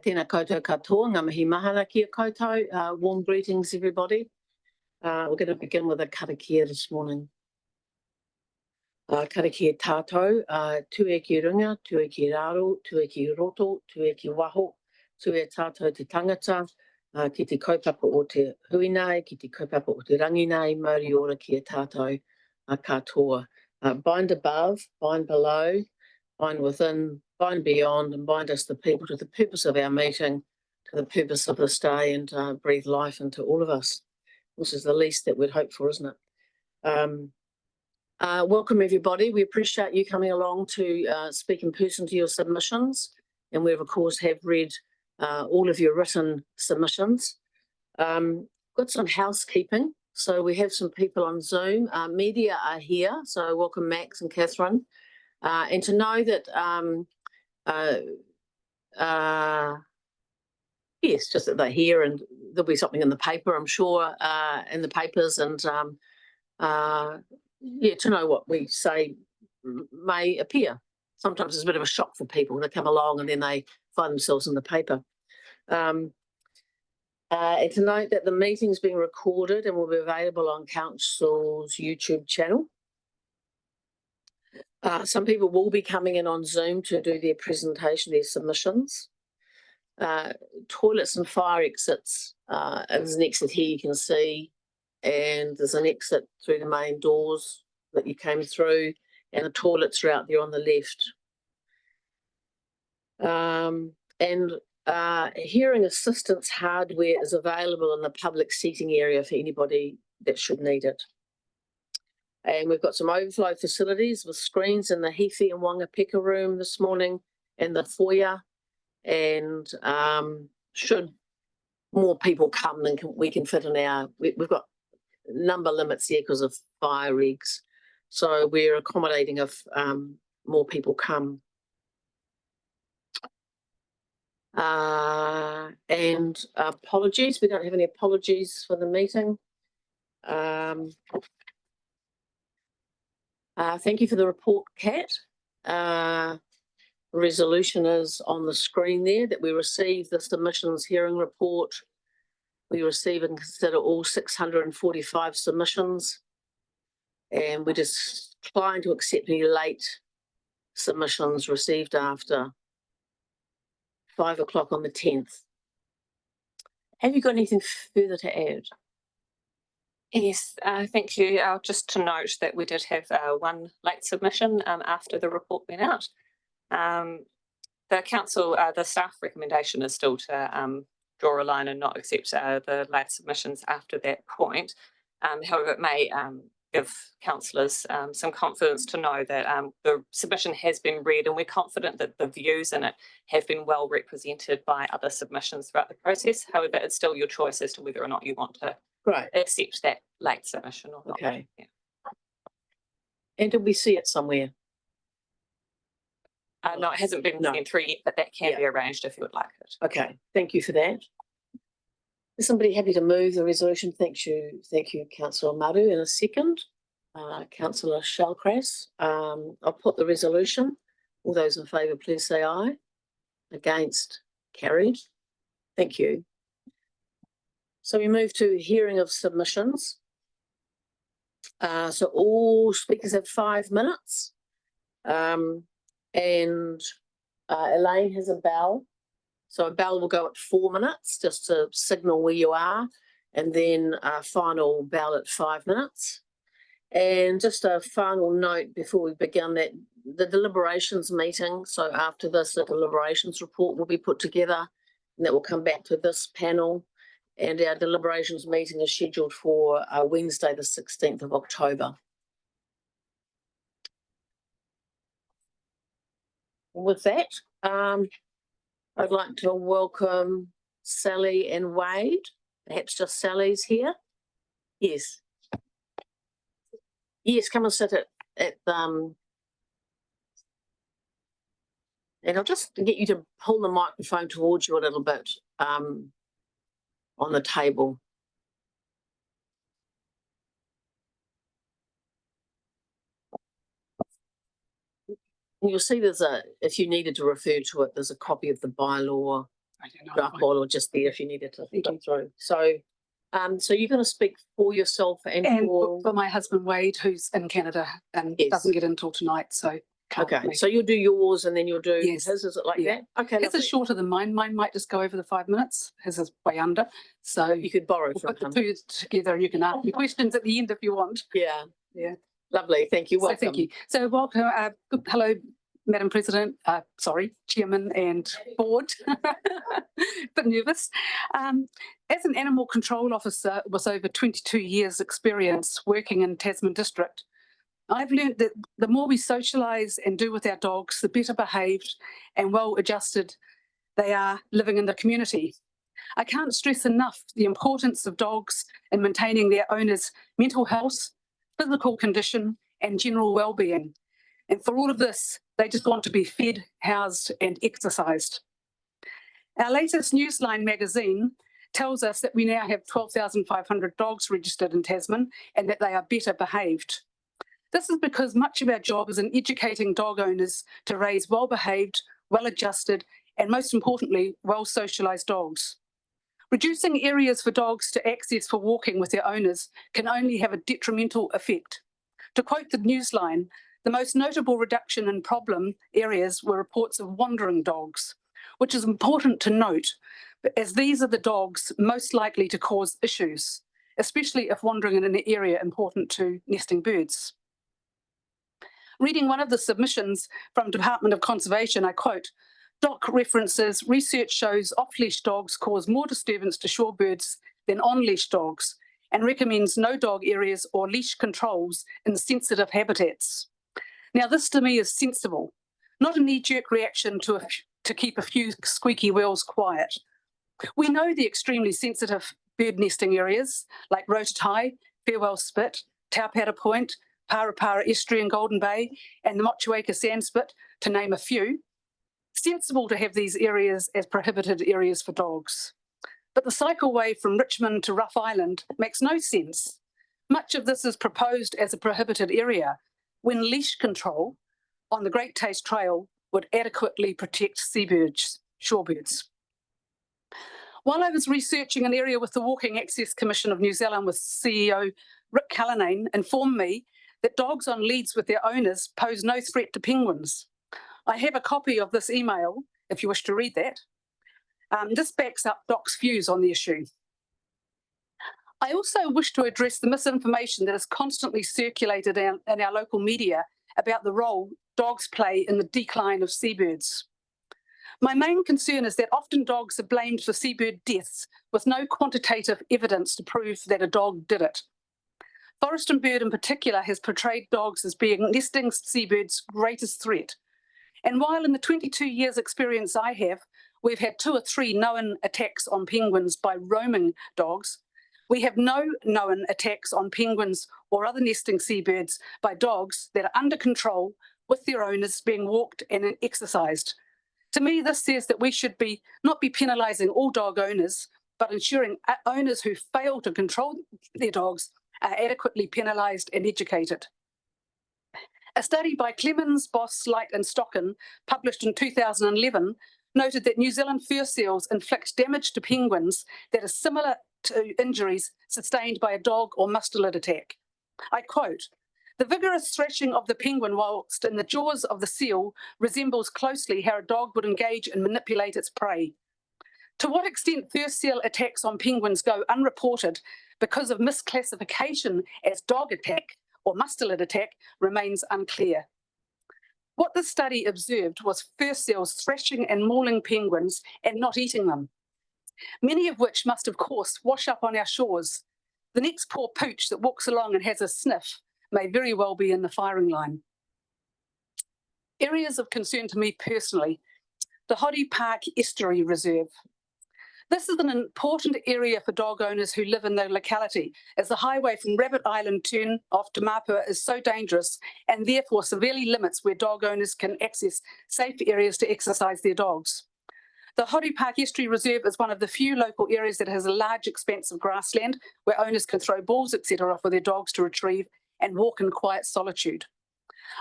Tēnā koutou katoa, ngā mihi mahana kia koutou. Warm greetings, everybody. We're going to begin with a karakia this morning. Karakia tātou, tue ki runga, tue ki raro, tue ki roto, tue ki waho, tue tātou te tangata, ki te kaupapa o te huinai, ki te kaupapa o te ranginai, mauri ora ki tātou katoa. Bind above, bind below, bind within, bind beyond, and bind us the people to the purpose of our meeting, to the purpose of this day, and breathe life into all of us. This is the least that we'd hope for, isn't it? Welcome, everybody. We appreciate you coming along to speak in person to your submissions, and we, of course, have read all of your written submissions. Got some housekeeping. So we have some people on Zoom. Media are here, so welcome Max and Catherine. And to know that, yes, just that they're here, and there'll be something in the paper, I'm sure, in the papers, and yeah, to know what we say may appear. Sometimes it's a bit of a shock for people to come along and then they find themselves in the paper. And to note that the meeting's being recorded and will be available on Council's YouTube channel. Some people will be coming in on Zoom to do their presentation, their submissions. Toilets and fire exits. There's an exit here you can see, and there's an exit through the main doors that you came through, and the toilets are out there on the left. Hearing assistance hardware is available in the public seating area for anybody that should need it. And we've got some overflow facilities with screens in the Hefe and Wangapeka room this morning and the foyer. And should more people come than we can fit in our, we've got number limits here because of fire rigs. So we're accommodating if more people come. And apologies, we don't have any apologies for the meeting. Thank you for the report, Kat. Resolution is on the screen there, that we receive the submissions hearing report. We receive and consider all 645 submissions, and we just decline to accept any late submissions received after 5 o'clock on the 10th. Have you got anything further to add? Yes, thank you. Just to note that we did have one late submission after the report went out. The council, the staff recommendation is still to draw a line and not accept the late submissions after that point. However, it may give councillors some confidence to know that the submission has been read, and we're confident that the views in it have been well represented by other submissions throughout the process. However, it's still your choice as to whether or not you want to accept that late submission or not. Okay. Yeah. And did we see it somewhere? No, it hasn't been sent through yet, but that can be arranged if you would like it. Okay, thank you for that. Is somebody happy to move the resolution? Thank you, Councillor Maru. In a second, Councillor Shallcrass. I'll put the resolution. All those in favour, please say aye. Against, carried. Thank you. So we move to hearing of submissions. So all speakers have 5 minutes. And Elaine has a bell. So a bell will go at 4 minutes just to signal where you are, and then a final bell at 5 minutes. And just a final note before we begin, that the deliberations meeting, so after this, the deliberations report will be put together, and that will come back to this panel. And our deliberations meeting is scheduled for Wednesday, the 16th of October. With that, I'd like to welcome Sally and Wade. Perhaps just Sally's here. Yes. Yes, come and sit at and I'll just get you to pull the microphone towards you a little bit on the table. You'll see there's if you needed to refer to it, there's a copy of the bylaw I don't know. draft bylaw just there if you needed to Thank go you. through. So, so you're going to speak for yourself and And for. for my husband Wade, who's in Canada and Yes. doesn't get in until tonight, so can't Okay, make so you'll do yours and then you'll do Yes. his. Is it like Yeah. that? Okay, His lovely. is shorter than mine. Mine might just go over the 5 minutes. His is way under. So You could borrow we'll from put the him. two together. You can ask me questions at the end if you want. Yeah, Yeah. lovely. Thank you. So Welcome. thank you. So welcome. Hello, Madam President. Chairman and board. Bit nervous. As an animal control officer with over 22 years experience working in Tasman District, I've learned that the more we socialise and do with our dogs, the better behaved and well adjusted they are living in the community. I can't stress enough the importance of dogs in maintaining their owners' mental health, physical condition, and general well-being. And for all of this, they just want to be fed, housed, and exercised. Our latest Newsline magazine tells us that we now have 12,500 dogs registered in Tasman and that they are better behaved. This is because much of our job is in educating dog owners to raise well-behaved, well-adjusted, and most importantly, well-socialised dogs. Reducing areas for dogs to access for walking with their owners can only have a detrimental effect. To quote the Newsline, the most notable reduction in problem areas were reports of wandering dogs, which is important to note, as these are the dogs most likely to cause issues, especially if wandering in an area important to nesting birds. Reading one of the submissions from Department of Conservation, I quote, "Doc references research shows off-leash dogs cause more disturbance to shorebirds than on-leash dogs and recommends no dog areas or leash controls in sensitive habitats." Now, this to me is sensible, not a knee-jerk reaction to keep a few squeaky wheels quiet. We know the extremely sensitive bird nesting areas like Rotatai, Farewell Spit, Taupata Point, Parapara Estuary and Golden Bay, and the Motueka Sandspit, to name a few. Sensible to have these areas as prohibited areas for dogs. But the cycleway from Richmond to Rough Island makes no sense. Much of this is proposed as a prohibited area, when leash control on the Great Taste Trail would adequately protect seabirds, shorebirds. While I was researching an area with the Walking Access Commission of New Zealand with CEO Rick Cullinane informed me that dogs on leads with their owners pose no threat to penguins. I have a copy of this email, if you wish to read that. This backs up Doc's views on the issue. I also wish to address the misinformation that is constantly circulated in our local media about the role dogs play in the decline of seabirds. My main concern is that often dogs are blamed for seabird deaths with no quantitative evidence to prove that a dog did it. Forest and Bird in particular has portrayed dogs as being nesting seabirds' greatest threat. And while in the 22 years experience I have, we've had 2 or 3 known attacks on penguins by roaming dogs, we have no known attacks on penguins or other nesting seabirds by dogs that are under control with their owners being walked and exercised. To me, this says that we should not be penalising all dog owners, but ensuring owners who fail to control their dogs are adequately penalised and educated. A study by Clemens, Boss, Light and Stocken, published in 2011, noted that New Zealand fur seals inflict damage to penguins that is similar to injuries sustained by a dog or mustelid attack. I quote, "The vigorous thrashing of the penguin whilst in the jaws of the seal resembles closely how a dog would engage and manipulate its prey. To what extent fur seal attacks on penguins go unreported because of misclassification as dog attack or mustelid attack remains unclear." What this study observed was fur seals thrashing and mauling penguins and not eating them, many of which must, of course, wash up on our shores. The next poor pooch that walks along and has a sniff may very well be in the firing line. Areas of concern to me personally: the Hoddy Park Estuary Reserve. This is an important area for dog owners who live in the locality, as the highway from Rabbit Island turn off to Mapua is so dangerous and therefore severely limits where dog owners can access safe areas to exercise their dogs. The Hoddy Park Estuary Reserve is one of the few local areas that has a large expanse of grassland where owners can throw balls, etc. for their dogs to retrieve and walk in quiet solitude.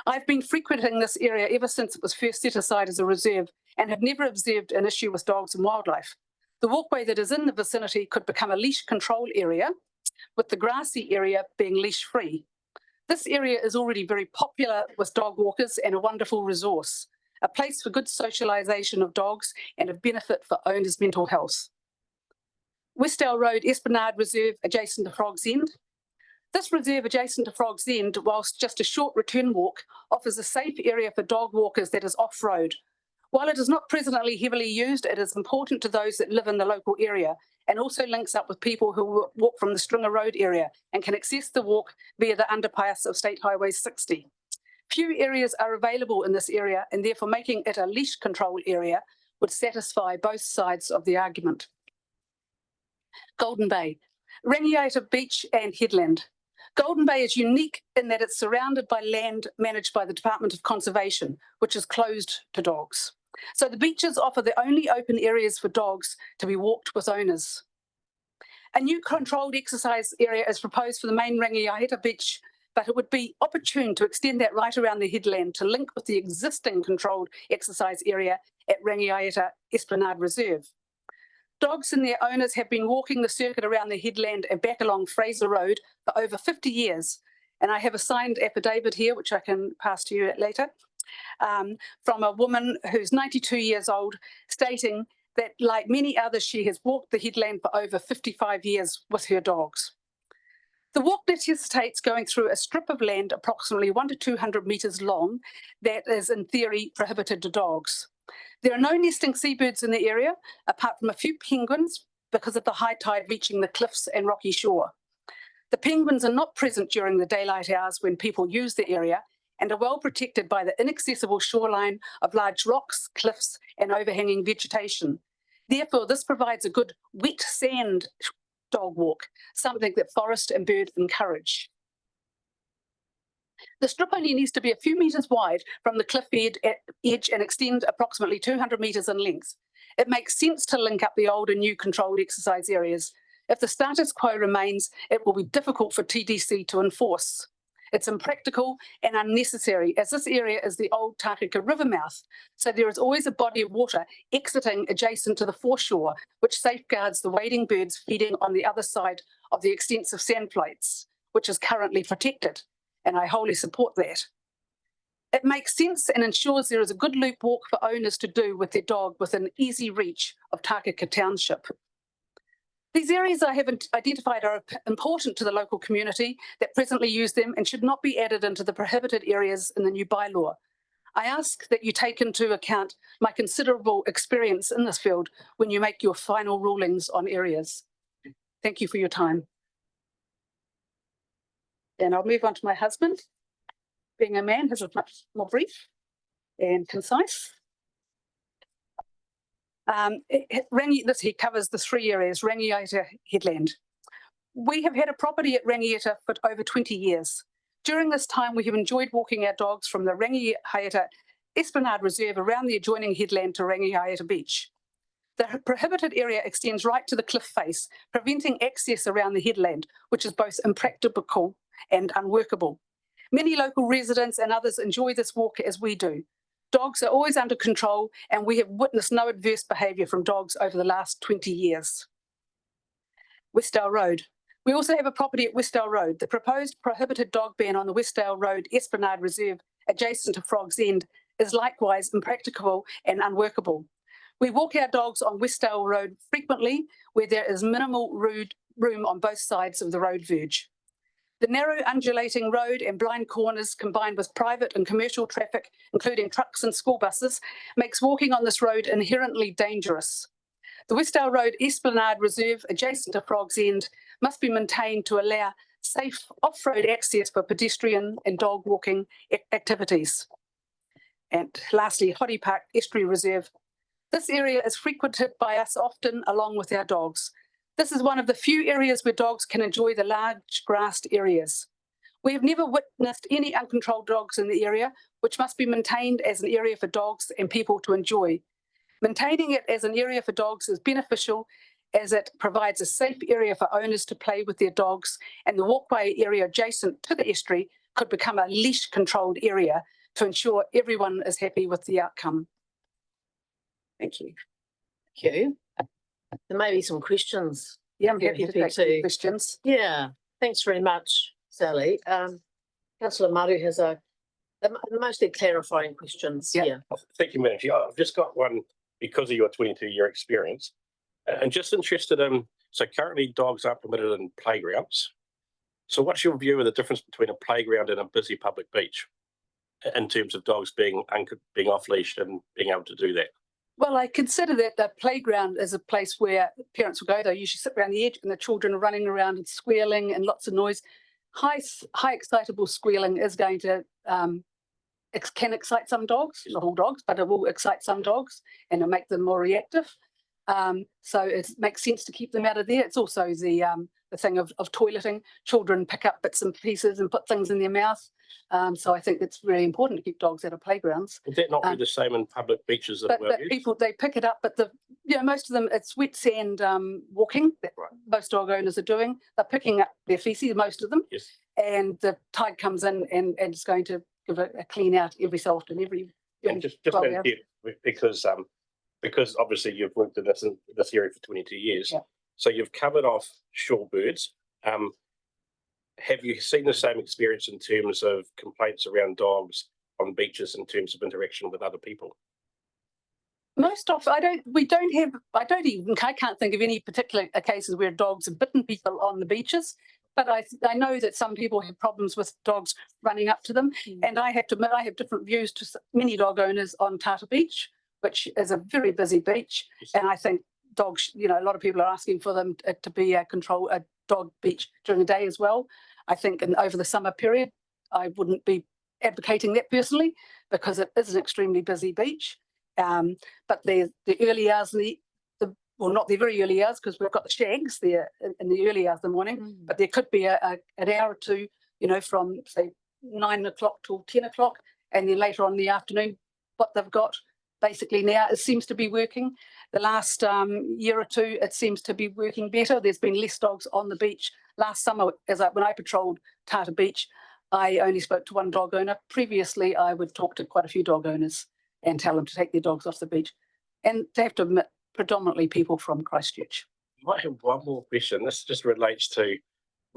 I've been frequenting this area ever since it was first set aside as a reserve and have never observed an issue with dogs and wildlife. The walkway that is in the vicinity could become a leash control area, with the grassy area being leash free. This area is already very popular with dog walkers and a wonderful resource, a place for good socialisation of dogs and a benefit for owners' mental health. Westdale Road Esplanade Reserve adjacent to Frog's End. This reserve adjacent to Frog's End, whilst just a short return walk, offers a safe area for dog walkers that is off-road. While it is not presently heavily used, it is important to those that live in the local area and also links up with people who walk from the Stringer Road area and can access the walk via the underpass of State Highway 60. Few areas are available in this area, and therefore making it a leash control area would satisfy both sides of the argument. Golden Bay, Rangiato Beach and Headland. Golden Bay is unique in that it's surrounded by land managed by the Department of Conservation, which is closed to dogs. So the beaches offer the only open areas for dogs to be walked with owners. A new controlled exercise area is proposed for the main Rangiato Beach, but it would be opportune to extend that right around the headland to link with the existing controlled exercise area at Rangiato Esplanade Reserve. Dogs and their owners have been walking the circuit around the headland and back along Fraser Road for over 50 years. And I have a signed affidavit here, which I can pass to you later, from a woman who's 92 years old, stating that, like many others, she has walked the headland for over 55 years with her dogs. The walk necessitates going through a strip of land approximately 100 to 200 metres long that is, in theory, prohibited to dogs. There are no nesting seabirds in the area, apart from a few penguins, because of the high tide reaching the cliffs and rocky shore. The penguins are not present during the daylight hours when people use the area and are well protected by the inaccessible shoreline of large rocks, cliffs, and overhanging vegetation. Therefore, this provides a good wet sand dog walk, something that forest and bird encourage. The strip only needs to be a few metres wide from the cliff edge and extend approximately 200 metres in length. It makes sense to link up the old and new controlled exercise areas. If the status quo remains, it will be difficult for TDC to enforce. It's impractical and unnecessary, as this area is the old Tākaka River mouth, so there is always a body of water exiting adjacent to the foreshore, which safeguards the wading birds feeding on the other side of the extensive sand plates, which is currently protected, and I wholly support that. It makes sense and ensures there is a good loop walk for owners to do with their dog within easy reach of Tākaka Township. These areas I have identified are important to the local community that presently use them and should not be added into the prohibited areas in the new bylaw. I ask that you take into account my considerable experience in this field when you make your final rulings on areas. Thank you for your time. And I'll move on to my husband. Being a man, his is much more brief and concise. He covers the three areas, Rangiato Headland. We have had a property at Rangiato for over 20 years. During this time, we have enjoyed walking our dogs from the Rangiato Esplanade Reserve around the adjoining headland to Rangiato Beach. The prohibited area extends right to the cliff face, preventing access around the headland, which is both impracticable and unworkable. Many local residents and others enjoy this walk as we do. Dogs are always under control, and we have witnessed no adverse behaviour from dogs over the last 20 years. Westdale Road. We also have a property at Westdale Road. The proposed prohibited dog ban on the Westdale Road Esplanade Reserve adjacent to Frog's End is likewise impracticable and unworkable. We walk our dogs on Westdale Road frequently, where there is minimal room on both sides of the road verge. The narrow undulating road and blind corners combined with private and commercial traffic, including trucks and school buses, makes walking on this road inherently dangerous. The Westdale Road Esplanade Reserve adjacent to Frog's End must be maintained to allow safe off-road access for pedestrian and dog walking activities. And lastly, Hoddy Park Estuary Reserve. This area is frequented by us often along with our dogs. This is one of the few areas where dogs can enjoy the large grassed areas. We have never witnessed any uncontrolled dogs in the area, which must be maintained as an area for dogs and people to enjoy. Maintaining it as an area for dogs is beneficial as it provides a safe area for owners to play with their dogs, and the walkway area adjacent to the estuary could become a leash controlled area to ensure everyone is happy with the outcome. Thank you. Thank you. There may be some questions. Yeah, I'm happy to Happy take to- questions. Yeah, thanks very much, Sally. Councillor Maru has mostly clarifying questions. Yeah. Yeah. Thank you, Madam Chair. I've just got one because of your 22-year experience. And just interested in, so currently dogs aren't permitted in playgrounds. So what's your view of the difference between a playground and a busy public beach in terms of dogs being off leash and being able to do that? Well, I consider that the playground is a place where parents will go. They usually sit around the edge and the children are running around and squealing and lots of noise. High excitable squealing is going to can excite some dogs, not all dogs, but it will excite some dogs and it'll make them more reactive. So it makes sense to keep them out of there. It's also the thing of toileting. Children pick up bits and pieces and put things in their mouth. So I think it's really important to keep dogs out of playgrounds. Would that not be the same in public beaches that But people, they pick it up, but most of them, it's wet sand walking that most dog owners are doing. They're picking up their feces, most of them. Yes. And the tide comes in and it's going to give a clean out every so often, And just because obviously you've worked in this area for 22 years, yeah. So you've covered off shorebirds. Have you seen the same experience in terms of complaints around dogs on beaches in terms of interaction with other people? Most often, I can't think of any particular cases where dogs have bitten people on the beaches, but I know that some people have problems with dogs running up to them. And I have to admit, I have different views to many dog owners on Tata Beach, which is a very busy beach. Yes. And I think dogs, a lot of people are asking for them to be a dog beach during the day as well. I think over the summer period, I wouldn't be advocating that personally because it is an extremely busy beach. But the early hours, not the very early hours, because we've got the shags there in the early hours of the morning, but there could be an hour or two, from say 9 o'clock till 10 o'clock, and then later on in the afternoon, what they've got basically now, it seems to be working. The last year or two, it seems to be working better. There's been less dogs on the beach. Last summer, when I patrolled Tata Beach, I only spoke to one dog owner. Previously, I would talk to quite a few dog owners and tell them to take their dogs off the beach. And they have to admit, predominantly people from Christchurch. I might have one more question. This just relates to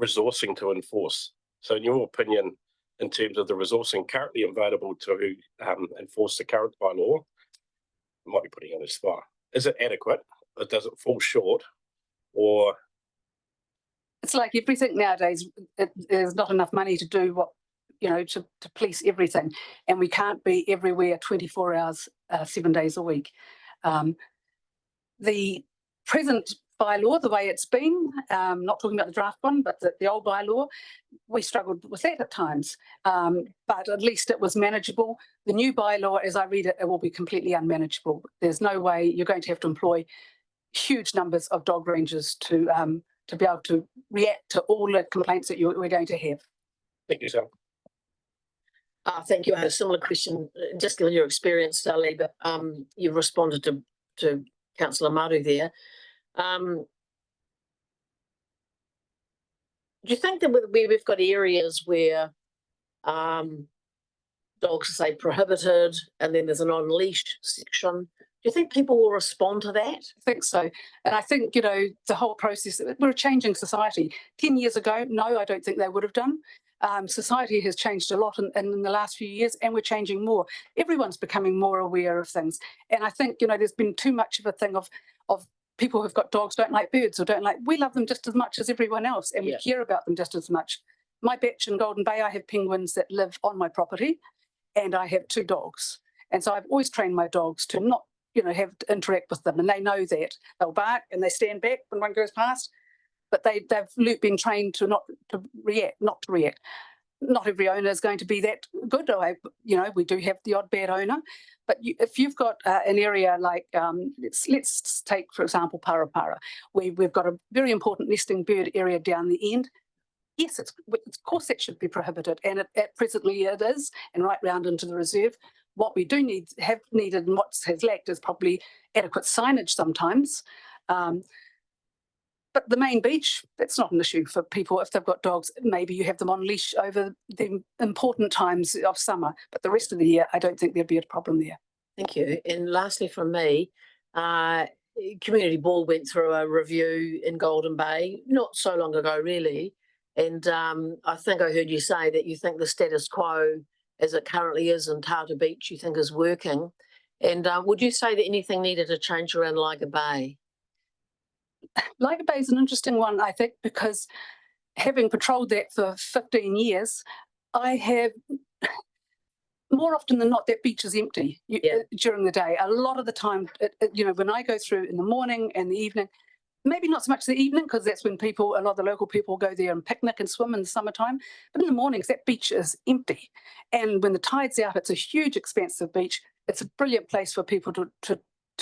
resourcing to enforce. So in your opinion, in terms of the resourcing currently available to enforce the current bylaw, I might be putting you on the spot. Is it adequate? Or does it fall short? Or it's like everything nowadays, there's not enough money to do what, to police everything. And we can't be everywhere 24 hours, 7 days a week. The present bylaw, the way it's been, not talking about the draft one, but the old bylaw, we struggled with that at times. But at least it was manageable. The new bylaw, as I read it, it will be completely unmanageable. There's no way you're going to have to employ huge numbers of dog rangers to be able to react to all the complaints that we're going to have. thank you, Sal. Thank you. I had a similar question, just given your experience, Sally, but you've responded to Councillor Maru there. Do you think that where we've got areas where dogs are, say, prohibited and then there's an on-leash section, do you think people will respond to that? I think so. And I think, the whole process, we're a changing society. 10 years ago, no, I don't think they would have done. Society has changed a lot in the last few years, and we're changing more. Everyone's becoming more aware of things. And I think, there's been too much of a thing of people who've got dogs don't like birds or we love them just as much as everyone else, and we care about them just as much. My batch in Golden Bay, I have penguins that live on my property, and I have 2 dogs. And so I've always trained my dogs to not, have to interact with them, and they know that. They'll bark and they stand back when one goes past, but they've been trained to not to react. Not every owner is going to be that good. We do have the odd bad owner, but if you've got an area like, let's take, for example, Parapara, we've got a very important nesting bird area down the end. Yes, of course that should be prohibited, and presently it is, and right round into the reserve. What we do have needed and what has lacked is probably adequate signage sometimes. But the main beach, that's not an issue for people. If they've got dogs, maybe you have them on leash over the important times of summer. But the rest of the year, I don't think there'd be a problem there. Thank you. And lastly from me, Community Board went through a review in Golden Bay not so long ago really. And I think I heard you say that you think the status quo as it currently is in Tata Beach, you think is working. And would you say that anything needed to change around Liger Bay? Liger Bay is an interesting one, I think, because having patrolled that for 15 years, I have more often than not, that beach is empty during the day. A lot of the time, when I go through in the morning and the evening, maybe not so much the evening, because that's when a lot of the local people go there and picnic and swim in the summertime. But in the mornings, that beach is empty. And when the tide's out, it's a huge, expansive beach. It's a brilliant place for people to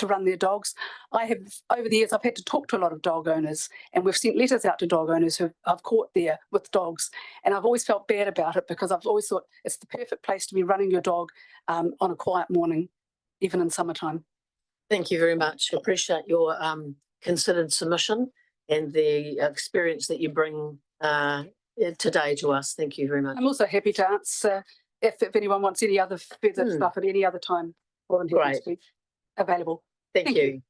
run their dogs. Over the years, I've had to talk to a lot of dog owners, and we've sent letters out to dog owners who I've caught there with dogs. And I've always felt bad about it because I've always thought it's the perfect place to be running your dog on a quiet morning, even in summertime. Thank you very much. I appreciate your considered submission and the experience that you bring today to us. Thank you very much. I'm also happy to answer if anyone wants any other further stuff at any other time. Great. To be available. Thank you.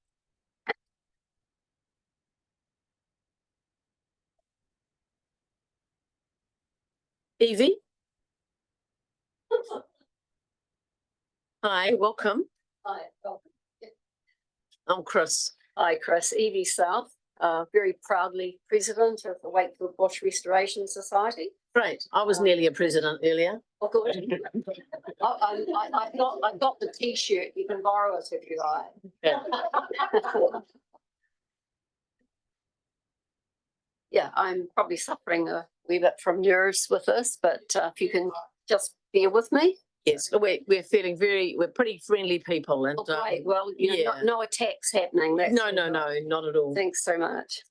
Evie? Hi, welcome. Hi, welcome. I'm Chris. Hi, Chris. Evie South, very proudly president of the Wakefield Bush Restoration Society. Great. I was nearly a president earlier. Oh, good. I got the T-shirt. You can borrow it if you like. Yeah. Yeah, I'm probably suffering a wee bit from nerves with this, but if you can just bear with me. Yes, we're feeling we're pretty friendly people, and Right. Well, no attacks happening. No, not at all. Thanks so much.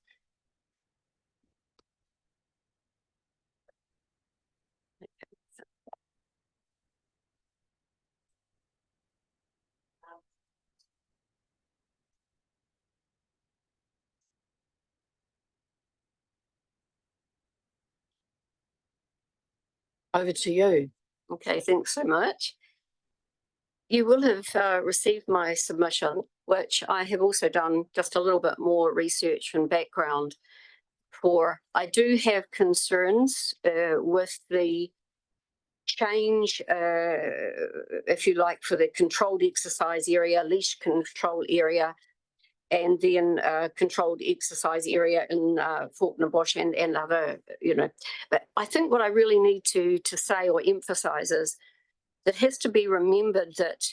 Over to you. Okay, thanks so much. You will have received my submission, which I have also done just a little bit more research and background for. I do have concerns with the change, if you like, for the controlled exercise area, leash control area, and then controlled exercise area in Faulkner Bush and other, But I think what I really need to say or emphasise is that it has to be remembered that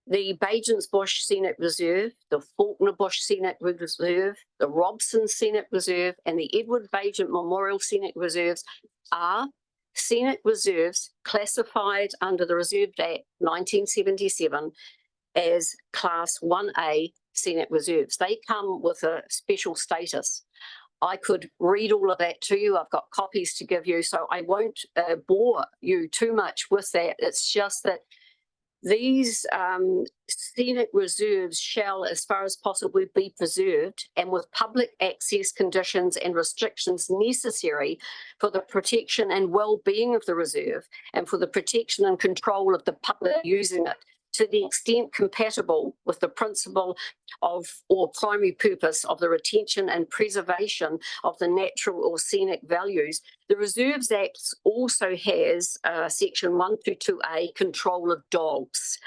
the Bajans Bush Scenic Reserve, the Faulkner Bush Scenic Reserve, the Robson Scenic Reserve, and the Edward Bajant Memorial Scenic Reserves are scenic reserves classified under the Reserve Act 1977 as Class 1A scenic reserves. They come with a special status. I could read all of that to you. I've got copies to give you, so I won't bore you too much with that. It's just that these scenic reserves shall, as far as possible, be preserved and with public access conditions and restrictions necessary for the protection and well-being of the reserve and for the protection and control of the public using it, to the extent compatible with the principle of or primary purpose of the retention and preservation of the natural or scenic values. The Reserves Act also has section 122A, control of dogs.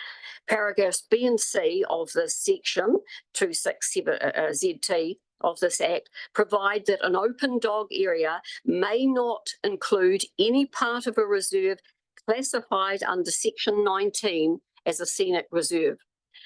Paragraphs B and C of this section 267 ZT of this Act provide that an open dog area may not include any part of a reserve classified under section 19 as a scenic reserve.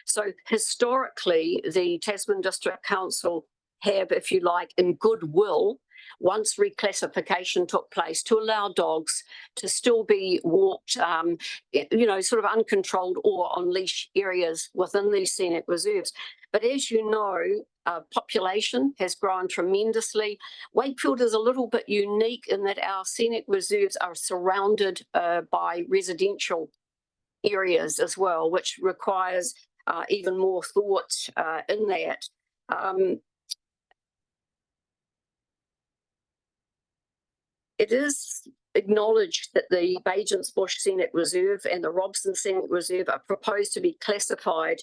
So historically, the Tasman District Council have, if you like, in goodwill, once reclassification took place, to allow dogs to still be walked, sort of uncontrolled or on leash areas within these scenic reserves. But as you know, population has grown tremendously. Wakefield is a little bit unique in that our scenic reserves are surrounded by residential areas as well, which requires even more thought in that. It is acknowledged that the Bajans Bush Scenic Reserve and the Robson Scenic Reserve are proposed to be classified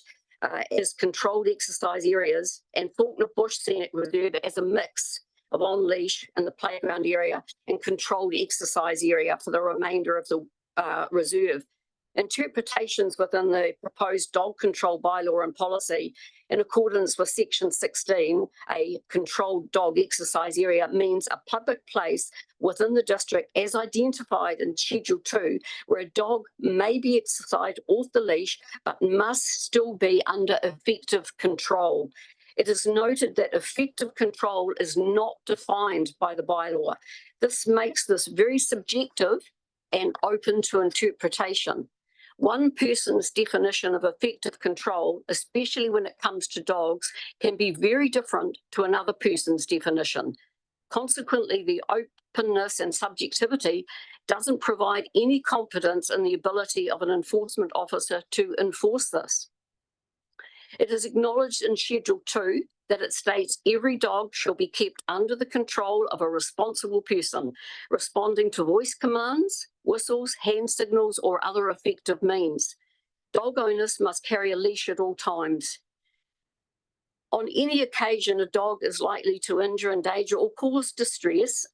as controlled exercise areas, and Faulkner Bush Scenic Reserve as a mix of on-leash in the playground area and controlled exercise area for the remainder of the reserve. Interpretations within the proposed dog control bylaw and policy in accordance with section 16, a controlled dog exercise area means a public place within the district as identified in Schedule 2, where a dog may be exercised off the leash but must still be under effective control. It is noted that effective control is not defined by the bylaw. This makes this very subjective and open to interpretation. One person's definition of effective control, especially when it comes to dogs, can be very different to another person's definition. Consequently, the openness and subjectivity doesn't provide any confidence in the ability of an enforcement officer to enforce this. It is acknowledged in Schedule 2 that it states every dog shall be kept under the control of a responsible person, responding to voice commands, whistles, hand signals, or other effective means. Dog owners must carry a leash at all times. On any occasion, a dog is likely to injure, endanger, or cause distress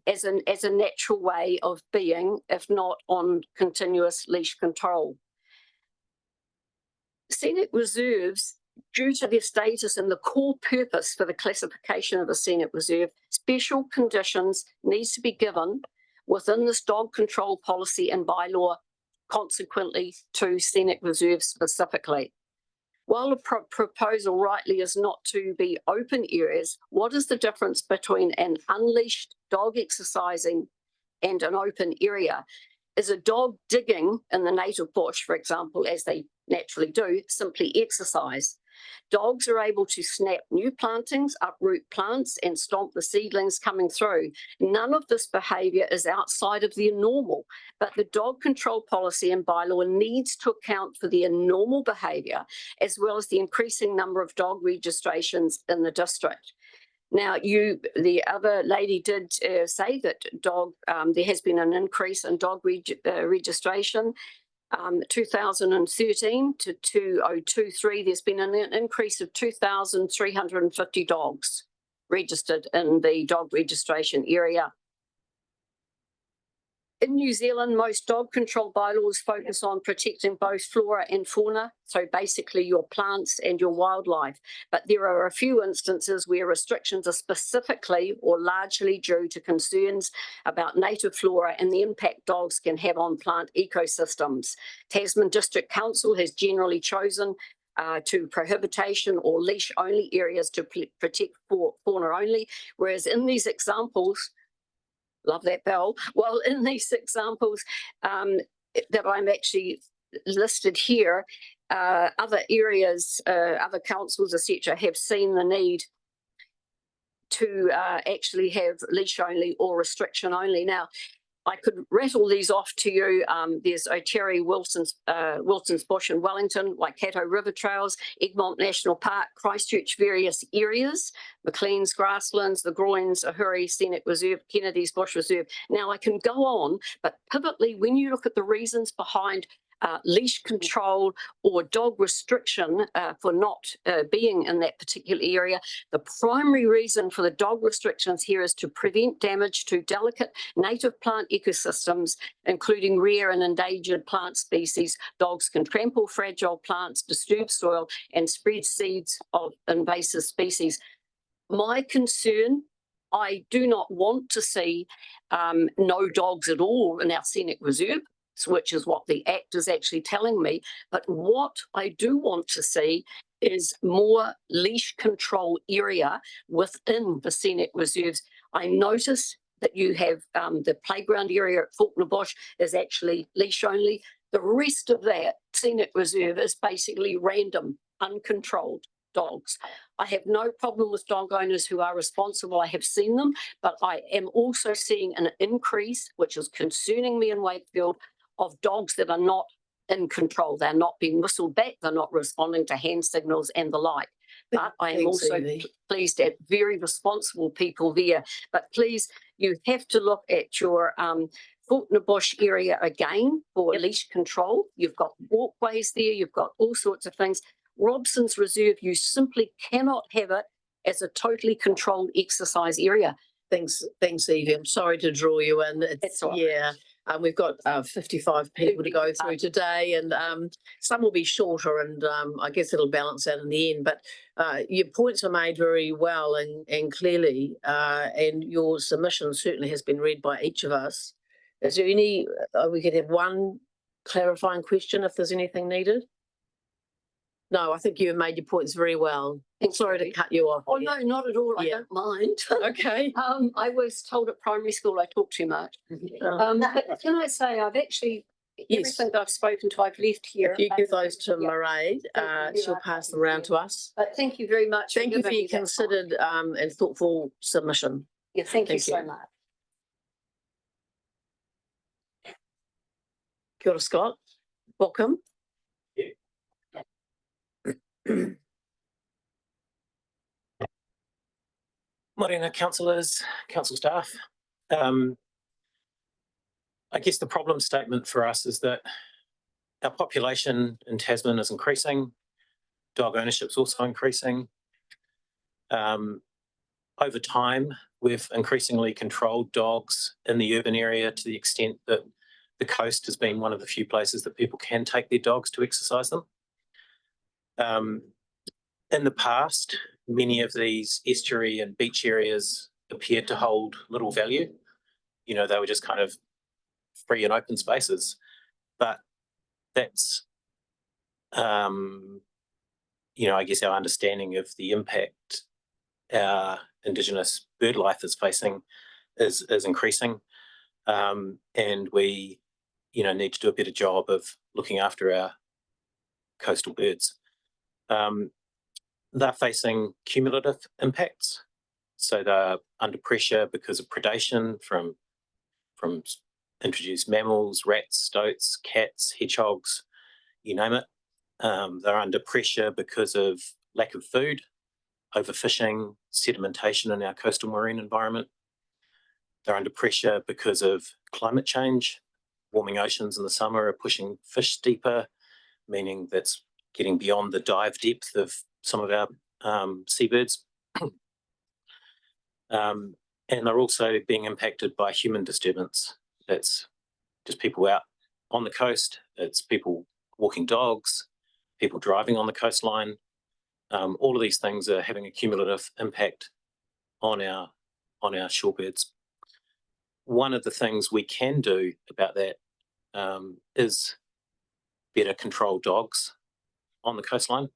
as a natural way of being, if not on continuous leash control. Scenic reserves, due to their status and the core purpose for the classification of a scenic reserve, special conditions needs to be given within this dog control policy and bylaw, consequently to scenic reserves specifically. While the proposal rightly is not to be open areas, what is the difference between an unleashed dog exercising and an open area? Is a dog digging in the native bush, for example, as they naturally do, simply exercise? Dogs are able to snap new plantings, uproot plants, and stomp the seedlings coming through. None of this behaviour is outside of the normal, but the dog control policy and bylaw needs to account for the normal behaviour, as well as the increasing number of dog registrations in the district. Now, the other lady did say that there has been an increase in dog registration. 2013 to 2023, there's been an increase of 2,350 dogs registered in the dog registration area. In New Zealand, most dog control bylaws focus on protecting both flora and fauna, so basically your plants and your wildlife. But there are a few instances where restrictions are specifically or largely due to concerns about native flora and the impact dogs can have on plant ecosystems. Tasman District Council has generally chosen to prohibition or leash-only areas to protect fauna only, whereas in these examples, love that bell. Well, in these examples that I'm actually listed here, other areas, other councils, etc., have seen the need to actually have leash only or restriction only. Now, I could rattle these off to you. There's Oteri, Wilson's Bush in Wellington, Waikato River Trails, Egmont National Park, Christchurch, various areas, McLean's Grasslands, the Groins, Ahuri Scenic Reserve, Kennedy's Bush Reserve. Now I can go on, but pivotally, when you look at the reasons behind leash control or dog restriction for not being in that particular area, the primary reason for the dog restrictions here is to prevent damage to delicate native plant ecosystems, including rare and endangered plant species. Dogs can trample fragile plants, disturb soil, and spread seeds of invasive species. My concern, I do not want to see no dogs at all in our scenic reserve, which is what the Act is actually telling me. But what I do want to see is more leash control area within the scenic reserves. I notice that you have the playground area at Faulkner Bush is actually leash only. The rest of that scenic reserve is basically random, uncontrolled dogs. I have no problem with dog owners who are responsible. I have seen them, but I am also seeing an increase, which is concerning me in Wakefield, of dogs that are not in control. They're not being whistled back. They're not responding to hand signals and the like. but I am Thanks, also Evie. pleased at very responsible people there. But please, you have to look at your Bush area again for leash control. You've got walkways there, you've got all sorts of things. Robson's Reserve, you simply cannot have it as a totally controlled exercise area. Thanks, Evie. I'm sorry to draw you in. That's all right. Yeah. We've got 55 people to go through today, and some will be shorter, and I guess it'll balance out in the end. But your points are made very well and clearly, and your submission certainly has been read by each of us. Is there any, we could have one clarifying question if there's anything needed? No, I think you have made your points very well. Sorry to cut you off. Oh, no, not at all. I don't mind. Okay. I was told at primary school I talk too much. But can I say I've actually, everything that I've spoken to, I've left here. If you give those to Mairead, she'll pass them around to us. But thank you very much. Thank you for your considered and thoughtful submission. Yeah, thank you so you. much. Kia ora, Scott. Welcome. Morena, councillors, council staff. I guess the problem statement for us is that our population in Tasman is increasing. Dog ownership is also increasing. Over time, we've increasingly controlled dogs in the urban area to the extent that the coast has been one of the few places that people can take their dogs to exercise them. In the past, many of these estuary and beach areas appeared to hold little value. You know, they were just kind of free and open spaces. But that's, you know, I guess our understanding of the impact our Indigenous bird life is facing is increasing. And we, you know, need to do a better job of looking after our coastal birds. They're facing cumulative impacts. So they're under pressure because of predation from introduced mammals, rats, stoats, cats, hedgehogs, you name it. They're under pressure because of lack of food, overfishing, sedimentation in our coastal marine environment. They're under pressure because of climate change. Warming oceans in the summer are pushing fish deeper, meaning that's getting beyond the dive depth of some of our seabirds. And they're also being impacted by human disturbance. That's just people out on the coast. It's people walking dogs, people driving on the coastline. All of these things are having a cumulative impact on our shorebirds. One of the things we can do about that is better control dogs on the coastline.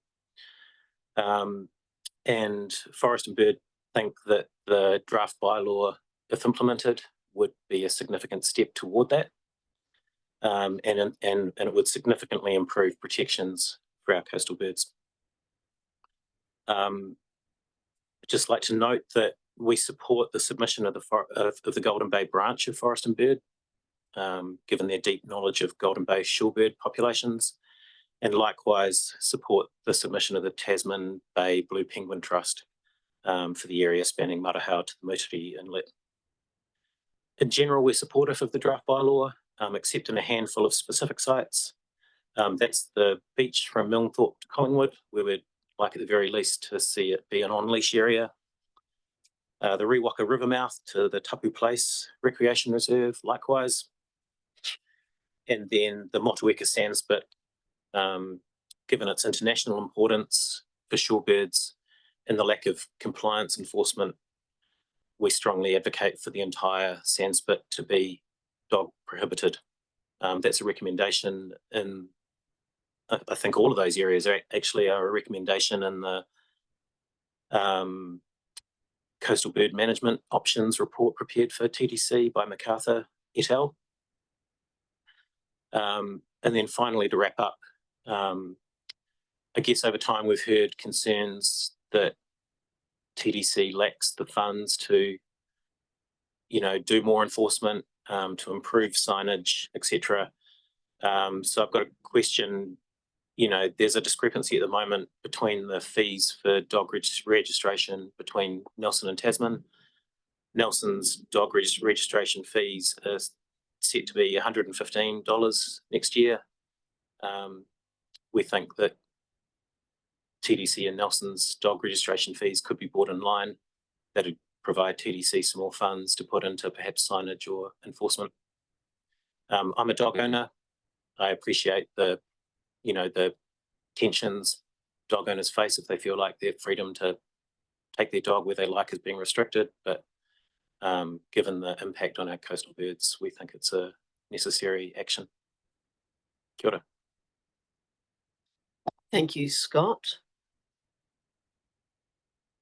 And Forest and Bird think that the draft bylaw, if implemented, would be a significant step toward that. And it would significantly improve protections for our coastal birds. I'd just like to note that we support the submission of the Golden Bay branch of Forest and Bird, given their deep knowledge of Golden Bay shorebird populations, and likewise support the submission of the Tasman Bay Blue Penguin Trust for the area spanning Marahau to the Moutere Inlet. In general, we're supportive of the draft bylaw, except in a handful of specific sites. That's the beach from Milnthorpe to Collingwood, where we'd like at the very least to see it be an on-leash area. The Rewaka River mouth to the Tapu Place Recreation Reserve, likewise. And then the Motueka Sandspit, given its international importance for shorebirds and the lack of compliance enforcement, we strongly advocate for the entire sandspit to be dog prohibited. That's a recommendation in, I think all of those areas are actually a recommendation in the Coastal Bird Management Options report prepared for TDC by MacArthur et al. And then finally, to wrap up, I guess over time we've heard concerns that TDC lacks the funds to, you know, do more enforcement, to improve signage, etc. So I've got a question, there's a discrepancy at the moment between the fees for dog registration between Nelson and Tasman. Nelson's dog registration fees are set to be $115 next year. We think that TDC and Nelson's dog registration fees could be brought in line. That would provide TDC some more funds to put into perhaps signage or enforcement. I'm a dog owner. I appreciate the tensions dog owners face if they feel like their freedom to take their dog where they like is being restricted. But given the impact on our coastal birds, we think it's a necessary action. Kia ora. Thank you, Scott.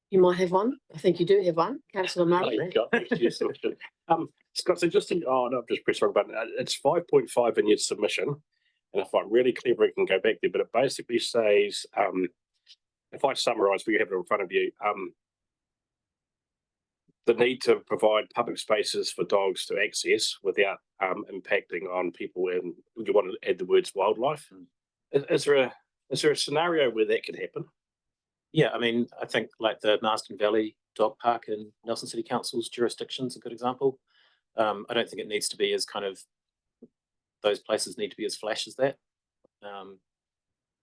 You might have one. I think you do have one, Councillor Margaret. Scott, so just I've just pressed the wrong button. It's 5.5 in your submission, and if I'm really clever, I can go back there. But it basically says, if I summarise, we have it in front of you. The need to provide public spaces for dogs to access without impacting on people, and you want to add the words wildlife. Is there a scenario where that could happen? Yeah, I mean, I think like the Marsden Valley Dog Park in Nelson City Council's jurisdiction is a good example. I don't think it needs to be as those places need to be as flash as that.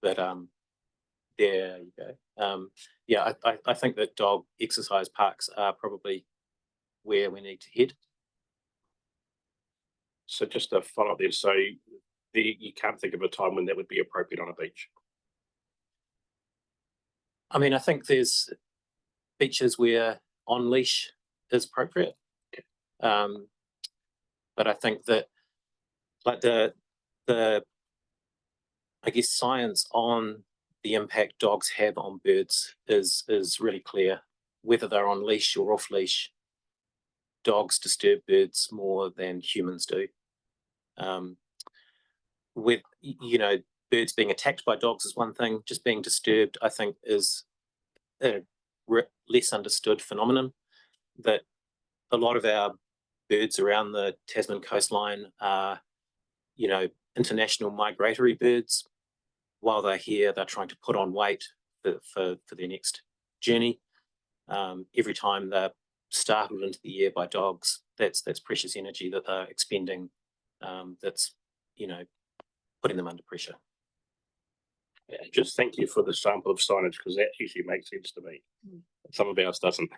There you go. Yeah, I think that dog exercise parks are probably where we need to head. So just to follow up there, so you can't think of a time when that would be appropriate on a beach? I mean, I think there's beaches where on leash is appropriate. But I think that like the I guess science on the impact dogs have on birds is really clear. Whether they're on leash or off leash, dogs disturb birds more than humans do. With birds being attacked by dogs is one thing. Just being disturbed, I think, is a less understood phenomenon. That a lot of our birds around the Tasman coastline are, international migratory birds. While they're here, they're trying to put on weight for their next journey. Every time they're startled into the air by dogs, that's precious energy that they're expending. That's putting them under pressure. Yeah, just thank you for the sample of signage, because that usually makes sense to me. Some of ours doesn't.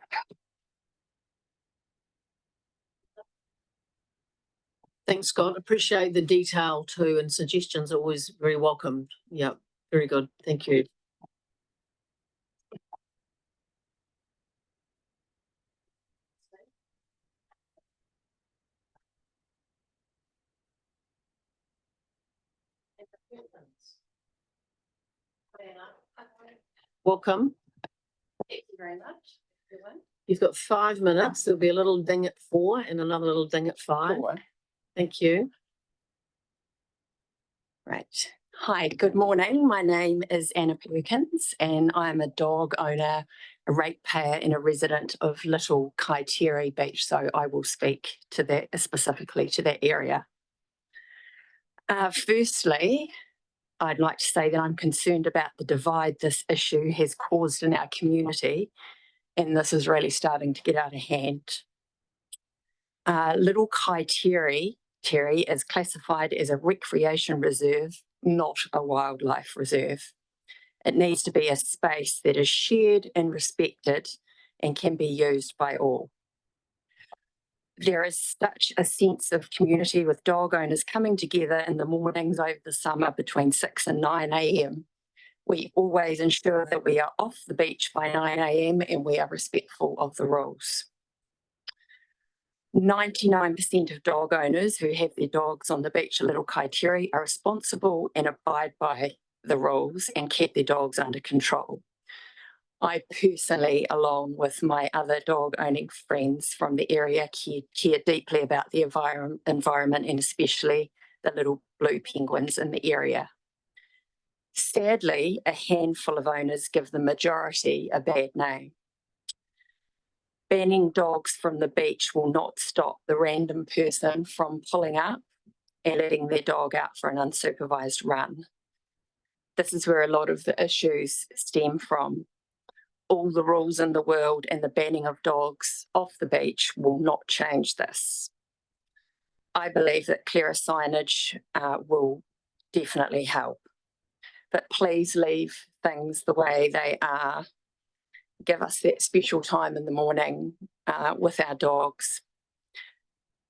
Thanks, Scott. Appreciate the detail too, and suggestions are always very welcomed. Yeah, very good. Thank you. Welcome. Thank you very much, everyone. You've got 5 minutes. There'll be a little ding at 4 and another little ding at 5. Thank you. Right. Hi, good morning. My name is Anna Perkins and I'm a dog owner, a ratepayer and a resident of Little Kaiteri Beach. So I will speak to that specifically to that area. Firstly, I'd like to say that I'm concerned about the divide this issue has caused in our community, and this is really starting to get out of hand. Little Kaiteri is classified as a recreation reserve, not a wildlife reserve. It needs to be a space that is shared and respected and can be used by all. There is such a sense of community with dog owners coming together in the mornings over the summer between 6 and 9 a.m. We always ensure that we are off the beach by 9 a.m. and we are respectful of the rules. 99% of dog owners who have their dogs on the beach at Little Kaiteri are responsible and abide by the rules and keep their dogs under control. I personally, along with my other dog owning friends from the area, care deeply about the environment and especially the little blue penguins in the area. Sadly, a handful of owners give the majority a bad name. Banning dogs from the beach will not stop the random person from pulling up and letting their dog out for an unsupervised run. this is where a lot of the issues stem from. All the rules in the world and the banning of dogs off the beach will not change this. I believe that clearer signage will definitely help. But please leave things the way they are. Give us that special time in the morning with our dogs.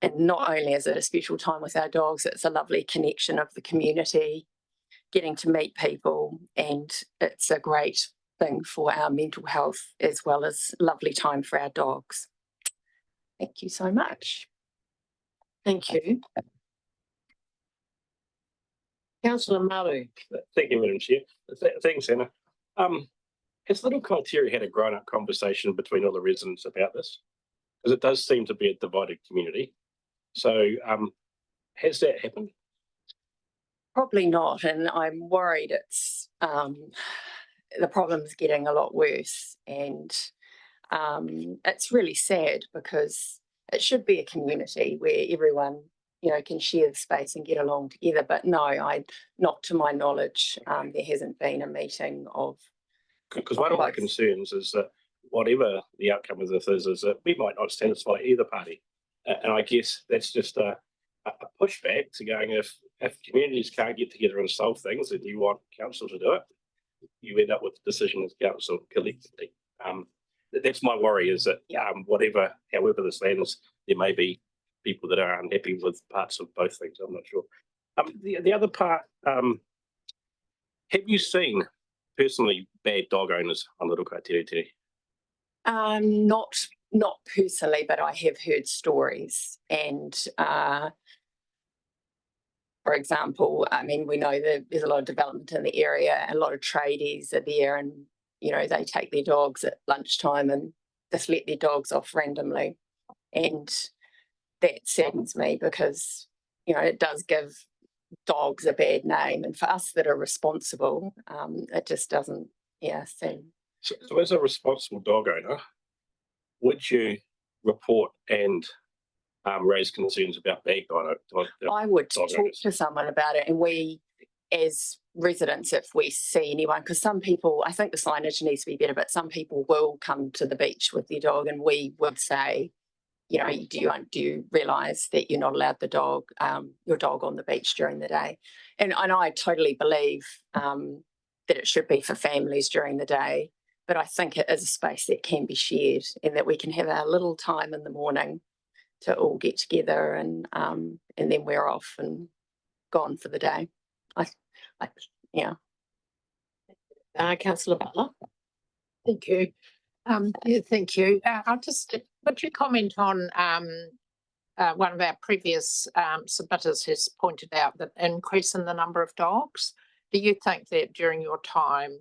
And not only is it a special time with our dogs, it's a lovely connection of the community, getting to meet people, and it's a great thing for our mental health as well as lovely time for our dogs. Thank you so much. Thank you. Councillor Maru. Thank you, Madam Chair. Thanks, Anna. Has Little Kaitieri had a grown-up conversation between all the residents about this? Because it does seem to be a divided community. So has that happened? Probably not, and I'm worried it's the problem's getting a lot worse, and it's really sad because it should be a community where everyone, you know, can share the space and get along together. But no, not to my knowledge, there hasn't been a meeting of. Because one of my concerns is that whatever the outcome of this is that we might not satisfy either party. And I guess that's just a pushback to going, if communities can't get together and solve things and you want council to do it, you end up with the decision as council collectively. That's my worry, is that however this lands, there may be people that are unhappy with parts of both things. I'm not sure. The other part, have you seen personally bad dog owners on Little Kaitieri? Not personally, but I have heard stories. And for example, I mean, we know that there's a lot of development in the area, and a lot of tradies are there, and you know, they take their dogs at lunchtime and just let their dogs off randomly. And that saddens me because, you know, it does give dogs a bad name. And for us that are responsible, it just doesn't, seem. So as a responsible dog owner, would you report and raise concerns about bad dog? I would talk to someone about it, and we, as residents, if we see anyone, because some people, I think the signage needs to be better, but some people will come to the beach with their dog, and we would say, you know, do you realise that you're not allowed your dog on the beach during the day? And I totally believe that it should be for families during the day, but I think it is a space that can be shared, and that we can have our little time in the morning to all get together, and then we're off and gone for the day. Councillor Butler. Thank you. Thank you. I'll just, would you comment on one of our previous submitters has pointed out that increase in the number of dogs. Do you think that during your time,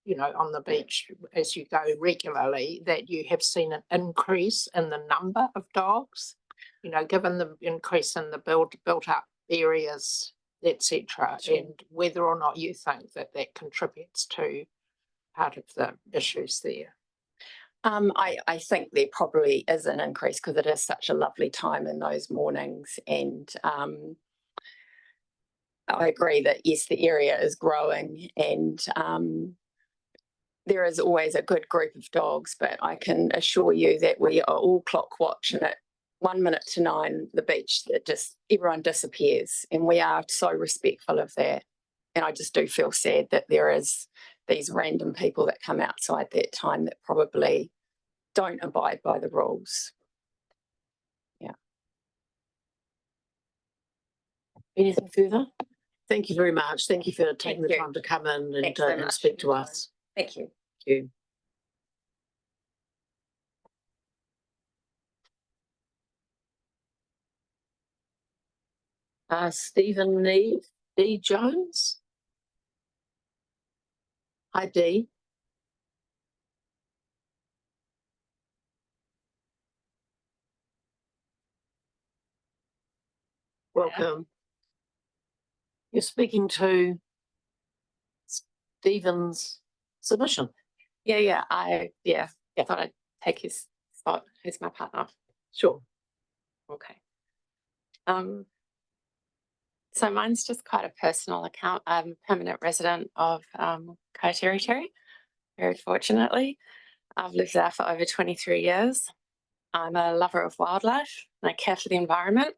you know, on the beach as you go regularly, that you have seen an increase in the number of dogs? You know, given the increase in the built up areas, etc., and whether or not you think that contributes to part of the issues there. I think there probably is an increase because it is such a lovely time in those mornings, and I agree that yes, the area is growing, and there is always a good group of dogs, but I can assure you that we are all clock watching at 1 minute to 9, the beach, that just everyone disappears, and we are so respectful of that. And I just do feel sad that there is these random people that come outside that time that probably don't abide by the rules. Yeah. Anything further? Thank you very much. Thank you for taking the time to come in and speak to us. Thank you. Thank you. Stephen Neave, D. Jones. Hi, Dee. Welcome. You're speaking to Stephen's submission. I thought I'd take his spot. Who's my partner? Sure. Okay. So mine's just quite a personal account. I'm a permanent resident of Kaiteriterri, very fortunately. I've lived there for over 23 years. I'm a lover of wildlife and I care for the environment.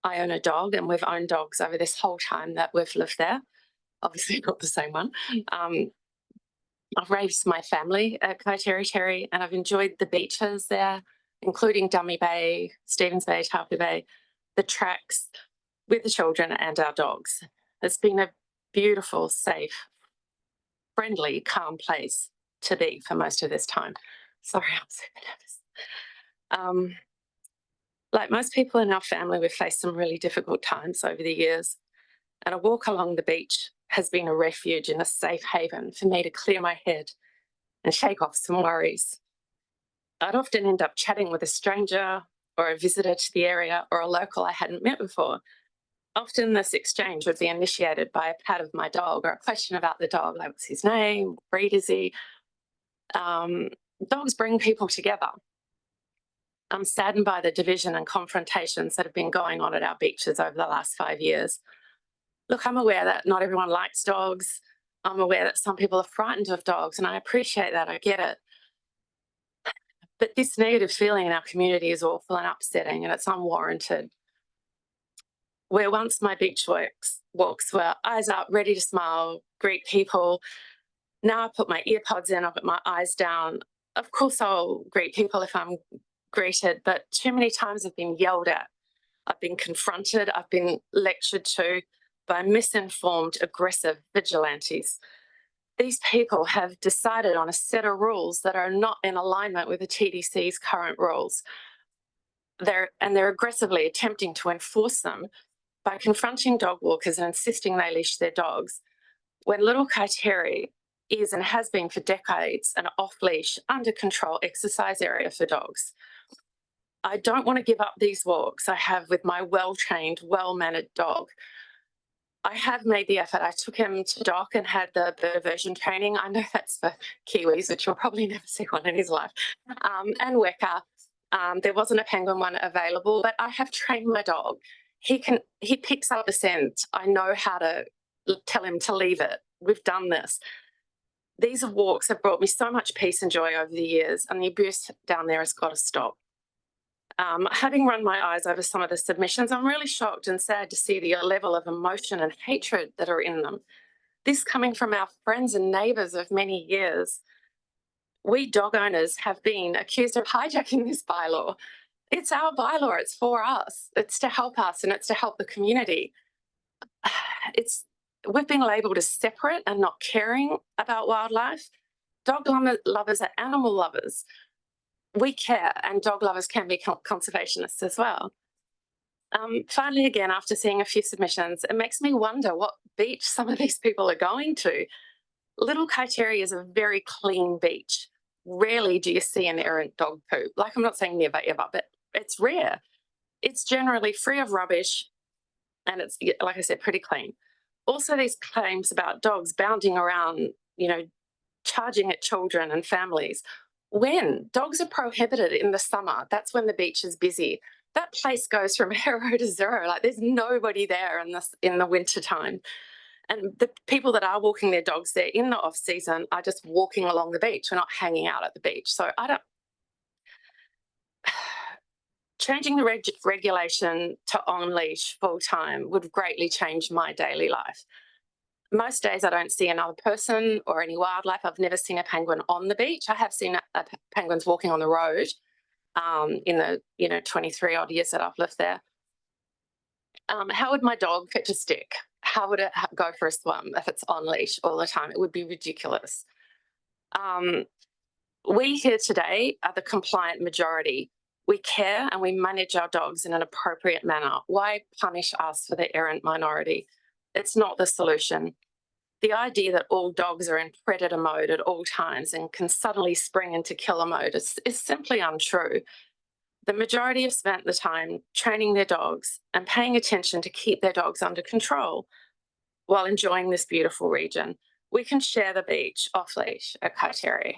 I own a dog and we've owned dogs over this whole time that we've lived there. Obviously not the same one. I've raised my family at Kaiteriterri and I've enjoyed the beaches there, including Dummy Bay, Stevens Bay, Taupo Bay, the tracks with the children and our dogs. It's been a beautiful, safe, friendly, calm place to be for most of this time. Sorry, I'm super nervous. Like most people in our family, we've faced some really difficult times over the years, and a walk along the beach has been a refuge and a safe haven for me to clear my head and shake off some worries. I'd often end up chatting with a stranger or a visitor to the area or a local I hadn't met before. Often this exchange would be initiated by a pat of my dog or a question about the dog, like what's his name, what breed is he? Dogs bring people together. I'm saddened by the division and confrontations that have been going on at our beaches over the last 5 years. Look, I'm aware that not everyone likes dogs. I'm aware that some people are frightened of dogs, and I appreciate that, I get it. But this negative feeling in our community is awful and upsetting, and it's unwarranted. Where once my beach walks were eyes up, ready to smile, greet people, now I put my earpods in, I've got my eyes down. Of course I'll greet people if I'm greeted, but too many times I've been yelled at. I've been confronted, I've been lectured to by misinformed, aggressive vigilantes. These people have decided on a set of rules that are not in alignment with the TDC's current rules. They're aggressively attempting to enforce them by confronting dog walkers and insisting they leash their dogs, when Little Kaiterri is and has been for decades an off-leash, under-control exercise area for dogs. I don't want to give up these walks I have with my well-trained, well-mannered dog. I have made the effort. I took him to dock and had the bird aversion training. I know that's for Kiwis, which will probably never see one in his life, and Weka. There wasn't a penguin one available, but I have trained my dog. He picks up a scent. I know how to tell him to leave it. We've done this. These walks have brought me so much peace and joy over the years, and the abuse down there has got to stop. Having run my eyes over some of the submissions, I'm really shocked and sad to see the level of emotion and hatred that are in them. This coming from our friends and neighbours of many years. We dog owners have been accused of hijacking this bylaw. It's our bylaw, it's for us, it's to help us and it's to help the community. We've been labelled as separate and not caring about wildlife. Dog lovers are animal lovers. We care, and dog lovers can be conservationists as well. Finally, again, after seeing a few submissions, it makes me wonder what beach some of these people are going to. Little Kaiterri is a very clean beach. Rarely do you see an errant dog poop. Like, I'm not saying never ever, but it's rare. It's generally free of rubbish and it's, like I said, pretty clean. Also, these claims about dogs bounding around, charging at children and families. When dogs are prohibited in the summer, that's when the beach is busy. That place goes from hero to zero. Like, there's nobody there in the winter time. And the people that are walking their dogs there in the off season are just walking along the beach. We're not hanging out at the beach. So changing the regulation to on leash full time would greatly change my daily life. Most days I don't see another person or any wildlife. I've never seen a penguin on the beach. I have seen penguins walking on the road in the 23 odd years that I've lived there. How would my dog fetch a stick? How would it go for a swim if it's on leash all the time? It would be ridiculous. We here today are the compliant majority. We care and we manage our dogs in an appropriate manner. Why punish us for the errant minority? It's not the solution. The idea that all dogs are in predator mode at all times and can suddenly spring into killer mode is simply untrue. The majority have spent the time training their dogs and paying attention to keep their dogs under control while enjoying this beautiful region. We can share the beach off leash at Kaiterri.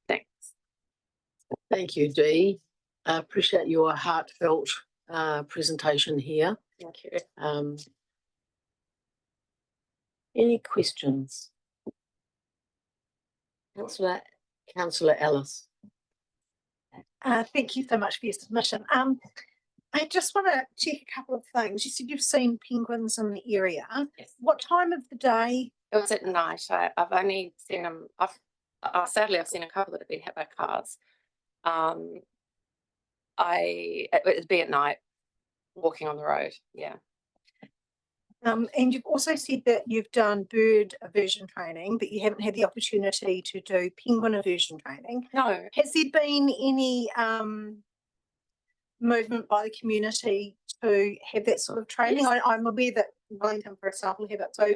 Thanks. Thank you, Dee. I appreciate your heartfelt presentation here. Thank you. Any questions? Councillor Ellis. Thank you so much for your submission. I just want to check a couple of things. You said you've seen penguins in the area. Yes. What time of the day? It was at night. I've only seen them. Sadly, I've seen a couple that have been hit by cars. It would be at night, walking on the road. Yeah. And you've also said that you've done bird aversion training, but you haven't had the opportunity to do penguin aversion training. No. Has there been any movement by the community to have that sort of training? Yes. I'm aware that Wellington, for example, have it. So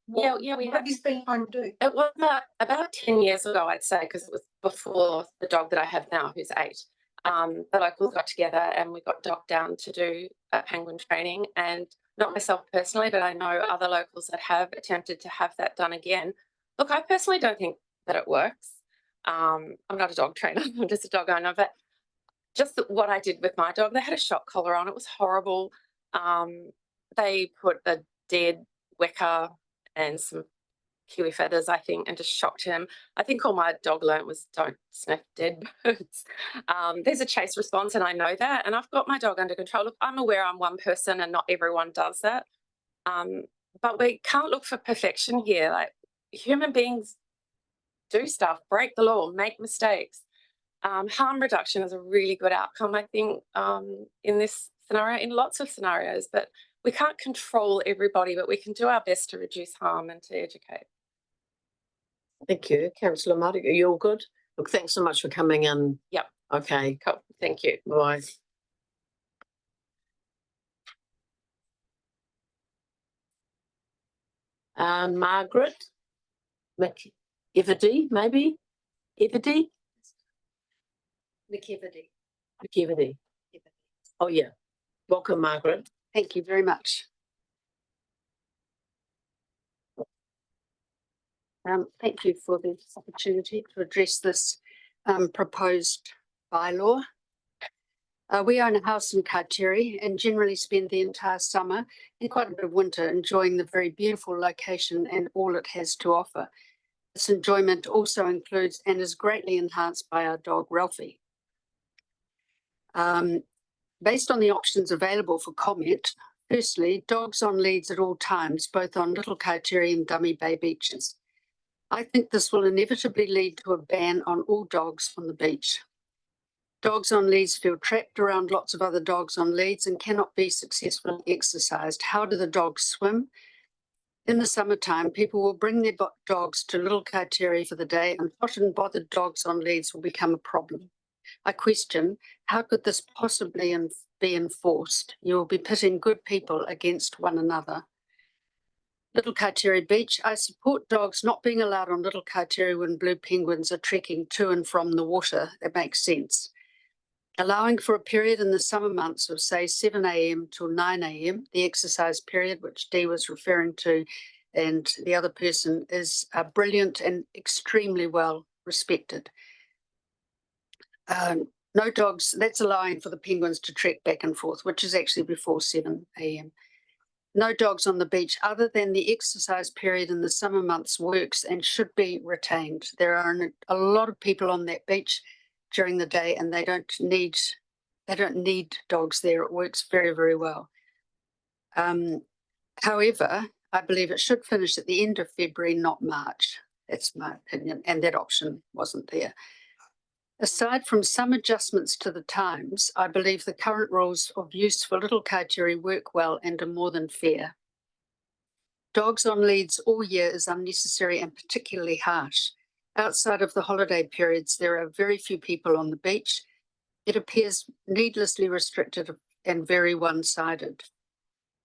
We what have. have you been trying to do? It was about 10 years ago, I'd say, because it was before the dog that I have now, who's 8. The locals got together and we got dog down to do penguin training, and not myself personally, but I know other locals that have attempted to have that done again. Look, I personally don't think that it works. I'm not a dog trainer, I'm just a dog owner, but just what I did with my dog, they had a shock collar on, it was horrible. They put a dead wicker and some kiwi feathers, I think, and just shocked him. I think all my dog learnt was don't sniff dead birds. There's a chase response, and I know that, and I've got my dog under control. Look, I'm aware I'm one person and not everyone does that. But we can't look for perfection here. Like, human beings do stuff, break the law, make mistakes. Harm reduction is a really good outcome, I think, in this scenario, in lots of scenarios, but we can't control everybody, but we can do our best to reduce harm and to educate. Thank you. Councillor Margaret, are you all good? Look, thanks so much for coming in. Yep. Okay. Cool. Thank you. Bye. Margaret? McEvedy, maybe? McEvedy? McEvedy. Oh, yeah. Welcome, Margaret. Thank you very much. Thank you for the opportunity to address this proposed bylaw. We own a house in Kaiteri and generally spend the entire summer and quite a bit of winter enjoying the very beautiful location and all it has to offer. This enjoyment also includes and is greatly enhanced by our dog Ralphie. Based on the options available for comment, firstly, dogs on leads at all times, both on Little Kaiteri and Dummy Bay beaches. I think this will inevitably lead to a ban on all dogs on the beach. Dogs on leads feel trapped around lots of other dogs on leads and cannot be successfully exercised. How do the dogs swim? In the summertime, people will bring their dogs to Little Kaiteri for the day, and hot and bothered dogs on leads will become a problem. I question, how could this possibly be enforced? You will be pitting good people against one another. Little Kaiteri Beach, I support dogs not being allowed on Little Kaiteri when blue penguins are trekking to and from the water. That makes sense. Allowing for a period in the summer months of, say, 7 a.m. till 9 a.m., the exercise period, which Dee was referring to, and the other person, is brilliant and extremely well respected. No dogs, that's allowing for the penguins to trek back and forth, which is actually before 7 a.m. No dogs on the beach other than the exercise period in the summer months works and should be retained. There are a lot of people on that beach during the day and they don't need dogs there. It works very, very well. However, I believe it should finish at the end of February, not March. That's my opinion, and that option wasn't there. Aside from some adjustments to the times, I believe the current rules of use for Little Kaiteri work well and are more than fair. Dogs on leads all year is unnecessary and particularly harsh. Outside of the holiday periods, there are very few people on the beach. It appears needlessly restricted and very one-sided.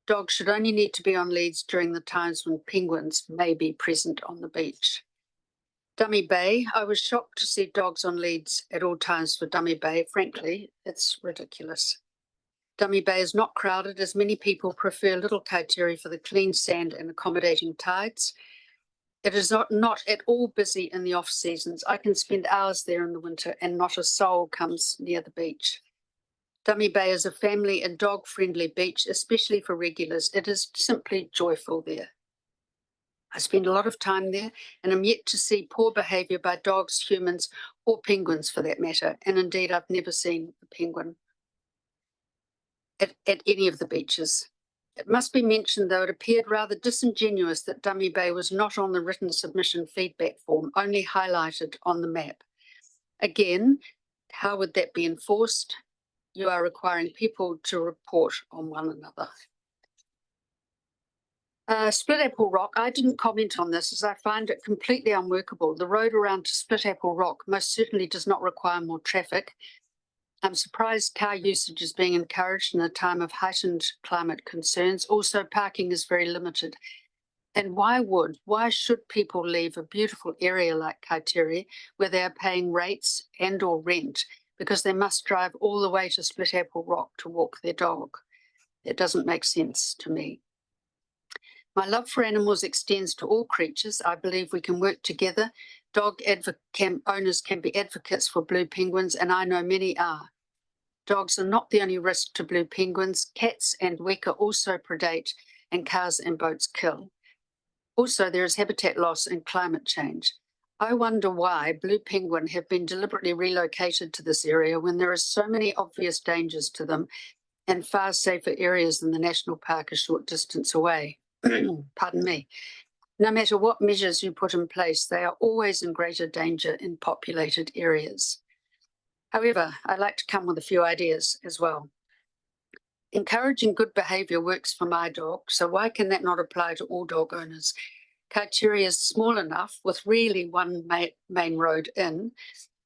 Dogs should only need to be on leads during the times when penguins may be present on the beach. Dummy Bay, I was shocked to see dogs on leads at all times for Dummy Bay. Frankly, it's ridiculous. Dummy Bay is not crowded as many people prefer Little Kaiteri for the clean sand and accommodating tides. It is not at all busy in the off seasons. I can spend hours there in the winter and not a soul comes near the beach. Dummy Bay is a family and dog-friendly beach, especially for regulars. It is simply joyful there. I spend a lot of time there and am yet to see poor behaviour by dogs, humans, or penguins for that matter. And indeed, I've never seen a penguin at any of the beaches. It must be mentioned, though, it appeared rather disingenuous that Dummy Bay was not on the written submission feedback form, only highlighted on the map. Again, how would that be enforced? You are requiring people to report on one another. Split Apple Rock, I didn't comment on this as I find it completely unworkable. The road around to Split Apple Rock most certainly does not require more traffic. I'm surprised car usage is being encouraged in a time of heightened climate concerns. Also, parking is very limited. And why should people leave a beautiful area like Kaiteri where they are paying rates and or rent because they must drive all the way to Split Apple Rock to walk their dog? It doesn't make sense to me. My love for animals extends to all creatures. I believe we can work together. Dog owners can be advocates for blue penguins, and I know many are. Dogs are not the only risk to blue penguins. Cats and weka also predate, and cars and boats kill. Also, there is habitat loss and climate change. I wonder why blue penguin have been deliberately relocated to this area when there are so many obvious dangers to them and far safer areas than the national park a short distance away. Pardon me. No matter what measures you put in place, they are always in greater danger in populated areas. However, I'd like to come with a few ideas as well. Encouraging good behaviour works for my dog, so why can that not apply to all dog owners? Kaiteri is small enough, with really one main road in,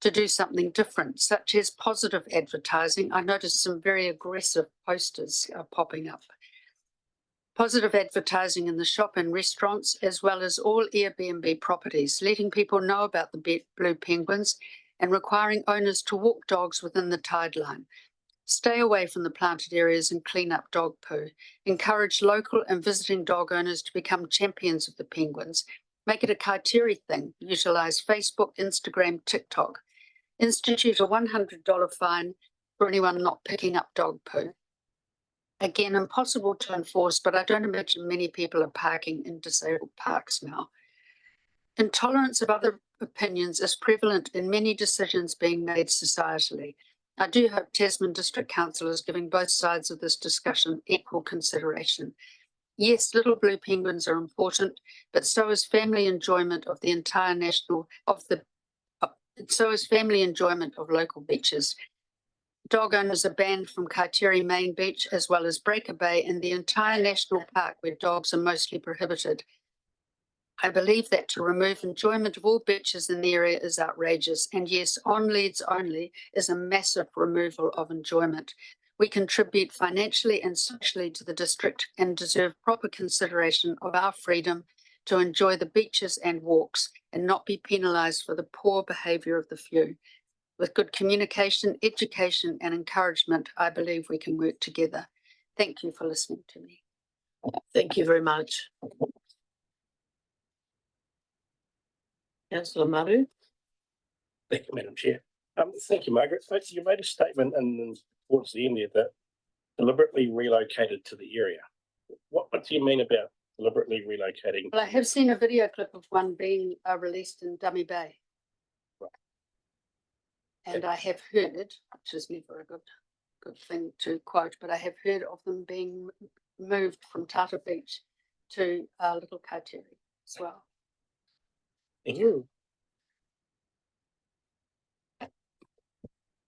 to do something different, such as positive advertising. I noticed some very aggressive posters popping up. Positive advertising in the shop and restaurants, as well as all Airbnb properties, letting people know about the blue penguins and requiring owners to walk dogs within the tide line. Stay away from the planted areas and clean up dog poo. Encourage local and visiting dog owners to become champions of the penguins. Make it a Kaiteri thing. Utilise Facebook, Instagram, TikTok. Institute a $100 fine for anyone not picking up dog poo. Again, impossible to enforce, but I don't imagine many people are parking in disabled parks now. Intolerance of other opinions is prevalent in many decisions being made societally. I do hope Tasman District Council is giving both sides of this discussion equal consideration. Yes, little blue penguins are important, but so is family enjoyment of the entire so is family enjoyment of local beaches. Dog owners are banned from Kaiteri Main Beach as well as Breaker Bay and the entire national park where dogs are mostly prohibited. I believe that to remove enjoyment of all beaches in the area is outrageous, and yes, on leads only is a massive removal of enjoyment. We contribute financially and socially to the district and deserve proper consideration of our freedom to enjoy the beaches and walks and not be penalised for the poor behaviour of the few. With good communication, education and encouragement, I believe we can work together. Thank you for listening to me. Thank you very much. Councillor Maru. Thank you, Madam Chair. Thank you, Margaret. You made a statement towards the end there that deliberately relocated to the area. What do you mean about deliberately relocating? Well, I have seen a video clip of one being released in Dummy Bay. Right. And I have heard, which is never a good thing to quote, but I have heard of them being moved from Tata Beach to Little Kaiteri as well. Thank you.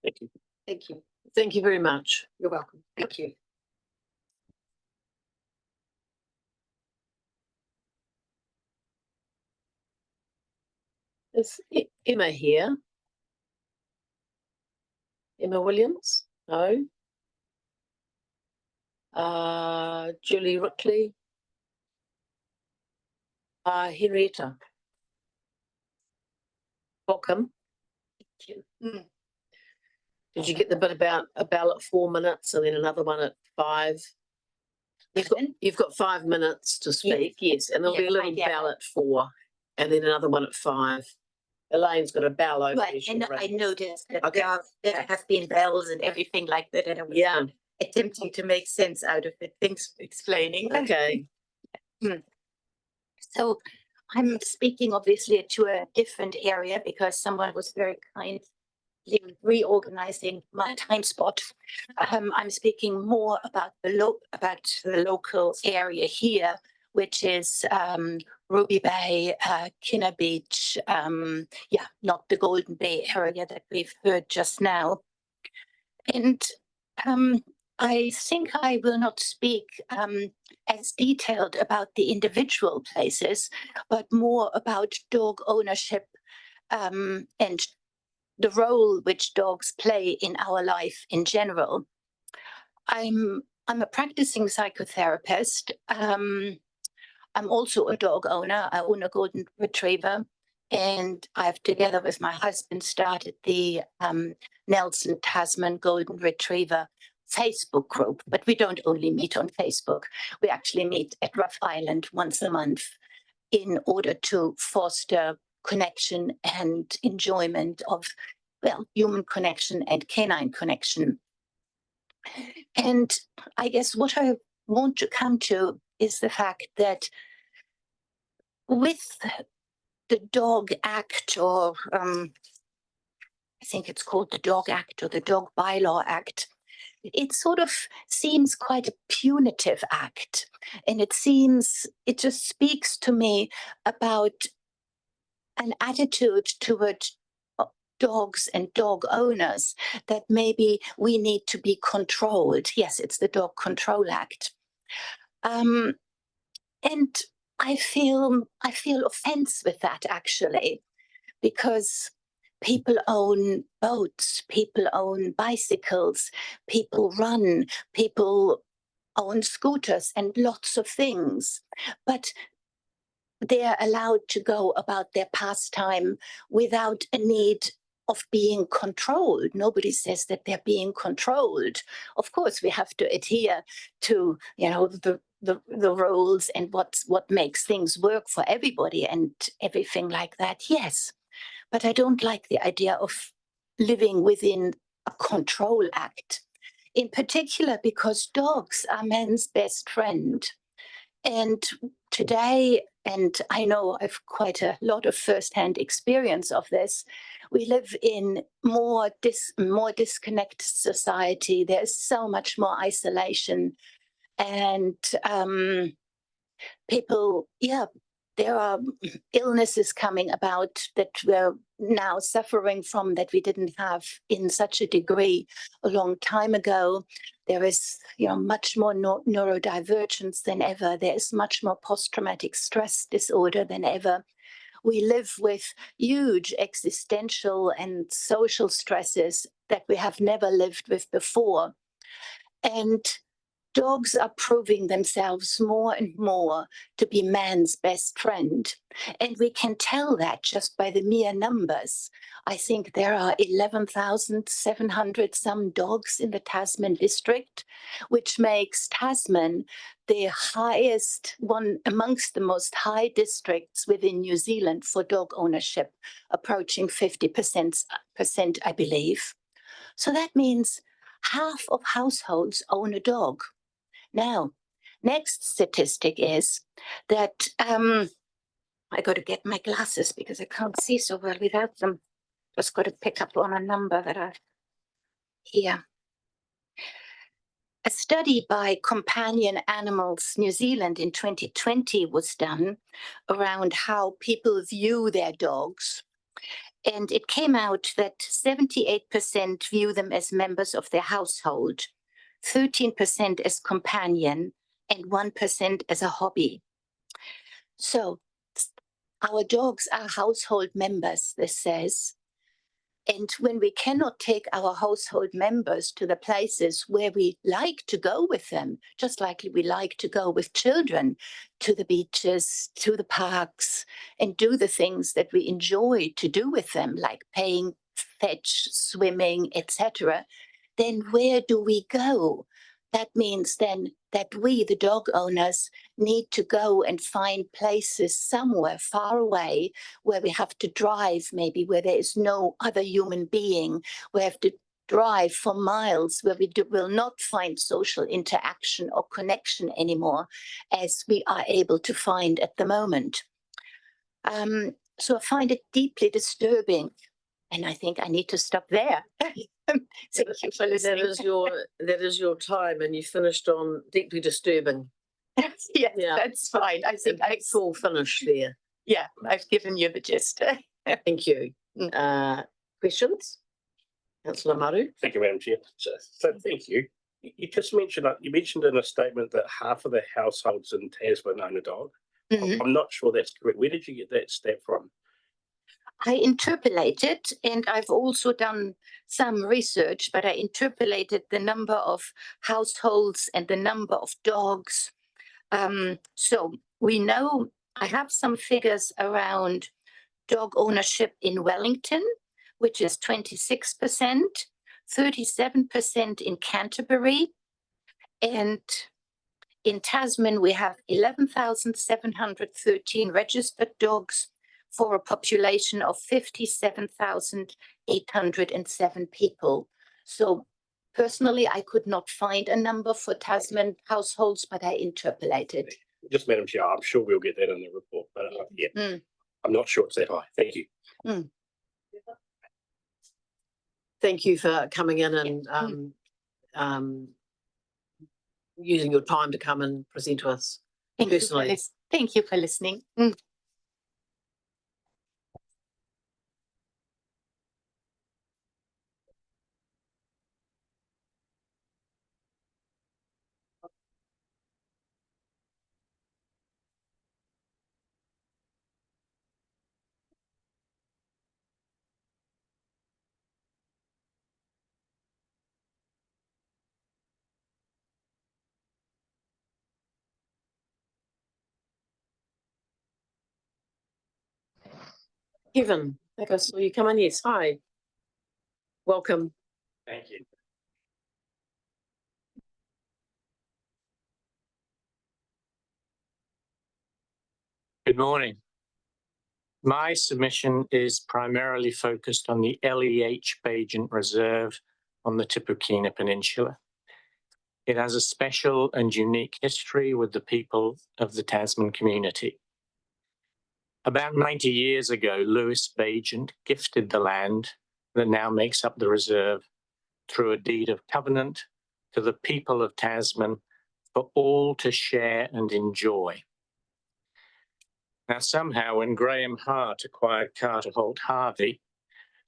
Thank you. Thank you. Thank you very much. You're welcome. Thank you. Is Emma here? Emma Williams? No. Julie Rickley? Henriette? Welcome. Thank you. Did you get the bit about a ballot 4 minutes and then another one at 5? You've got 5 minutes to speak, yes, and there'll be a little ballot 4 and then another one at 5. Elaine's got a bell over Right, his and shoulder. I noticed that Okay. there have been bells and everything like that, and I was Yeah, attempting to make sense out of it, things explaining. okay. So I'm speaking obviously to a different area because someone was very kindly reorganizing my time spot. I'm speaking more about the local area here, which is Ruby Bay, Kinner Beach, not the Golden Bay area that we've heard just now. And I think I will not speak as detailed about the individual places, but more about dog ownership and the role which dogs play in our life in general. I'm a practicing psychotherapist. I'm also a dog owner. I own a golden retriever, and I've, together with my husband, started the Nelson Tasman Golden Retriever Facebook group. But we don't only meet on Facebook. We actually meet at Rough Island once a month in order to foster connection and enjoyment of, well, human connection and canine connection. And I guess what I want to come to is the fact that with the Dog Act, or I think it's called the Dog Act or the Dog Bylaw Act, it sort of seems quite a punitive act. And it just speaks to me about an attitude toward dogs and dog owners that maybe we need to be controlled. Yes, it's the Dog Control Act. And I feel offense with that, actually, because people own boats, people own bicycles, people run, people own scooters and lots of things. But they're allowed to go about their pastime without a need of being controlled. Nobody says that they're being controlled. Of course, we have to adhere to, the rules and what makes things work for everybody and everything like that. Yes, but I don't like the idea of living within a control act, in particular because dogs are man's best friend. And today, and I know I've quite a lot of firsthand experience of this, we live in more disconnected society. There's so much more isolation, and people, there are illnesses coming about that we're now suffering from that we didn't have in such a degree a long time ago. There is, much more neurodivergence than ever. There is much more post-traumatic stress disorder than ever. We live with huge existential and social stresses that we have never lived with before. And dogs are proving themselves more and more to be man's best friend. And we can tell that just by the mere numbers. I think there are 11,700 some dogs in the Tasman district, which makes Tasman the highest one amongst the most high districts within New Zealand for dog ownership, approaching 50%, I believe. So that means half of households own a dog. Now, next statistic is that I got to get my glasses because I can't see so well without them. Just got to pick up on a number that I here. A study by Companion Animals New Zealand in 2020 was done around how people view their dogs. And it came out that 78% view them as members of their household, 13% as companion, and 1% as a hobby. So our dogs are household members, this says. And when we cannot take our household members to the places where we like to go with them, just like we like to go with children to the beaches, to the parks, and do the things that we enjoy to do with them, like playing fetch, swimming, etc., then where do we go? that means then that we, the dog owners, need to go and find places somewhere far away where we have to drive, maybe where there is no other human being. We have to drive for miles where we will not find social interaction or connection anymore as we are able to find at the moment. So I find it deeply disturbing, and I think I need to stop there. Thank you for listening. That is your time, and you finished on deeply disturbing. Yes, Yeah. that's fine. I think I Full finish there. yeah, I've given you the gist. Thank you. Questions? Councillor Maru? Thank you, Madam Chair. So thank you. You just mentioned, you mentioned in a statement that half of the households in Tasman own a dog. I'm not sure that's correct. Where did you get that stat from? I interpolated, and I've also done some research, but I interpolated the number of households and the number of dogs. So we know, I have some figures around dog ownership in Wellington, which is 26%, 37% in Canterbury, and in Tasman, we have 11,713 registered dogs for a population of 57,807 people. So personally, I could not find a number for Tasman households, but I interpolated. Just Madam Chair, I'm sure we'll get that in the report, but yeah, I'm not sure it's that high. Thank you. Thank you for coming in and using your time to come and present to us personally. Thank you for listening. Kevin, I think I saw you come in. Yes, hi. Welcome. Thank you. Good morning. My submission is primarily focused on the LEH Bagent Reserve on the Tipukina Peninsula. It has a special and unique history with the people of the Tasman community. About 90 years ago, Lewis Bagent gifted the land that now makes up the reserve through a deed of covenant to the people of Tasman for all to share and enjoy. Now, somehow, when Graham Hart acquired Carter Holt Harvey,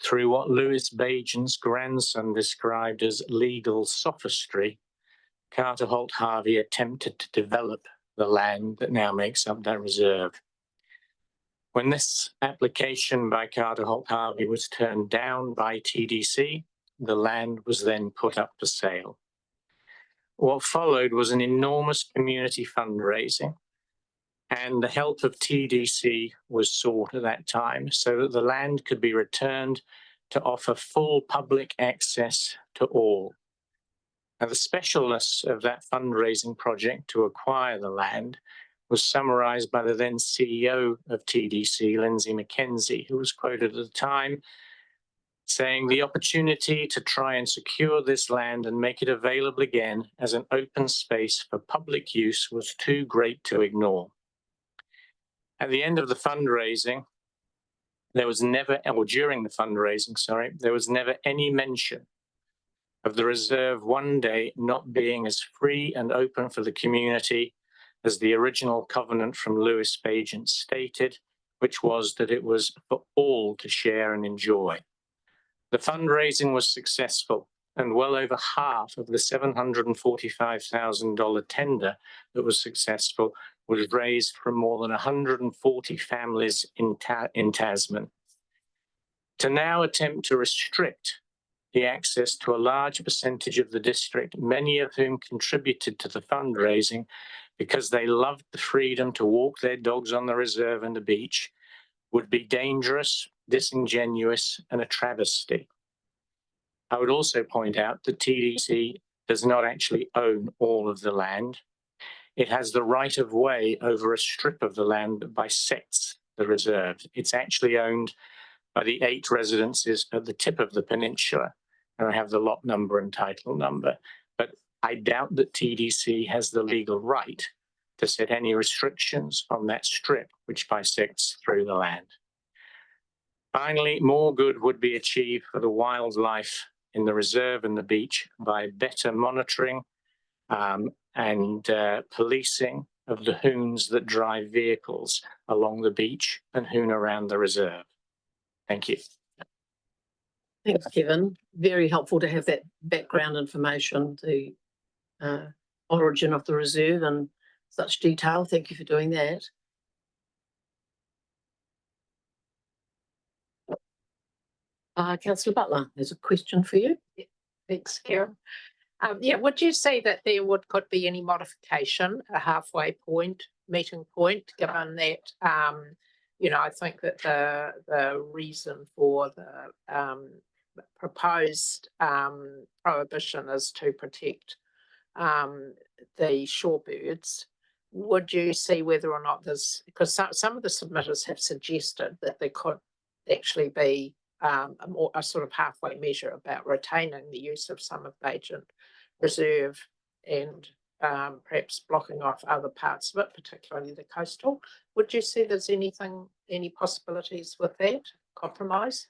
through what Lewis Bagent's grandson described as legal sophistry, Carter Holt Harvey attempted to develop the land that now makes up that reserve. When this application by Carter Holt Harvey was turned down by TDC, the land was then put up for sale. What followed was an enormous community fundraising, and the help of TDC was sought at that time so that the land could be returned to offer full public access to all. Now, the specialness of that fundraising project to acquire the land was summarised by the then CEO of TDC, Lindsay McKenzie, who was quoted at the time saying, "The opportunity to try and secure this land and make it available again as an open space for public use was too great to ignore." At the end of the fundraising, there was never, or during the fundraising, sorry, there was never any mention of the reserve one day not being as free and open for the community as the original covenant from Lewis Bagent stated, which was that it was for all to share and enjoy. The fundraising was successful, and well over half of the $745,000 tender that was successful was raised from more than 140 families in Tasman. To now attempt to restrict the access to a large percentage of the district, many of whom contributed to the fundraising because they loved the freedom to walk their dogs on the reserve and the beach, would be dangerous, disingenuous, and a travesty. I would also point out that TDC does not actually own all of the land. It has the right of way over a strip of the land that bisects the reserve. It's actually owned by the 8 residences at the tip of the peninsula. And I have the lot number and title number, but I doubt that TDC has the legal right to set any restrictions on that strip which bisects through the land. Finally, more good would be achieved for the wildlife in the reserve and the beach by better monitoring and policing of the hoons that drive vehicles along the beach and hoon around the reserve. Thank you. Thanks, Kevin. Very helpful to have that background information, the origin of the reserve in such detail. Thank you for doing that. Councillor Butler, there's a question for you. Thanks, Karen. Yeah, would you say that there could be any modification, a halfway point, meeting point, given that you know, I think that the reason for the proposed prohibition is to protect the shorebirds. Would you see whether or not there's, because some of the submitters have suggested that there could actually be a sort of halfway measure about retaining the use of some of Agent Reserve and perhaps blocking off other parts of it, particularly the coastal. Would you see there's any possibilities with that compromise?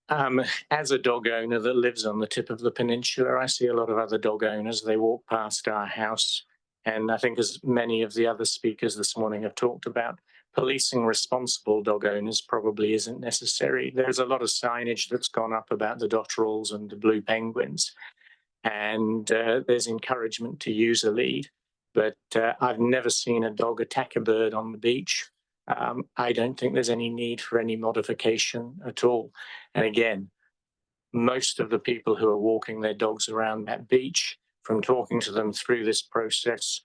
As a dog owner that lives on the tip of the peninsula, I see a lot of other dog owners. They walk past our house, and I think, as many of the other speakers this morning have talked about, policing responsible dog owners probably isn't necessary. There's a lot of signage that's gone up about the dotterels and the blue penguins, and there's encouragement to use a lead, but I've never seen a dog attack a bird on the beach. I don't think there's any need for any modification at all. And again, most of the people who are walking their dogs around that beach, from talking to them through this process,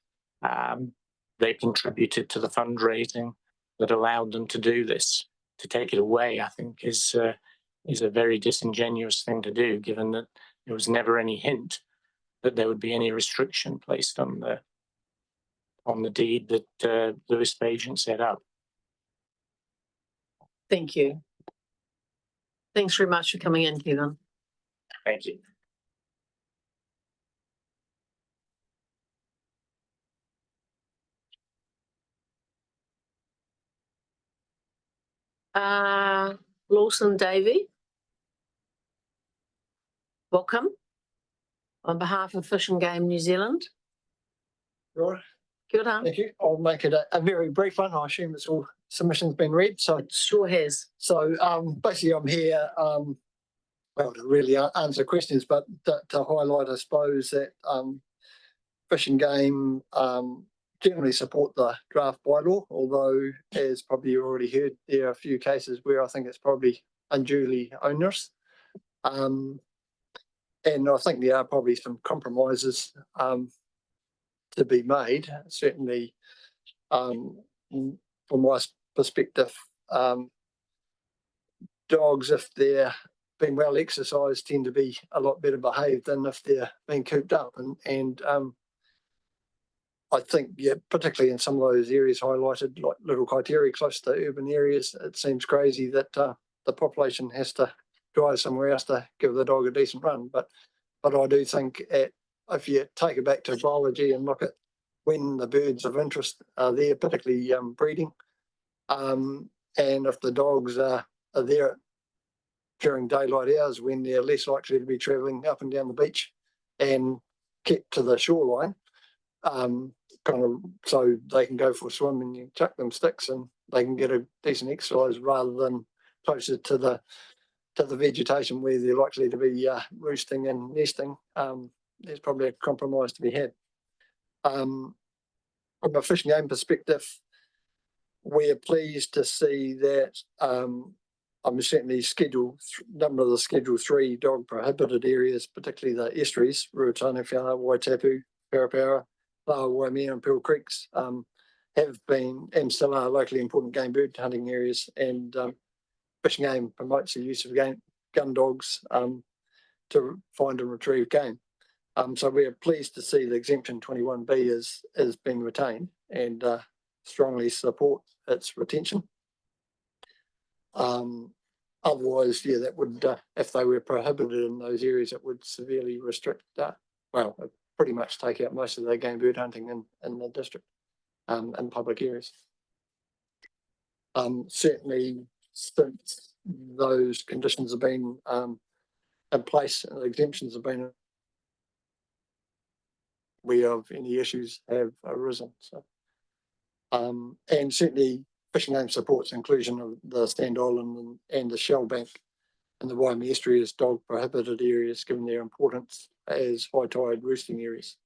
they contributed to the fundraising that allowed them to do this. To take it away, I think, is a very disingenuous thing to do, given that there was never any hint that there would be any restriction placed on the deed that Lewis Agent set up. Thank you. Thanks very much for coming in, Kevin. Thank you. Lawson, Davey. Welcome. On behalf of Fish and Game New Zealand. Right. Good on. Thank you. I'll make it a very brief one. I assume it's all submissions been read. So it sure has. So basically I'm here well, to really answer questions, but to highlight, I suppose, that Fish and Game generally support the draft bylaw, although, as probably you already heard, there are a few cases where I think it's probably unduly onerous. And I think there are probably some compromises to be made. Certainly, from my perspective, dogs, if they're being well exercised, tend to be a lot better behaved than if they're being cooped up. And I think, yeah, particularly in some of those areas highlighted, like Little Kaiteri, close to urban areas, it seems crazy that the population has to drive somewhere else to give the dog a decent run. But I do think if you take it back to biology and look at when the birds of interest are there, particularly breeding, and if the dogs are there during daylight hours when they're less likely to be travelling up and down the beach and kept to the shoreline, kind of so they can go for a swim and you chuck them sticks and they can get a decent exercise rather than closer to the vegetation where they're likely to be roosting and nesting. There's probably a compromise to be had. From a Fish and Game perspective, we're pleased to see that certainly number of the Schedule 3 dog prohibited areas, particularly the estuaries, Ruatanu, Waitapu, Parapara, Waimea and Pearl Creeks, have been and still are locally important game bird hunting areas, and Fish and Game promotes the use of gun dogs to find and retrieve game. So we're pleased to see the exemption 21B is being retained and strongly support its retention. Otherwise, yeah, that would, if they were prohibited in those areas, it would severely restrict, well, pretty much take out most of the game bird hunting in the district, in public areas. Certainly, since those conditions have been in place, and the exemptions have been, of any issues have arisen. So, and certainly Fishing Game supports inclusion of the Stand Island and the Shell Bank in the Waimea estuary as dog prohibited areas, given their importance as high tide roosting areas.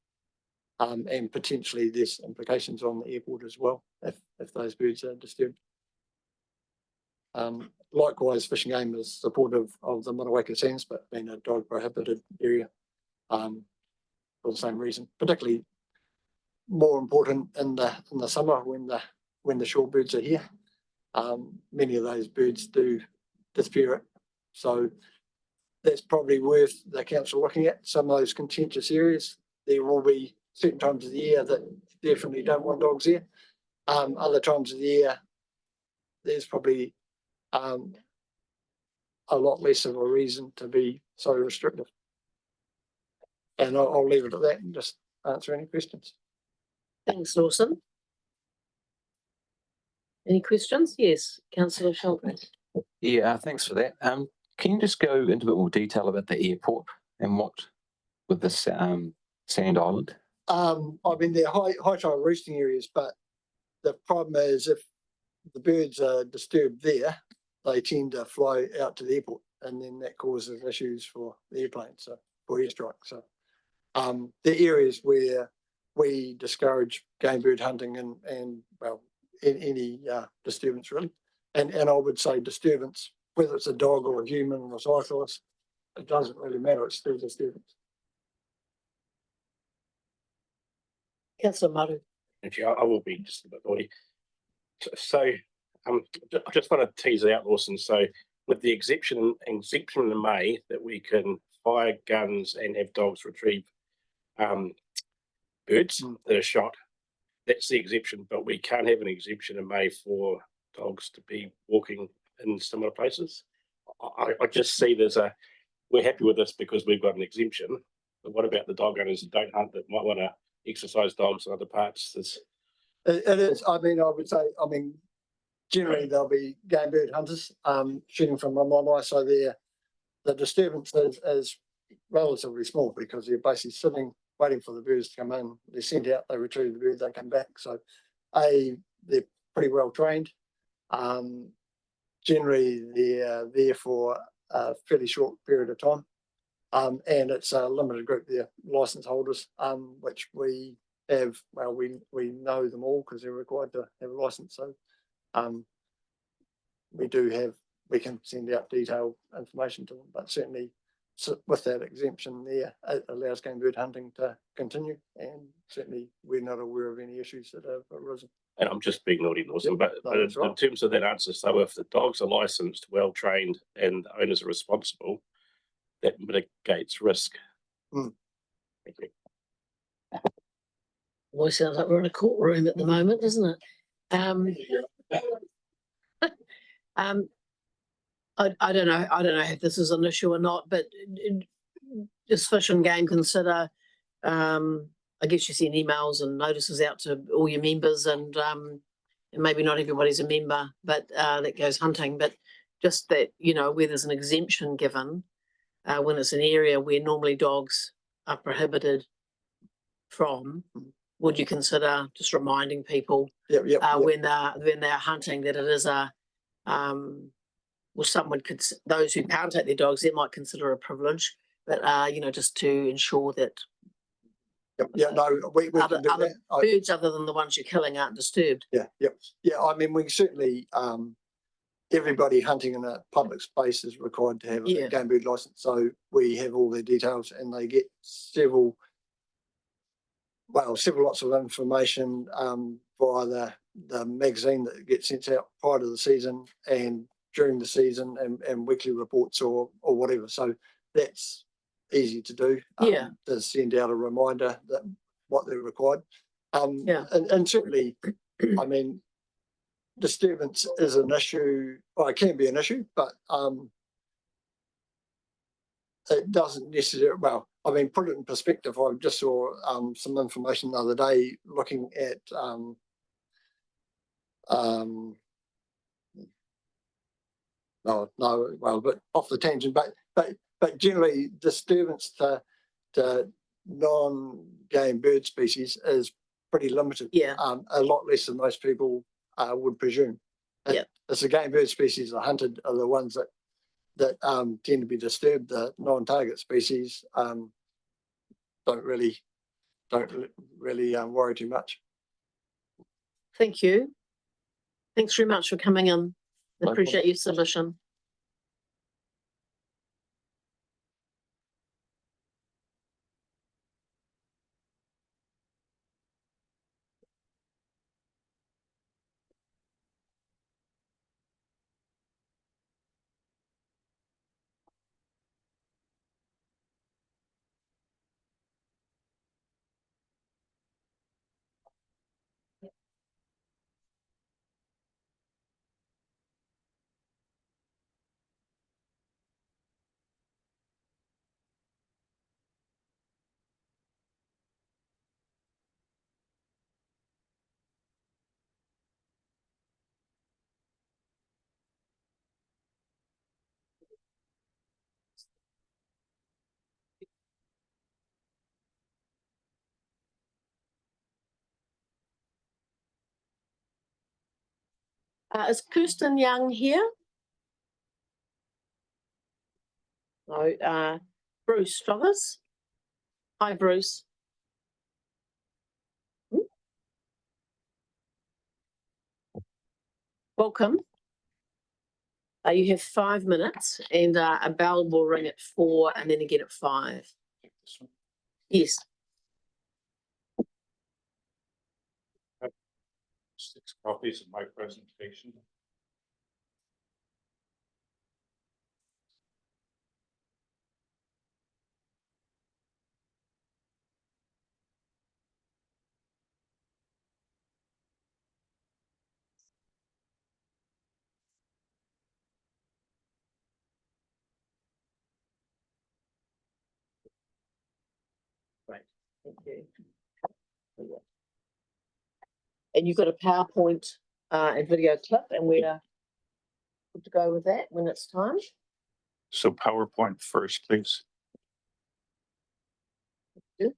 And potentially there's implications on the airport as well if those birds are disturbed. Likewise, Fishing Game is supportive of the Manawa Sands, but being a dog prohibited area for the same reason, particularly more important in the summer when the shorebirds are here. Many of those birds do disappear. So that's probably worth the council looking at some of those contentious areas. There will be certain times of the year that definitely don't want dogs there. Other times of the year, there's probably a lot less of a reason to be so restrictive. And I'll leave it at that and just answer any questions. Thanks, Lawson. Any questions? Yes, Councillor Shelton. Yeah, thanks for that. Can you just go into a bit more detail about the airport and what with the Sand Island? I mean, they're high tide roosting areas, but the problem is if the birds are disturbed there, they tend to fly out to the airport, and then that causes issues for the airplanes, so for airstrike. So the areas where we discourage game bird hunting and well, any disturbance really, and I would say disturbance, whether it's a dog or a human or a cyclist, it doesn't really matter. It's still disturbance. Councillor Maru. Actually, I will be just a bit naughty. So I just want to tease it out, Lawson. So with the exemption in May that we can fire guns and have dogs retrieve birds that are shot, that's the exemption, but we can't have an exemption in May for dogs to be walking in similar places. I just see we're happy with this because we've got an exemption, but what about the dog owners that don't hunt that might want to exercise dogs in other parts? It is, I mean, I would say, generally there'll be game bird hunters shooting from one eye, so the disturbance is relatively small because they're basically sitting waiting for the birds to come in. They're sent out, they retrieve the bird, they come back. So they're pretty well trained. Generally they're there for a fairly short period of time. And it's a limited group, they're license holders, which we have, well, we know them all because they're required to have a license. So we can send out detailed information to them, but certainly with that exemption there, it allows game bird hunting to continue, and certainly we're not aware of any issues that have arisen. And I'm just being naughty, Lawson, but right. in terms of that answer, so if the dogs are licensed, well trained, and the owners are responsible, that mitigates risk. Thank you. Always sounds like we're in a courtroom at the moment, doesn't it? I don't know if this is an issue or not, but does Fish and Game consider, I guess you send emails and notices out to all your members, and maybe not everybody's a member, but that goes hunting, but just that, where there's an exemption given, when it's an area where normally dogs are prohibited from, would you consider just reminding people when they're hunting that it is a well, some would those who can't take their dogs, they might consider a privilege, but just to ensure that we other birds other than the ones you're killing aren't disturbed. I mean, we certainly everybody hunting in a public space is required to have a game bird license, so we have all their details, and they get several lots of information via the magazine that gets sent out prior to the season and during the season, and weekly reports or whatever. So that's easy to do. Yeah. To send out a reminder that what they're required. Yeah. And certainly, I mean, disturbance is an issue. Well, it can be an issue, but it doesn't necessarily. Well, I mean, put it in perspective. I just saw some information the other day looking at no, well, but off the tangent. But generally, disturbance to non-game bird species is pretty limited. Yeah. A lot less than most people would presume. Yeah. It's the game bird species are hunted are the ones that tend to be disturbed. The non-target species don't really worry too much. Thank you. Thanks very much for coming in. No Appreciate your submission. Is Kirsten Young here? No. Bruce Struthers. Hi, Bruce. Welcome. You have 5 minutes, and a bell will ring at 4 and then again at 5. Yes. 6 copies of my presentation. Great. Thank you. And you've got a PowerPoint and video clip, and we're good to go with that when it's time. So PowerPoint first, please. Yeah.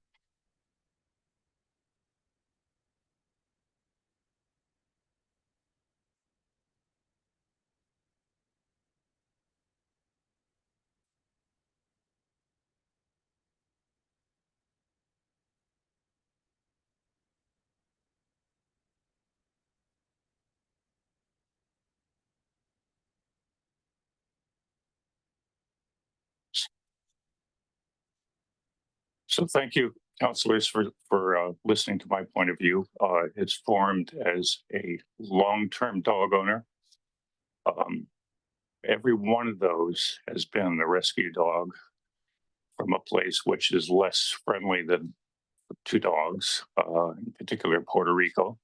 So thank you, councillors, for listening to my point of view. It's formed as a long-term dog owner. Every one of those has been a rescue dog from a place which is less friendly than to dogs, in particular Puerto Rico.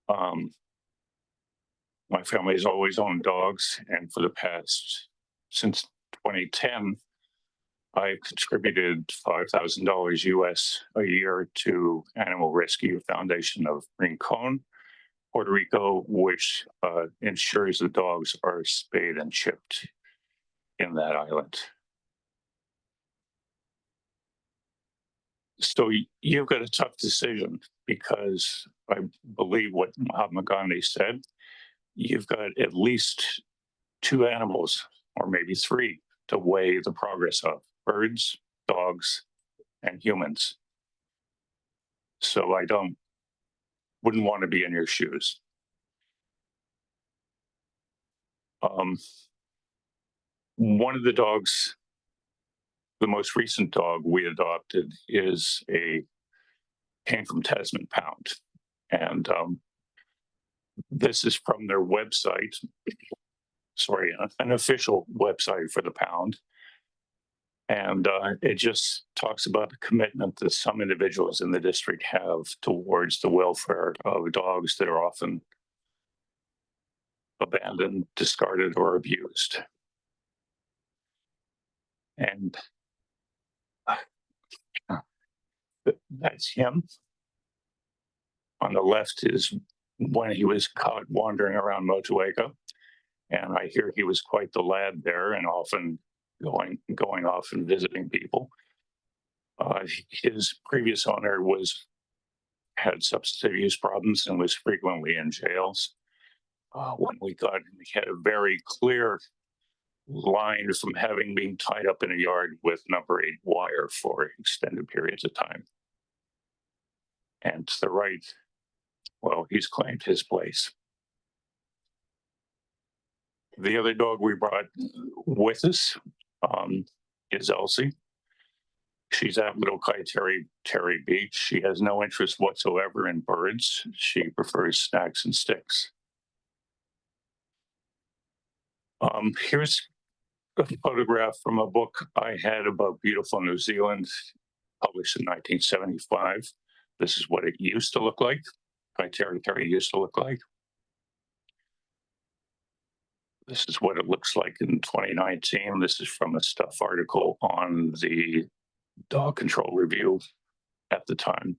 My family has always owned dogs, and for the past, since 2010, I've contributed $5,000 US a year to Animal Rescue Foundation of Rincon, Puerto Rico, which ensures the dogs are spayed and chipped in that island. So you've got a tough decision, because I believe what Mahatma Gandhi said, you've got at least 2 animals, or maybe 3, to weigh the progress of: birds, dogs, and humans. So I wouldn't want to be in your shoes. One of the dogs, the most recent dog we adopted, came from Tasman Pound. And this is from their website, sorry, an official website for the pound. And it just talks about the commitment that some individuals in the district have towards the welfare of dogs that are often abandoned, discarded, or abused. And that's him. On the left is when he was caught wandering around Motueka. And I hear he was quite the lad there and often going off and visiting people. His previous owner had substance abuse problems and was frequently in jails. When we got him, he had a very clear line from having been tied up in a yard with number 8 wire for extended periods of time. And to the right, well, he's claimed his place. The other dog we brought with us is Elsie. She's at Little Terry Beach. She has no interest whatsoever in birds. She prefers snacks and sticks. Here's a photograph from a book I had about beautiful New Zealand, published in 1975. This is what it used to look like. Terry used to look like. This is what it looks like in 2019. This is from a Stuff article on the Dog Control Review at the time.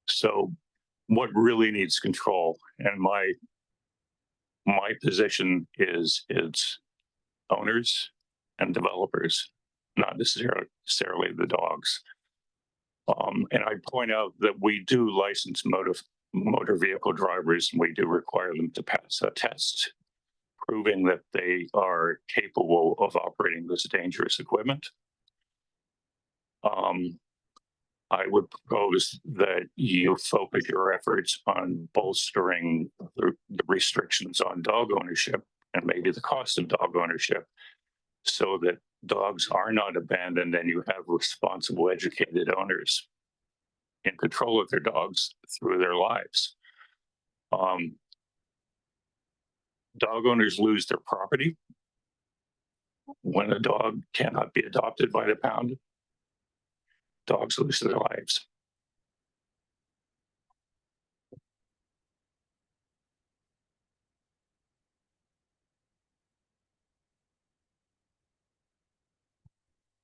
So what really needs control? And my position is it's owners and developers, not necessarily the dogs. And I point out that we do license motor vehicle drivers, and we do require them to pass a test proving that they are capable of operating this dangerous equipment. I would propose that you focus your efforts on bolstering the restrictions on dog ownership and maybe the cost of dog ownership, so that dogs are not abandoned and you have responsible, educated owners in control of their dogs through their lives. Dog owners lose their property when a dog cannot be adopted by the pound. Dogs lose their lives.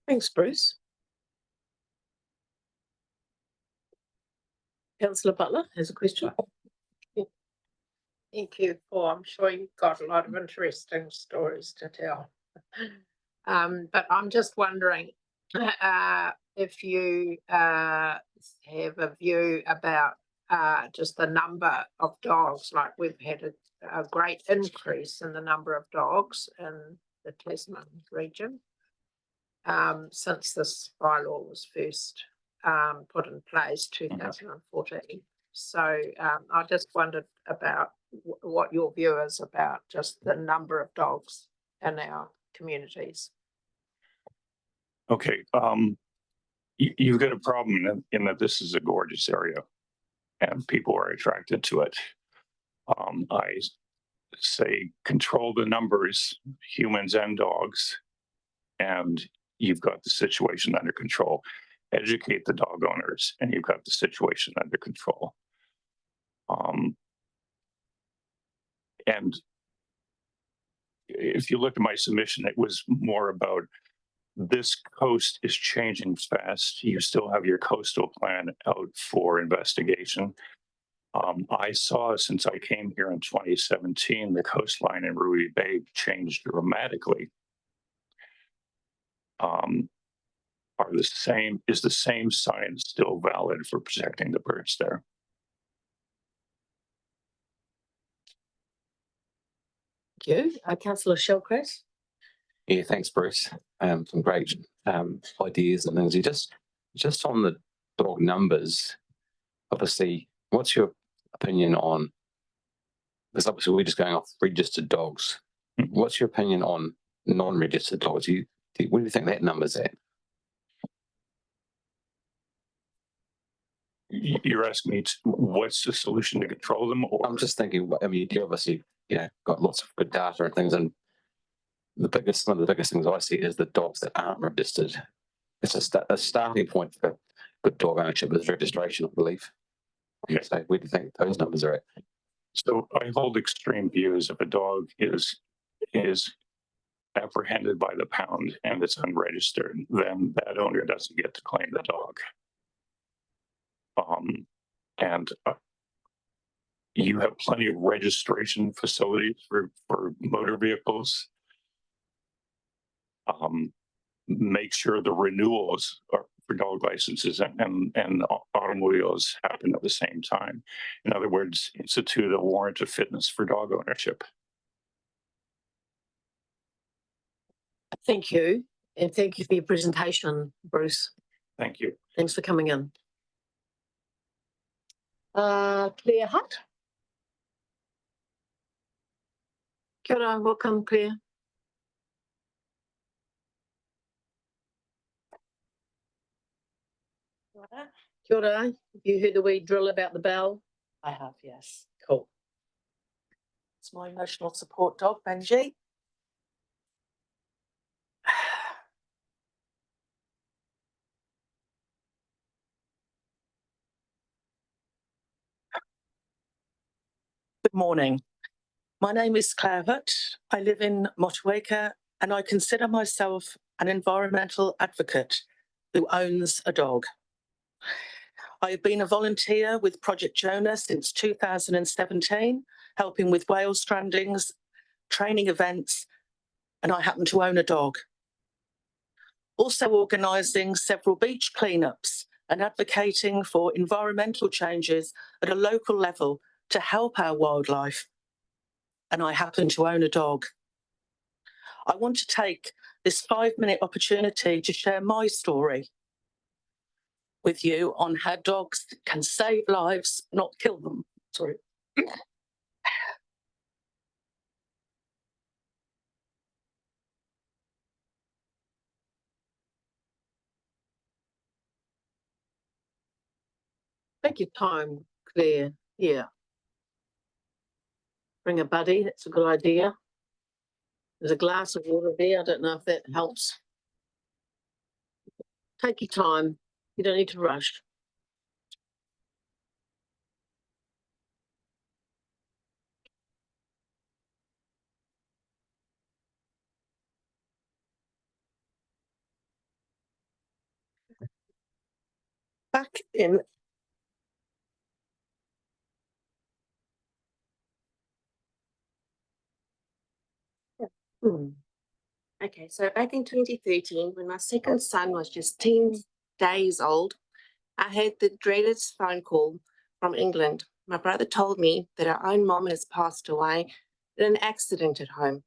Thanks, Bruce. Councillor Butler has a question. Thank you, Paul. I'm sure you've got a lot of interesting stories to tell. But I'm just wondering if you have a view about just the number of dogs. Like we've had a great increase in the number of dogs in the Tasman region since this bylaw was first put in place, 2014. So I just wondered about what your view is about just the number of dogs in our communities. Okay, you've got a problem in that this is a gorgeous area and people are attracted to it. I say control the numbers, humans and dogs, and you've got the situation under control. Educate the dog owners and you've got the situation under control. And if you look at my submission, it was more about this coast is changing fast. You still have your coastal plan out for investigation. I saw, since I came here in 2017, the coastline in Ruby Bay changed dramatically. Is the same science still valid for protecting the birds there? Thank you. Councillor Shellcrest. Yeah, thanks, Bruce. Some great ideas and things. Just on the dog numbers, obviously, what's your opinion on, because obviously we're just going off registered dogs. What's your opinion on non-registered dogs? What do you think that number's at? You're asking me what's the solution to control them? Or? I'm just thinking, I mean, you obviously, got lots of good data and things, and one of the biggest things I see is the dogs that aren't registered. It's a starting point for good dog ownership is registration, I believe. Okay. So where do you think those numbers are at? So I hold extreme views. If a dog is apprehended by the pound and it's unregistered, then that owner doesn't get to claim the dog. And you have plenty of registration facilities for motor vehicles. Make sure the renewals are for dog licenses and automobiles happen at the same time. In other words, institute a warrant of fitness for dog ownership. Thank you. And thank you for your presentation, Bruce. Thank you. Thanks for coming in. Claire Hutt. Kia ora, welcome, Claire. Kia ora. Have you heard the wee drill about the bell? I have, yes. Cool. It's my emotional support dog, Benji. Good morning. My name is Claire Hutt. I live in Motueka and I consider myself an environmental advocate who owns a dog. I've been a volunteer with Project Jonah since 2017, helping with whale strandings, training events, and I happen to own a dog. Also organising several beach cleanups and advocating for environmental changes at a local level to help our wildlife. And I happen to own a dog. I want to take this 5-minute opportunity to share my story with you on how dogs can save lives, not kill them. Sorry. Take your time, Claire. Yeah. Bring a buddy, that's a good idea. There's a glass of water there. I don't know if that helps. Take your time. You don't need to rush. Back in Okay, so back in 2013, when my second son was just 10 days old, I had the dreaded phone call from England. My brother told me that our own mom has passed away in an accident at home.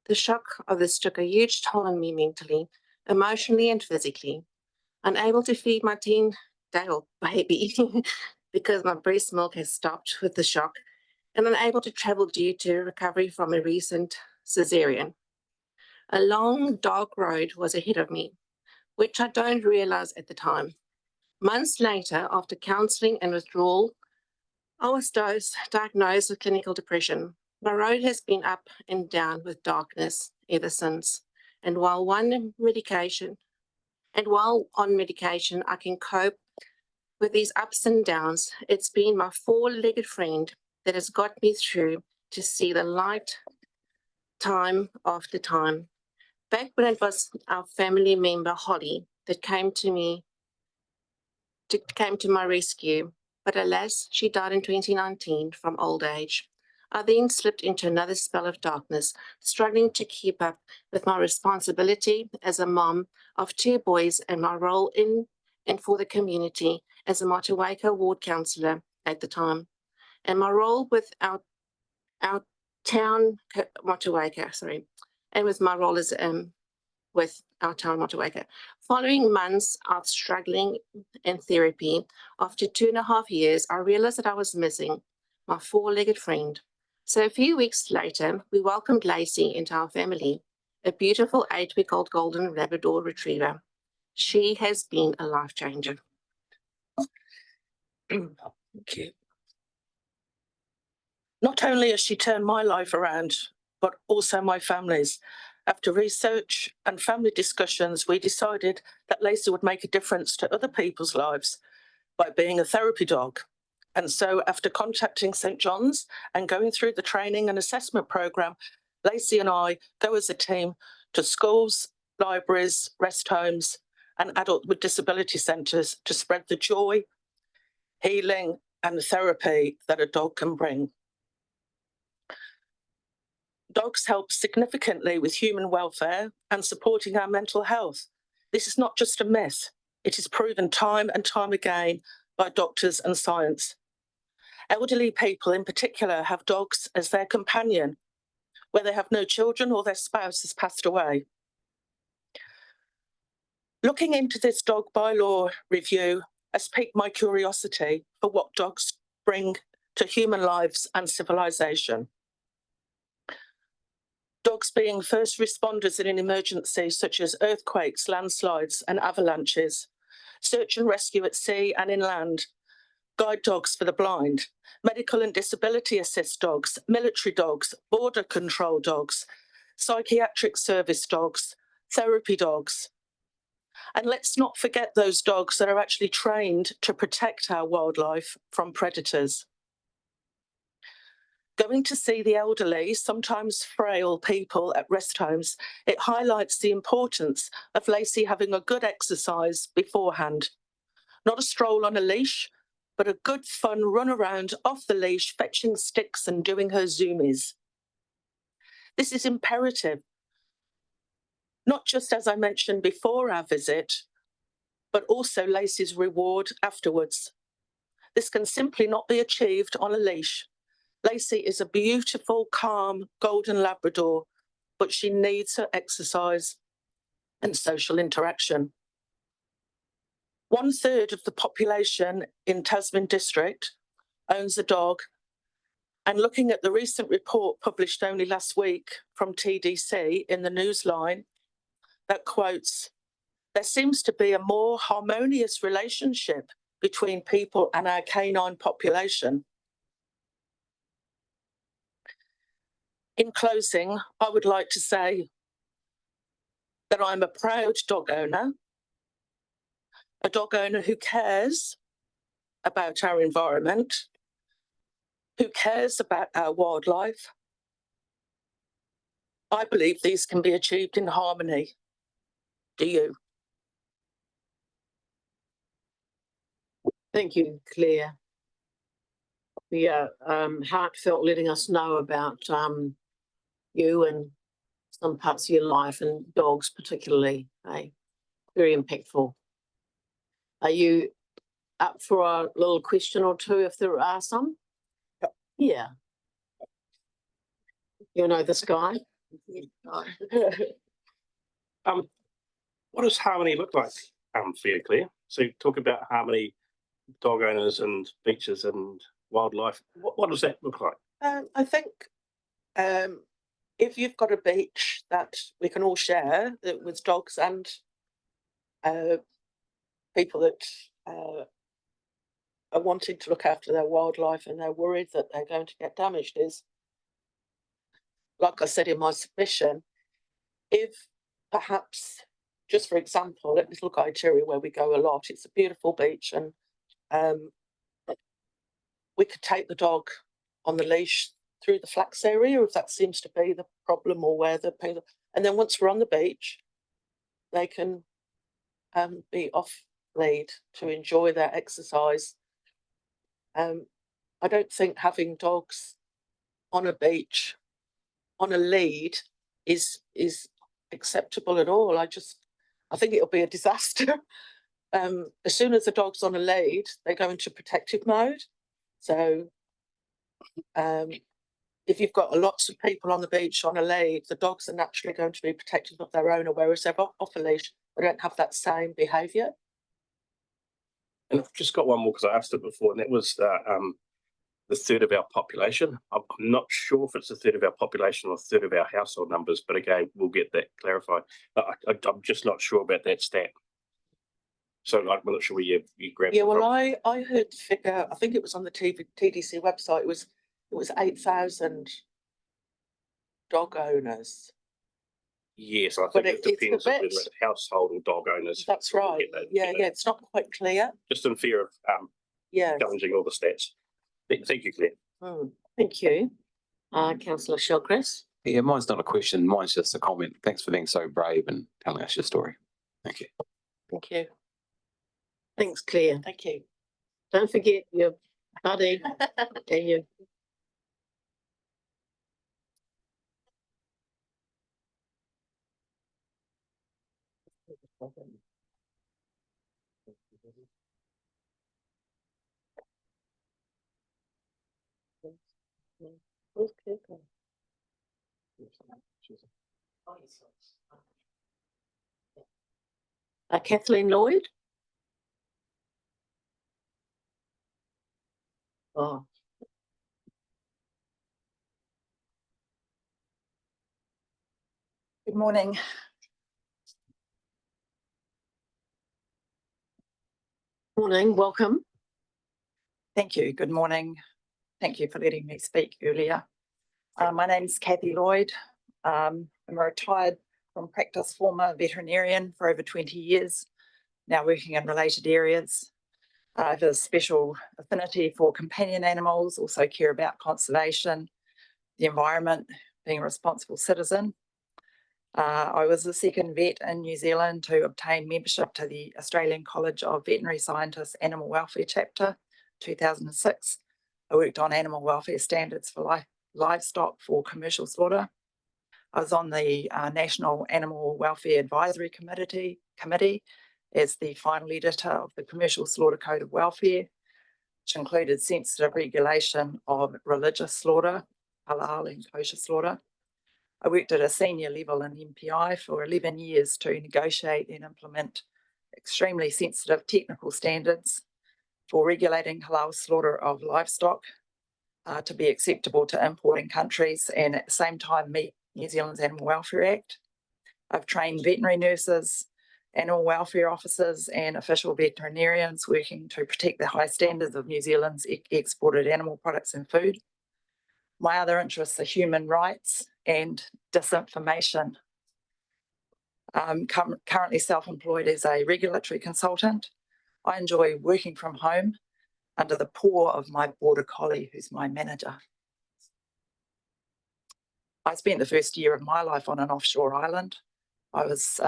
The shock of this took a huge toll on me mentally, emotionally, and physically. Unable to feed my 10-day-old baby because my breast milk has stopped with the shock, and unable to travel due to recovery from a recent cesarean. A long, dark road was ahead of me, which I don't realize at the time. Months later, after counseling and withdrawal, I was diagnosed with clinical depression. My road has been up and down with darkness ever since. And while on medication, I can cope with these ups and downs, it's been my 4-legged friend that has got me through to see the light time after time. Back when it was our family member, Holly, that came to my rescue, but alas, she died in 2019 from old age. I then slipped into another spell of darkness, struggling to keep up with my responsibility as a mom of 2 boys and my role in and for the community as a Motueka ward councillor at the time, and my role with our town Motueka, and with my role as with our town Motueka. Following months of struggling in therapy, after 2.5 years, I realized that I was missing my 4-legged friend. So a few weeks later, we welcomed Lacey into our family, a beautiful 8-week-old golden Labrador retriever. She has been a life changer. Thank you. Not only has she turned my life around, but also my family's. After research and family discussions, we decided that Lacey would make a difference to other people's lives by being a therapy dog. And so after contacting St John's and going through the training and assessment programme, Lacey and I go as a team to schools, libraries, rest homes and adult with disability centres to spread the joy, healing and therapy that a dog can bring. Dogs help significantly with human welfare and supporting our mental health. This is not just a myth. It is proven time and time again by doctors and science. Elderly people in particular have dogs as their companion, where they have no children or their spouse has passed away. Looking into this dog bylaw review has piqued my curiosity for what dogs bring to human lives and civilization. Dogs being first responders in an emergency such as earthquakes, landslides and avalanches, search and rescue at sea and inland, guide dogs for the blind, medical and disability assist dogs, military dogs, border control dogs, psychiatric service dogs, therapy dogs. And let's not forget those dogs that are actually trained to protect our wildlife from predators. Going to see the elderly, sometimes frail people at rest homes, it highlights the importance of Lacey having a good exercise beforehand. Not a stroll on a leash, but a good fun run around off the leash, fetching sticks and doing her zoomies. This is imperative, not just as I mentioned before our visit, but also Lacey's reward afterwards. This can simply not be achieved on a leash. Lacey is a beautiful, calm, golden Labrador, but she needs her exercise and social interaction. 1/3 of the population in Tasman District owns a dog, and looking at the recent report published only last week from TDC in the Newsline that quotes, "There seems to be a more harmonious relationship between people and our canine population." In closing, I would like to say that I'm a proud dog owner, a dog owner who cares about our environment, who cares about our wildlife. I believe these can be achieved in harmony. Do you? Thank you, Claire. Yeah, heartfelt letting us know about you and some parts of your life and dogs particularly. Very impactful. Are you up for a little question or two if there are some? Yeah. You know this guy? What does harmony look like for you, Claire? So talk about harmony, dog owners and beaches and wildlife. What does that look like? I think if you've got a beach that we can all share with dogs and people that are wanting to look after their wildlife and they're worried that they're going to get damaged, is, like I said in my submission, if perhaps, just for example, at Little Kaiteri where we go a lot, it's a beautiful beach, and we could take the dog on the leash through the flax area if that seems to be the problem, or where the people, and then once we're on the beach, they can be off lead to enjoy their exercise. I don't think having dogs on a beach on a lead is acceptable at all. I think it'll be a disaster. As soon as the dog's on a lead, they go into protective mode. So if you've got lots of people on the beach on a lead, the dogs are naturally going to be protective of their owner, whereas they're off a leash, they don't have that same behaviour. And I've just got one more because I asked it before, and that was the third of our population. I'm not sure if it's a third of our population or a third of our household numbers, but again, we'll get that clarified. I'm just not sure about that stat. So I'm not sure where you grabbed Yeah, it well, from. I heard the figure, I think it was on the TDC website, it was 8,000 dog owners. Yes, I But think it it's a depends on whether bit- it's household or dog owners. That's right. Get that, Yeah, you know, yeah, it's not quite clear. Just in fear of Yeah. challenging all the stats. Thank you, Claire. Thank you. Councillor Shellcrest. Yeah, mine's not a question. Mine's just a comment. Thanks for being so brave and telling us your story. Thank you. Thank you. Thanks, Claire. Thank you. Don't forget your buddy and your Kathleen Lloyd. Oh. Good morning. Morning, welcome. Thank you. Good morning. Thank you for letting me speak earlier. My name's Kathy Lloyd. I'm a retired from practice former veterinarian for over 20 years, now working in related areas. I have a special affinity for companion animals, also care about conservation, the environment, being a responsible citizen. I was the second vet in New Zealand to obtain membership to the Australian College of Veterinary Scientists Animal Welfare Chapter, 2006. I worked on animal welfare standards for livestock for commercial slaughter. I was on the National Animal Welfare Advisory Committee as the final editor of the Commercial Slaughter Code of Welfare, which included sensitive regulation of religious slaughter, halal and kosher slaughter. I worked at a senior level in MPI for 11 years to negotiate and implement extremely sensitive technical standards for regulating halal slaughter of livestock to be acceptable to importing countries and at the same time meet New Zealand's Animal Welfare Act. I've trained veterinary nurses, animal welfare officers and official veterinarians working to protect the high standards of New Zealand's exported animal products and food. My other interests are human rights and disinformation. I'm currently self-employed as a regulatory consultant. I enjoy working from home under the paw of my border collie, who's my manager. I spent the first year of my life on an offshore island. I was,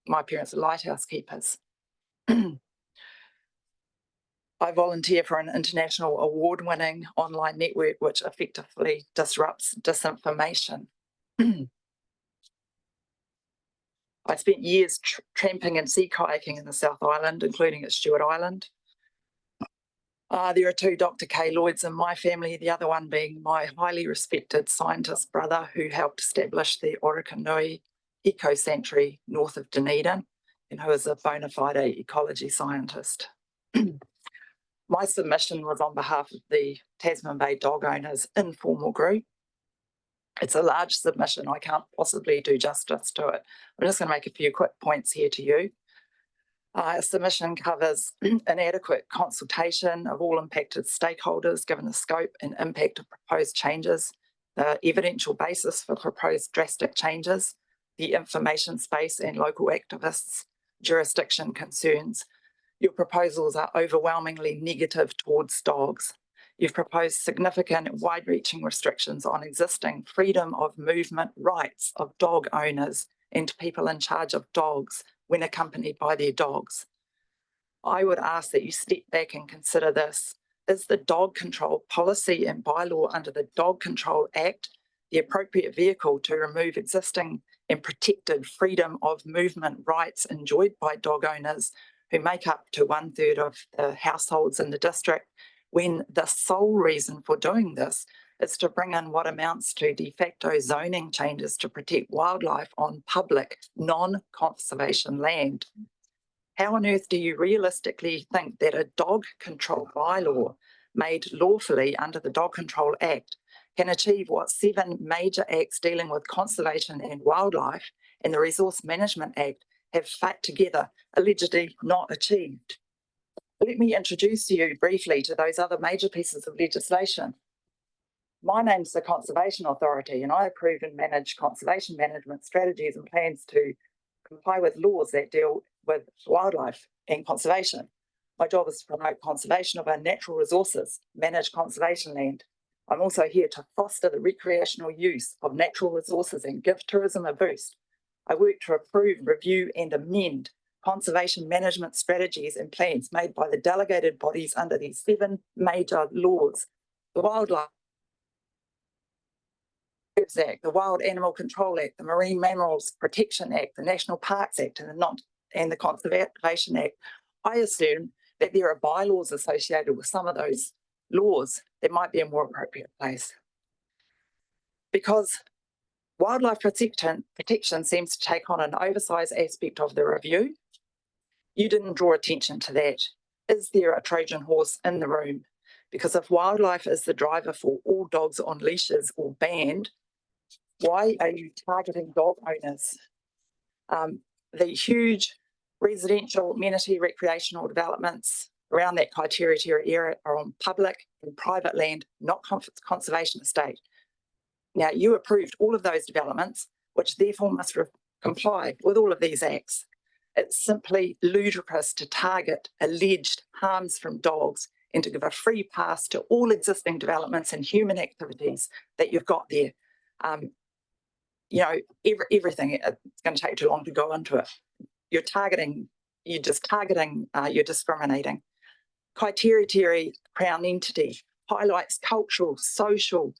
my parents are lighthouse keepers. I volunteer for an international award-winning online network which effectively disrupts disinformation. I spent years tramping and sea kayaking in the South Island, including at Stewart Island. There are two Dr. K. Lloyds in my family, the other one being my highly respected scientist brother who helped establish the Orokonui Eco Sanctuary north of Dunedin and who is a bona fide ecology scientist. My submission was on behalf of the Tasman Bay Dog Owners informal group. It's a large submission. I can't possibly do justice to it. I'm just going to make a few quick points here to you. Submission covers inadequate consultation of all impacted stakeholders given the scope and impact of proposed changes, the evidential basis for proposed drastic changes, the information space and local activists, jurisdiction concerns. Your proposals are overwhelmingly negative towards dogs. You've proposed significant and wide-reaching restrictions on existing freedom of movement rights of dog owners and people in charge of dogs when accompanied by their dogs. I would ask that you step back and consider this. Is the dog control policy and bylaw under the Dog Control Act the appropriate vehicle to remove existing and protected freedom of movement rights enjoyed by dog owners who make up to 1/3 of the households in the district, when the sole reason for doing this is to bring in what amounts to de facto zoning changes to protect wildlife on public, non-conservation land? How on earth do you realistically think that a dog control bylaw made lawfully under the Dog Control Act can achieve what 7 major acts dealing with conservation and wildlife and the Resource Management Act have fought together, allegedly not achieved? Let me introduce you briefly to those other major pieces of legislation. My name's the Conservation Authority, and I approve and manage conservation management strategies and plans to comply with laws that deal with wildlife and conservation. My job is to promote conservation of our natural resources, manage conservation land. I'm also here to foster the recreational use of natural resources and give tourism a boost. I work to approve, review and amend conservation management strategies and plans made by the delegated bodies under these 7 major laws: the Wildlife Act, the Wild Animal Control Act, the Marine Mammals Protection Act, the National Parks Act and the Conservation Act. I assume that there are bylaws associated with some of those laws that might be a more appropriate place. Because wildlife protection seems to take on an oversized aspect of the review. You didn't draw attention to that. Is there a Trojan horse in the room? Because if wildlife is the driver for all dogs on leashes or banned, why are you targeting dog owners? The huge residential amenity recreational developments around that criteria area are on public and private land, not conservation estate. Now, you approved all of those developments, which therefore must comply with all of these acts. It's simply ludicrous to target alleged harms from dogs and to give a free pass to all existing developments and human activities that you've got there. Everything, it's going to take too long to go into it. You're discriminating. Criteria Crown entity highlights cultural, social,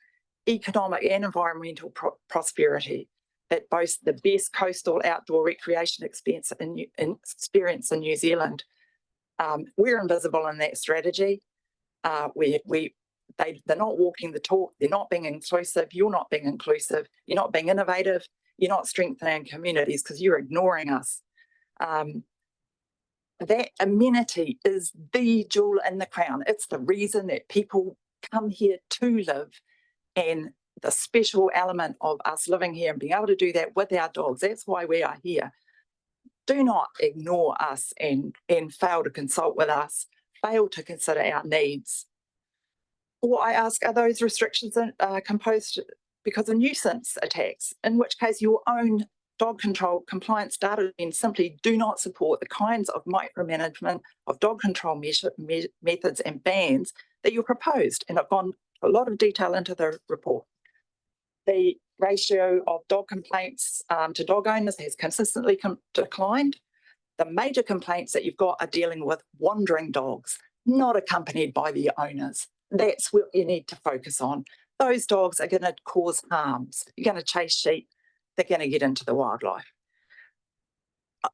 economic and environmental prosperity that boasts the best coastal outdoor recreation experience in New Zealand. We're invisible in that strategy. They're not walking the talk. They're not being inclusive. You're not being inclusive. You're not being innovative. You're not strengthening communities because you're ignoring us. That amenity is the jewel in the crown. It's the reason that people come here to live, and the special element of us living here and being able to do that with our dogs. That's why we are here. Do not ignore us and fail to consult with us, fail to consider our needs. Or I ask, are those restrictions composed because of nuisance attacks, in which case your own dog control compliance data and simply do not support the kinds of micromanagement of dog control methods and bans that you proposed. And I've gone a lot of detail into the report. The ratio of dog complaints to dog owners has consistently declined. The major complaints that you've got are dealing with wandering dogs, not accompanied by the owners. That's what you need to focus on. Those dogs are going to cause harms. You're going to chase sheep. They're going to get into the wildlife.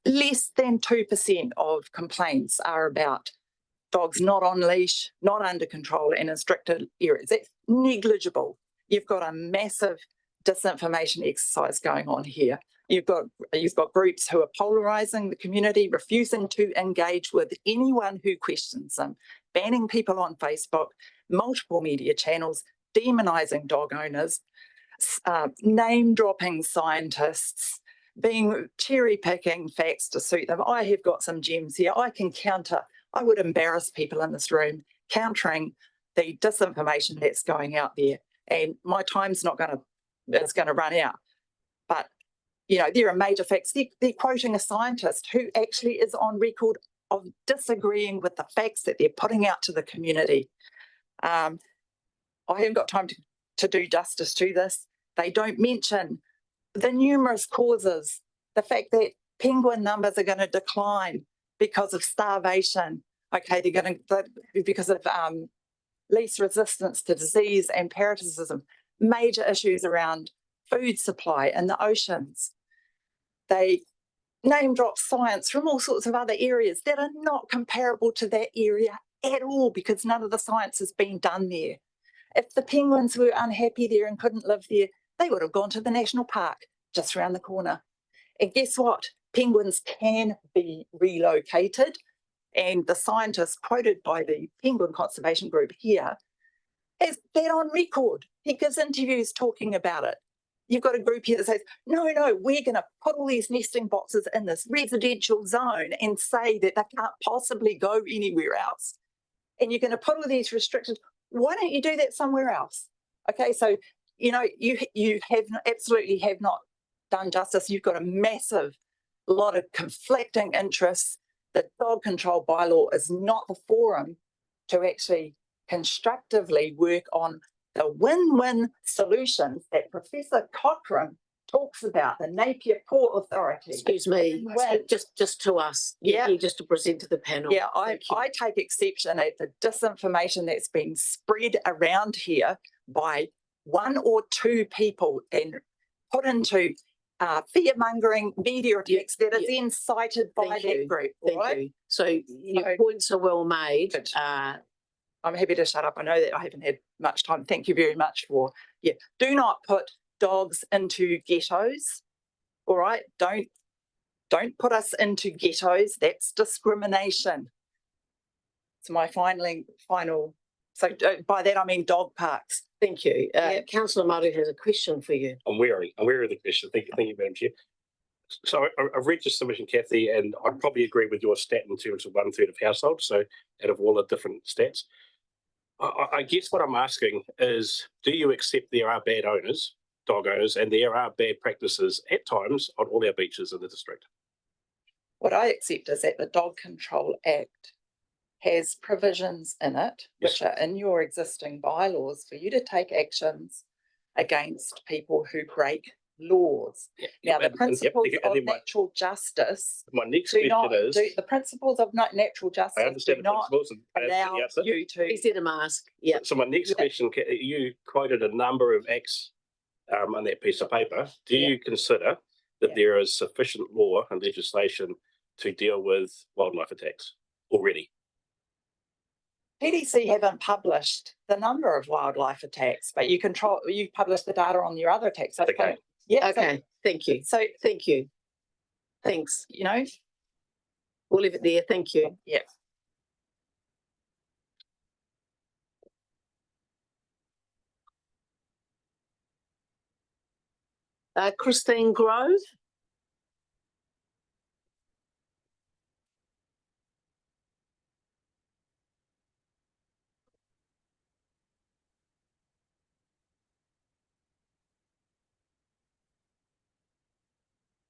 Less than 2% of complaints are about dogs not on leash, not under control and in restricted areas. That's negligible. You've got a massive disinformation exercise going on here. You've got groups who are polarising the community, refusing to engage with anyone who questions them, banning people on Facebook, multiple media channels, demonising dog owners, name-dropping scientists, being cherry-picking facts to suit them. I have got some gems here. I can counter. I would embarrass people in this room countering the disinformation that's going out there. And my time's it's going to run out. But, there are major facts. They're quoting a scientist who actually is on record of disagreeing with the facts that they're putting out to the community. I haven't got time to do justice to this. They don't mention the numerous causes, the fact that penguin numbers are going to decline because of starvation. Okay, they're going to, because of least resistance to disease and parasitism, major issues around food supply in the oceans. They name drop science from all sorts of other areas that are not comparable to that area at all, because none of the science has been done there. If the penguins were unhappy there and couldn't live there, they would have gone to the national park just around the corner. And guess what? Penguins can be relocated. And the scientist quoted by the Penguin Conservation Group here has that on record. He gives interviews talking about it. You've got a group here that says, no, we're going to put all these nesting boxes in this residential zone and say that they can't possibly go anywhere else. And you're going to put all these restrictions. Why don't you do that somewhere else? Okay, so, you know, you have absolutely have not done justice. You've got a massive lot of conflicting interests. The dog control bylaw is not the forum to actually constructively work on the win-win solutions that Professor Cochrane talks about, the Napier Port Authority. Excuse me, just to us. Yeah. You just to present to the panel. Yeah, I take exception at the disinformation that's been spread around here by one or two people and put into fear-mongering media attacks that are then cited by that group. Thank you. So your points are well made. I'm happy to shut up. I know that I haven't had much time. Thank you very much for, do not put dogs into ghettos. All right. Don't put us into ghettos. That's discrimination. It's my final. So by that I mean dog parks. Thank you. Councillor Maru has a question for you. I'm aware of the question. Thank you, Madam Chair. So I've read your submission, Kathy, and I probably agree with your stat in terms of 1/3 of households. So out of all the different stats, I guess what I'm asking is, do you accept there are bad owners, dog owners, and there are bad practices at times on all our beaches in the district? What I accept is that the Dog Control Act has provisions in it, which are in your existing bylaws for you to take actions against people who break laws. Now, the principles of natural justice. My next question is the principles of natural justice. I understand the principles and allow you to. Is there a mask? Yeah. So my next question, you quoted a number of acts on that piece of paper. Do you consider that there is sufficient law and legislation to deal with wildlife attacks already? PDC haven't published the number of wildlife attacks, but you publish the data on your other attacks. Okay. Yeah. Okay. Thank you. So thank you. Thanks. You know, we'll leave it there. Thank you. Yeah. Christine Grove.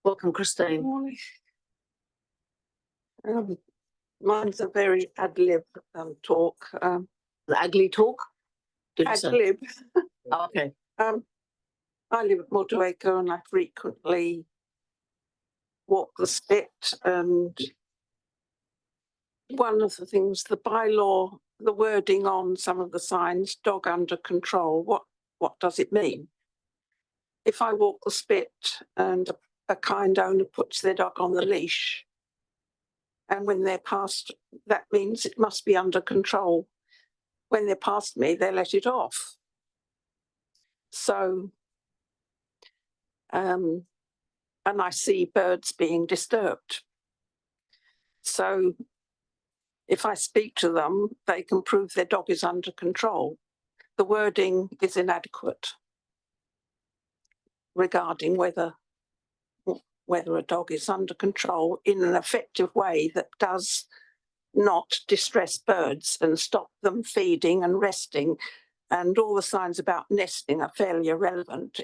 Welcome, Christine. Morning. Mine's a very ad-lib talk. The ugly talk? Ad-lib. Okay. I live at Motueka and I frequently walk the spit, and one of the things, the bylaw, the wording on some of the signs, dog under control, what does it mean? If I walk the spit and a kind owner puts their dog on the leash, and when they're past, that means it must be under control. When they're past me, they let it off. So, and I see birds being disturbed. So if I speak to them, they can prove their dog is under control. The wording is inadequate regarding whether a dog is under control in an effective way that does not distress birds and stop them feeding and resting. And all the signs about nesting are fairly irrelevant.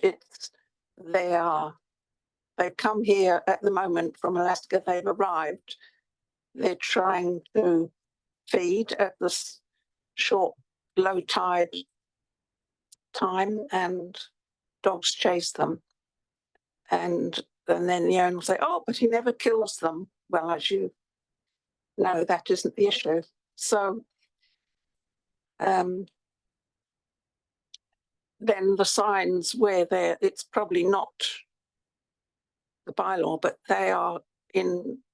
They've come here at the moment from Alaska, they've arrived. They're trying to feed at this short low tide time, and dogs chase them. And then the owner will say, oh, but he never kills them. Well, as you know, that isn't the issue. So then the signs where it's probably not the bylaw, but they are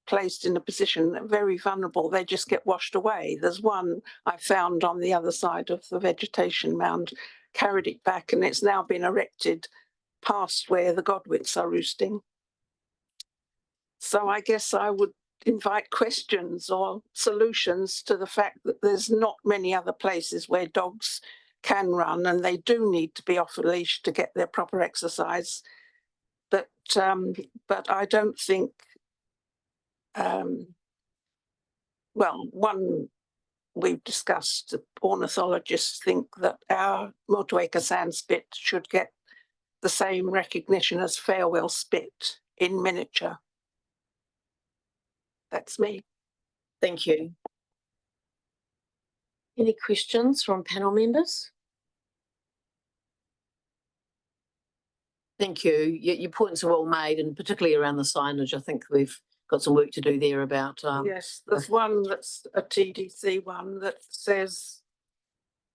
placed in a position very vulnerable. They just get washed away. There's one I found on the other side of the vegetation mound, carried it back, and it's now been erected past where the godwits are roosting. So I guess I would invite questions or solutions to the fact that there's not many other places where dogs can run, and they do need to be off a leash to get their proper exercise. But I don't think, well, one we've discussed, ornithologists think that our Motueka sand spit should get the same recognition as farewell spit in miniature. That's me. Thank you. Any questions from panel members? Thank you. Your points are well made, and particularly around the signage. I think we've got some work to do there about. Yes, there's one that's a TDC one that says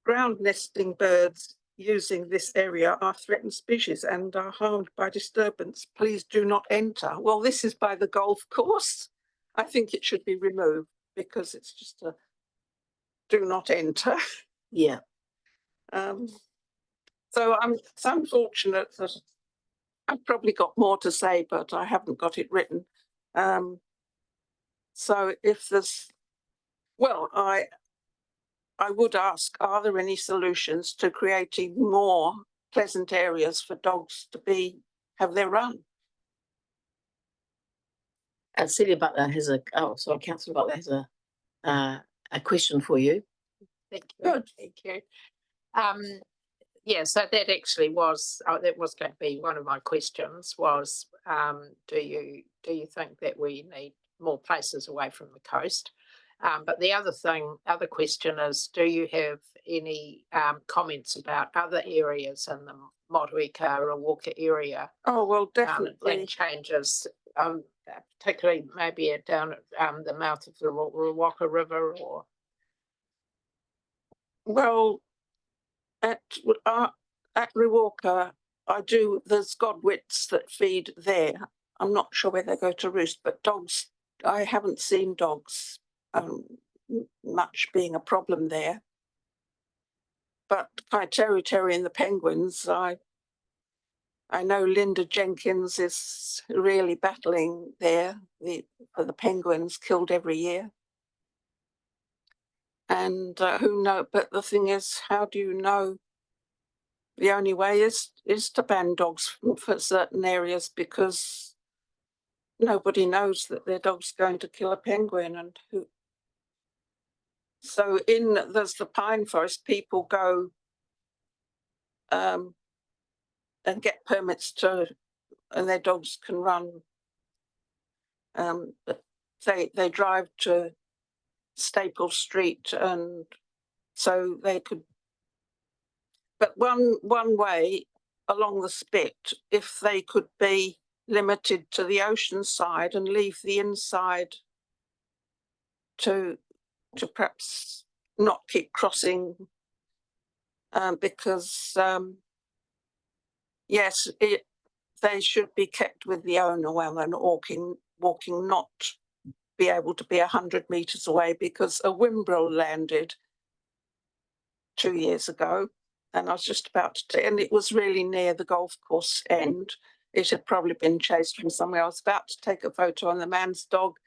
ground nesting birds using this area are threatened species and are harmed by disturbance. Please do not enter. Well, this is by the golf course. I think it should be removed because it's just a do not enter. Yeah. So I'm fortunate that I've probably got more to say, but I haven't got it written. So if there's, well, I would ask, are there any solutions to creating more pleasant areas for dogs to have their run? Celia Butler has Councillor Butler has a question for you. Thank you. Good. Thank you. Yeah, so that actually was that was going to be one of my questions was do you think that we need more places away from the coast? But the other question is, do you have any comments about other areas in the Motueka or Walker area? Oh, well, definitely. And changes, particularly maybe down at the mouth of the Ruwaka River or. Well, at Ruwaka, there's godwits that feed there. I'm not sure where they go to roost, but dogs, I haven't seen dogs much being a problem there. But Kaiteru and the penguins, I know Linda Jenkins is really battling there for the penguins killed every year. And who knows? But the thing is, how do you know? The only way is to ban dogs for certain areas because nobody knows that their dog's going to kill a penguin, and who. So there's the pine forest. People go and get permits and their dogs can run. But they drive to Staple Street, and so they could. But one way along the spit, if they could be limited to the ocean side and leave the inside to perhaps not keep crossing, because yes, they should be kept with the owner well and walking, not be able to be 100 metres away, because a whimbrel landed 2 years ago and I was just about to, and it was really near the golf course end. It had probably been chased from somewhere. I was about to take a photo and the man's dog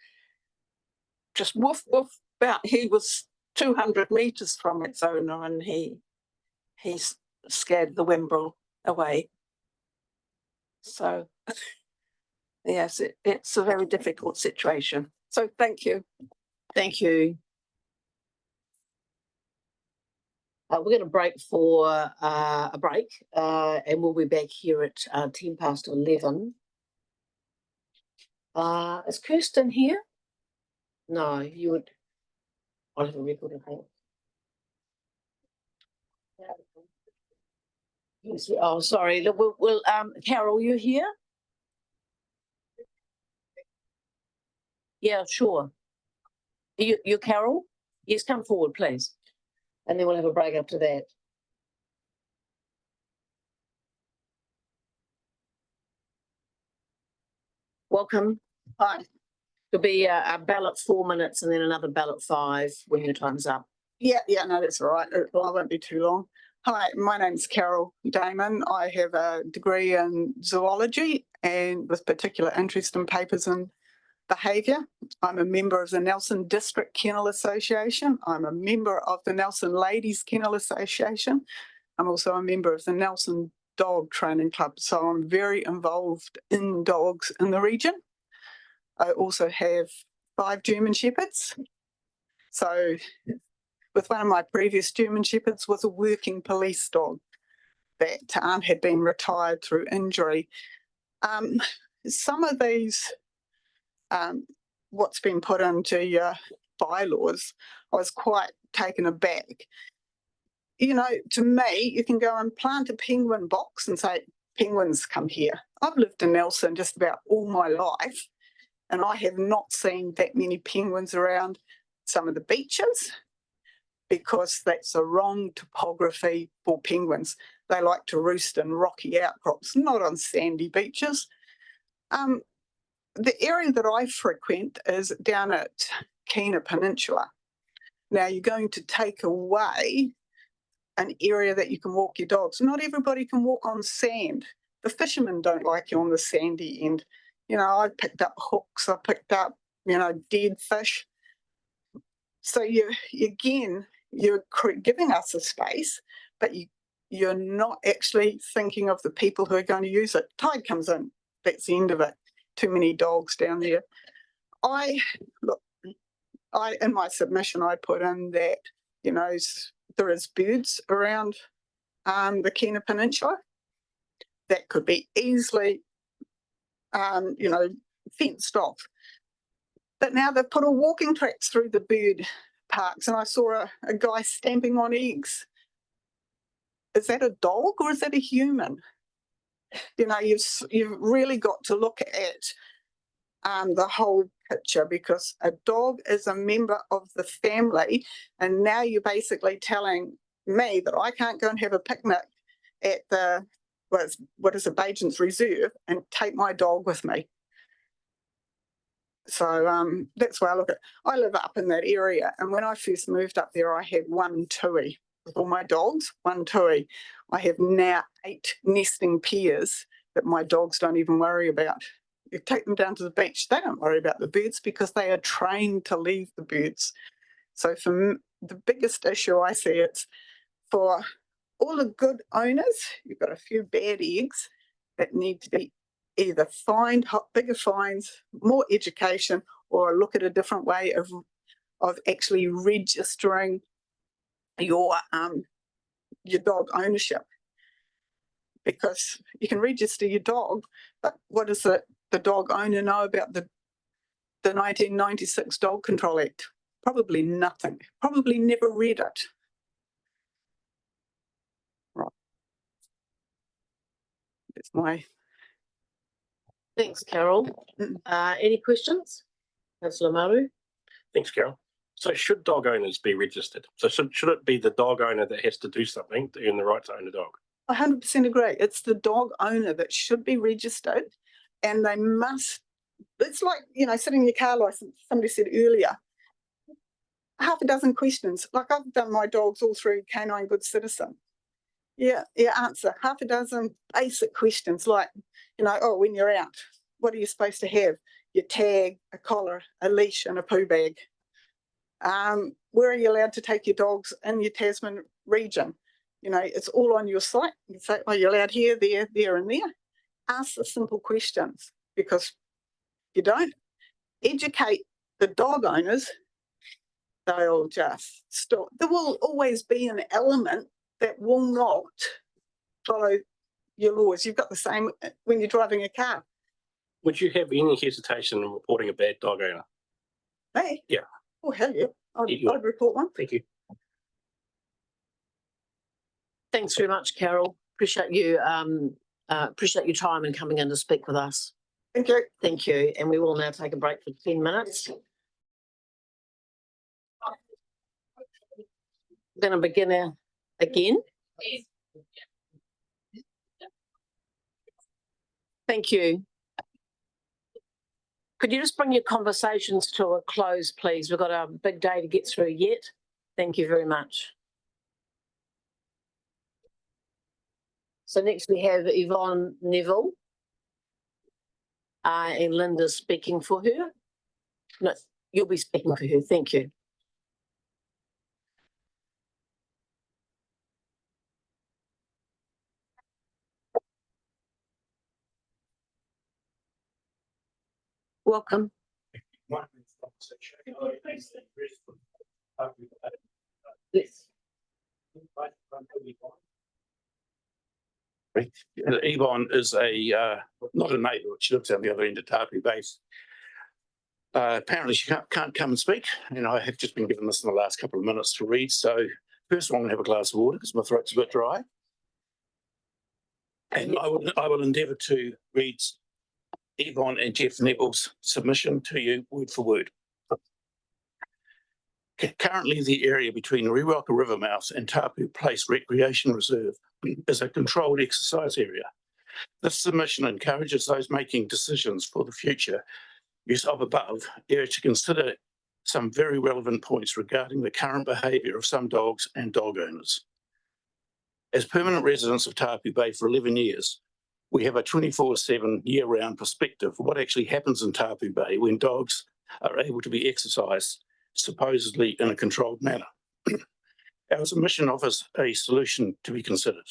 just woof, woof, about. He was 200 metres from its owner and he scared the whimbrel away. So yes, it's a very difficult situation. So thank you. Thank you. We're going to break for a break and we'll be back here at 11:10. Is Kirsten here? No, you would. I'll have a record of that. Oh, sorry. Look, we'll Carol, you here? Yeah, sure. You Carol? Yes, come forward, please. And then we'll have a break after that. Welcome. Hi. There'll be a ballot 4 minutes and then another ballot 5 when your time's up. Yeah, no, that's all right. I won't be too long. Hi, my name's Carol Dayman. I have a degree in zoology and with particular interest in papers and behaviour. I'm a member of the Nelson District Kennel Association. I'm a member of the Nelson Ladies Kennel Association. I'm also a member of the Nelson Dog Training Club. So I'm very involved in dogs in the region. I also have 5 German Shepherds. So with one of my previous German Shepherds was a working police dog that had been retired through injury. Some of these, what's been put into your bylaws, I was quite taken aback. You know, to me, you can go and plant a penguin box and say, penguins come here. I've lived in Nelson just about all my life, and I have not seen that many penguins around some of the beaches because that's a wrong topography for penguins. They like to roost in rocky outcrops, not on sandy beaches. The area that I frequent is down at Keena Peninsula. Now, you're going to take away an area that you can walk your dogs. Not everybody can walk on sand. The fishermen don't like you on the sandy end. You know, I picked up hooks, I picked up, you know, dead fish. So you're giving us a space, but you're not actually thinking of the people who are going to use it. Tide comes in, that's the end of it. Too many dogs down there. In my submission, I put in that, you know, there is birds around the Keena Peninsula that could be easily, you know, fenced off. But now they've put a walking tracks through the bird parks, and I saw a guy stamping on eggs. Is that a dog or is that a human? You know, you've really got to look at the whole picture, because a dog is a member of the family, and now you're basically telling me that I can't go and have a picnic at the what is a Bajan's Reserve and take my dog with me. So that's why I look at. I live up in that area, and when I first moved up there, I had one tui with all my dogs, one tui. I have now 8 nesting pairs that my dogs don't even worry about. You take them down to the beach, they don't worry about the birds because they are trained to leave the birds. So for the biggest issue I see, it's for all the good owners, you've got a few bad eggs that need to be either fined, bigger fines, more education, or look at a different way of actually registering your dog ownership. Because you can register your dog, but what does the dog owner know about the 1996 Dog Control Act? Probably nothing. Probably never read it. Right. That's my. Thanks, Carol. Any questions? Councillor Maru. Thanks, Carol. So should dog owners be registered? So should it be the dog owner that has to do something to earn the right to own a dog? 100% agree. It's the dog owner that should be registered, and they must. It's like, you know, sitting in your car license. Somebody said earlier, half a dozen questions. Like, I've done my dogs all through Canine Good Citizen. Yeah, answer half a dozen basic questions like, you know, oh, when you're out, what are you supposed to have? Your tag, a collar, a leash, and a poo bag. Where are you allowed to take your dogs in your Tasman region? You know, it's all on your site. You say, oh, you're allowed here, there, and there. Ask the simple questions, because if you don't educate the dog owners, they'll just stop. There will always be an element that will not follow your laws. You've got the same when you're driving a car. Would you have any hesitation in reporting a bad dog owner? Hey? Yeah. Oh, hell yeah. I'd report one. Thank you. Thanks very much, Carol. Appreciate you. Appreciate your time and coming in to speak with us. Thank you. Thank you. And we will now take a break for 10 minutes. We're going to begin again. Thank you. Could you just bring your conversations to a close, please? We've got a big day to get through yet. Thank you very much. So next we have Yvonne Neville. And Linda's speaking for her. No, you'll be speaking for her. Thank you. Welcome. Yvonne is not a neighbour, but she lives on the other end of Tapu Bay. Apparently she can't come and speak, and I have just been given this in the last couple of minutes to read. So first I'm going to have a glass of water because my throat's a bit dry. And I will endeavour to read Yvonne and Jeff Neville's submission to you word for word. Currently, the area between Rewelka Rivermouth and Tapu Place Recreation Reserve is a controlled exercise area. This submission encourages those making decisions for the future use of above area to consider some very relevant points regarding the current behaviour of some dogs and dog owners. As permanent residents of Tapu Bay for 11 years, we have a 24/7 year-round perspective of what actually happens in Tapu Bay when dogs are able to be exercised supposedly in a controlled manner. Our submission offers a solution to be considered.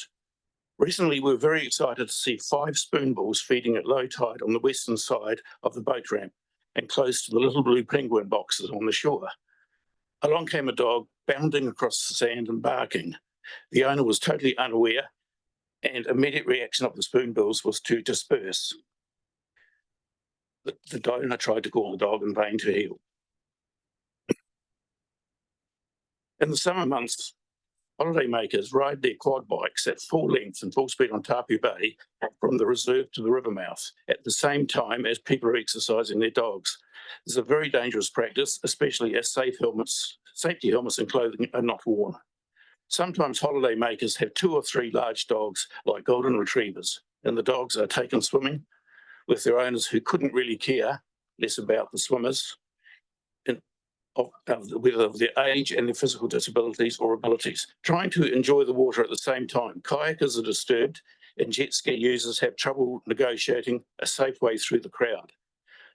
Recently, we were very excited to see 5 spoonbills feeding at low tide on the western side of the boat ramp and close to the little blue penguin boxes on the shore. Along came a dog bounding across the sand and barking. The owner was totally unaware, and immediate reaction of the spoonbills was to disperse. The owner tried to call the dog in vain to heel. In the summer months, holidaymakers ride their quad bikes at full length and full speed on Tapu Bay from the reserve to the river mouth at the same time as people are exercising their dogs. This is a very dangerous practice, especially as safety helmets and clothing are not worn. Sometimes holidaymakers have 2 or 3 large dogs like golden retrievers, and the dogs are taken swimming with their owners who couldn't really care less about the swimmers, whether of their age and their physical disabilities or abilities, trying to enjoy the water at the same time. Kayakers are disturbed and jet ski users have trouble negotiating a safe way through the crowd.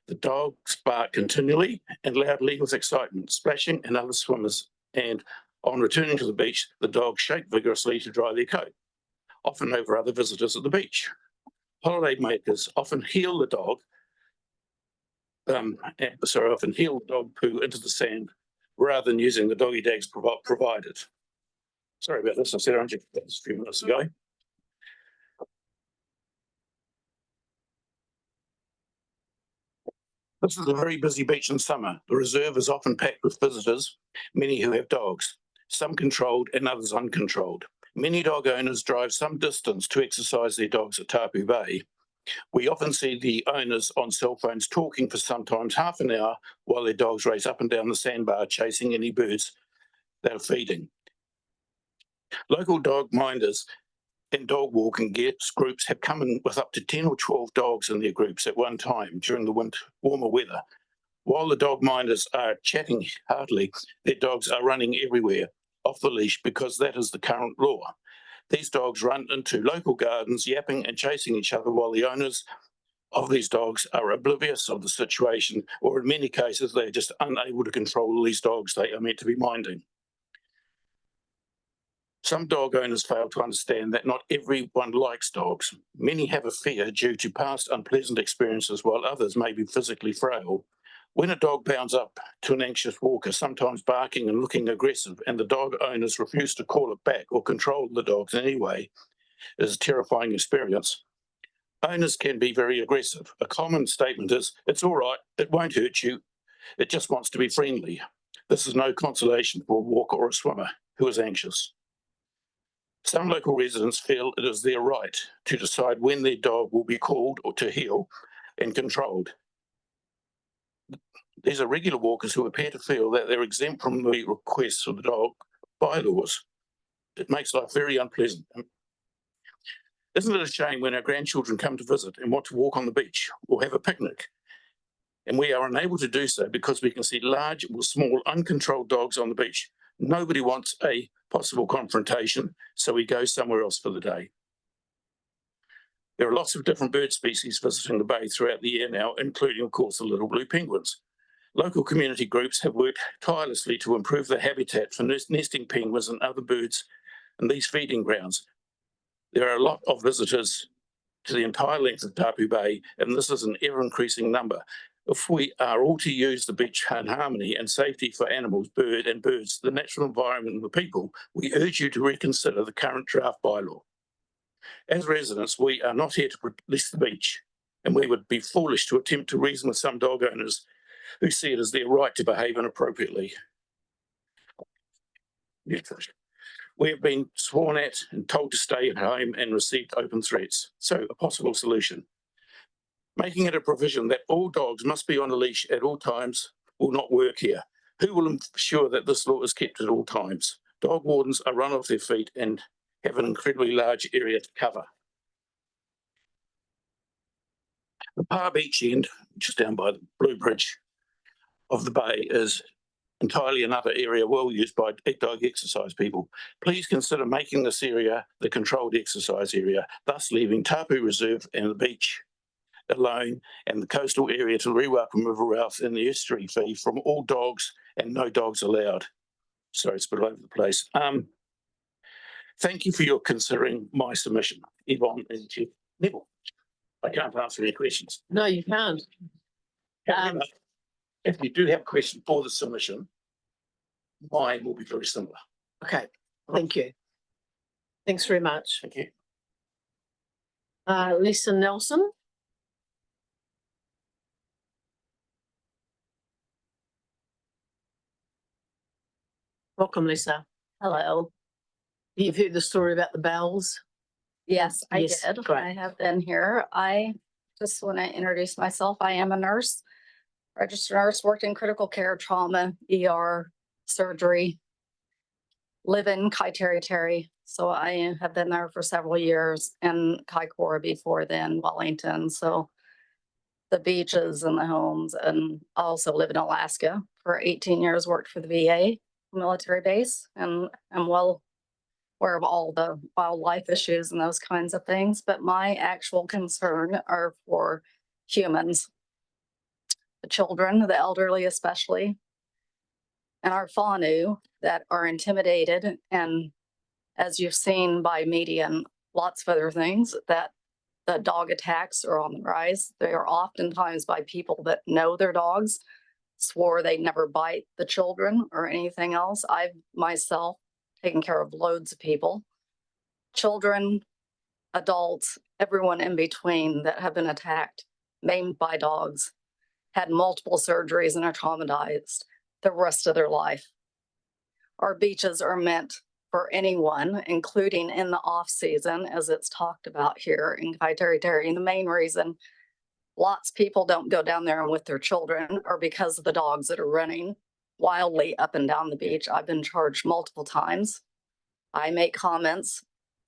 The dogs bark continually and loudly with excitement, splashing and other swimmers, and on returning to the beach, the dogs shake vigorously to dry their coat, often over other visitors at the beach. Holidaymakers often heel the dog poo into the sand rather than using the doggy dags provided. Sorry about this, I said I injected this a few minutes ago. This is a very busy beach in summer. The reserve is often packed with visitors, many who have dogs, some controlled and others uncontrolled. Many dog owners drive some distance to exercise their dogs at Tapu Bay. We often see the owners on cell phones talking for sometimes half an hour while their dogs race up and down the sandbar chasing any birds they're feeding. Local dog minders and dog walking groups have come in with up to 10 or 12 dogs in their groups at one time during the warmer weather. While the dog minders are chatting heartily, their dogs are running everywhere off the leash because that is the current law. These dogs run into local gardens, yapping and chasing each other while the owners of these dogs are oblivious of the situation, or in many cases, they're just unable to control these dogs they are meant to be minding. Some dog owners fail to understand that not everyone likes dogs. Many have a fear due to past unpleasant experiences, while others may be physically frail. When a dog bounds up to an anxious walker, sometimes barking and looking aggressive, and the dog owners refuse to call it back or control the dogs in any way, it is a terrifying experience. Owners can be very aggressive. A common statement is, "It's all right, it won't hurt you, it just wants to be friendly." This is no consolation for a walker or a swimmer who is anxious. Some local residents feel it is their right to decide when their dog will be called or to heel and controlled. These are regular walkers who appear to feel that they're exempt from the requests of the dog bylaws. It makes life very unpleasant. Isn't it a shame when our grandchildren come to visit and want to walk on the beach or have a picnic, and we are unable to do so because we can see large or small uncontrolled dogs on the beach? Nobody wants a possible confrontation, so we go somewhere else for the day. There are lots of different bird species visiting the bay throughout the year now, including, of course, the little blue penguins. Local community groups have worked tirelessly to improve the habitat for nesting penguins and other birds in these feeding grounds. There are a lot of visitors to the entire length of Tapu Bay, and this is an ever-increasing number. If we are all to use the beach in harmony and safety for animals, birds, the natural environment and the people, we urge you to reconsider the current draft bylaw. As residents, we are not here to police the beach, and we would be foolish to attempt to reason with some dog owners who see it as their right to behave inappropriately. We have been sworn at and told to stay at home and received open threats. So a possible solution. Making it a provision that all dogs must be on a leash at all times will not work here. Who will ensure that this law is kept at all times? Dog wardens are run off their feet and have an incredibly large area to cover. The Par Beach end, just down by the Blue Bridge of the bay, is entirely another area well used by dog exercise people. Please consider making this area the controlled exercise area, thus leaving Tapu Reserve and the beach alone and the coastal area to re-welcome River Ralph and the estuary fee from all dogs and no dogs allowed. Sorry, it's a bit all over the place. Thank you for your considering my submission, Yvonne and Chief Neville. I can't answer any questions. No, you can't. However, if you do have a question for the submission, mine will be very similar. Okay, thank you. Thanks very much. Thank you. Lisa Nelson. Welcome, Lisa. Hello. You've heard the story about the bowels? Yes, I Yes, did. great. I have been here. I just want to introduce myself. I am a nurse, registered nurse, worked in critical care, trauma, ER, surgery, live in Kaiterri. So I have been there for several years, and Kaikoura before then, Wellington. So the beaches and the homes, and I also live in Alaska for 18 years, worked for the VA military base, and I'm well aware of all the wildlife issues and those kinds of things. But my actual concern are for humans, the children, the elderly especially, and our whānau that are intimidated. And as you've seen by media and lots of other things, that the dog attacks are on the rise. They are oftentimes by people that know their dogs, swore they'd never bite the children or anything else. I've myself taken care of loads of people, children, adults, everyone in between that have been attacked, maimed by dogs, had multiple surgeries and are traumatized the rest of their life. Our beaches are meant for anyone, including in the off season, as it's talked about here in Kaiterri. And the main reason lots of people don't go down there with their children are because of the dogs that are running wildly up and down the beach. I've been charged multiple times. I make comments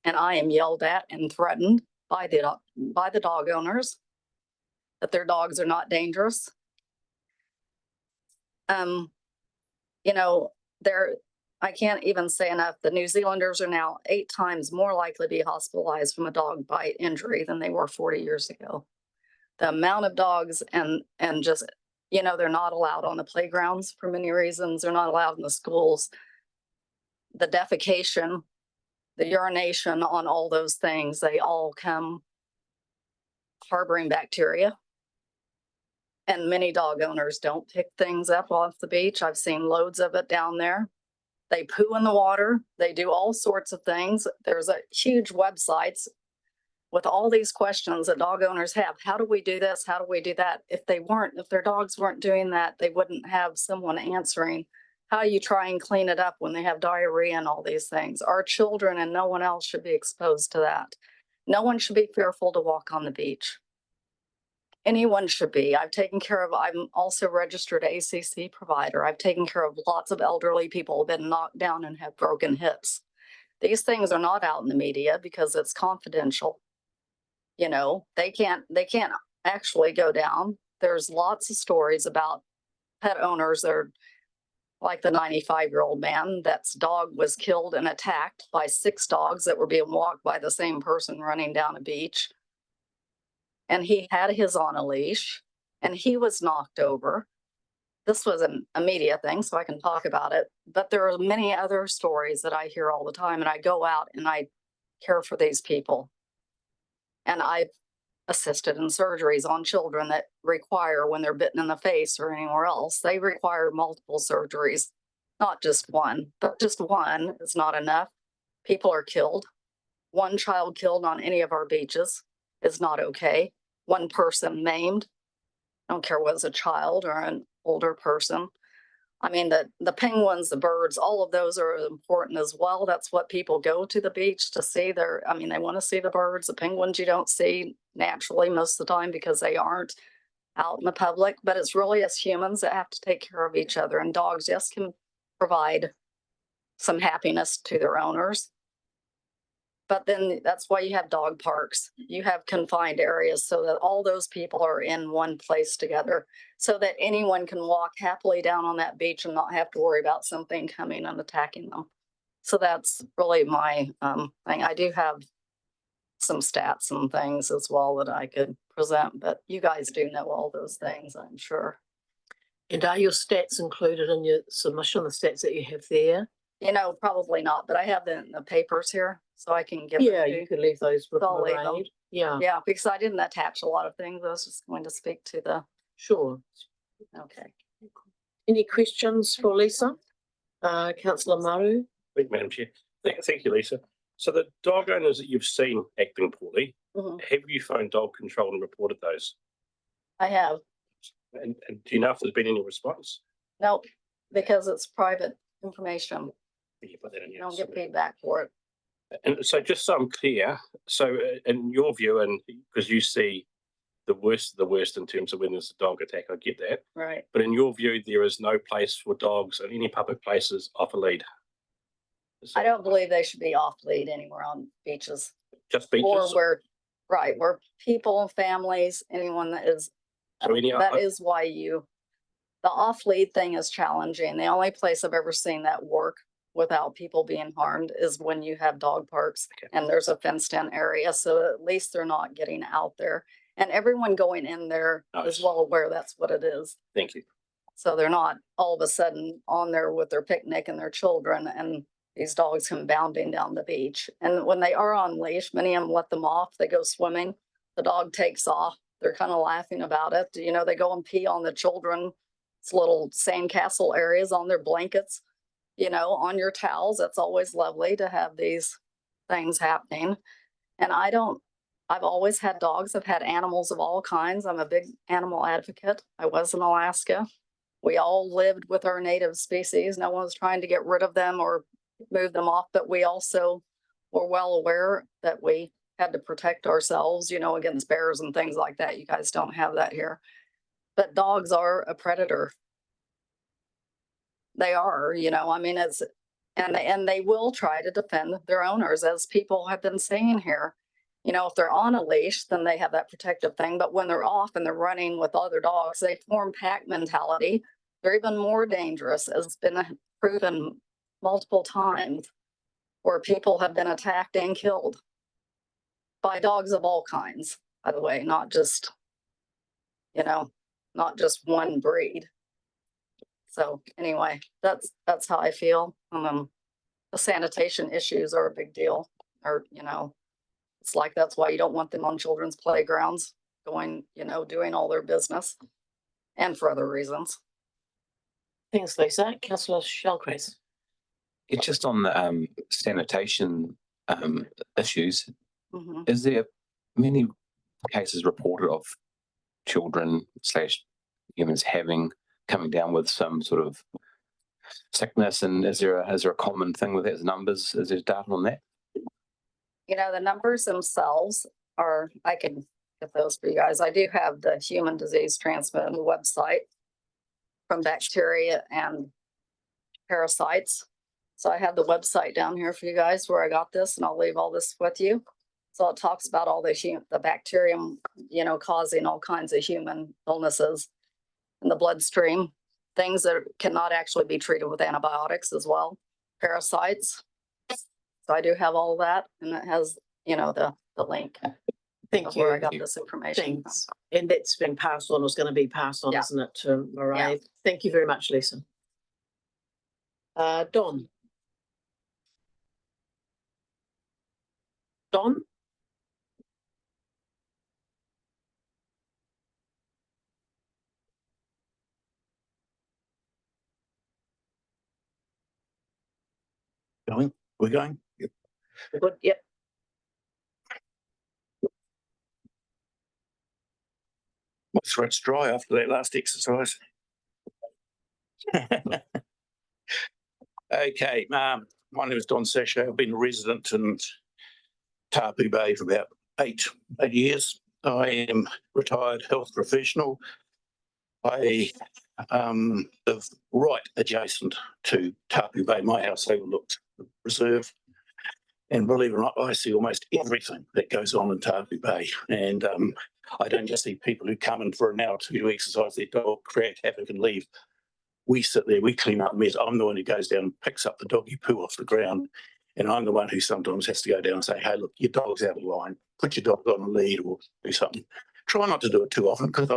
and I am yelled at and threatened by the dog owners that their dogs are not dangerous. You know, I can't even say enough. The New Zealanders are now 8 times more likely to be hospitalized from a dog bite injury than they were 40 years ago. The amount of dogs and just, you know, they're not allowed on the playgrounds for many reasons. They're not allowed in the schools. The defecation, the urination on all those things, they all come harboring bacteria. And many dog owners don't pick things up off the beach. I've seen loads of it down there. They poo in the water. They do all sorts of things. There's a huge websites with all these questions that dog owners have. How do we do this? How do we do that? If their dogs weren't doing that, they wouldn't have someone answering how you try and clean it up when they have diarrhea and all these things. Our children and no one else should be exposed to that. No one should be fearful to walk on the beach. Anyone should be. I'm also registered ACC provider. I've taken care of lots of elderly people who've been knocked down and have broken hips. These things are not out in the media because it's confidential. You know, they can't actually go down. There's lots of stories about pet owners that are like the 95-year-old man that's dog was killed and attacked by 6 dogs that were being walked by the same person running down a beach. And he had his on a leash and he was knocked over. This was a media thing, so I can talk about it. But there are many other stories that I hear all the time, and I go out and I care for these people. And I've assisted in surgeries on children that require when they're bitten in the face or anywhere else. They require multiple surgeries, not just one, but just one is not enough. People are killed. One child killed on any of our beaches is not okay. One person maimed. I don't care whether it's a child or an older person. I mean, the penguins, the birds, all of those are important as well. That's what people go to the beach to see. They want to see the birds. The penguins you don't see naturally most of the time because they aren't out in the public. But it's really us humans that have to take care of each other. And dogs, yes, can provide some happiness to their owners. But then that's why you have dog parks. You have confined areas so that all those people are in one place together so that anyone can walk happily down on that beach and not have to worry about something coming and attacking them. So that's really my thing. I do have some stats and things as well that I could present, but you guys do know all those things, I'm sure. And are your stats included in your submission, the stats that you have there? Probably not, but I have the papers here, so I can give Yeah, them to you could leave those with I'll leave them. Mairead. Yeah. Yeah, because I didn't attach a lot of things. I was just going to speak to the. Sure. Okay. Any questions for Lisa? Councillor Maru? Thank you, Madam Chair. Thank you, Lisa. So the dog owners that you've seen acting poorly, have you phoned dog control and reported those? I have. And do you know if there's been any response? Nope, because it's private information. You put that in You your don't get paid back for it. And so just so I'm clear, so in your view, and because you see the worst of the worst in terms of when there's a dog attack, I get that. Right. But in your view, there is no place for dogs in any public places off a lead. I don't believe they should be off lead anywhere on beaches. Just beaches? Or where people, families, anyone that is, So that is why the off lead thing is challenging. The only place I've ever seen that work without people being harmed is when you have dog parks and there's a fenced in area. So at least they're not getting out there. And everyone going in there is well aware that's what it is. Thank you. So they're not all of a sudden on there with their picnic and their children and these dogs come bounding down the beach. And when they are on leash, many of them let them off. They go swimming. The dog takes off. They're kind of laughing about it. They go and pee on the children's little sandcastle areas on their blankets, on your towels. That's always lovely to have these things happening. And I've always had dogs. I've had animals of all kinds. I'm a big animal advocate. I was in Alaska. We all lived with our native species. No one was trying to get rid of them or move them off, but we also were well aware that we had to protect ourselves, against bears and things like that. You guys don't have that here. But dogs are a predator. They are, and they will try to defend their owners, as people have been saying here. If they're on a leash, then they have that protective thing. But when they're off and they're running with other dogs, they form pack mentality. They're even more dangerous, as has been proven multiple times, where people have been attacked and killed by dogs of all kinds, by the way, not just one breed. So anyway, that's how I feel. The sanitation issues are a big deal, it's like, that's why you don't want them on children's playgrounds going, doing all their business, and for other reasons. Thanks, Lisa. Councillor Shellcrest. It's just on the sanitation issues. Is there many cases reported of children / humans coming down with some sort of sickness? And is there a common thing with those numbers? Is there data on that? The numbers themselves are, I can get those for you guys. I do have the human disease transmitted website from bacteria and parasites. So I have the website down here for you guys where I got this, and I'll leave all this with you. So it talks about all the bacterium, causing all kinds of human illnesses in the bloodstream, things that cannot actually be treated with antibiotics as well, parasites. So I do have all that, and it has, the link. Thank you. Where I got this information. Thanks. And that's been passed on, is going to be passed on, isn't it, to Mairead? Yeah. Thank you very much, Lisa. Don. Don? Going? We're going? Yep. Good, yep. My throat's dry after that last exercise. Okay, my name is Don Sache. I've been a resident in Tapu Bay for about eight years. I am retired health professional. I live right adjacent to Tapu Bay. My house overlooks the reserve. And believe it or not, I see almost everything that goes on in Tapu Bay. And I don't just see people who come in for an hour or two to exercise their dog, create havoc and leave. We sit there, we clean up mess. I'm the one who goes down and picks up the doggy poo off the ground. And I'm the one who sometimes has to go down and say, hey, look, your dog's out of line. Put your dog on a lead or do something. Try not to do it too often because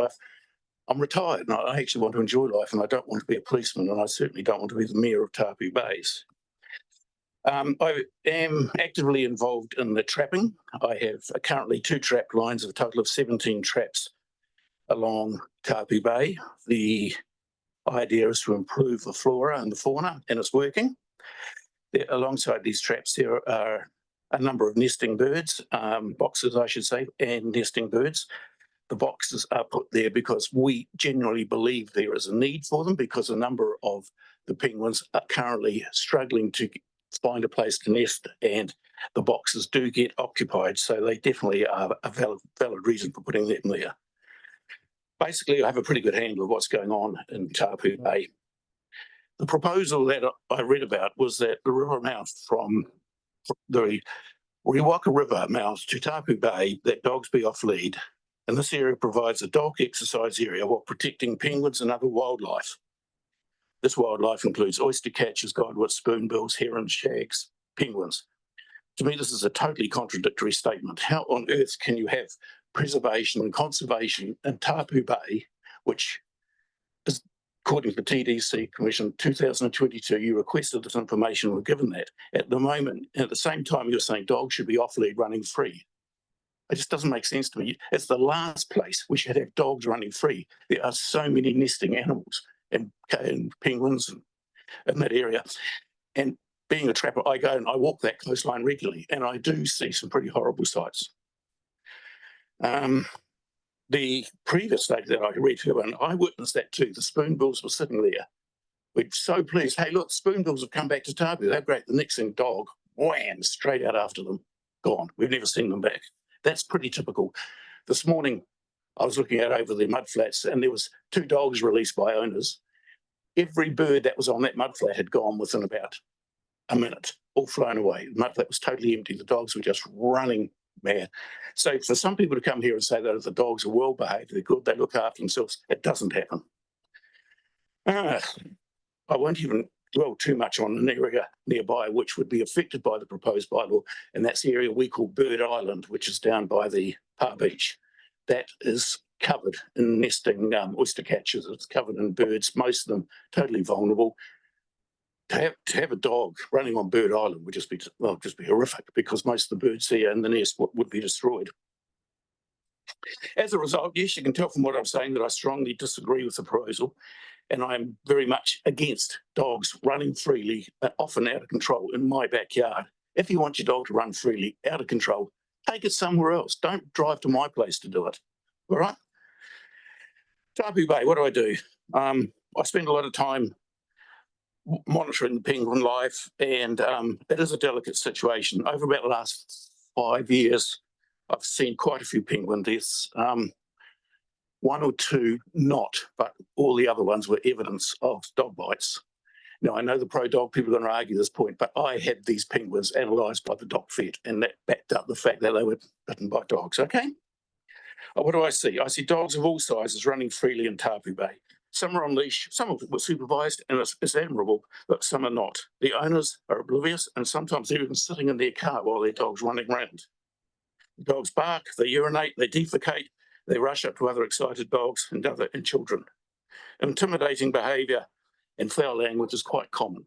I'm retired and I actually want to enjoy life and I don't want to be a policeman and I certainly don't want to be the mayor of Tapu Bays. I am actively involved in the trapping. I have currently 2 trap lines of a total of 17 traps along Tapu Bay. The idea is to improve the flora and the fauna, and it's working. Alongside these traps, there are a number of nesting birds, boxes, I should say, and nesting birds. The boxes are put there because we genuinely believe there is a need for them because a number of the penguins are currently struggling to find a place to nest and the boxes do get occupied. So they definitely are a valid reason for putting them there. Basically, I have a pretty good handle of what's going on in Tapu Bay. The proposal that I read about was that the river mouth from the Riwaka River mouth to Tapu Bay, that dogs be off lead. And this area provides a dog exercise area while protecting penguins and other wildlife. This wildlife includes oyster catchers, godwits, spoonbills, herons, shags, penguins. To me, this is a totally contradictory statement. How on earth can you have preservation and conservation in Tapu Bay, which is, according to the TDC Commission 2022, you requested this information, we're given that. At the moment, at the same time, you're saying dogs should be off lead running free. It just doesn't make sense to me. It's the last place we should have dogs running free. There are so many nesting animals and penguins in that area. And being a trapper, I go and I walk that coastline regularly and I do see some pretty horrible sights. The previous day that I read to, and I witnessed that too, the spoonbills were sitting there. We're so pleased. Hey, look, spoonbills have come back to Tapu. They're great. The next thing, dog, wham, straight out after them. Gone. We've never seen them back. That's pretty typical. This morning, I was looking out over the mudflats and there was 2 dogs released by owners. Every bird that was on that mudflat had gone within about a minute, all flown away. The mudflat was totally empty. The dogs were just running mad. So for some people to come here and say that if the dogs are well behaved, they're good, they look after themselves, it doesn't happen. I won't even dwell too much on an area nearby which would be affected by the proposed bylaw, and that's the area we call Bird Island, which is down by the Par Beach. That is covered in nesting oyster catchers. It's covered in birds, most of them totally vulnerable. To have a dog running on Bird Island would just be horrific because most of the birds here in the nest would be destroyed. As a result, yes, you can tell from what I'm saying that I strongly disagree with the proposal, and I'm very much against dogs running freely, often out of control, in my backyard. If you want your dog to run freely, out of control, take it somewhere else. Don't drive to my place to do it. All right? Tapu Bay, what do? I spend a lot of time monitoring the penguin life, and it is a delicate situation. Over about the last 5 years, I've seen quite a few penguin deaths. 1 or 2 not, but all the other ones were evidence of dog bites. Now, I know the pro-dog people are going to argue this point, but I had these penguins analysed by the dog vet, and that backed up the fact that they were bitten by dogs, okay? What do I see? I see dogs of all sizes running freely in Tapu Bay. Some are on leash, some of them were supervised, and it's admirable, but some are not. The owners are oblivious, and sometimes they're even sitting in their car while their dog's running around. The dogs bark, they urinate, they defecate, they rush up to other excited dogs and children. Intimidating behaviour and foul language is quite common.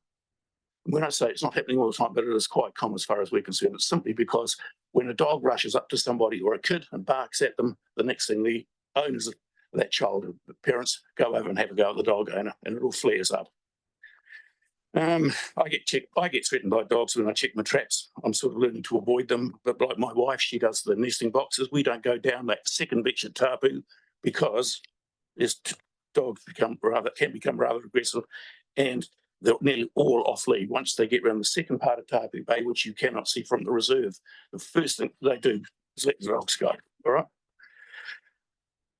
When I say it's not happening all the time, but it is quite common as far as we're concerned. It's simply because when a dog rushes up to somebody or a kid and barks at them, the next thing the owners of that child, the parents, go over and have a go at the dog owner, and it all flares up. I get threatened by dogs when I check my traps. I'm sort of learning to avoid them, but like my wife, she does the nesting boxes. We don't go down that second beach at Tapu because dogs can become rather aggressive, and they're nearly all off lead once they get around the second part of Tapu Bay, which you cannot see from the reserve. The first thing they do is let the dogs go. All right.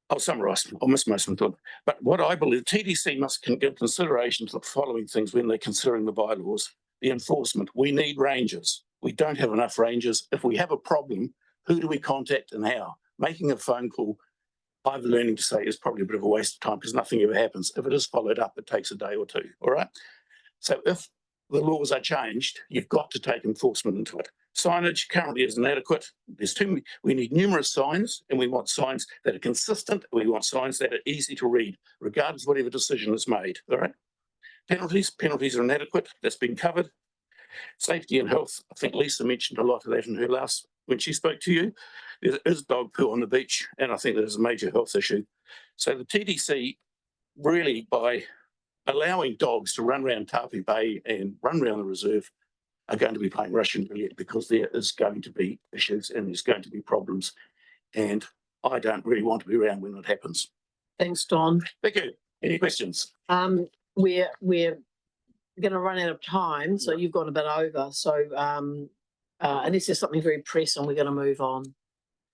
I'll summarise. I'll miss most of them. But what I believe, TDC must give consideration to the following things when they're considering the bylaws. The enforcement. We need rangers. We don't have enough rangers. If we have a problem, who do we contact and how? Making a phone call, I'm learning to say, is probably a bit of a waste of time because nothing ever happens. If it is followed up, it takes a day or two. All right. So if the laws are changed, you've got to take enforcement into it. Signage currently is inadequate. There's too many. We need numerous signs, and we want signs that are consistent. We want signs that are easy to read, regardless of whatever decision is made. All right. Penalties are inadequate. That's been covered. Safety and health. I think Lisa mentioned a lot of that in her last when she spoke to you. There is dog poo on the beach, and I think that is a major health issue. So the TDC really, by allowing dogs to run around Tapu Bay and run around the reserve, are going to be playing Russian roulette because there is going to be issues and there's going to be problems. And I don't really want to be around when it happens. Thanks, Don. Thank you. Any questions? We're going to run out of time, so you've gone a bit over. So unless there's something very pressing, we're going to move on.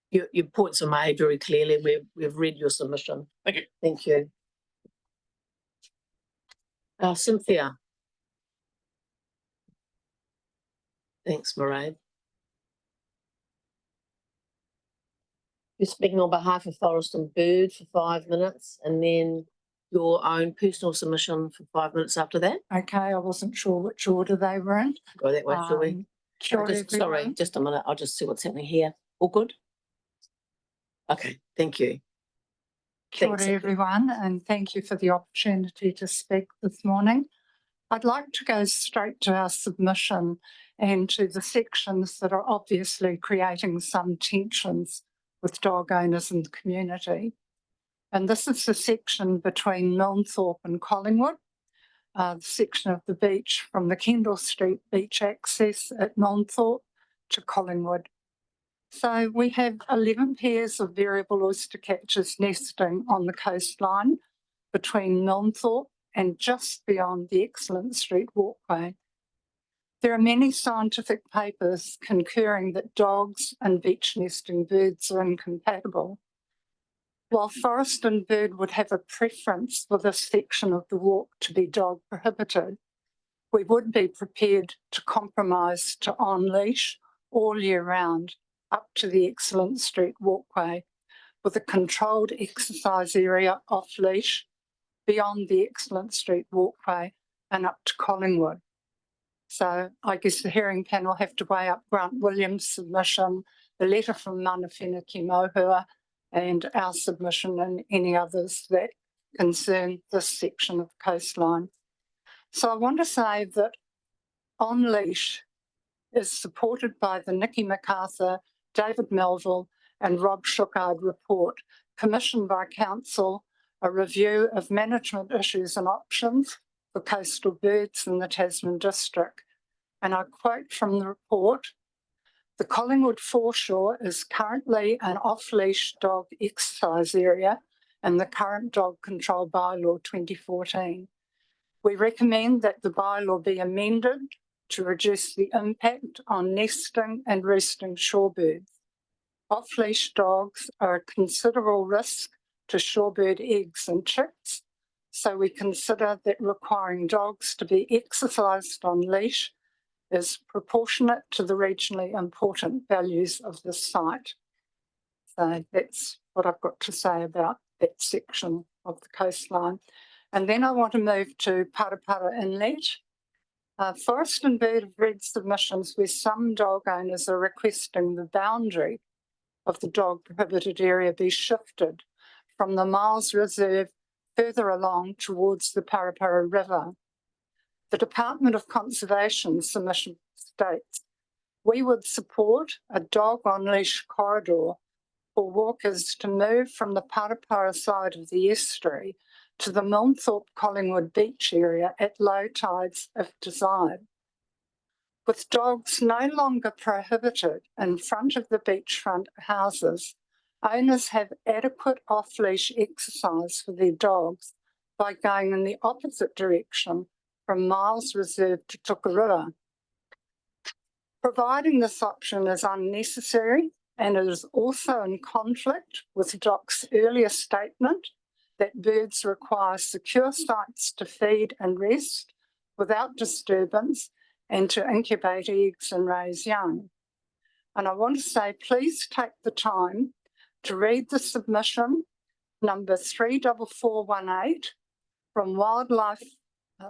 Your points are made very clearly. We've read your submission. Thank you. Thank you. Cynthia. Thanks, Mairead. You're speaking on behalf of Forest and Bird for 5 minutes, and then your own personal submission for 5 minutes after that. Okay, I wasn't sure which order they were in. Go that way, shall we? Sorry, just a minute. I'll just see what's happening here. All good? Okay, thank you. Kia ora everyone, and thank you for the opportunity to speak this morning. I'd like to go straight to our submission and to the sections that are obviously creating some tensions with dog owners in the community. And this is the section between Milnthorpe and Collingwood, the section of the beach from the Kendall Street beach access at Milnthorpe to Collingwood. So we have 11 pairs of variable oyster catchers nesting on the coastline between Milnthorpe and just beyond the Excellent Street walkway. There are many scientific papers concurring that dogs and beach nesting birds are incompatible. While Forest and Bird would have a preference for this section of the walk to be dog prohibited, we would be prepared to compromise to on-leash all year round up to the Excellent Street walkway with a controlled exercise area off-leash beyond the Excellent Street walkway and up to Collingwood. So I guess the hearing panel have to weigh up Grant Williams' submission, the letter from Mana Whenua Mohua, and our submission and any others that concern this section of the coastline. So I want to say that On Leash is supported by the Nikki MacArthur, David Melville and Rob Shookard report commissioned by Council, a review of management issues and options for coastal birds in the Tasman district. And I quote from the report, "The Collingwood foreshore is currently an off-leash dog exercise area in the current dog control bylaw 2014. We recommend that the bylaw be amended to reduce the impact on nesting and roosting shorebirds. Off-leash dogs are a considerable risk to shorebird eggs and chicks, so we consider that requiring dogs to be exercised on leash is proportionate to the regionally important values of this site." So that's what I've got to say about that section of the coastline. And then I want to move to Parapara Inlet. Forest and Bird have read submissions where some dog owners are requesting the boundary of the dog prohibited area be shifted from the Miles Reserve further along towards the Parapara River. The Department of Conservation submission states, "We would support a dog on leash corridor for walkers to move from the Parapara side of the estuary to the Milnthorpe-Collingwood beach area at low tides if desired. With dogs no longer prohibited in front of the beachfront houses, owners have adequate off-leash exercise for their dogs by going in the opposite direction from Miles Reserve to Tukurua. Providing this option is unnecessary, and it is also in conflict with DOC's earlier statement that birds require secure sites to feed and rest without disturbance and to incubate eggs and raise young. And I want to say, please take the time to read the submission number 34418 from wildlife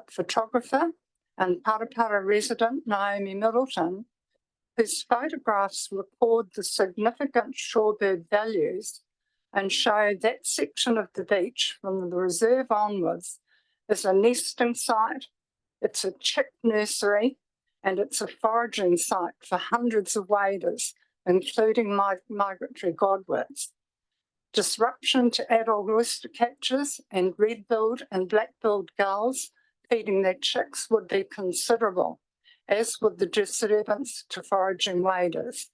photographer and Parapara resident Naomi Middleton, whose photographs record the significant shorebird values and show that section of the beach from the reserve onwards is a nesting site, it's a chick nursery, and it's a foraging site for hundreds of waders, including migratory godwits. Disruption to adult oyster catchers and red-billed and black-billed gulls feeding their chicks would be considerable, as would the disturbance to foraging waders.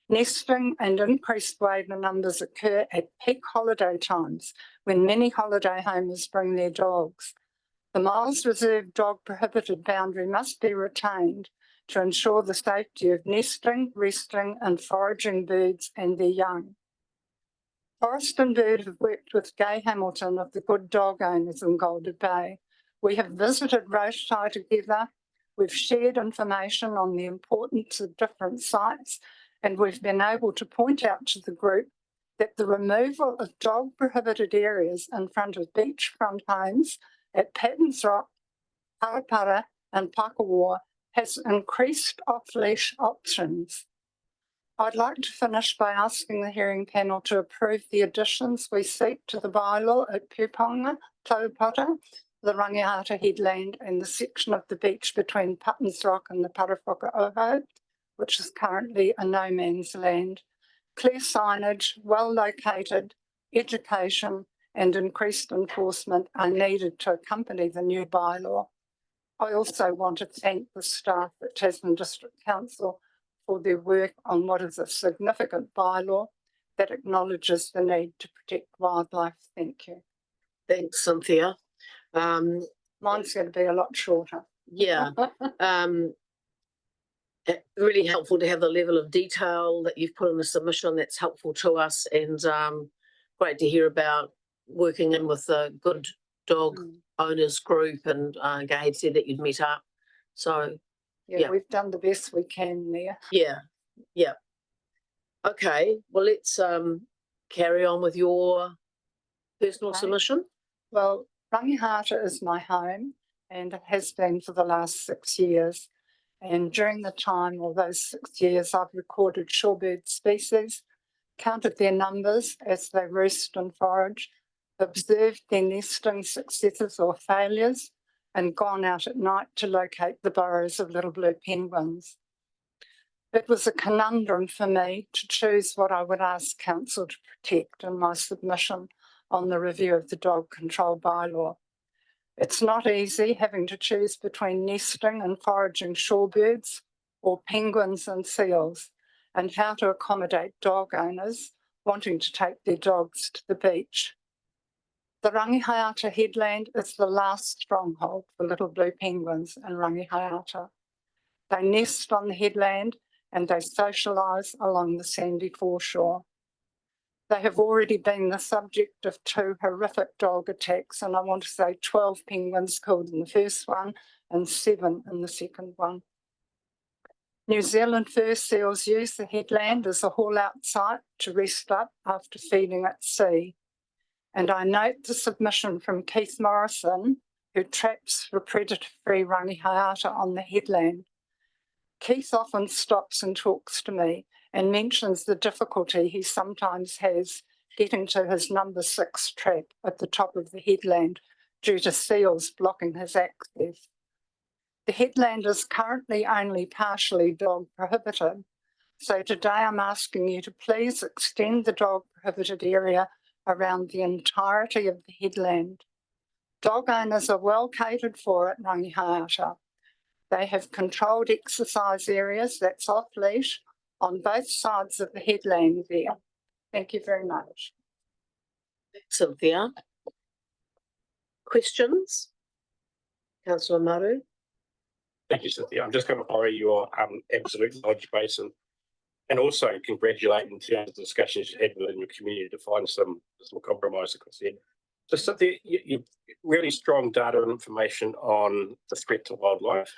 Nesting and increased wader numbers occur at peak holiday times when many holiday homers bring their dogs. The Miles Reserve dog prohibited boundary must be retained to ensure the safety of nesting, resting and foraging birds and their young. Forest and Bird have worked with Gay Hamilton of the Good Dog Owners in Golden Bay. We have visited Rochetai together. We've shared information on the importance of different sites, and we've been able to point out to the group that the removal of dog prohibited areas in front of beachfront homes at Pattons Rock, Parapara and Pakawa has increased off-leash options. I'd like to finish by asking the hearing panel to approve the additions we seek to the bylaw at Puponga, Taupata, the Rangihata headland and the section of the beach between Pattons Rock and the Parawhaka Oho, which is currently a no man's land. Clear signage, well located, education and increased enforcement are needed to accompany the new bylaw. I also want to thank the staff at Tasman District Council for their work on what is a significant bylaw that acknowledges the need to protect wildlife. Thank you. Thanks, Cynthia. Mine's going to be a lot shorter. Yeah. Really helpful to have the level of detail that you've put in the submission. That's helpful to us, and great to hear about working in with the Good Dog Owners group, and Gabe said that you'd meet up. So yeah, we've done the best we can there. Yeah. Okay, well, let's carry on with your personal submission. Well, Rangihata is my home, and it has been for the last 6 years. And during the time of those 6 years, I've recorded shorebird species, counted their numbers as they roost and forage, observed their nesting successes or failures, and gone out at night to locate the burrows of little blue penguins. It was a conundrum for me to choose what I would ask Council to protect in my submission on the review of the dog control bylaw. It's not easy having to choose between nesting and foraging shorebirds or penguins and seals, and how to accommodate dog owners wanting to take their dogs to the beach. The Rangihata headland is the last stronghold for little blue penguins in Rangihata. They nest on the headland and they socialise along the sandy foreshore. They have already been the subject of 2 horrific dog attacks, and I want to say 12 penguins killed in the first one and 7 in the second one. New Zealand fur seals use the headland as a haul-out site to rest up after feeding at sea. And I note the submission from Keith Morrison, who traps for predator-free Rangihata on the headland. Keith often stops and talks to me and mentions the difficulty he sometimes has getting to his number 6 trap at the top of the headland due to seals blocking his access. The headland is currently only partially dog prohibited, so today I'm asking you to please extend the dog prohibited area around the entirety of the headland. Dog owners are well catered for at Rangihaiata. They have controlled exercise areas that's off leash on both sides of the headland there. Thank you very much. Cynthia. Questions? Councillor Maru. Thank you, Cynthia. I'm just going to borrow your absolute knowledge base and also congratulate in terms of discussions you had within your community to find some compromise across there. So Cynthia, you really strong data and information on the threat to wildlife.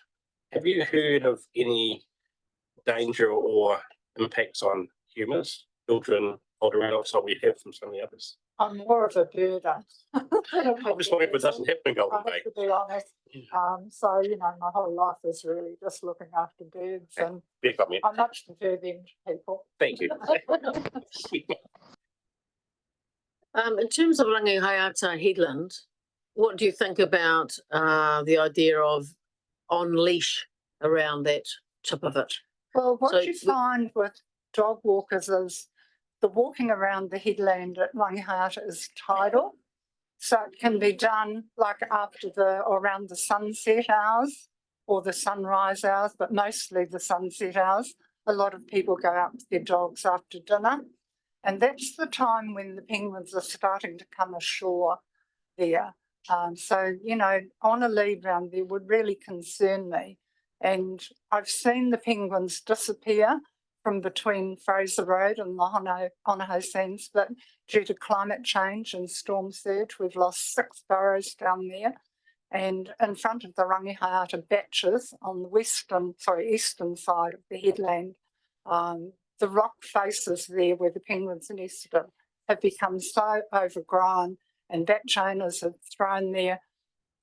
Have you heard of any danger or impacts on humans, children, older adults, like we have from some of the others? I'm more of a birder. I'm just wondering if it doesn't happen in Golden I Bay. have to be honest. So, you know, my whole life is really just looking after birds, and Big comment. I much prefer them to people. Thank you. In terms of Rangihaiata Headland, what do you think about the idea of on leash around that tip of it? Well, what So you find with dog walkers is the walking around the headland at Rangihaiata is tidal. So it can be done like after or around the sunset hours or the sunrise hours, but mostly the sunset hours. A lot of people go out with their dogs after dinner. And that's the time when the penguins are starting to come ashore there. So, you know, on a lead round there would really concern me. And I've seen the penguins disappear from between Fraser Road and the Onaho Sands, but due to climate change and storm surge, we've lost 6 burrows down there. And in front of the Rangihaiata Batches on the eastern side of the headland, the rock faces there where the penguins nested have become so overgrown, and batch owners have thrown their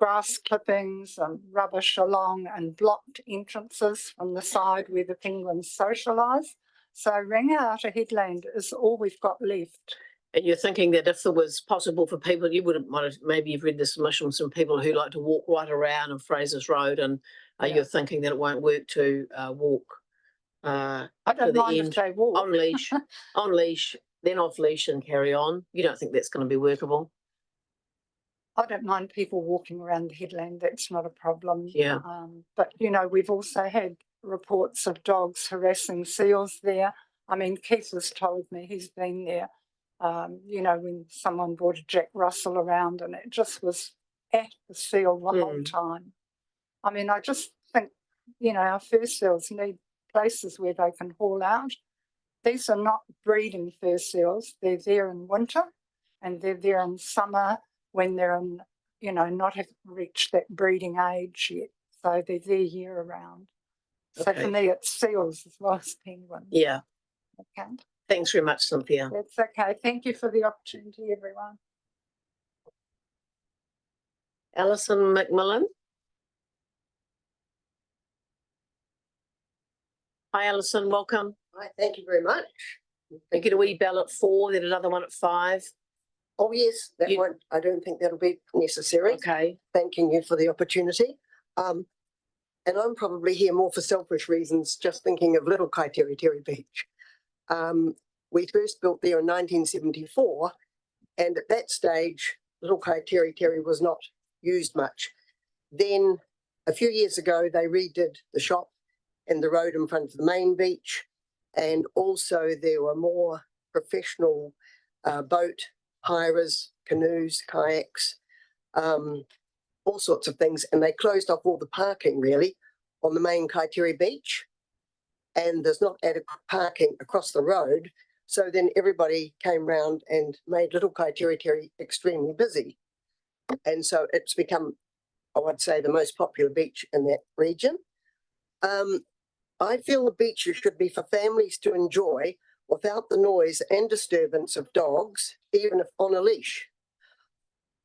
grass clippings and rubbish along and blocked entrances from the side where the penguins socialise. So Rangihaiata Headland is all we've got left. And you're thinking that if it was possible for people, you wouldn't mind, maybe you've read the submission from some people who like to walk right around on Fraser's Road, and you're thinking that it won't work to walk I don't mind if they walk. on leash, then off leash and carry on. You don't think that's going to be workable? I don't mind people walking around the headland, that's not a problem. Yeah. But, you know, we've also had reports of dogs harassing seals there. I mean, Keith has told me he's been there, you know, when someone brought a Jack Russell around and it just was at the seal the whole time. I mean, I just think, you know, our fur seals need places where they can haul out. These are not breeding fur seals. They're there in winter and they're there in summer when they're in, you know, not have reached that breeding age yet. So they're there year round. So for me, it's seals as well as penguins. Yeah. Okay. Thanks very much, Cynthia. That's okay. Thank you for the opportunity, everyone. Alison McMillan. Hi, Alison. Welcome. Hi, thank you very much. You get a wee bell at 4, then another one at 5. Oh, yes, that one. I don't think that'll be necessary. Okay. Thanking you for the opportunity. And I'm probably here more for selfish reasons, just thinking of Little Kaiteri Beach. We first built there in 1974, and at that stage, Little Kaiteri was not used much. Then a few years ago, they redid the shop and the road in front of the main beach, and also there were more professional boat hirers, canoes, kayaks, all sorts of things, and they closed off all the parking really on the main Kaiteri Beach, and there's not adequate parking across the road. So then everybody came round and made Little Kaiteri extremely busy. And so it's become, I would say, the most popular beach in that region. I feel the beaches should be for families to enjoy without the noise and disturbance of dogs, even if on a leash.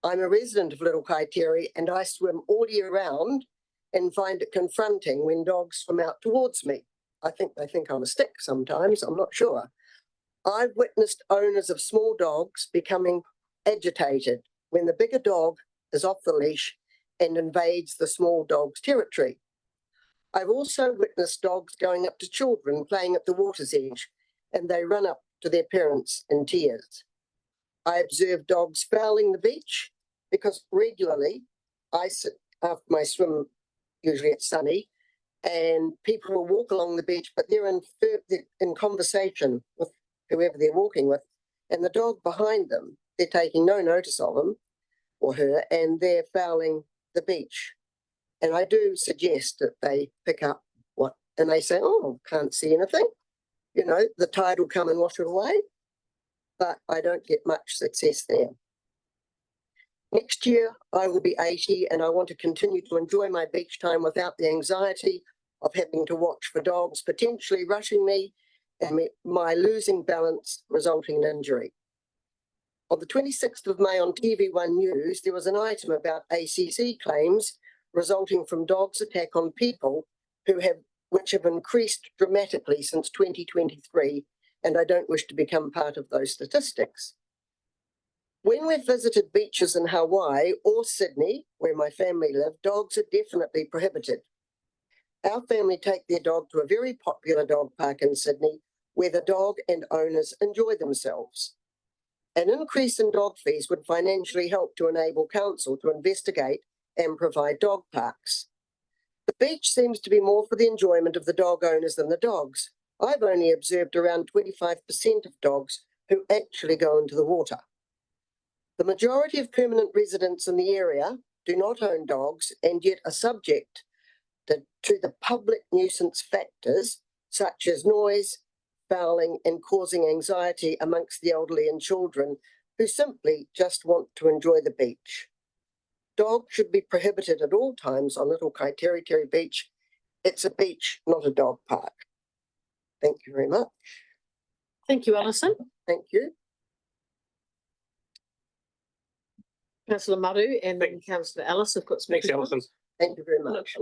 I'm a resident of Little Kaiteri and I swim all year round and find it confronting when dogs swim out towards me. I think they think I'm a stick sometimes, I'm not sure. I've witnessed owners of small dogs becoming agitated when the bigger dog is off the leash and invades the small dog's territory. I've also witnessed dogs going up to children playing at the water's edge, and they run up to their parents in tears. I observed dogs fouling the beach because regularly I sit after my swim, usually it's sunny, and people will walk along the beach, but they're in conversation with whoever they're walking with, and the dog behind them, they're taking no notice of him or her, and they're fouling the beach. And I do suggest that they pick up and they say, oh, can't see anything. You know, the tide will come and wash it away, but I don't get much success there. Next year, I will be 80 and I want to continue to enjoy my beach time without the anxiety of having to watch for dogs potentially rushing me and my losing balance resulting in injury. On the 26th of May on TV1 News, there was an item about ACC claims resulting from dogs' attack on people which have increased dramatically since 2023, and I don't wish to become part of those statistics. When we've visited beaches in Hawaii or Sydney, where my family live, dogs are definitely prohibited. Our family take their dog to a very popular dog park in Sydney, where the dog and owners enjoy themselves. An increase in dog fees would financially help to enable council to investigate and provide dog parks. The beach seems to be more for the enjoyment of the dog owners than the dogs. I've only observed around 25% of dogs who actually go into the water. The majority of permanent residents in the area do not own dogs and yet are subject to the public nuisance factors such as noise, fouling and causing anxiety amongst the elderly and children who simply just want to enjoy the beach. Dogs should be prohibited at all times on Little Kaiterikeri Beach. It's a beach, not a dog park. Thank you very much. Thank you, Alison. Thank you. Councillor Maru and then Councillor Ellis have got some. Thanks, Alison. Thank you very much.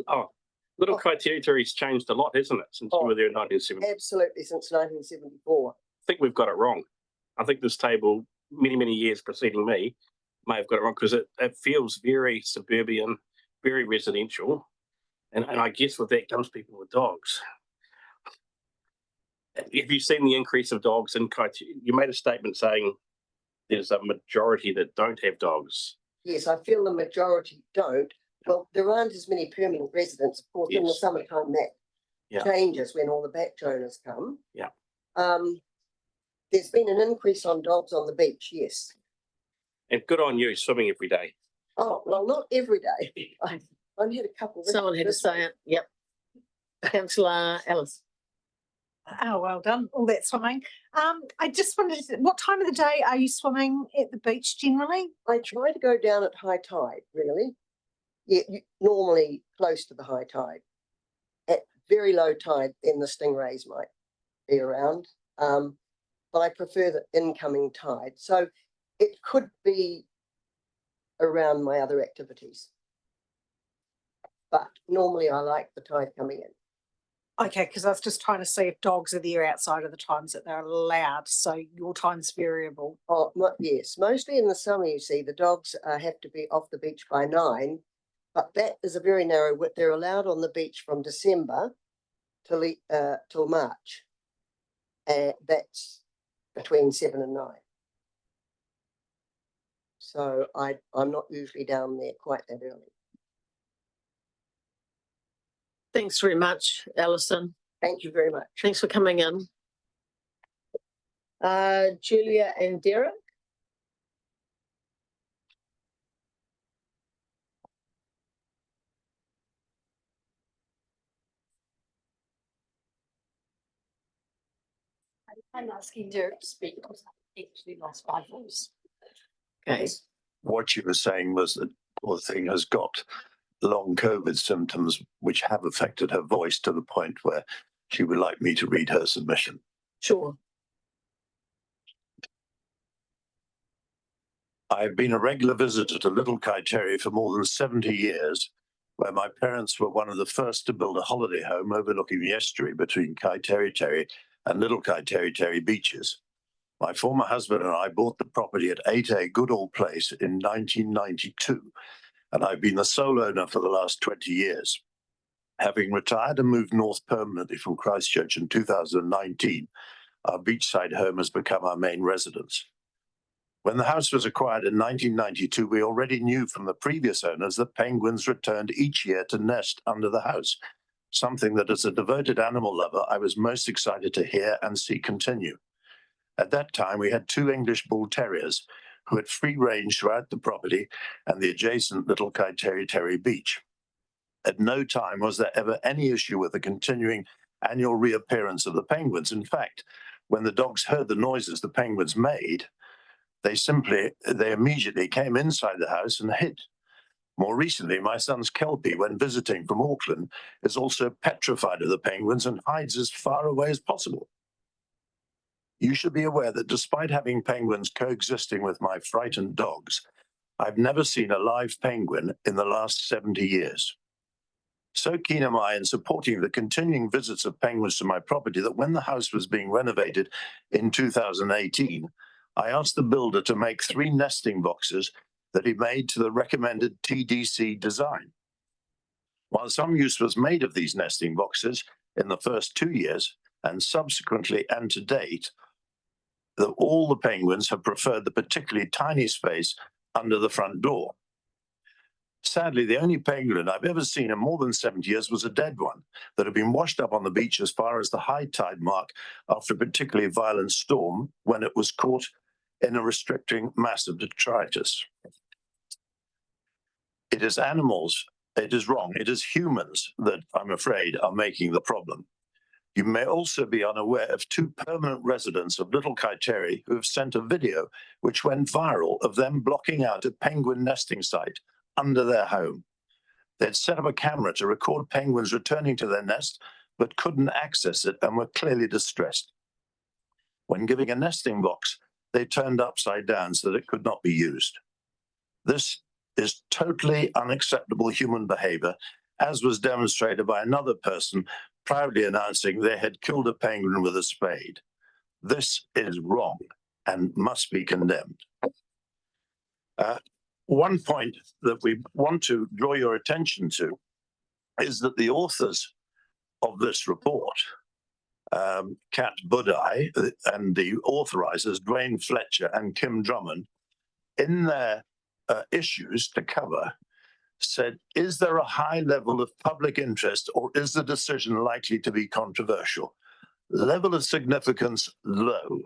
Little Kaiterikeri's changed a lot, hasn't it, since we were there in 1970? Absolutely, since 1974. I think we've got it wrong. I think this table, many years preceding me, may have got it wrong because it feels very suburban, very residential. And I guess with that comes people with dogs. Have you seen the increase of dogs in Kaiterikeri? You made a statement saying there's a majority that don't have dogs. Yes, I feel the majority don't. Well, there aren't as many permanent residents, of course, in the summertime that changes when all the batch owners come. Yeah. There's been an increase on dogs on the beach, yes. And good on you, swimming every day. Oh, well, not every day. I only had a couple. Someone had to say it. Yep. Councillor Ellis. Oh, well done. All that swimming. I just wondered, what time of the day are you swimming at the beach generally? I try to go down at high tide, really. Yeah, normally close to the high tide. At very low tide, then the stingrays might be around. But I prefer the incoming tide. So it could be around my other activities. But normally I like the tide coming in. Okay, because I was just trying to see if dogs are there outside of the times that they're allowed. So your time's variable. Oh, yes. Mostly in the summer, you see, the dogs have to be off the beach by 9. But that is a very narrow width. They're allowed on the beach from December till March. And that's between 7 and 9. So I'm not usually down there quite that early. Thanks very much, Alison. Thank you very much. Thanks for coming in. Julia and Derek. I'm asking Derek to speak because I actually lost my voice. Okay. What you were saying was that poor thing has got long COVID symptoms which have affected her voice to the point where she would like me to read her submission. Sure. I've been a regular visitor to Little Kaiterikeri for more than 70 years, where my parents were one of the first to build a holiday home overlooking the estuary between Kaiterikeri and Little Kaiterikeri beaches. My former husband and I bought the property at 8A Goodall Place in 1992, and I've been the sole owner for the last 20 years. Having retired and moved north permanently from Christchurch in 2019, our beachside home has become our main residence. When the house was acquired in 1992, we already knew from the previous owners that penguins returned each year to nest under the house, something that as a devoted animal lover, I was most excited to hear and see continue. At that time, we had 2 English bull terriers who had free range throughout the property and the adjacent Little Kaiteri Beach. At no time was there ever any issue with the continuing annual reappearance of the penguins. In fact, when the dogs heard the noises the penguins made, they immediately came inside the house and hid. More recently, my son's Kelpie, when visiting from Auckland, is also petrified of the penguins and hides as far away as possible. You should be aware that despite having penguins coexisting with my frightened dogs, I've never seen a live penguin in the last 70 years. So keen am I in supporting the continuing visits of penguins to my property that when the house was being renovated in 2018, I asked the builder to make 3 nesting boxes that he made to the recommended TDC design. While some use was made of these nesting boxes in the first 2 years, and subsequently and to date, that all the penguins have preferred the particularly tiny space under the front door. Sadly, the only penguin I've ever seen in more than 70 years was a dead one that had been washed up on the beach as far as the high tide mark after a particularly violent storm when it was caught in a restricting mass of detritus. It is animals, it is wrong, it is humans that I'm afraid are making the problem. You may also be unaware of 2 permanent residents of Little Kaiteri who have sent a video which went viral of them blocking out a penguin nesting site under their home. They'd set up a camera to record penguins returning to their nest, but couldn't access it and were clearly distressed. When giving a nesting box, they turned upside down so that it could not be used. This is totally unacceptable human behavior, as was demonstrated by another person proudly announcing they had killed a penguin with a spade. This is wrong and must be condemned. One point that we want to draw your attention to is that the authors of this report, Kat Budai, and the authorizers, Dwayne Fletcher and Kim Drummond, in their issues to cover, said, is there a high level of public interest or is the decision likely to be controversial? Level of significance, low.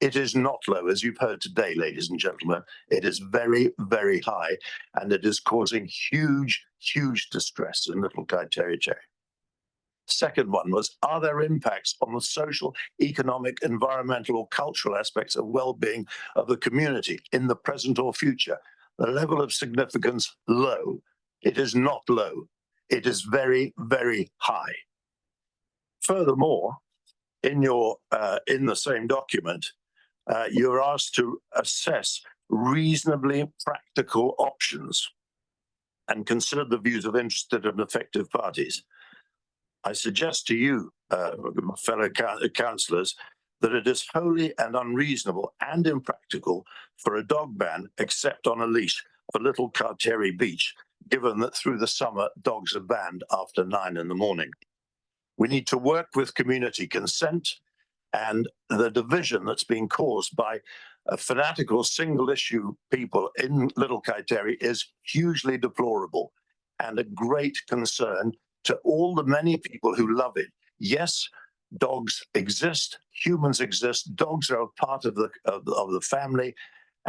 It is not low, as you've heard today, ladies and gentlemen. It is very, very high, and it is causing huge, huge distress in Little Kaiteri. Second one was, are there impacts on the social, economic, environmental, or cultural aspects of well-being of the community in the present or future? The level of significance, low. It is not low. It is very, very high. Furthermore, in the same document, you're asked to assess reasonably practical options and consider the views of interested and affected parties. I suggest to you, fellow councillors, that it is wholly and unreasonable and impractical for a dog ban except on a leash for Little Kaiteri Beach, given that through the summer dogs are banned after 9 in the morning. We need to work with community consent, and the division that's being caused by a fanatical single-issue people in Little Kaiteri is hugely deplorable and a great concern to all the many people who love it. Yes, dogs exist, humans exist, dogs are a part of the family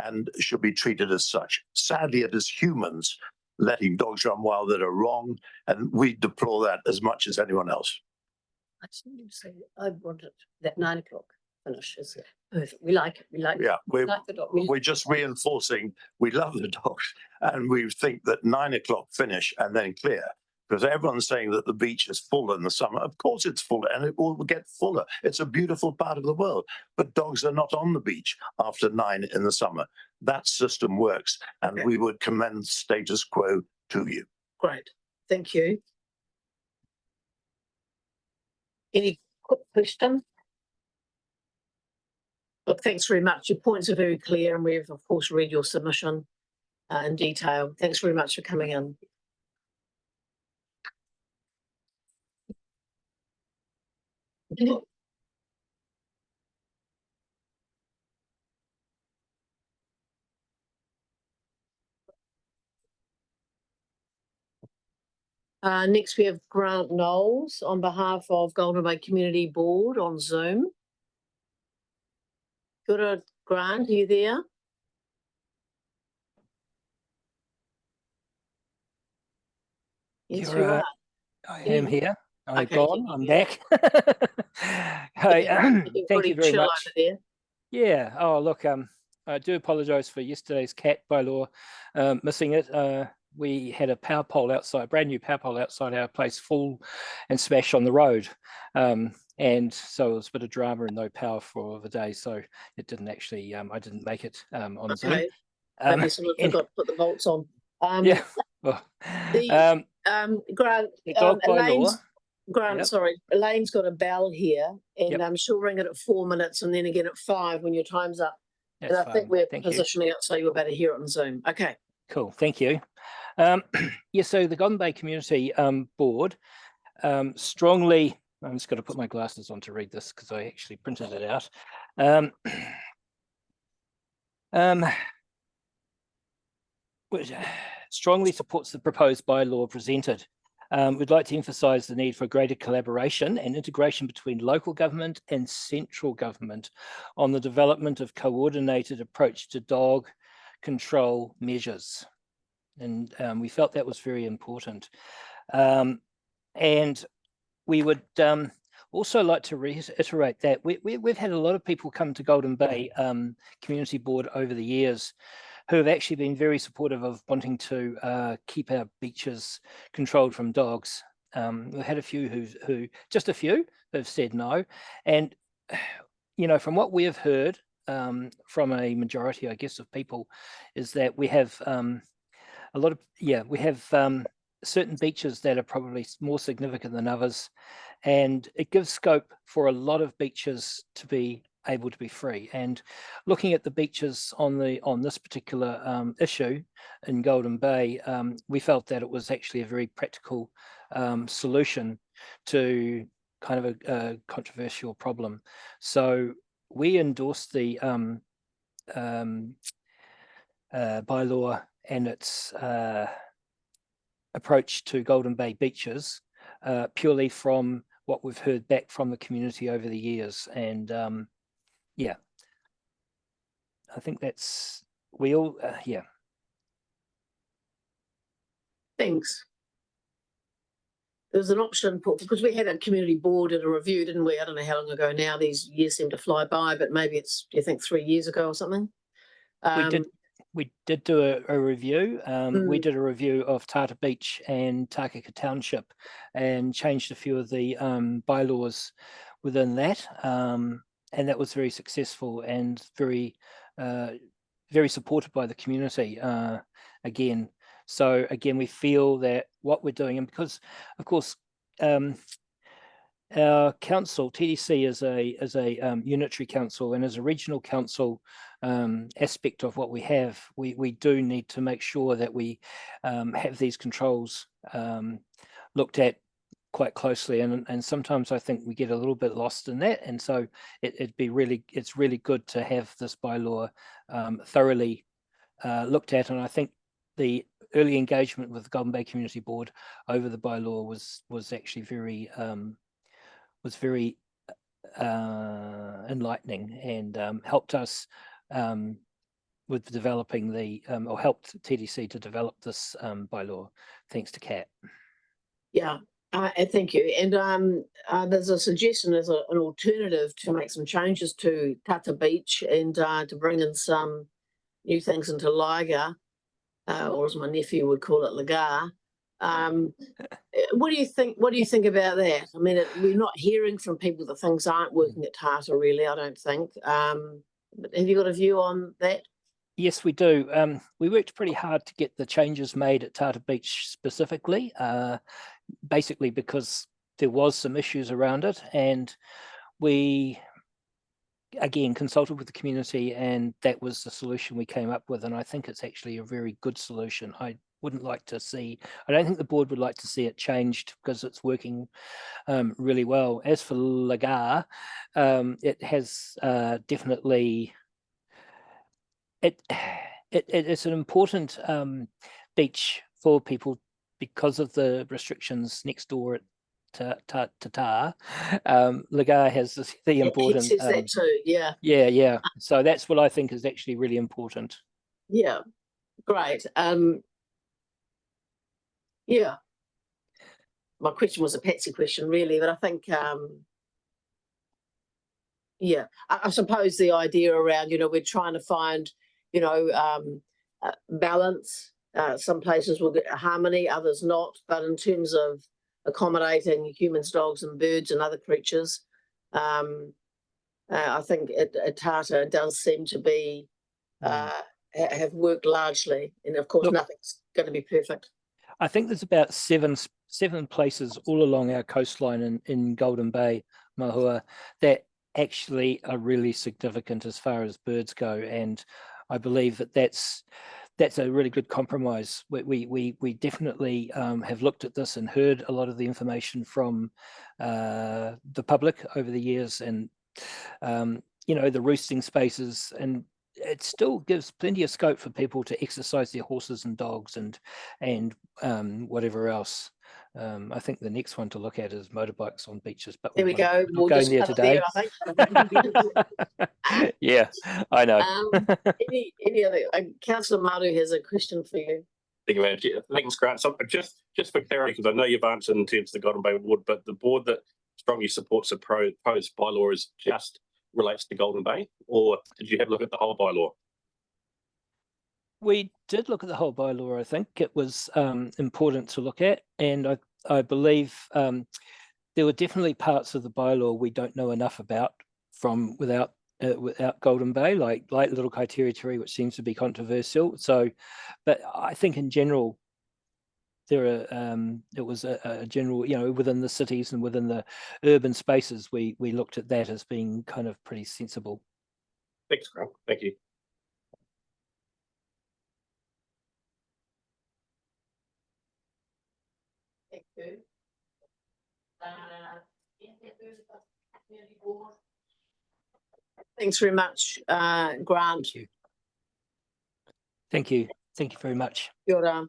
and should be treated as such. Sadly, it is humans letting dogs run wild that are wrong, and we deplore that as much as anyone else. I just need to say, I wanted that 9 o'clock finish is perfect. We like it. We like, yeah, we like the dog. We're just reinforcing we love the dogs, and we think that 9 o'clock finish and then clear. Because everyone's saying that the beach is full in the summer. Of course it's full, and it will get fuller. It's a beautiful part of the world. But dogs are not on the beach after 9 in the summer. That system works, and we would commend status quo to you. Great, thank you. Any quick question? Look, thanks very much. Your points are very clear, and we've of course read your submission in detail. Thanks very much for coming in. Next, we have Grant Knowles on behalf of Golden Bay Community Board on Zoom. Good, Grant, are you there? Yes, Kia you ora. are. I Yeah. am here. I'm Okay, gone. yeah, I'm yeah. back. Hi, Getting thank pretty you very chill much. over there. Yeah. Oh, look. I do apologise for yesterday's cat bylaw missing it. We had a power pole outside, brand new power pole outside our place, full and smashed on the road. And so it was a bit of drama and no power for the day. So it didn't actually. I didn't make it on Zoom. Okay. Maybe someone forgot to put the bolts on. Yeah. Well, Grant, the dog bylaw. Grant, sorry, Elaine's got a bell here, and Yep. she'll ring it at 4 minutes and then again at 5 when your time's up. That's and I think fine. we're Thank you. positioning it so you'll better hear it on Zoom. Okay. Cool, thank you. Yeah, so the Golden Bay Community Board strongly, I'm just going to put my glasses on to read this because I actually printed it out. Which strongly supports the proposed bylaw presented. We'd like to emphasise the need for greater collaboration and integration between local government and central government on the development of coordinated approach to dog control measures. And we felt that was very important. And we would also like to reiterate that we've had a lot of people come to Golden Bay Community Board over the years who have actually been very supportive of wanting to keep our beaches controlled from dogs. We've had a few who just a few have said no. And, you know, from what we have heard from a majority, I guess, of people is that we have a lot of, we have certain beaches that are probably more significant than others. And it gives scope for a lot of beaches to be able to be free. And looking at the beaches on this particular issue in Golden Bay, we felt that it was actually a very practical solution to kind of a controversial problem. So we endorsed the bylaw and its approach to Golden Bay beaches purely from what we've heard back from the community over the years. And yeah, I think that's, we all, yeah. Thanks. There's an option because we had a community board at a review, didn't we? I don't know how long ago now. These years seem to fly by, but maybe it's, do you think 3 years ago or something? We did do a review. We did a review of Tata Beach and Takaka Township and changed a few of the bylaws within that. And that was very successful and very, very supported by the community again. So again, we feel that what we're doing, and because of course, our council, TDC, is a unitary council, and as a regional council aspect of what we have, we do need to make sure that we have these controls looked at quite closely, and sometimes I think we get a little bit lost in that, and so it's really good to have this bylaw thoroughly looked at. And I think the early engagement with the Golden Bay Community Board over the bylaw was actually very enlightening and helped us with developing the or helped TDC to develop this bylaw, thanks to Kat. Yeah, thank you. And there's a suggestion as an alternative to make some changes to Tata Beach and to bring in some new things into Liga, or as my nephew would call it, Lagar. What do you think? What do you think about that? I mean, we're not hearing from people that things aren't working at Tata, really. I don't think. But have you got a view on that? Yes, we do. We worked pretty hard to get the changes made at Tata Beach specifically, basically because there was some issues around it, and we again consulted with the community, and that was the solution we came up with. And I think it's actually a very good solution. I don't think the board would like to see it changed because it's working really well. As for Lagar, it has definitely, it's an important beach for people because of the restrictions next door at Lagar has the important. He says that too, yeah. Yeah. So that's what I think is actually really important. Yeah, great. Yeah. My question was a Patsy question, really, but I think, yeah, I suppose the idea around, we're trying to find, balance. Some places will get harmony, others not. But in terms of accommodating humans, dogs, and birds and other creatures, I think Tata does seem to be have worked largely, and of course, nothing's going to be perfect. I think there's about seven places all along our coastline in Golden Bay, Mahua, that actually are really significant as far as birds go, and I believe that's a really good compromise. We definitely have looked at this and heard a lot of the information from the public over the years, and the roosting spaces, and it still gives plenty of scope for people to exercise their horses and dogs and whatever else. I think the next one to look at is motorbikes on beaches, but there we go. We'll go there today. Yeah, I know. Any other? Councillor Maru has a question for you. Thank you, Madam Chair. Thanks, Grant. So just for clarity, because I know you've answered in terms of the Golden Bay Ward, but the board that strongly supports the proposed bylaw is just relates to Golden Bay, or did you have a look at the whole bylaw? We did look at the whole bylaw. I think it was important to look at, and I believe there were definitely parts of the bylaw we don't know enough about without Golden Bay, like Little Kaiteriterri, which seems to be controversial. So, but I think in general, it was a general, within the cities and within the urban spaces, we looked at that as being kind of pretty sensible. Thanks, Grant. Thank you. Thank you. Thanks very much, Grant. Thank you. Thank you very much. Kia ora.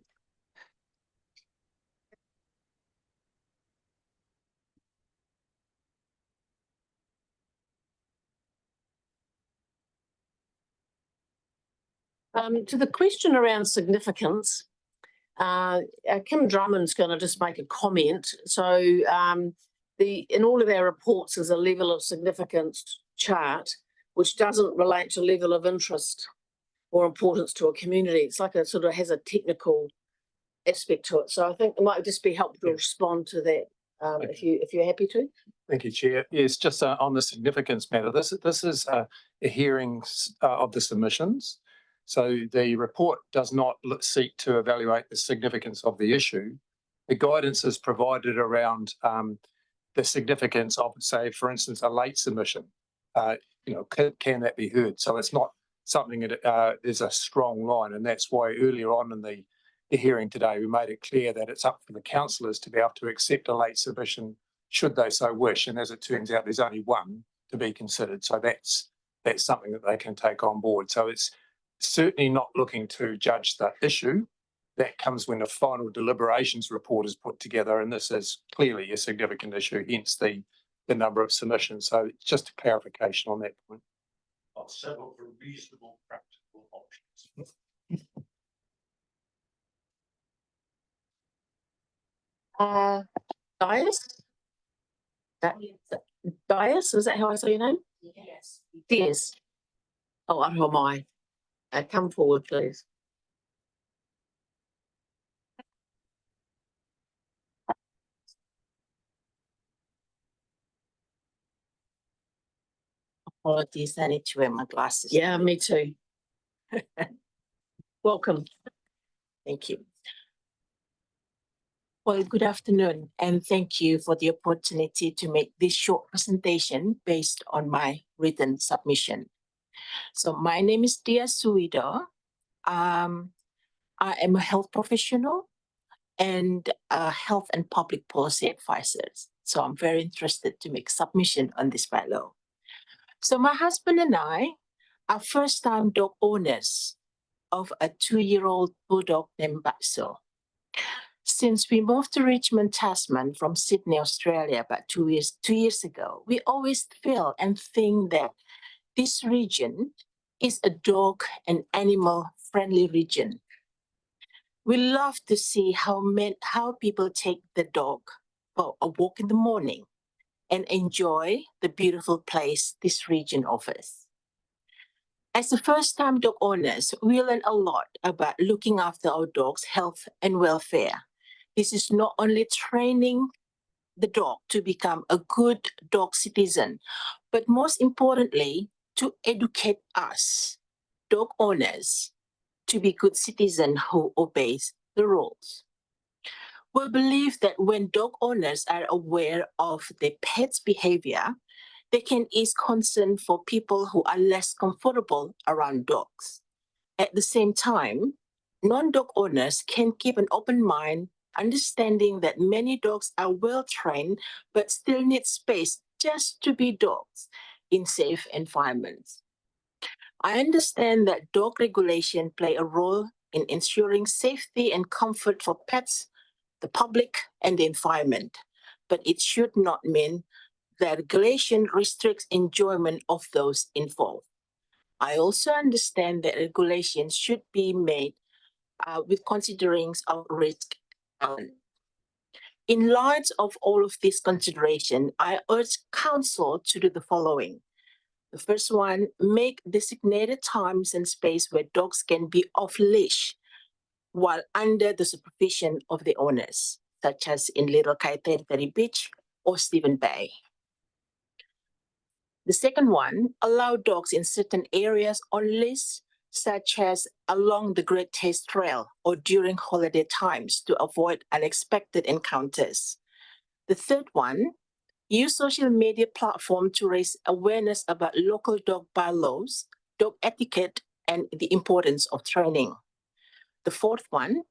To the question around significance, Kim Drummond's going to just make a comment. So in all of our reports there's a level of significance chart which doesn't relate to level of interest or importance to a community. It's like it sort of has a technical aspect to it. So I think it might just be helpful to respond to that if you're happy to. Thank you, Chair. Yes, just on the significance matter, this is a hearing of the submissions. So the report does not seek to evaluate the significance of the issue. The guidance is provided around the significance of, say, for instance, a late submission. Can that be heard? So it's not something that there's a strong line, and that's why earlier on in the hearing today we made it clear that it's up for the councillors to be able to accept a late submission should they so wish. And as it turns out, there's only one to be considered. So that's something that they can take on board. So it's certainly not looking to judge the issue. That comes when a final deliberations report is put together, and this is clearly a significant issue, hence the number of submissions. So just a clarification on that point. I'll settle for reasonable practical options. Dias? Dias, is that how I say your name? Yes. Dias. Oh, who am I? Come forward, please. Apologies, I need to wear my glasses. Yeah, me too. Welcome. Thank you. Well, good afternoon, and thank you for the opportunity to make this short presentation based on my written submission. So my name is Dia Suido. I am a health professional and a health and public policy advisor. So I'm very interested to make submission on this bylaw. So my husband and I are first-time dog owners of a 2-year-old bulldog named Batso. Since we moved to Richmond, Tasman from Sydney, Australia about 2 years ago, we always feel and think that this region is a dog and animal friendly region. We love to see how people take the dog for a walk in the morning and enjoy the beautiful place this region offers. As the first-time dog owners, we learn a lot about looking after our dogs' health and welfare. This is not only training the dog to become a good dog citizen, but most importantly, to educate us, dog owners, to be good citizens who obeys the rules. We believe that when dog owners are aware of their pet's behavior, they can ease concern for people who are less comfortable around dogs. At the same time, non-dog owners can keep an open mind, understanding that many dogs are well-trained but still need space just to be dogs in safe environments. I understand that dog regulation play a role in ensuring safety and comfort for pets, the public, and the environment, but it should not mean that regulation restricts enjoyment of those involved. I also understand that regulations should be made with considerations of risk. In light of all of this consideration, I urge Council to do the following. The first one, make designated times and space where dogs can be off leash while under the supervision of the owners, such as in Little Kaiteri Beach or Stephen Bay. The second one, allow dogs in certain areas on leash, such as along the Great Taste Trail or during holiday times to avoid unexpected encounters. The third one, use social media platform to raise awareness about local dog bylaws, dog etiquette, and the importance of training. The fourth one,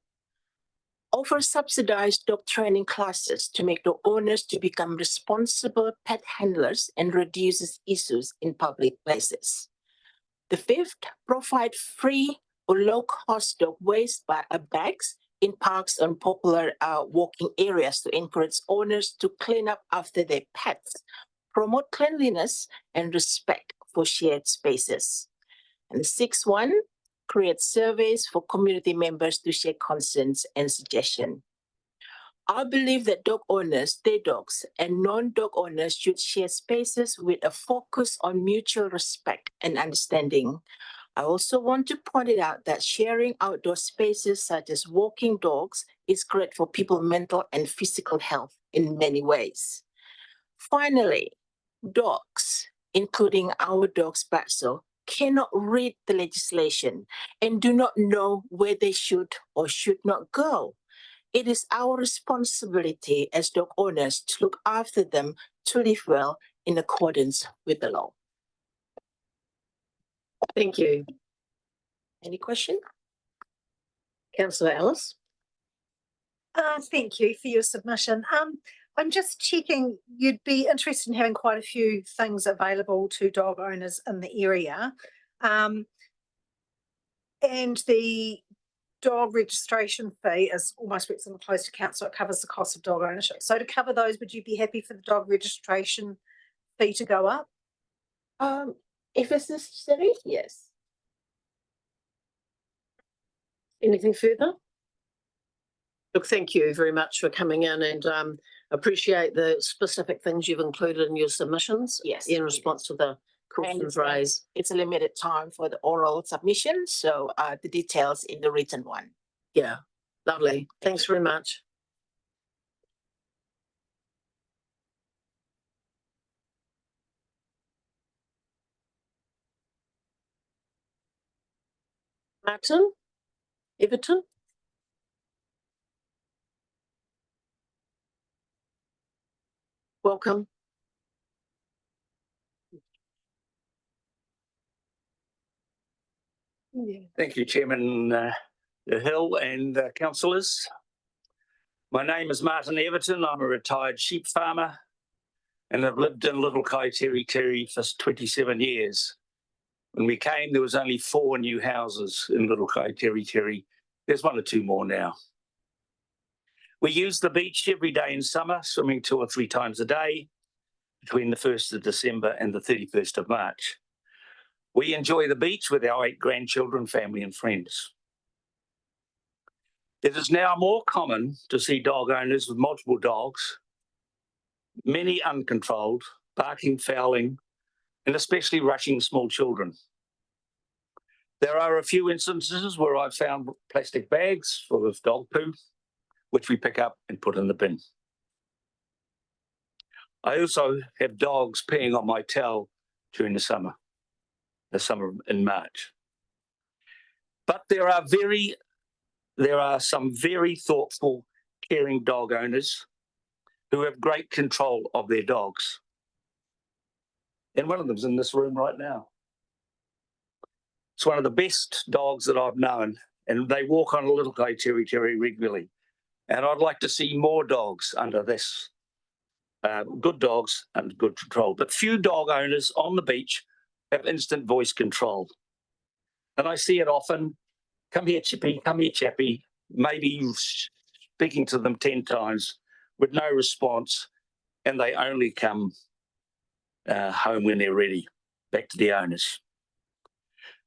offer subsidized dog training classes to make dog owners to become responsible pet handlers and reduces issues in public places. The fifth, provide free or low-cost dog waste bags in parks and popular walking areas to encourage owners to clean up after their pets, promote cleanliness and respect for shared spaces. And the sixth one, create surveys for community members to share concerns and suggestions. I believe that dog owners, their dogs, and non-dog owners should share spaces with a focus on mutual respect and understanding. I also want to point it out that sharing outdoor spaces such as walking dogs is great for people's mental and physical health in many ways. Finally, dogs, including our dogs, Batso, cannot read the legislation and do not know where they should or should not go. It is our responsibility as dog owners to look after them to live well in accordance with the law. Thank you. Any question? Councillor Alice? Thank you for your submission. I'm just checking, you'd be interested in having quite a few things available to dog owners in the area. And the dog registration fee is almost reasonably close to council. It covers the cost of dog ownership. So to cover those, would you be happy for the dog registration fee to go up? If it's necessary, yes. Anything further? Look, thank you very much for coming in and appreciate the specific things you've included in your submissions. Yes. In response to the questions raised. It's a limited time for the oral submission, so the details in the written one. Yeah, lovely. Thanks very much. Martin? Everton? Welcome. Thank you, Chairman Hill and councillors. My name is Martin Everton. I'm a retired sheep farmer and I've lived in Little Kaiteri for 27 years. When we came, there was only 4 new houses in Little Kaiteri. There's 1 or 2 more now. We use the beach every day in summer, swimming 2 or 3 times a day between the 1st of December and the 31st of March. We enjoy the beach with our 8 grandchildren, family and friends. It is now more common to see dog owners with multiple dogs, many uncontrolled, barking, fouling, and especially rushing small children. There are a few instances where I've found plastic bags full of dog poo, which we pick up and put in the bin. I also have dogs peeing on my towel during the summer in March. But there are some very thoughtful, caring dog owners who have great control of their dogs. And one of them's in this room right now. It's one of the best dogs that I've known, and they walk on a little Kai Territory regularly. And I'd like to see more dogs under this, good dogs and good control. But few dog owners on the beach have instant voice control. And I see it often. Come here, Chippy, come here, Chappy. Maybe you're speaking to them 10 times with no response, and they only come home when they're ready, back to the owners.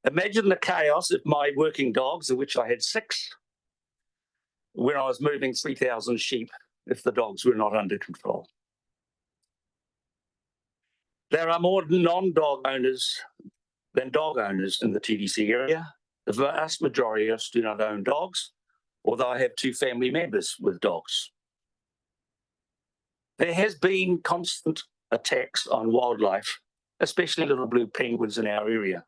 Imagine the chaos if my working dogs, of which I had 6, when I was moving 3,000 sheep, if the dogs were not under control. There are more non-dog owners than dog owners in the TDC area. The vast majority of us do not own dogs, although I have 2 family members with dogs. There has been constant attacks on wildlife, especially little blue penguins in our area.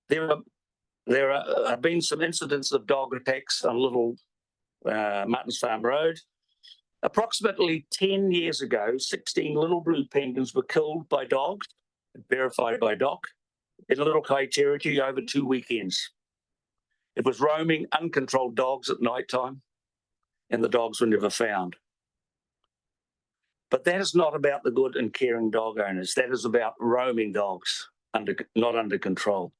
There have been some incidents of dog attacks on little Martins Farm Road. Approximately 10 years ago, 16 little blue penguins were killed by dogs, verified by DOC, in Little Kai Territory over 2 weekends. It was roaming, uncontrolled dogs at night time, and the dogs were never found. But that is not about the good and caring dog owners. That is about roaming dogs, not under control.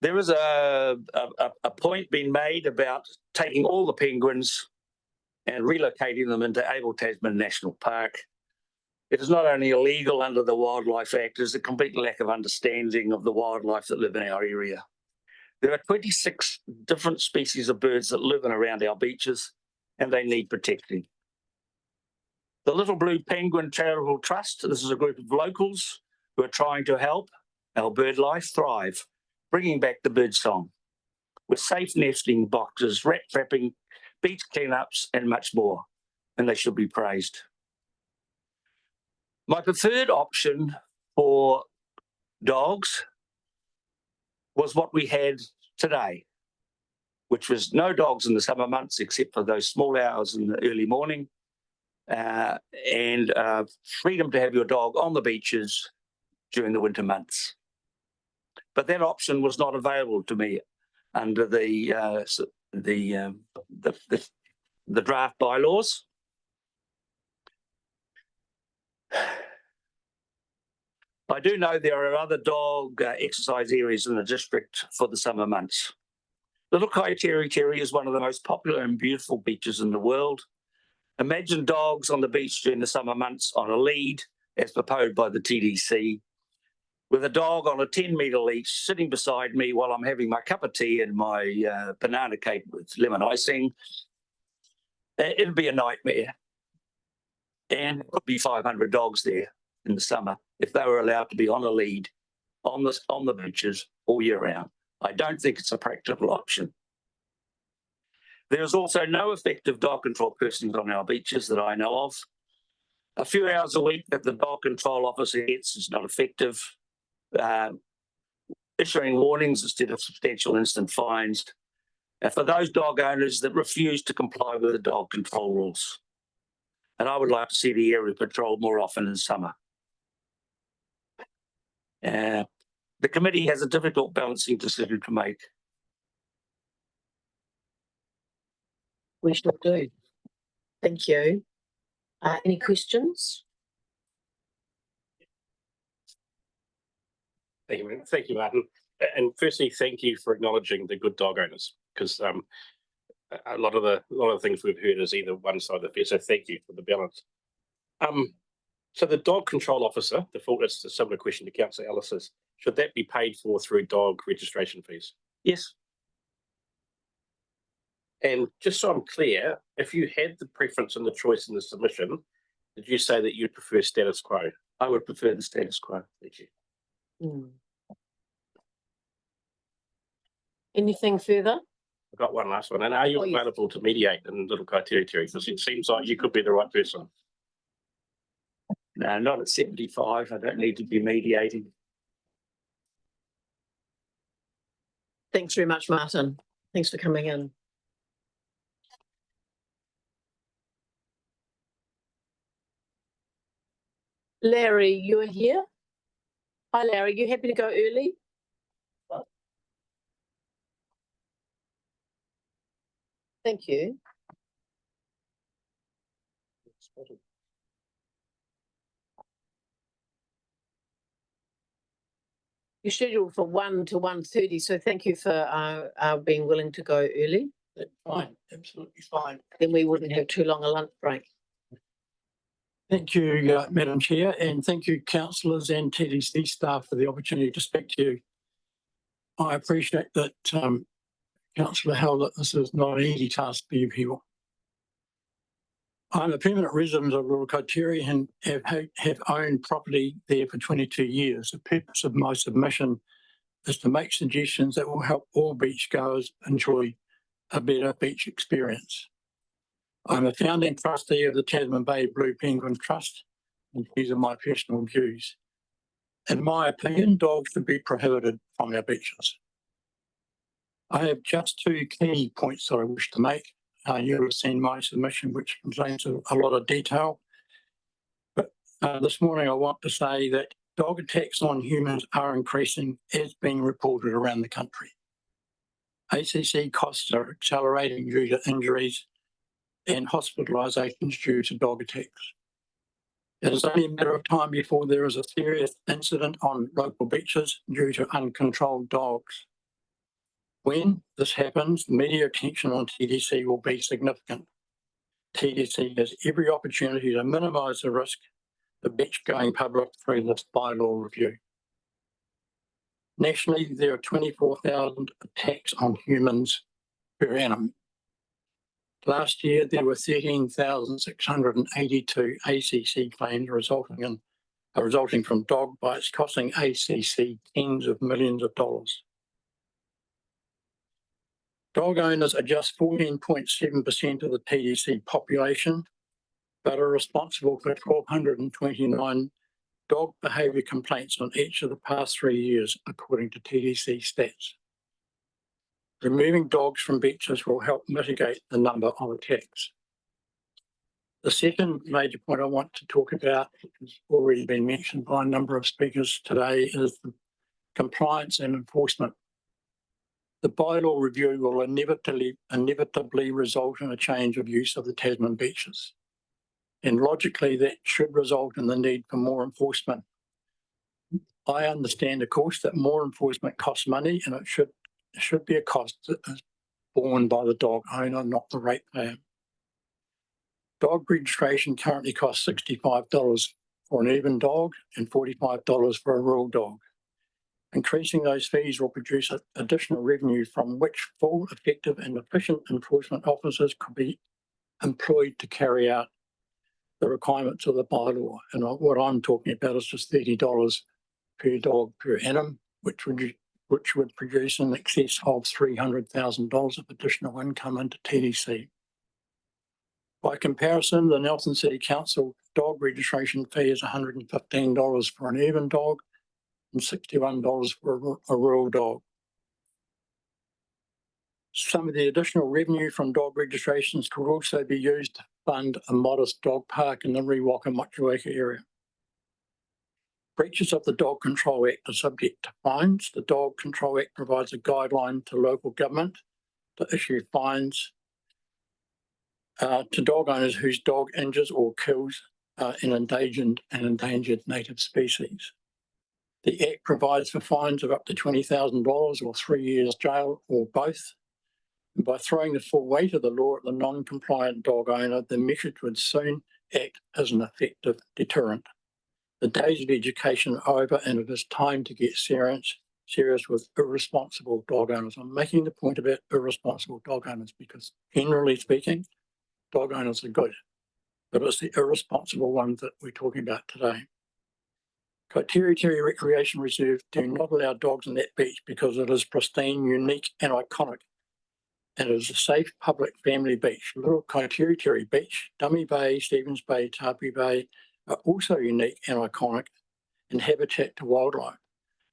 There is a point being made about taking all the penguins and relocating them into Abel Tasman National Park. It is not only illegal under the Wildlife Act, there's a complete lack of understanding of the wildlife that live in our area. There are 26 different species of birds that live in around our beaches, and they need protecting. The Little Blue Penguin Charitable Trust, this is a group of locals who are trying to help our bird life thrive, bringing back the bird song with safe nesting boxes, rat trapping, beach cleanups, and much more, and they should be praised. My preferred option for dogs was what we had today, which was no dogs in the summer months except for those small hours in the early morning, and freedom to have your dog on the beaches during the winter months. But that option was not available to me under the draft bylaws. I do know there are other dog exercise areas in the district for the summer months. Little Kai Territory is one of the most popular and beautiful beaches in the world. Imagine dogs on the beach during the summer months on a lead, as proposed by the TDC, with a dog on a 10-metre leash sitting beside me while I'm having my cup of tea and my banana cake with lemon icing. It'd be a nightmare. And it could be 500 dogs there in the summer if they were allowed to be on a lead on the beaches all year round. I don't think it's a practical option. There is also no effective dog control persons on our beaches that I know of. A few hours a week that the dog control officer gets is not effective. Issuing warnings instead of substantial instant fines. And for those dog owners that refuse to comply with the dog control rules. And I would like to see the area patrolled more often in summer. The committee has a difficult balancing decision to make. We shall do. Thank you. Any questions? Thank you, Martin. And firstly, thank you for acknowledging the good dog owners, because a lot of the things we've heard is either one side of the fence. So thank you for the balance. So the dog control officer, it's a similar question to Councillor Ellis's. Should that be paid for through dog registration fees? Yes. And just so I'm clear, if you had the preference and the choice in the submission, did you say that you'd prefer status quo? I would prefer the status quo. Thank you. Anything further? I've got one last one. And are you available to mediate in Little Kaiteri Territory? Because it seems like you could be the right person. No, not at 75. I don't need to be mediating. Thanks very much, Martin. Thanks for coming in. Larry, you are here? Hi, Larry. You happy to go early? Thank you. You're scheduled for 1 to 1:30, so thank you for being willing to go early. That's fine, absolutely fine. Then we wouldn't have too long a lunch break. Thank you, Madam Chair, and thank you, councillors and TDC staff for the opportunity to speak to you. I appreciate that, Councillor Hell, that this is not an easy task for you people. I'm a permanent resident of Little Kaiteri and have owned property there for 22 years. The purpose of my submission is to make suggestions that will help all beachgoers enjoy a better beach experience. I'm a founding trustee of the Tasman Bay Blue Penguin Trust, and these are my personal views. In my opinion, dogs should be prohibited from our beaches. I have just two key points that I wish to make. You have seen my submission, which contains a lot of detail. But this morning I want to say that dog attacks on humans are increasing, as being reported around the country. ACC costs are accelerating due to injuries and hospitalisations due to dog attacks. It is only a matter of time before there is a serious incident on local beaches due to uncontrolled dogs. When this happens, media attention on TDC will be significant. TDC has every opportunity to minimise the risk of beach going public through this bylaw review. Nationally, there are 24,000 attacks on humans per annum. Last year, there were 13,682 ACC claims resulting from dog bites, costing ACC tens of millions of dollars. Dog owners are just 14.7% of the TDC population, but are responsible for 1,229 dog behaviour complaints on each of the past 3 years, according to TDC stats. Removing dogs from beaches will help mitigate the number of attacks. The second major point I want to talk about, which has already been mentioned by a number of speakers today, is the compliance and enforcement. The bylaw review will inevitably result in a change of use of the Tasman beaches. And logically, that should result in the need for more enforcement. I understand, of course, that more enforcement costs money, and it should be a cost that is borne by the dog owner, not the ratepayer. Dog registration currently costs $65 for an even dog and $45 for a rural dog. Increasing those fees will produce additional revenue from which full, effective and efficient enforcement officers could be employed to carry out the requirements of the bylaw. And what I'm talking about is just $30 per dog per annum, which would produce in excess of $300,000 of additional income into TDC. By comparison, the Nelson City Council dog registration fee is $115 for an even dog and $61 for a rural dog. Some of the additional revenue from dog registrations could also be used to fund a modest dog park in the Rewaka-Motueka area. Breaches of the Dog Control Act are subject to fines. The Dog Control Act provides a guideline to local government to issue fines to dog owners whose dog injures or kills an endangered native species. The Act provides for fines of up to $20,000 or 3 years jail or both. And by throwing the full weight of the law at the non-compliant dog owner, the measure would soon act as an effective deterrent. The days of education are over, and it is time to get serious with irresponsible dog owners. I'm making the point about irresponsible dog owners because, generally speaking, dog owners are good, but it's the irresponsible ones that we're talking about today. Kaiteri Recreation Reserve do not allow dogs on that beach because it is pristine, unique and iconic. And it is a safe public family beach. Little Kaiteri Beach, Dummy Bay, Stevens Bay, Tapu Bay are also unique and iconic and habitat to wildlife.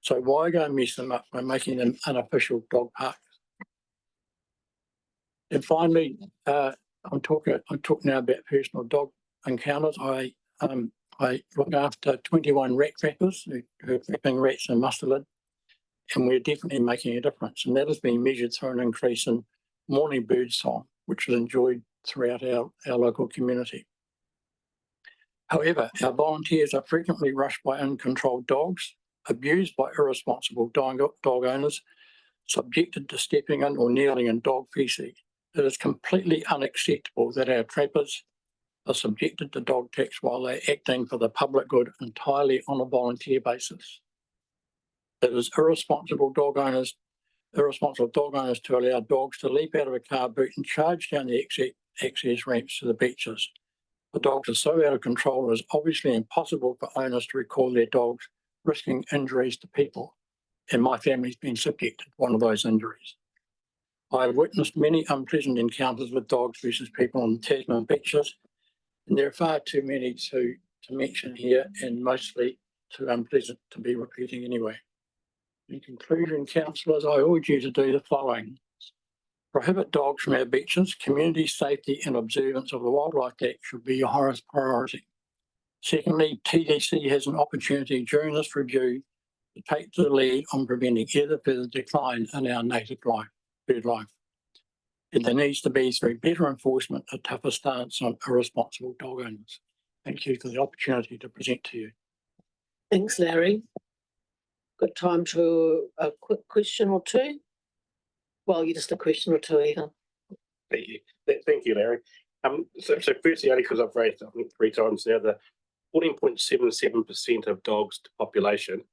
So why go and mess them up by making them unofficial dog parks? And finally, I'm talking now about personal dog encounters. I look after 21 rat trappers who are trapping rats in mustelid, and we're definitely making a difference. And that has been measured through an increase in morning bird song, which is enjoyed throughout our local community. However, our volunteers are frequently rushed by uncontrolled dogs, abused by irresponsible dog owners, subjected to stepping in or kneeling in dog feces. It is completely unacceptable that our trappers are subjected to dog tax while they're acting for the public good entirely on a volunteer basis. It is irresponsible dog owners to allow dogs to leap out of a car boot and charge down the access ramps to the beaches. The dogs are so out of control, it is obviously impossible for owners to recall their dogs, risking injuries to people. And my family's been subjected to one of those injuries. I have witnessed many unpleasant encounters with dogs versus people on the Tasman beaches, and there are far too many to mention here, and mostly too unpleasant to be repeating anyway. In conclusion, councillors, I urge you to do the following. Prohibit dogs from our beaches. Community safety and observance of the Wildlife Act should be your highest priority. Secondly, TDC has an opportunity during this review to take the lead on preventing either further decline in our native bird life. And there needs to be, through better enforcement, a tougher stance on irresponsible dog owners. Thank you for the opportunity to present to you. Thanks, Larry. Got time for a quick question or two? Well, you just a question or two, either. Thank you, Larry. So firstly, only because I've raised, I think, 3 times now, the 14.77% of dogs to population,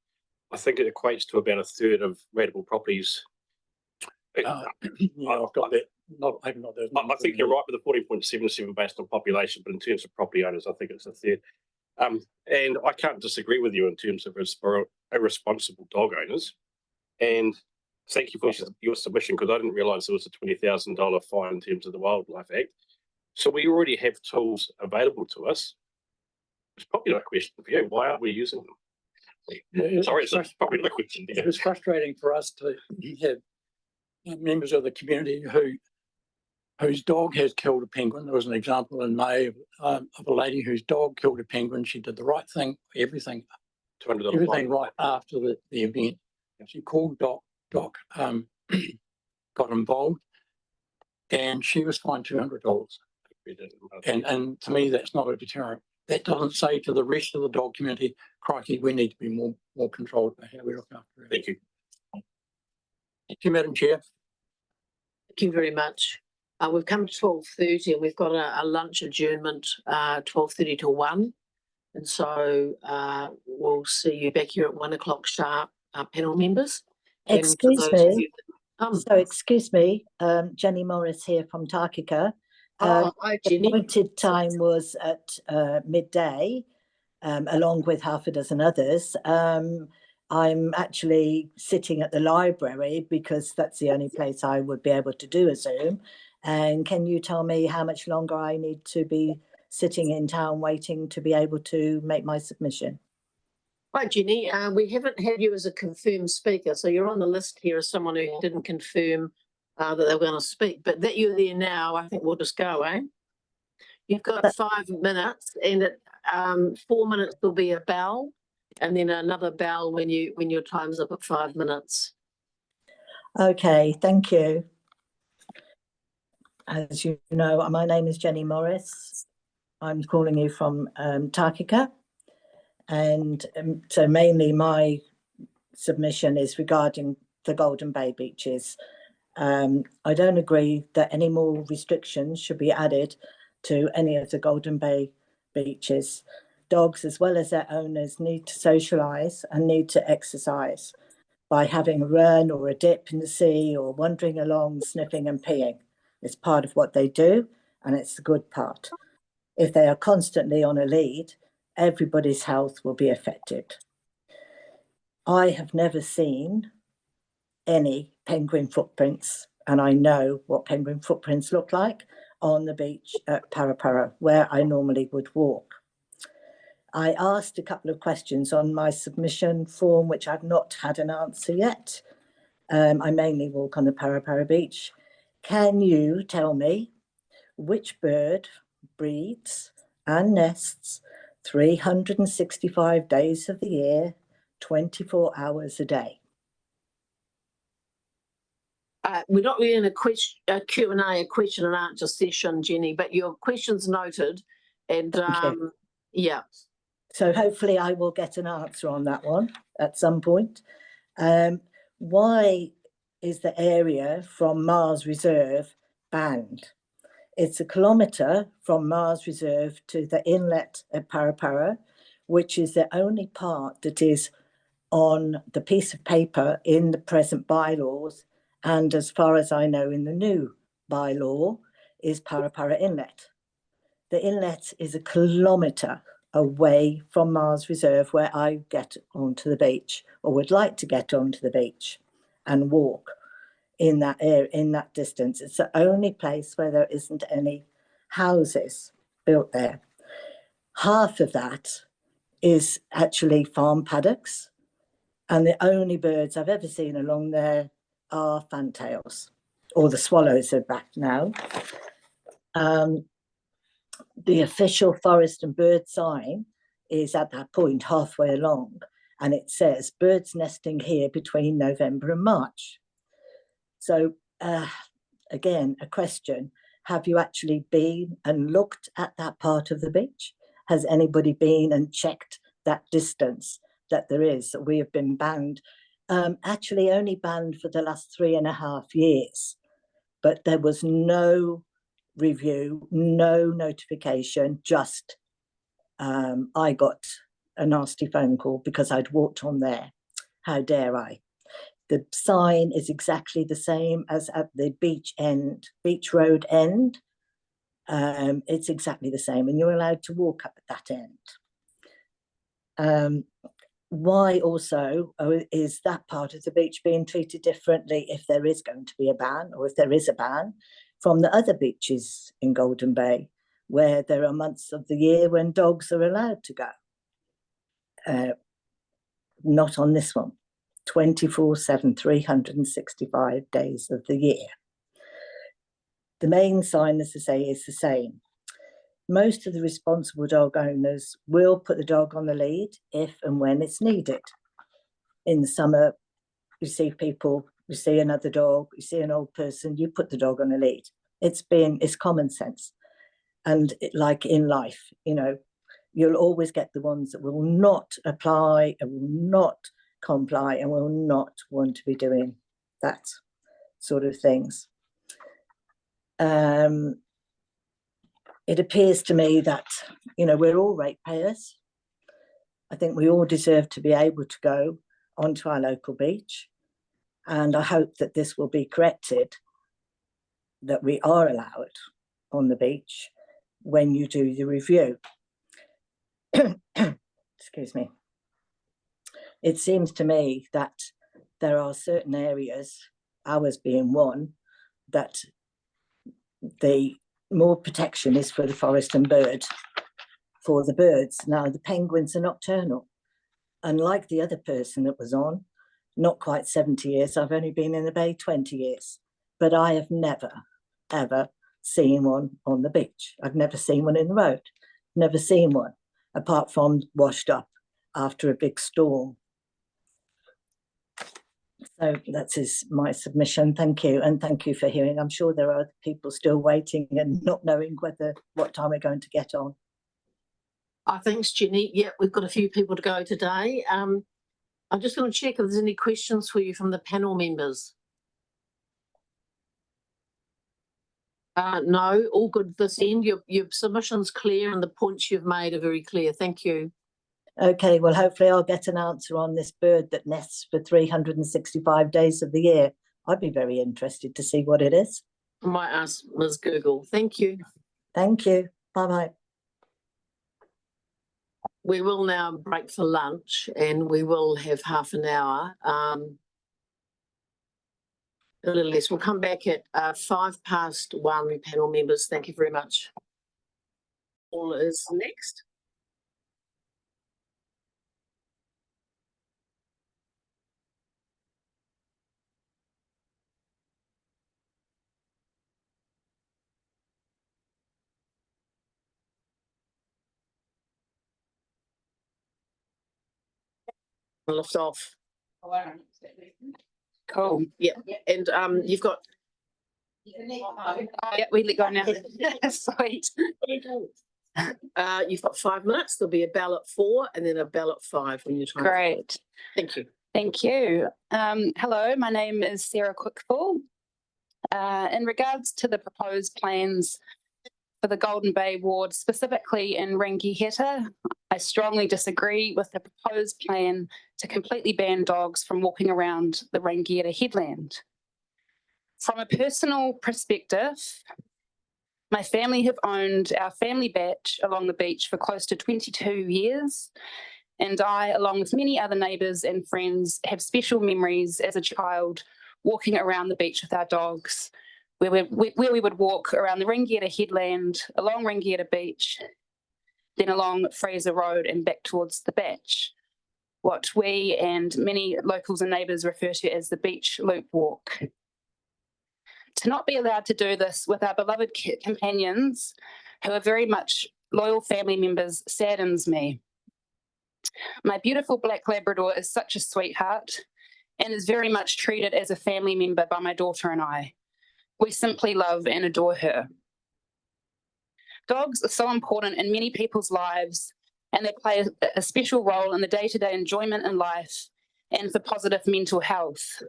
I think it equates to about a third of rateable properties. Yeah, I've got that. Maybe not those. I think you're right with the 14.77 based on population, but in terms of property owners, I think it's a third. And I can't disagree with you in terms of irresponsible dog owners. And thank you for your submission, because I didn't realise there was a $20,000 fine in terms of the Wildlife Act. So we already have tools available to us. It's probably not a question for you. Why aren't we using them? Sorry, it's probably not a question. It was frustrating for us to have members of the community whose dog has killed a penguin. There was an example in May of a lady whose dog killed a penguin. She did the right thing, everything right after the event. She called Doc got involved, and she was fined $200. And to me, that's not a deterrent. That doesn't say to the rest of the dog community, crikey, we need to be more controlled about how we look after it. Thank you. Thank you, Madam Chair. Thank you very much. We've come to 12:30 and we've got a lunch adjournment, 12:30 to 1. And so we'll see you back here at 1 o'clock sharp, panel members. Excuse me. Excuse me, Jenny Morris here from Takika. Hi, Jenny. The appointed time was at midday, along with half a dozen others. I'm actually sitting at the library because that's the only place I would be able to do a Zoom. And can you tell me how much longer I need to be sitting in town waiting to be able to make my submission? Hi, Jenny. We haven't had you as a confirmed speaker, so you're on the list here as someone who didn't confirm that they were going to speak. But that you're there now, I think we'll just go, eh? You've got 5 minutes, and at 4 minutes there'll be a bell, and then another bell when your time's up at 5 minutes. Okay, thank you. As you know, my name is Jenny Morris. I'm calling you from Takika. And so mainly my submission is regarding the Golden Bay beaches. I don't agree that any more restrictions should be added to any of the Golden Bay beaches. Dogs, as well as their owners, need to socialise and need to exercise by having a run or a dip in the sea or wandering along, sniffing and peeing. It's part of what they do, and it's the good part. If they are constantly on a lead, everybody's health will be affected. I have never seen any penguin footprints, and I know what penguin footprints look like on the beach at Parapara, where I normally would walk. I asked a couple of questions on my submission form, which I've not had an answer yet. I mainly walk on the Parapara beach. Can you tell me which bird breeds and nests 365 days of the year, 24 hours a day? We're not really in a Q&A, a question and answer session, Jenny, but your question's noted. And yeah. So hopefully I will get an answer on that one at some point. Why is the area from Mars Reserve banned? It's 1 kilometre from Mars Reserve to the inlet at Parapara, which is the only part that is on the piece of paper in the present bylaws, and as far as I know in the new bylaw, is Parapara Inlet. The inlet is 1 kilometre away from Mars Reserve, where I get onto the beach, or would like to get onto the beach and walk in that area, in that distance. It's the only place where there isn't any houses built there. Half of that is actually farm paddocks, and the only birds I've ever seen along there are fantails, or the swallows are back now. The official forest and bird sign is at that point halfway along, and it says birds nesting here between November and March. So again, a question: have you actually been and looked at that part of the beach? Has anybody been and checked that distance that there is? We have been banned, actually only banned for the last 3.5 years, but there was no review, no notification, just I got a nasty phone call because I'd walked on there. How dare I? The sign is exactly the same as at the beach road end. It's exactly the same, and you're allowed to walk up at that end. Why also is that part of the beach being treated differently if there is going to be a ban, or if there is a ban, from the other beaches in Golden Bay, where there are months of the year when dogs are allowed to go? Not on this one. 24/7, 365 days of the year. The main sign, as I say, is the same. Most of the responsible dog owners will put the dog on the lead if and when it's needed. In the summer, you see people, you see another dog, you see an old person, you put the dog on a lead. It's common sense. And like in life, you know, you'll always get the ones that will not apply and will not comply and will not want to be doing that sort of things. It appears to me that, you know, we're all ratepayers. I think we all deserve to be able to go onto our local beach, and I hope that this will be corrected, that we are allowed on the beach when you do the review. Excuse me. It seems to me that there are certain areas, ours being one, that the more protection is for the forest and bird, for the birds. Now, the penguins are nocturnal. Unlike the other person that was on, not quite 70 years, I've only been in the bay 20 years, but I have never, ever seen one on the beach. I've never seen one in the road, never seen one, apart from washed up after a big storm. So that is my submission. Thank you. And thank you for hearing. I'm sure there are people still waiting and not knowing what time we're going to get on. Thanks, Jenny. Yeah, we've got a few people to go today. I'm just going to check if there's any questions for you from the panel members. No, all good this end. Your submission's clear and the points you've made are very clear. Thank you. Okay, well, hopefully I'll get an answer on this bird that nests for 365 days of the year. I'd be very interested to see what it is. I might ask Ms. Google. Thank you. Thank you. Bye-bye. We will now break for lunch and we will have half an hour. A little less. We'll come back at 1:05, panel members. Thank you very much. All is next. Lift off. Cool. Yeah. And you've got. Yeah, we let go now. Sweet. You've got 5 minutes. There'll be a bell at 4 and then a bell at 5 when you're trying. Great. Thank you. Thank you. Hello, my name is Sarah Quickfall. In regards to the proposed plans for the Golden Bay ward, specifically in Rangihetto, I strongly disagree with the proposed plan to completely ban dogs from walking around the Rangihetto headland. From a personal perspective, my family have owned our family batch along the beach for close to 22 years, and I, along with many other neighbours and friends, have special memories as a child walking around the beach with our dogs, where we would walk around the Rangihetto headland, along Rangihetto Beach, then along Fraser Road and back towards the batch, what we and many locals and neighbours refer to as the beach loop walk. To not be allowed to do this with our beloved companions, who are very much loyal family members, saddens me. My beautiful black Labrador is such a sweetheart and is very much treated as a family member by my daughter and I. We simply love and adore her. Dogs are so important in many people's lives, and they play a special role in the day-to-day enjoyment in life and for positive mental health.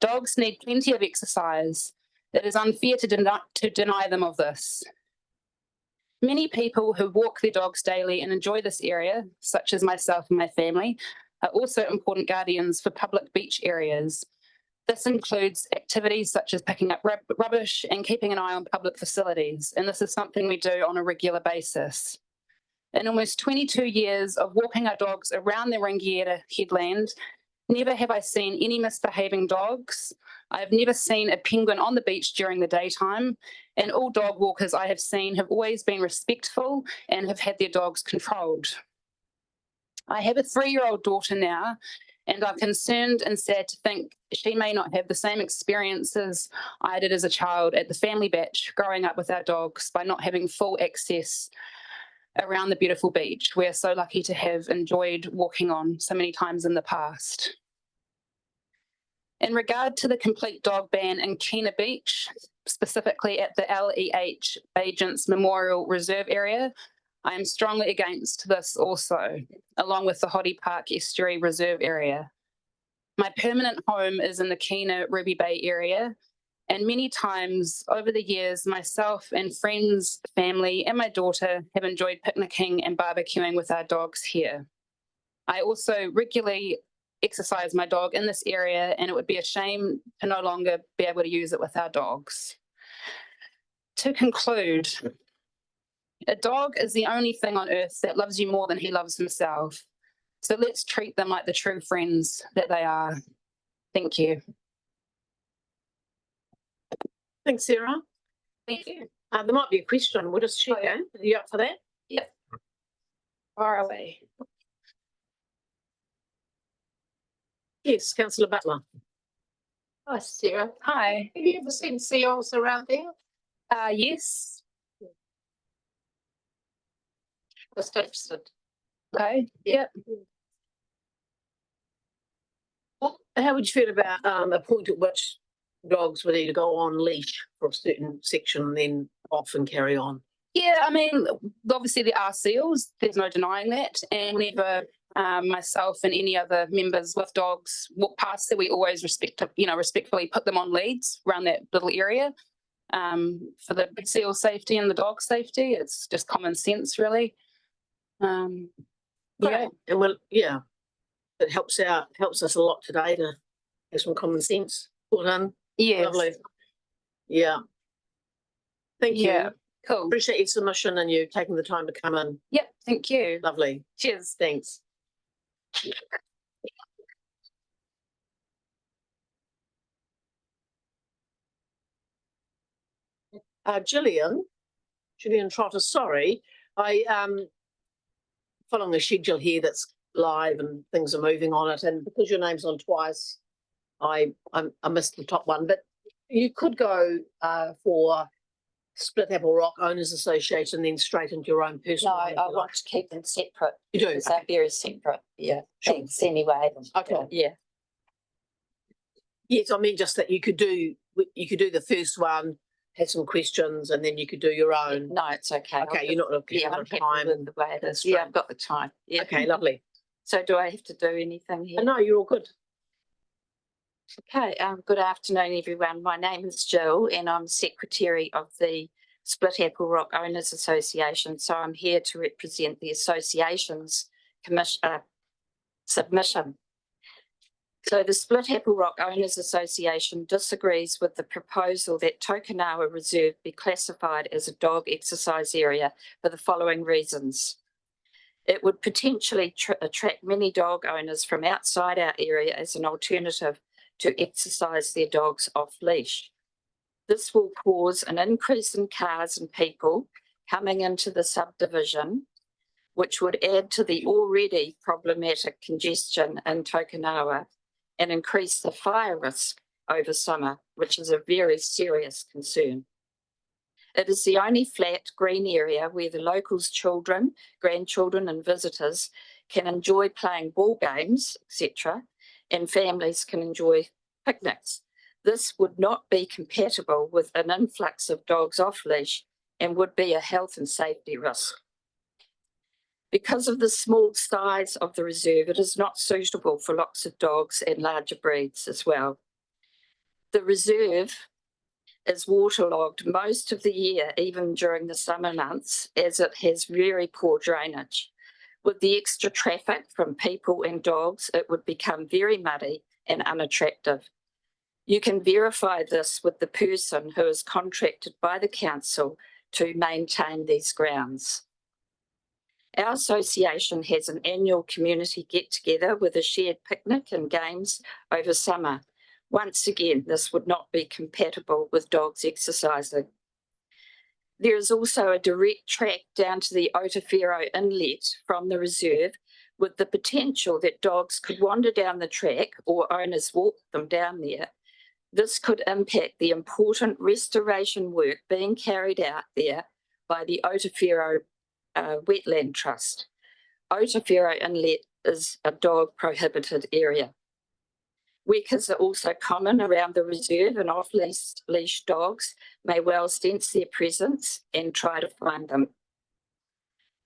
Dogs need plenty of exercise. It is unfair to deny them of this. Many people who walk their dogs daily and enjoy this area, such as myself and my family, are also important guardians for public beach areas. This includes activities such as picking up rubbish and keeping an eye on public facilities, and this is something we do on a regular basis. In almost 22 years of walking our dogs around the Rangihetto headland, never have I seen any misbehaving dogs. I have never seen a penguin on the beach during the daytime, and all dog walkers I have seen have always been respectful and have had their dogs controlled. I have a 3-year-old daughter now, and I'm concerned and sad to think she may not have the same experiences I did as a child at the family batch growing up with our dogs by not having full access around the beautiful beach we're so lucky to have enjoyed walking on so many times in the past. In regard to the complete dog ban in Kina Beach, specifically at the LEH Agents Memorial Reserve area, I am strongly against this also, along with the Hoddy Park Estuary Reserve area. My permanent home is in the Kina Ruby Bay area, and many times over the years, myself and friends, family, and my daughter have enjoyed picnicking and barbecuing with our dogs here. I also regularly exercise my dog in this area, and it would be a shame to no longer be able to use it with our dogs. To conclude, a dog is the only thing on earth that loves you more than he loves himself. So let's treat them like the true friends that they are. Thank you. Thanks, Sarah. Thank you. There might be a question. We'll just check. Are you up for that? Yep. Far away. Yes, Councillor Butler. Hi, Sarah. Hi. Have you ever seen seals around there? Yes. Just interested. Okay. Yep. How would you feel about a point at which dogs would either go on leash for a certain section and then off and carry on? Yeah, I mean, obviously there are seals. There's no denying that. And whenever myself and any other members with dogs walk past that, we always respectfully put them on leads around that little area for the seal safety and the dog safety. It's just common sense, really. Yeah, and it helps us a lot today to have some common sense put in. Yes. Lovely. Yeah. Thank you. Yeah, cool. Appreciate your submission and you taking the time to come in. Yep, thank you. Lovely. Cheers. Thanks. Gillian Trotter, sorry. Following a schedule here that's live and things are moving on it, and because your name's on twice, I missed the top one, but you could go for Split Apple Rock Owners Association, then straight into your own personal. No, I want to keep them separate. You do? Because they're very separate. Yeah. Sure. Thanks anyway. Okay. Yeah. Yes, I mean just that you could do the first one, have some questions, and then you could do your own. No, it's okay. Okay, you're not looking I'm at happy time. with the way it is. Yeah, I've got the time. Yeah. Okay, lovely. So do I have to do anything here? No, you're all good. Okay, good afternoon, everyone. My name is Jill and I'm Secretary of the Split Apple Rock Owners Association. So I'm here to represent the association's submission. So the Split Apple Rock Owners Association disagrees with the proposal that Tokenawa Reserve be classified as a dog exercise area for the following reasons. It would potentially attract many dog owners from outside our area as an alternative to exercise their dogs off leash. This will cause an increase in cars and people coming into the subdivision, which would add to the already problematic congestion in Tokenawa and increase the fire risk over summer, which is a very serious concern. It is the only flat green area where the locals' children, grandchildren and visitors can enjoy playing ball games, etc., and families can enjoy picnics. This would not be compatible with an influx of dogs off leash and would be a health and safety risk. Because of the small size of the reserve, it is not suitable for lots of dogs and larger breeds as well. The reserve is waterlogged most of the year, even during the summer months, as it has very poor drainage. With the extra traffic from people and dogs, it would become very muddy and unattractive. You can verify this with the person who is contracted by the council to maintain these grounds. Our association has an annual community get-together with a shared picnic and games over summer. Once again, this would not be compatible with dogs exercising. There is also a direct track down to the Otawhero Inlet from the reserve, with the potential that dogs could wander down the track or owners walk them down there. This could impact the important restoration work being carried out there by the Otawhero Wetland Trust. Otawhero Inlet is a dog prohibited area. Wekas are also common around the reserve, and off-leash dogs may well sense their presence and try to find them.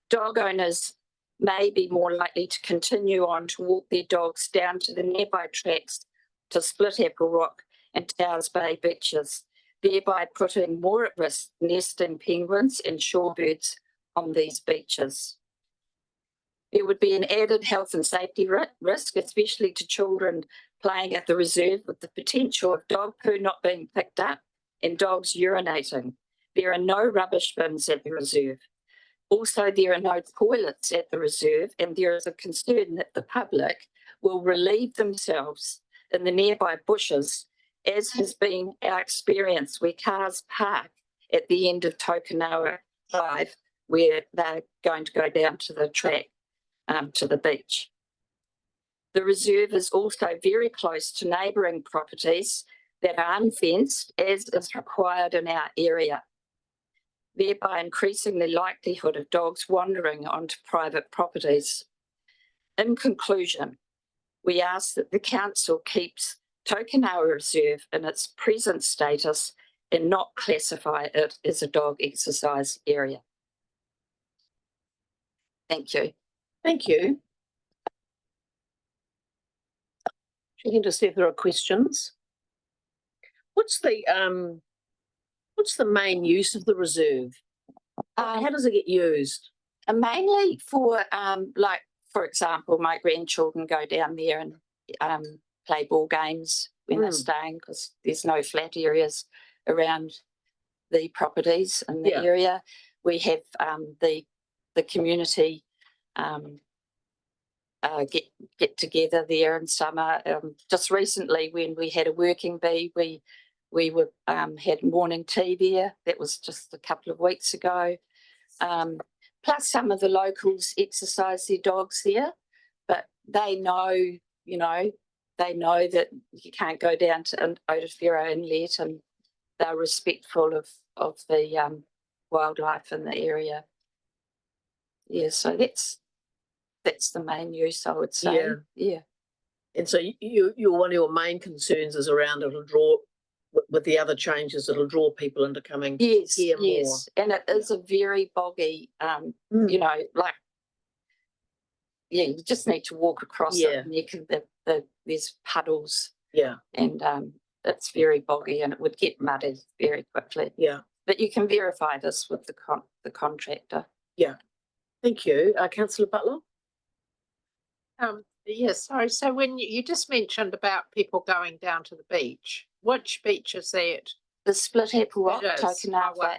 Dog owners may be more likely to continue on to walk their dogs down to the nearby tracks to Split Apple Rock and Towers Bay beaches, thereby putting more at risk nesting penguins and shorebirds on these beaches. There would be an added health and safety risk, especially to children playing at the reserve, with the potential of dog poo not being picked up and dogs urinating. There are no rubbish bins at the reserve. Also, there are no toilets at the reserve, and there is a concern that the public will relieve themselves in the nearby bushes, as has been our experience where cars park at the end of Tokenawa Drive, where they're going to go down to the track, to the beach. The reserve is also very close to neighbouring properties that are unfenced, as is required in our area, thereby increasing the likelihood of dogs wandering onto private properties. In conclusion, we ask that the council keeps Tokenawa Reserve in its present status and not classify it as a dog exercise area. Thank you. Thank you. Checking to see if there are questions. What's the main use of the reserve? How does it get used? Mainly for, like, for example, my grandchildren go down there and play ball games when they're staying, because there's no flat areas around the properties in the area. We have the community get together there in summer. Just recently, when we had a working bee, we were had morning tea there. That was just a couple of weeks ago. Plus, some of the locals exercise their dogs there, but they know, you know, they know that you can't go down to Otafero Inlet, and they're respectful of the wildlife in the area. Yeah, so that's the main use, I would say. Yeah. And so one of your main concerns is around it'll draw, with the other changes, it'll draw people into coming here more. Yes, and it is a very boggy, you know, like, you just need to walk across it, and you can, there's puddles. Yeah. And it's very boggy, and it would get muddy very quickly. Yeah. But you can verify this with the contractor. Yeah. Thank you. Councillor Butler? Yes, sorry. So when you just mentioned about people going down to the beach, which beach is that? The Split Apple Rock, It is. Tokenawa,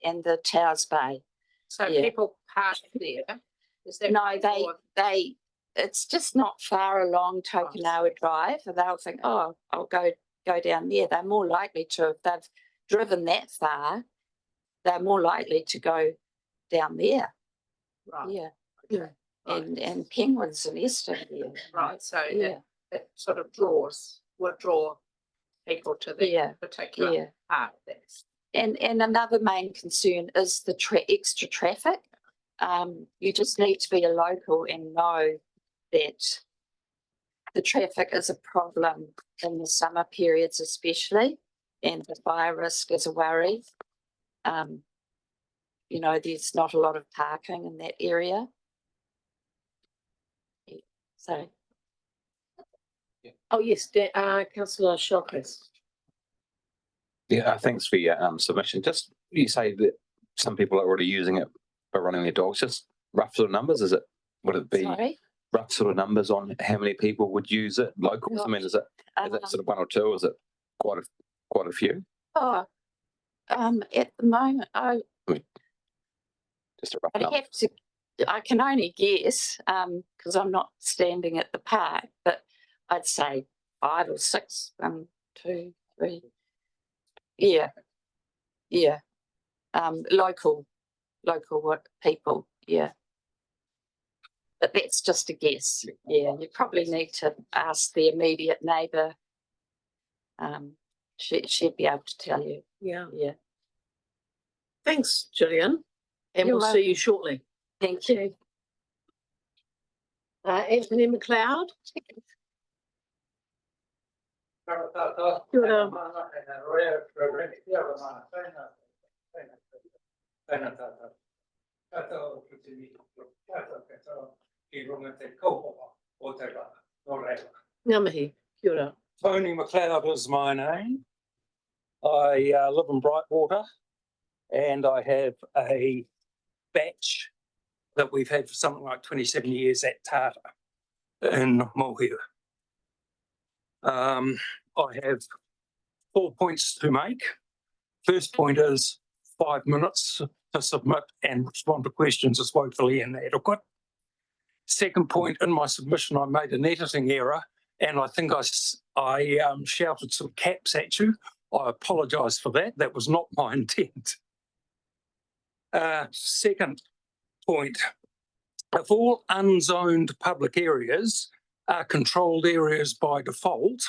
and the Towers Bay. So people park there. Is that No, they it's just not far along Tokenawa Drive, and they'll think, oh, I'll go down there. They're more likely to, if they've driven that far, they're more likely to go down there. Right. Yeah. Okay. And penguins and Easter there. Right. So Yeah. it sort of would draw people to the particular part. And another main concern is the extra traffic. You just need to be a local and know that the traffic is a problem in the summer periods especially, and the fire risk is a worry. You know, there's not a lot of parking in that area. So. Oh, yes, Councillor Shelkis. Yeah, thanks for your submission. Just, you say that some people are already using it for running their dogs. Just rough sort of numbers, would it be rough sort of numbers on how many people would use it? Locals? I mean, is it sort of one or two, or is it quite a few? Oh, at the moment, just a rough I'd number. have to, I can only guess, because I'm not standing at the park, but I'd say 5 or 6, 1, 2, 3. Yeah. Yeah. Local people, yeah. But that's just a guess. Yeah, you probably need to ask the immediate neighbour. She'd be able to tell you. Yeah. Yeah. Thanks, Gillian. And You're we'll see you shortly. Thank you. Anthony McLeod. Ngamahi, kia ora. Tony McLeod is my name. I live in Brightwater, and I have a batch that we've had for something like 27 years at Tata in Mohiu. I have 4 points to make. First point is 5 minutes to submit and respond to questions is woefully inadequate. Second point, in my submission, I made an editing error, and I think I shouted some caps at you. I apologise for that. That was not my intent. Second point, if all unzoned public areas are controlled areas by default,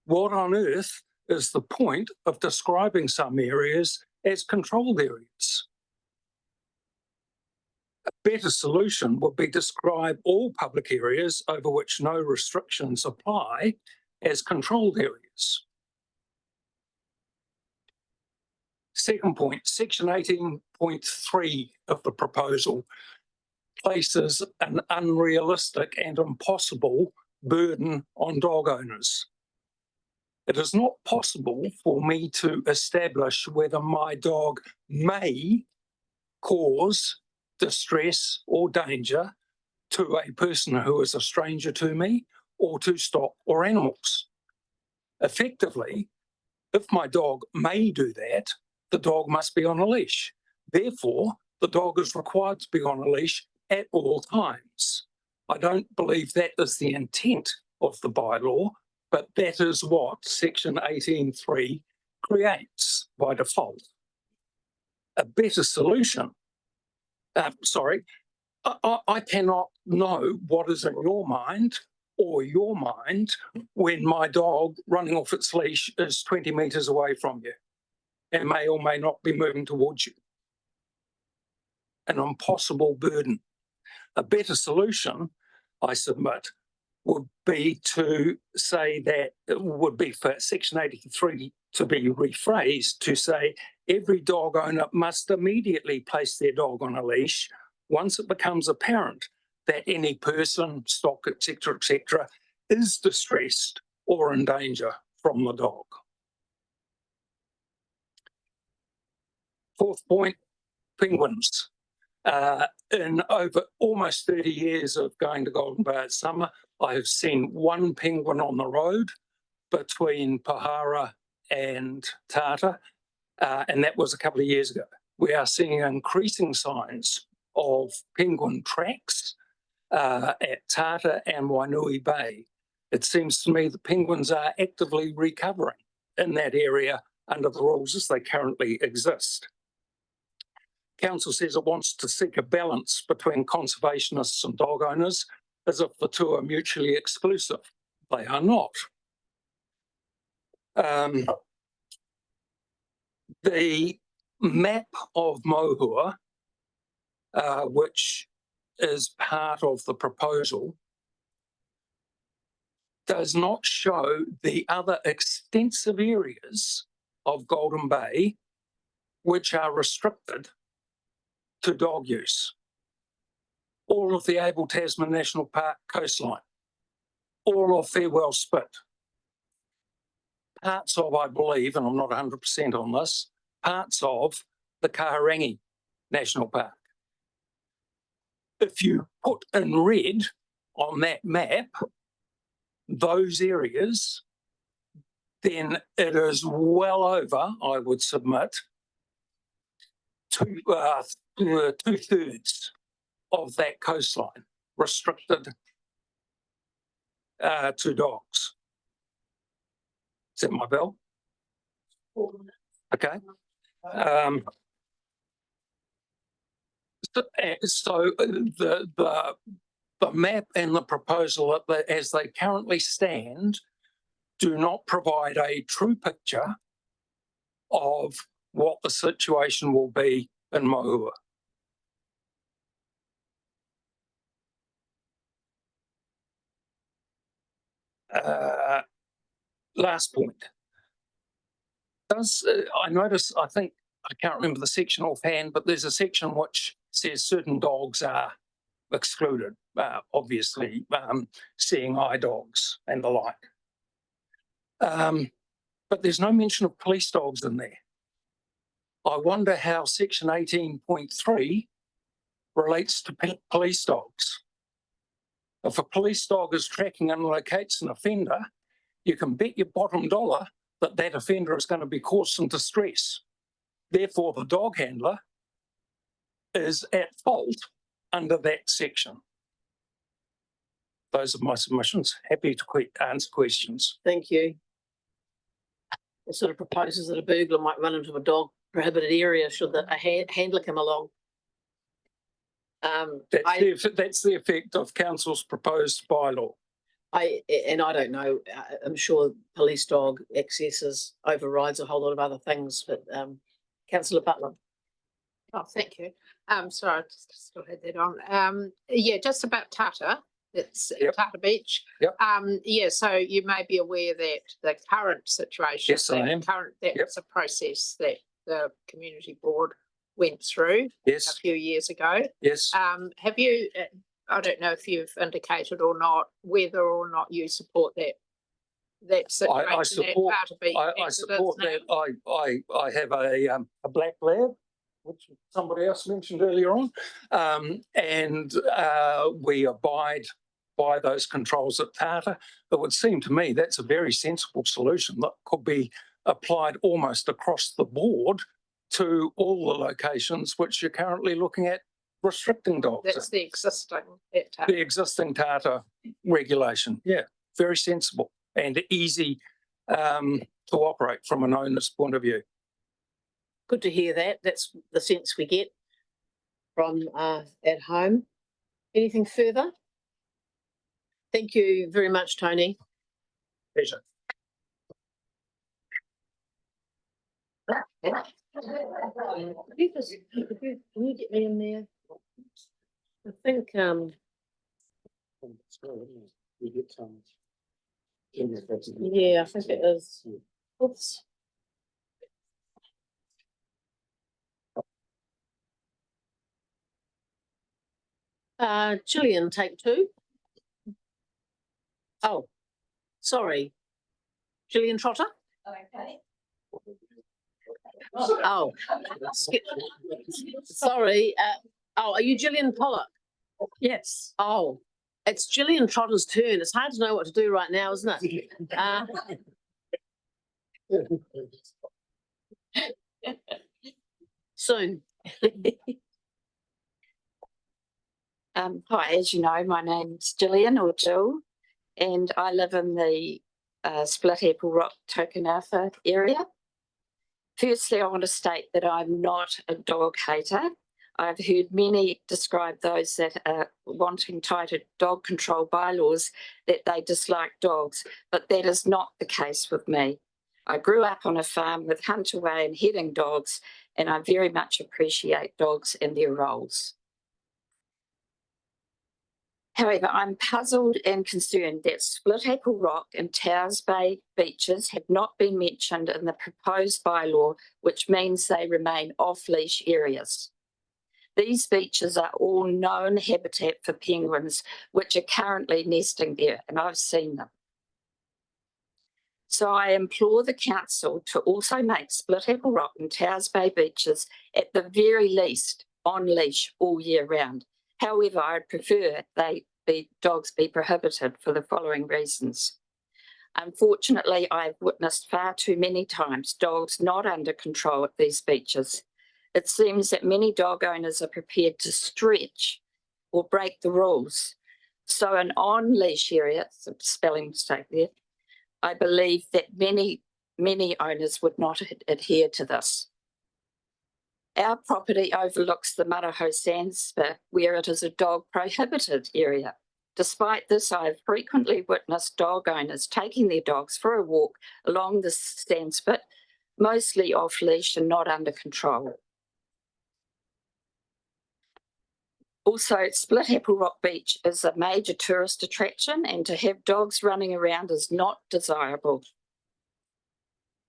what on earth is the point of describing some areas as controlled areas? A better solution would be describe all public areas over which no restrictions apply as controlled areas. Second point, section 18.3 of the proposal places an unrealistic and impossible burden on dog owners. It is not possible for me to establish whether my dog may cause distress or danger to a person who is a stranger to me or to stock or animals. Effectively, if my dog may do that, the dog must be on a leash. Therefore, the dog is required to be on a leash at all times. I don't believe that is the intent of the bylaw, but that is what section 18.3 creates by default. A better solution, I cannot know what is in your mind or your mind when my dog running off its leash is 20 metres away from you and may or may not be moving towards you. An impossible burden. A better solution, I submit, would be to say that it would be for section 83 to be rephrased to say every dog owner must immediately place their dog on a leash once it becomes apparent that any person, stock, etc., is distressed or in danger from the dog. Fourth point, penguins. In over almost 30 years of going to Golden Bay at summer, I have seen one penguin on the road between Pahara and Tata, and that was a couple of years ago. We are seeing increasing signs of penguin tracks at Tata and Wainui Bay. It seems to me the penguins are actively recovering in that area under the rules as they currently exist. Council says it wants to seek a balance between conservationists and dog owners as if the two are mutually exclusive. They are not. The map of Mohua, which is part of the proposal, does not show the other extensive areas of Golden Bay which are restricted to dog use. All of the Abel Tasman National Park coastline, all of Farewell Spit, parts of, I believe, and I'm not 100% on this, parts of the Kahurangi National Park. If you put in red on that map those areas, then it is well over, I would submit, two-thirds of that coastline restricted to dogs. Is that my bill? Okay. So the map and the proposal as they currently stand do not provide a true picture of what the situation will be in Mohua. Last point. I notice, I think, I can't remember the section offhand, but there's a section which says certain dogs are excluded, obviously seeing eye dogs and the like. But there's no mention of police dogs in there. I wonder how section 18.3 relates to police dogs. If a police dog is tracking and locates an offender, you can bet your bottom dollar that that offender is going to be causing distress. Therefore, the dog handler is at fault under that section. Those are my submissions. Happy to answer questions. Thank you. It sort of proposes that a burglar might run into a dog prohibited area should a handler come along. That's the effect of council's proposed bylaw. I don't know. I'm sure police dog accesses overrides a whole lot of other things, but Councillor Butler. Oh, thank you. Sorry, I just still had that on. Yeah, just about Tata. It's Tata Beach. Yep. Yeah, so you may be aware that the current situation, Yes, I am. That's a process that the community board went through a few years ago. Yes. Have you I don't know if you've indicated or not, whether or not you support that situation. I support. I support that. I have a black lab, which somebody else mentioned earlier on, and we abide by those controls at Tata. It would seem to me that's a very sensible solution that could be applied almost across the board to all the locations which you're currently looking at restricting dogs. That's the existing at Tata. The existing Tata regulation. Yeah, very sensible and easy to operate from an owner's point of view. Good to hear that. That's the sense we get from at home. Anything further? Thank you very much, Tony. Pleasure. Can you get me in there? I think yeah, I think it is. Oops. Gillian, take 2. Oh, sorry. Gillian Trotter? Okay. Oh, sorry. Oh, are you Gillian Pollock? Yes. Oh, it's Gillian Trotter's turn. It's hard to know what to do right now, isn't it? Soon. Hi, as you know, my name's Gillian or Jill, and I live in the Split Apple Rock Tokenawa area. Firstly, I want to state that I'm not a dog hater. I've heard many describe those that are wanting tighter dog control bylaws that they dislike dogs, but that is not the case with me. I grew up on a farm with hunt away and heading dogs, and I very much appreciate dogs and their roles. However, I'm puzzled and concerned that Split Apple Rock and Towers Bay beaches have not been mentioned in the proposed bylaw, which means they remain off-leash areas. These beaches are all known habitat for penguins, which are currently nesting there, and I've seen them. So I implore the council to also make Split Apple Rock and Towers Bay beaches at the very least on leash all year round. However, I'd prefer dogs be prohibited for the following reasons. Unfortunately, I've witnessed far too many times dogs not under control at these beaches. It seems that many dog owners are prepared to stretch or break the rules. So an on-leash area, it's a spelling mistake there, I believe that many owners would not adhere to this. Our property overlooks the Maraho Sandspit, where it is a dog prohibited area. Despite this, I have frequently witnessed dog owners taking their dogs for a walk along the Sandspit, mostly off leash and not under control. Also, Split Apple Rock Beach is a major tourist attraction, and to have dogs running around is not desirable.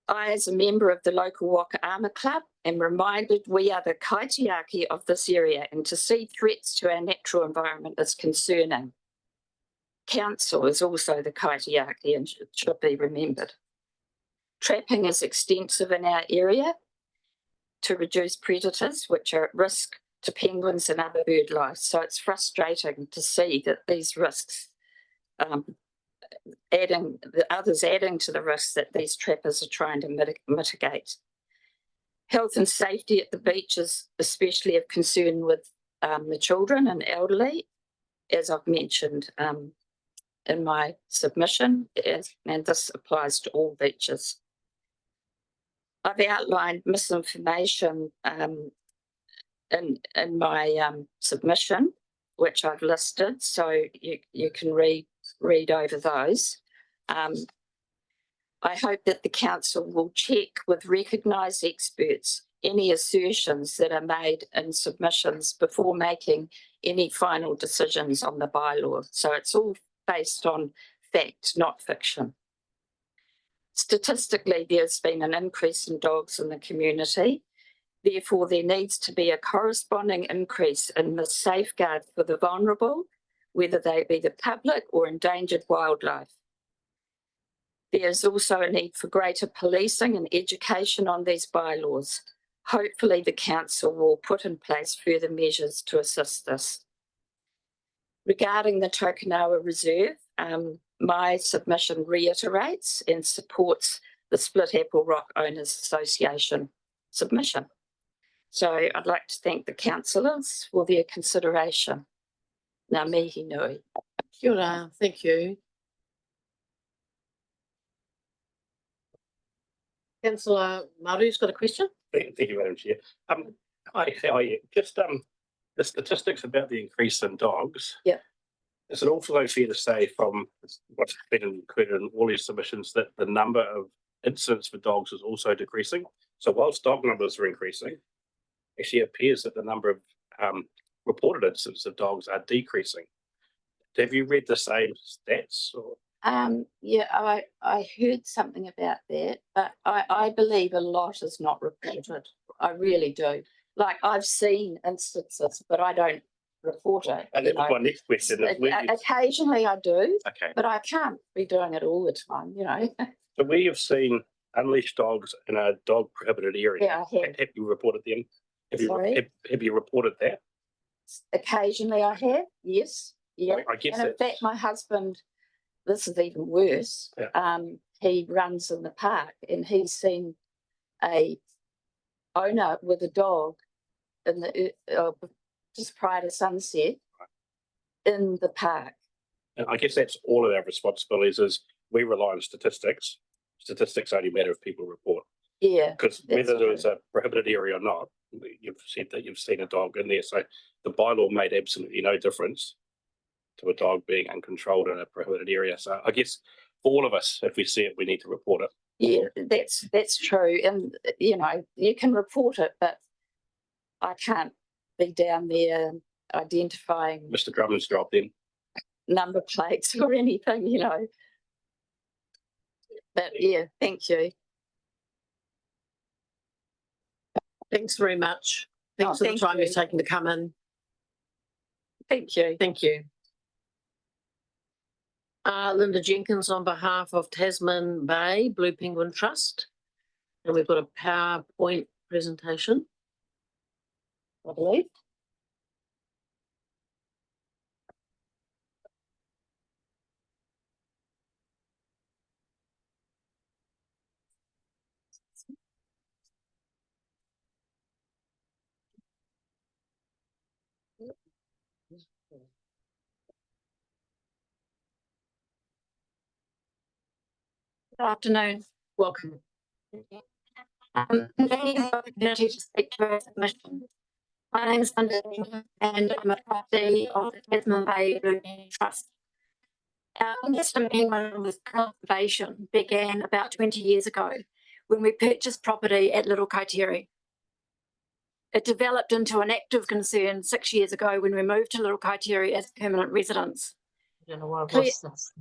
I, as a member of the local Waka Ama Club, am reminded we are the kaitiaki of this area, and to see threats to our natural environment is concerning. Council is also the kaitiaki and should be remembered. Trapping is extensive in our area to reduce predators, which are at risk to penguins and other bird life. So it's frustrating to see that these risks adding to the risks that these trappers are trying to mitigate. Health and safety at the beach is especially of concern with the children and elderly, as I've mentioned in my submission, and this applies to all beaches. I've outlined misinformation in my submission, which I've listed, so you can read over those. I hope that the council will check with recognised experts any assertions that are made in submissions before making any final decisions on the bylaw. So it's all based on fact, not fiction. Statistically, there's been an increase in dogs in the community. Therefore, there needs to be a corresponding increase in the safeguard for the vulnerable, whether they be the public or endangered wildlife. There is also a need for greater policing and education on these bylaws. Hopefully the council will put in place further measures to assist this. Regarding the Tokanawa Reserve, my submission reiterates and supports the Split Apple Rock Owners Association submission. So I'd like to thank the councillors for their consideration. Ngā mihi nui. Kia ora, thank you. Councillor Maru's got a question? Thank you, Madam Chair. Hi, just the statistics about the increase in dogs. Yeah. Is it also fair to say from what's been included in all these submissions that the number of incidents for dogs is also decreasing? So whilst dog numbers are increasing, actually it appears that the number of reported incidents of dogs are decreasing. Have you read the same stats? Or? Yeah, I heard something about that, but I believe a lot is not reported. I really do. Like I've seen instances, but I don't report it. And that was my next question. Occasionally I do, okay, but I can't be doing it all the time, you know. So we have seen unleashed dogs in a dog prohibited area. Yeah, I have. Have you reported them? Sorry? Have you reported that? Occasionally I have, yes. Yeah. I guess and in fact, my husband, this is even worse. Yeah. He runs in the park and he's seen a owner with a dog in the just prior to sunset in the park. And I guess that's all of our responsibilities is we rely on statistics. Statistics only matter if people report. Yeah. Because whether there is a prohibited area or not, you've said that you've seen a dog in there. So the bylaw made absolutely no difference to a dog being uncontrolled in a prohibited area. So I guess for all of us, if we see it, we need to report it. Yeah, that's true. And, you know, you can report it, but I can't be down there identifying Mr. Drummond's job then. number plates or anything, you know. But yeah, thank you. Thanks very much. Thanks for the thank time you. you've taken to come in. Thank you. Thank you. Linda Jenkins on behalf of Tasman Bay Blue Penguin Trust. And we've got a PowerPoint presentation, I believe. Good afternoon. Welcome. Thank you for the opportunity to speak to our submission. My name is Linda and I'm a trustee of the Tasman Bay Blue Penguin Trust. Our interest in penguin with conservation began about 20 years ago when we purchased property at Little Kaiteri. It developed into an active concern 6 years ago when we moved to Little Kaiteri as permanent residents. I don't know why I've Clear- lost this.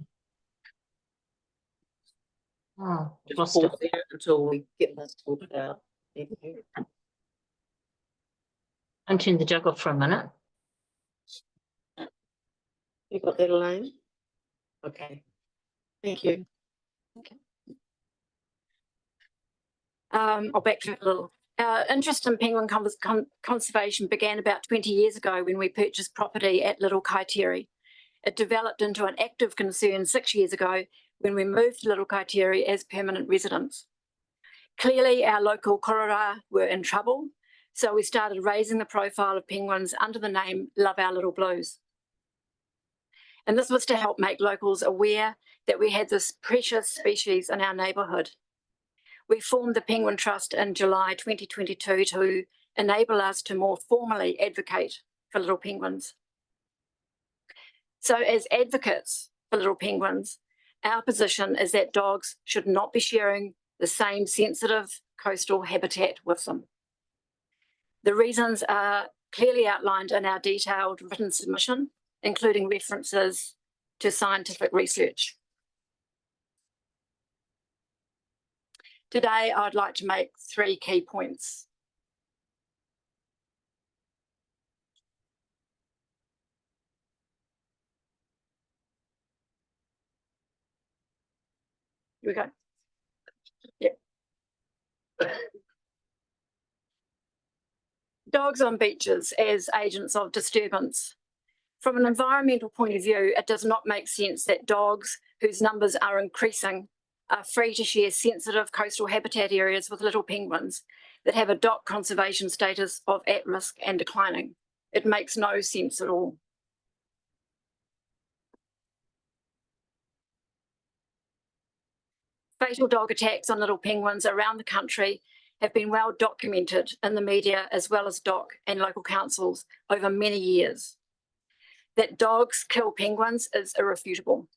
Oh, Just lost pause it. there until we get this sorted out. And turn the jug off for a minute. You got that, Elaine? Okay. Thank you. I'll backtrack a little. Our interest in penguin conservation began about 20 years ago when we purchased property at Little Kaiteri. It developed into an active concern 6 years ago when we moved to Little Kaiteri as permanent residents. Clearly, our local korora were in trouble, so we started raising the profile of penguins under the name Love Our Little Blues. And this was to help make locals aware that we had this precious species in our neighbourhood. We formed the Penguin Trust in July 2022 to enable us to more formally advocate for little penguins. So as advocates for little penguins, our position is that dogs should not be sharing the same sensitive coastal habitat with them. The reasons are clearly outlined in our detailed written submission, including references to scientific research. Today, I'd like to make 3 key points. Here we go. Yeah. Dogs on beaches as agents of disturbance. From an environmental point of view, it does not make sense that dogs, whose numbers are increasing, are free to share sensitive coastal habitat areas with little penguins that have a DOC conservation status of at risk and declining. It makes no sense at all. Fatal dog attacks on little penguins around the country have been well documented in the media as well as DOC and local councils over many years. That dogs kill penguins is irrefutable.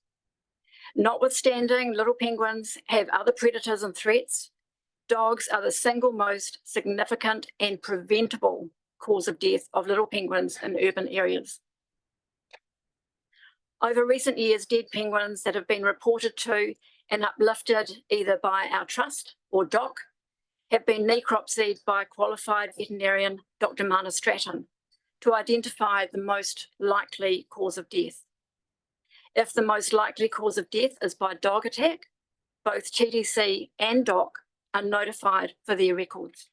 Notwithstanding little penguins have other predators and threats, dogs are the single most significant and preventable cause of death of little penguins in urban areas. Over recent years, dead penguins that have been reported to and uplifted either by our trust or DOC have been necropsied by qualified veterinarian Dr. Mana Stratton to identify the most likely cause of death. If the most likely cause of death is by dog attack, both TDC and DOC are notified for their records.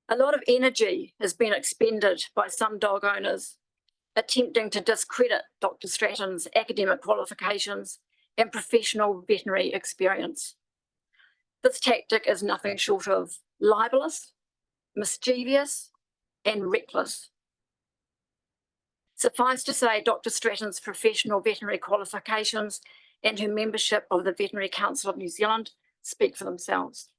A lot of energy has been expended by some dog owners attempting to discredit Dr. Stratton's academic qualifications and professional veterinary experience. This tactic is nothing short of libelous, mischievous, and reckless. Suffice to say, Dr. Stratton's professional veterinary qualifications and her membership of the Veterinary Council of New Zealand speak for themselves.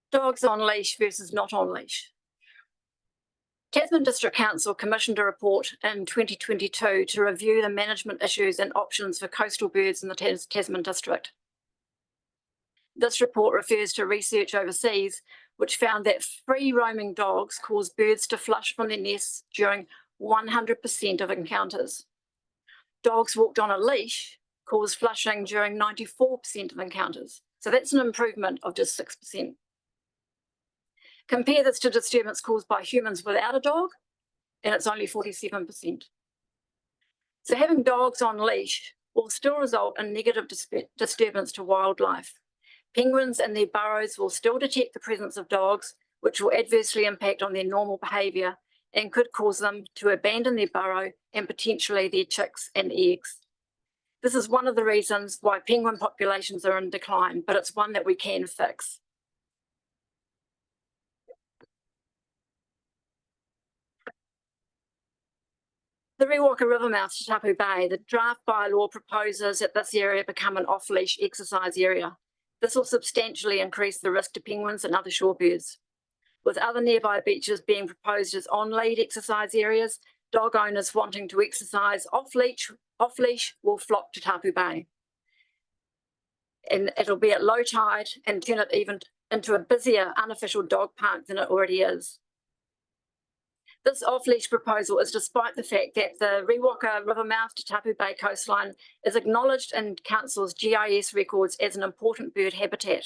Dogs on leash versus not on leash. Tasman District Council commissioned a report in 2022 to review the management issues and options for coastal birds in the Tasman District. This report refers to research overseas, which found that free roaming dogs cause birds to flush from their nests during 100% of encounters. Dogs walked on a leash cause flushing during 94% of encounters. So that's an improvement of just 6%. Compare this to disturbance caused by humans without a dog, and it's only 47%. So having dogs on leash will still result in negative disturbance to wildlife. Penguins in their burrows will still detect the presence of dogs, which will adversely impact on their normal behaviour and could cause them to abandon their burrow and potentially their chicks and eggs. This is one of the reasons why penguin populations are in decline, but it's one that we can fix. The Rewalker River mouth to Tapu Bay, the draft bylaw proposes that this area become an off-leash exercise area. This will substantially increase the risk to penguins and other shorebirds. With other nearby beaches being proposed as on-lead exercise areas, dog owners wanting to exercise off-leash will flock to Tapu Bay. And it'll be at low tide and turn it even into a busier unofficial dog park than it already is. This off-leash proposal is despite the fact that the Rewalker River mouth to Tapu Bay coastline is acknowledged in Council's GIS records as an important bird habitat.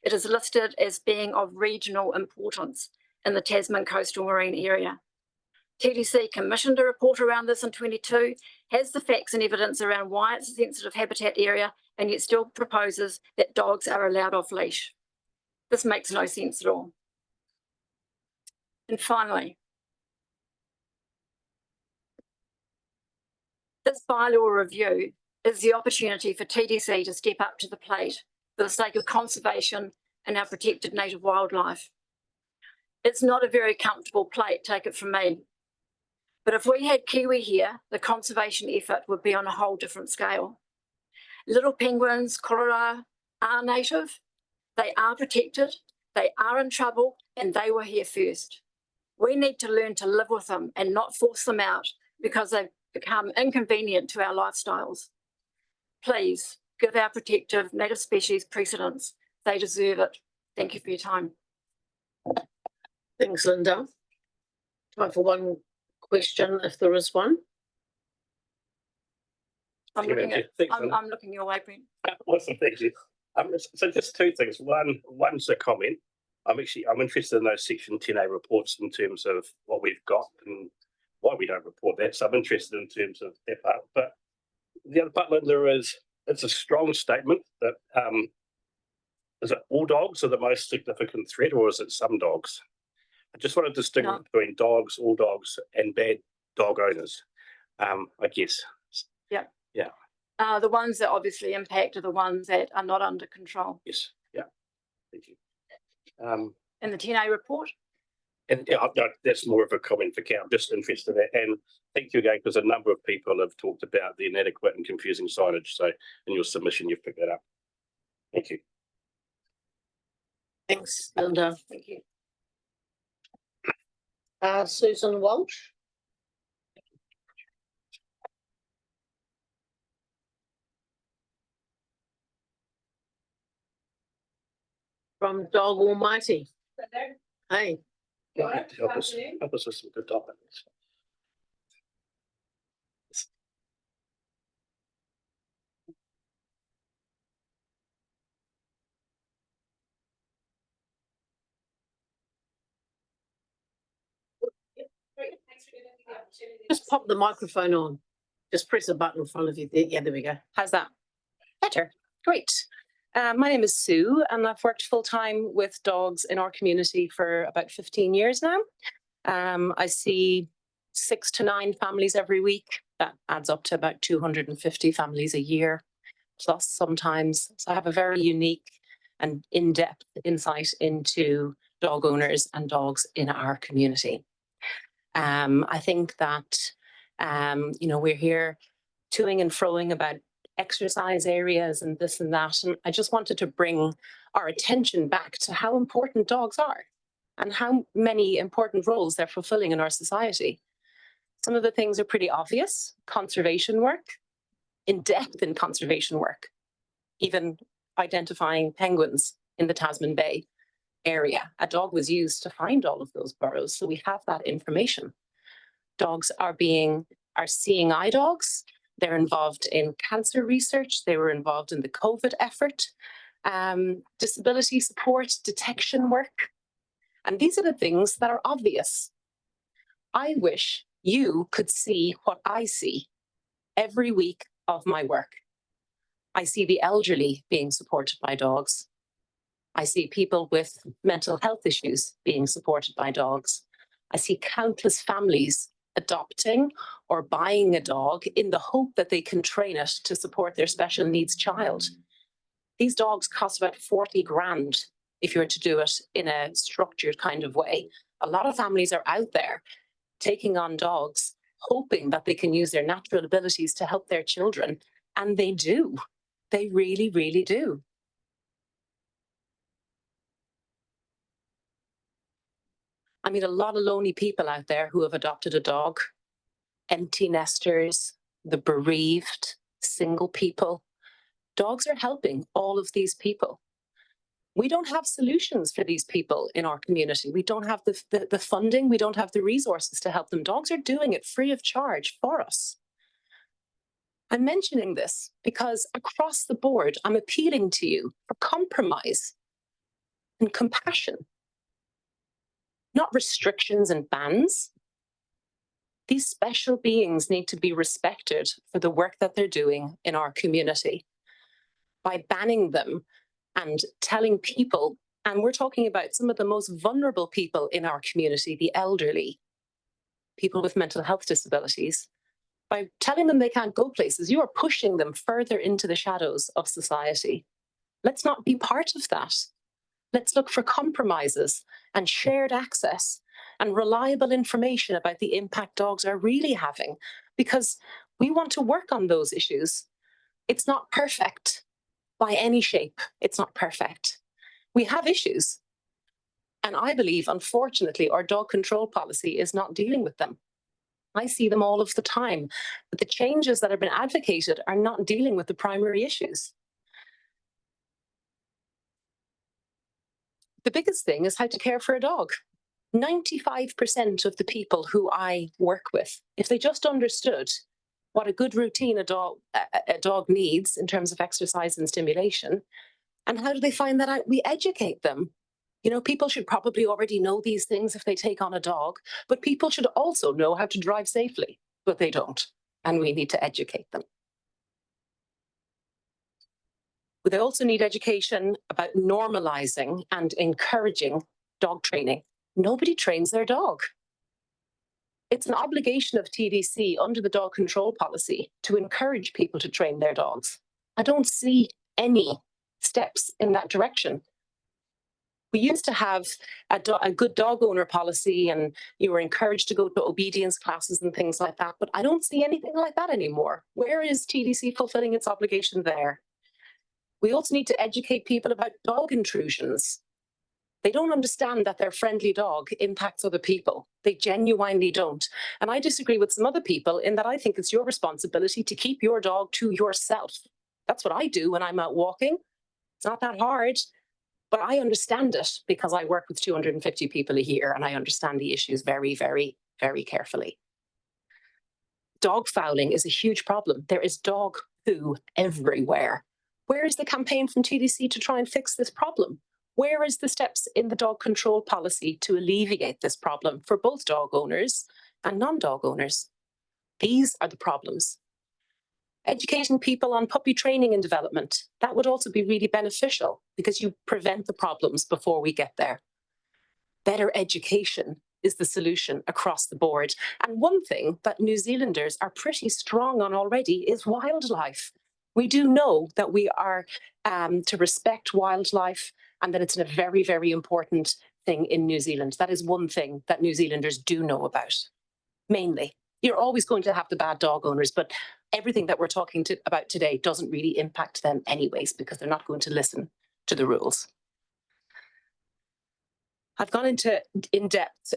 It is listed as being of regional importance in the Tasman coastal marine area. TDC commissioned a report around this in 22, has the facts and evidence around why it's a sensitive habitat area, and yet still proposes that dogs are allowed off-leash. This makes no sense at all. And finally, this bylaw review is the opportunity for TDC to step up to the plate for the sake of conservation and our protected native wildlife. It's not a very comfortable plate, take it from me. But if we had Kiwi here, the conservation effort would be on a whole different scale. Little penguins, korora, are native, they are protected, they are in trouble, and they were here first. We need to learn to live with them and not force them out because they've become inconvenient to our lifestyles. Please give our protective native species precedence. They deserve it. Thank you for your time. Thanks, Linda. Time for one question, if there is one. I'm looking your way, Brent. Awesome, thank you. So just two things. One's a comment. I'm interested in those Section 10A reports in terms of what we've got and why we don't report that. So I'm interested in terms of that part. But the other part, Linda, is it's a strong statement that is it all dogs are the most significant threat, or is it some dogs? I just want to distinguish between dogs, all dogs, and bad dog owners. I guess. Yeah. Yeah. The ones that obviously impact are the ones that are not under control. Yes. Yeah. Thank you. In the 10A report? And yeah, that's more of a comment for Cal. I'm just interested in that. And thank you again, because a number of people have talked about the inadequate and confusing signage. So in your submission, you've picked that up. Thank you. Thanks, Linda. Thank you. Susan Walsh. From Dog Almighty. Hey. Help us with some good topics. Just pop the microphone on. Just press a button in front of you. Yeah, there we go. How's that? Better. Great. My name is Sue, and I've worked full-time with dogs in our community for about 15 years now. I see 6 to 9 families every week. That adds up to about 250 families a year, plus sometimes. So I have a very unique and in-depth insight into dog owners and dogs in our community. I think that, we're here toing and froing about exercise areas and this and that. And I just wanted to bring our attention back to how important dogs are and how many important roles they're fulfilling in our society. Some of the things are pretty obvious. Conservation work, in-depth in conservation work, even identifying penguins in the Tasman Bay area. A dog was used to find all of those burrows, so we have that information. Dogs are seeing eye dogs. They're involved in cancer research. They were involved in the COVID effort, disability support, detection work. And these are the things that are obvious. I wish you could see what I see every week of my work. I see the elderly being supported by dogs. I see people with mental health issues being supported by dogs. I see countless families adopting or buying a dog in the hope that they can train it to support their special needs child. These dogs cost about 40 grand if you were to do it in a structured kind of way. A lot of families are out there taking on dogs, hoping that they can use their natural abilities to help their children. And they do. They really, really do. I meet a lot of lonely people out there who have adopted a dog, empty nesters, the bereaved, single people. Dogs are helping all of these people. We don't have solutions for these people in our community. We don't have the funding. We don't have the resources to help them. Dogs are doing it free of charge for us. I'm mentioning this because across the board, I'm appealing to you for compromise and compassion. Not restrictions and bans. These special beings need to be respected for the work that they're doing in our community. By banning them and telling people, and we're talking about some of the most vulnerable people in our community, the elderly, people with mental health disabilities, by telling them they can't go places, you are pushing them further into the shadows of society. Let's not be part of that. Let's look for compromises and shared access and reliable information about the impact dogs are really having, because we want to work on those issues. It's not perfect by any shape. It's not perfect. We have issues. And I believe, unfortunately, our dog control policy is not dealing with them. I see them all of the time. But the changes that have been advocated are not dealing with the primary issues. The biggest thing is how to care for a dog. 95% of the people who I work with, if they just understood what a good routine a dog needs in terms of exercise and stimulation, and how do they find that out? We educate them. You know, people should probably already know these things if they take on a dog, but people should also know how to drive safely, but they don't. And we need to educate them. They also need education about normalizing and encouraging dog training. Nobody trains their dog. It's an obligation of TDC under the dog control policy to encourage people to train their dogs. I don't see any steps in that direction. We used to have a good dog owner policy, and you were encouraged to go to obedience classes and things like that, but I don't see anything like that anymore. Where is TDC fulfilling its obligation there? We also need to educate people about dog intrusions. They don't understand that their friendly dog impacts other people. They genuinely don't. And I disagree with some other people in that I think it's your responsibility to keep your dog to yourself. That's what I do when I'm out walking. It's not that hard, but I understand it because I work with 250 people a year and I understand the issues very, very, very carefully. Dog fouling is a huge problem. There is dog poo everywhere. Where is the campaign from TDC to try and fix this problem? Where is the steps in the dog control policy to alleviate this problem for both dog owners and non-dog owners? These are the problems. Educating people on puppy training and development, that would also be really beneficial because you prevent the problems before we get there. Better education is the solution across the board. And one thing that New Zealanders are pretty strong on already is wildlife. We do know that we are to respect wildlife and that it's a very, very important thing in New Zealand. That is one thing that New Zealanders do know about, mainly. You're always going to have the bad dog owners, but everything that we're talking about today doesn't really impact them anyways because they're not going to listen to the rules. I've gone into in-depth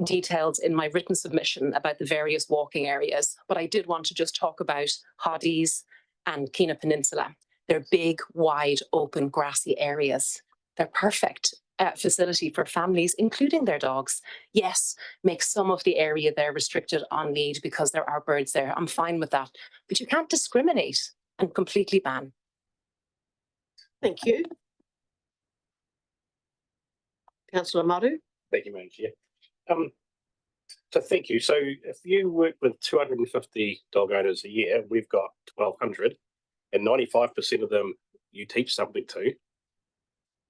details in my written submission about the various walking areas, but I did want to just talk about Hardy's and Kina Peninsula. They're big, wide, open, grassy areas. They're perfect facility for families, including their dogs. Yes, make some of the area there restricted on lead because there are birds there. I'm fine with that. But you can't discriminate and completely ban. Thank you. Councillor Maru. Thank you, Madam Chair. So thank you. So if you work with 250 dog owners a year, we've got 1,200, and 95% of them you teach something to.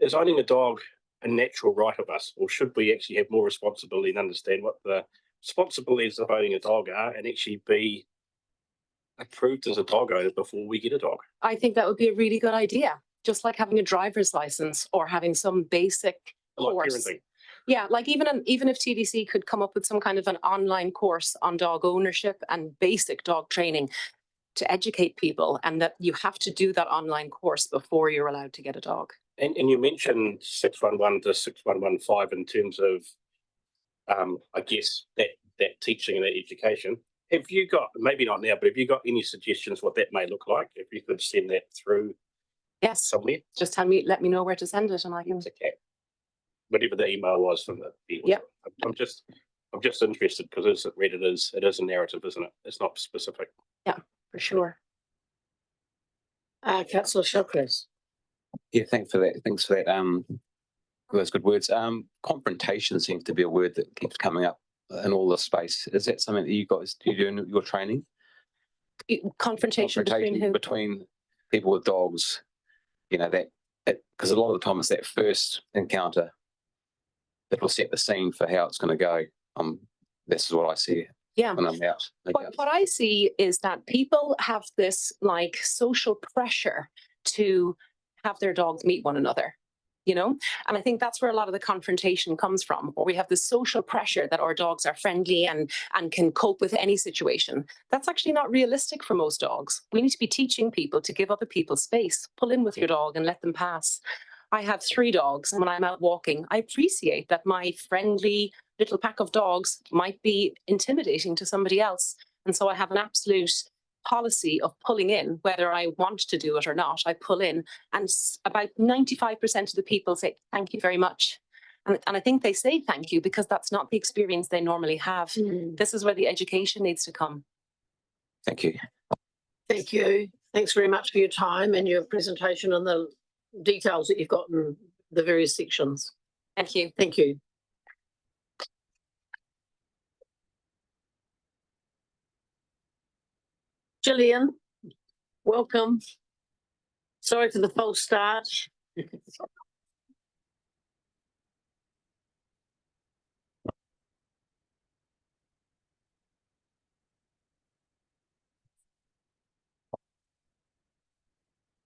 Is owning a dog a natural right of us, or should we actually have more responsibility and understand what the responsibilities of owning a dog are and actually be approved as a dog owner before we get a dog? I think that would be a really good idea, just like having a driver's license or having some basic course. Parenting. Yeah, like even if TDC could come up with some kind of an online course on dog ownership and basic dog training to educate people, and that you have to do that online course before you're allowed to get a dog. And you mentioned 611 to 6115 in terms of, I guess, that teaching and that education. Have you got, maybe not now, but have you got any suggestions what that may look like? If you could send that through somewhere? Just let me know where to send it and I can. Okay. Whatever the email was from the Yep. I'm just interested because as it is a narrative, isn't it? It's not specific. Yeah, for sure. Councillor Shawcross. Yeah, thanks for that. Those good words. Confrontation seems to be a word that keeps coming up in all this space. Is that something that you guys do in your training? Confrontation between who? Between people with dogs. You know, that because a lot of the time it's that first encounter that will set the scene for how it's going to go. This is what I see. Yeah. When I'm out. What I see is that people have this like social pressure to have their dogs meet one another, you know? And I think that's where a lot of the confrontation comes from, where we have this social pressure that our dogs are friendly and can cope with any situation. That's actually not realistic for most dogs. We need to be teaching people to give other people space, pull in with your dog and let them pass. I have 3 dogs, and when I'm out walking, I appreciate that my friendly little pack of dogs might be intimidating to somebody else. And so I have an absolute policy of pulling in, whether I want to do it or not. I pull in, and about 95% of the people say, thank you very much. And I think they say thank you because that's not the experience they normally have. This is where the education needs to come. Thank you. Thank you. Thanks very much for your time and your presentation and the details that you've got in the various sections. Thank you. Thank you. Gillian, welcome. Sorry for the false start.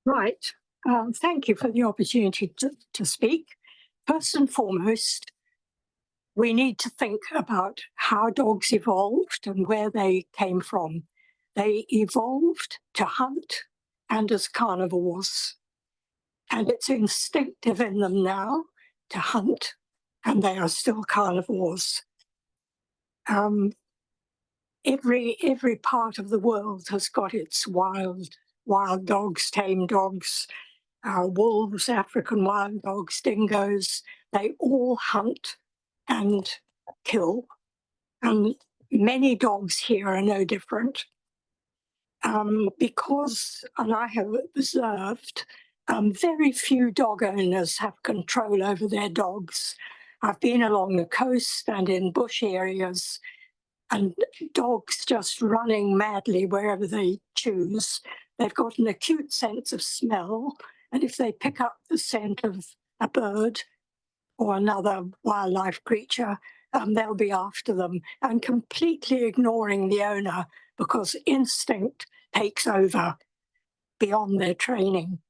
Right. Thank you for the opportunity to speak. First and foremost, we need to think about how dogs evolved and where they came from. They evolved to hunt and as carnivores. And it's instinctive in them now to hunt, and they are still carnivores. Every part of the world has got its wild dogs, tame dogs, wolves, African wild dogs, dingoes. They all hunt and kill, and many dogs here are no different. Because, and I have observed, very few dog owners have control over their dogs. I've been along the coast and in bush areas, and dogs just running madly wherever they choose. They've got an acute sense of smell, and if they pick up the scent of a bird or another wildlife creature, they'll be after them and completely ignoring the owner because instinct takes over beyond their training.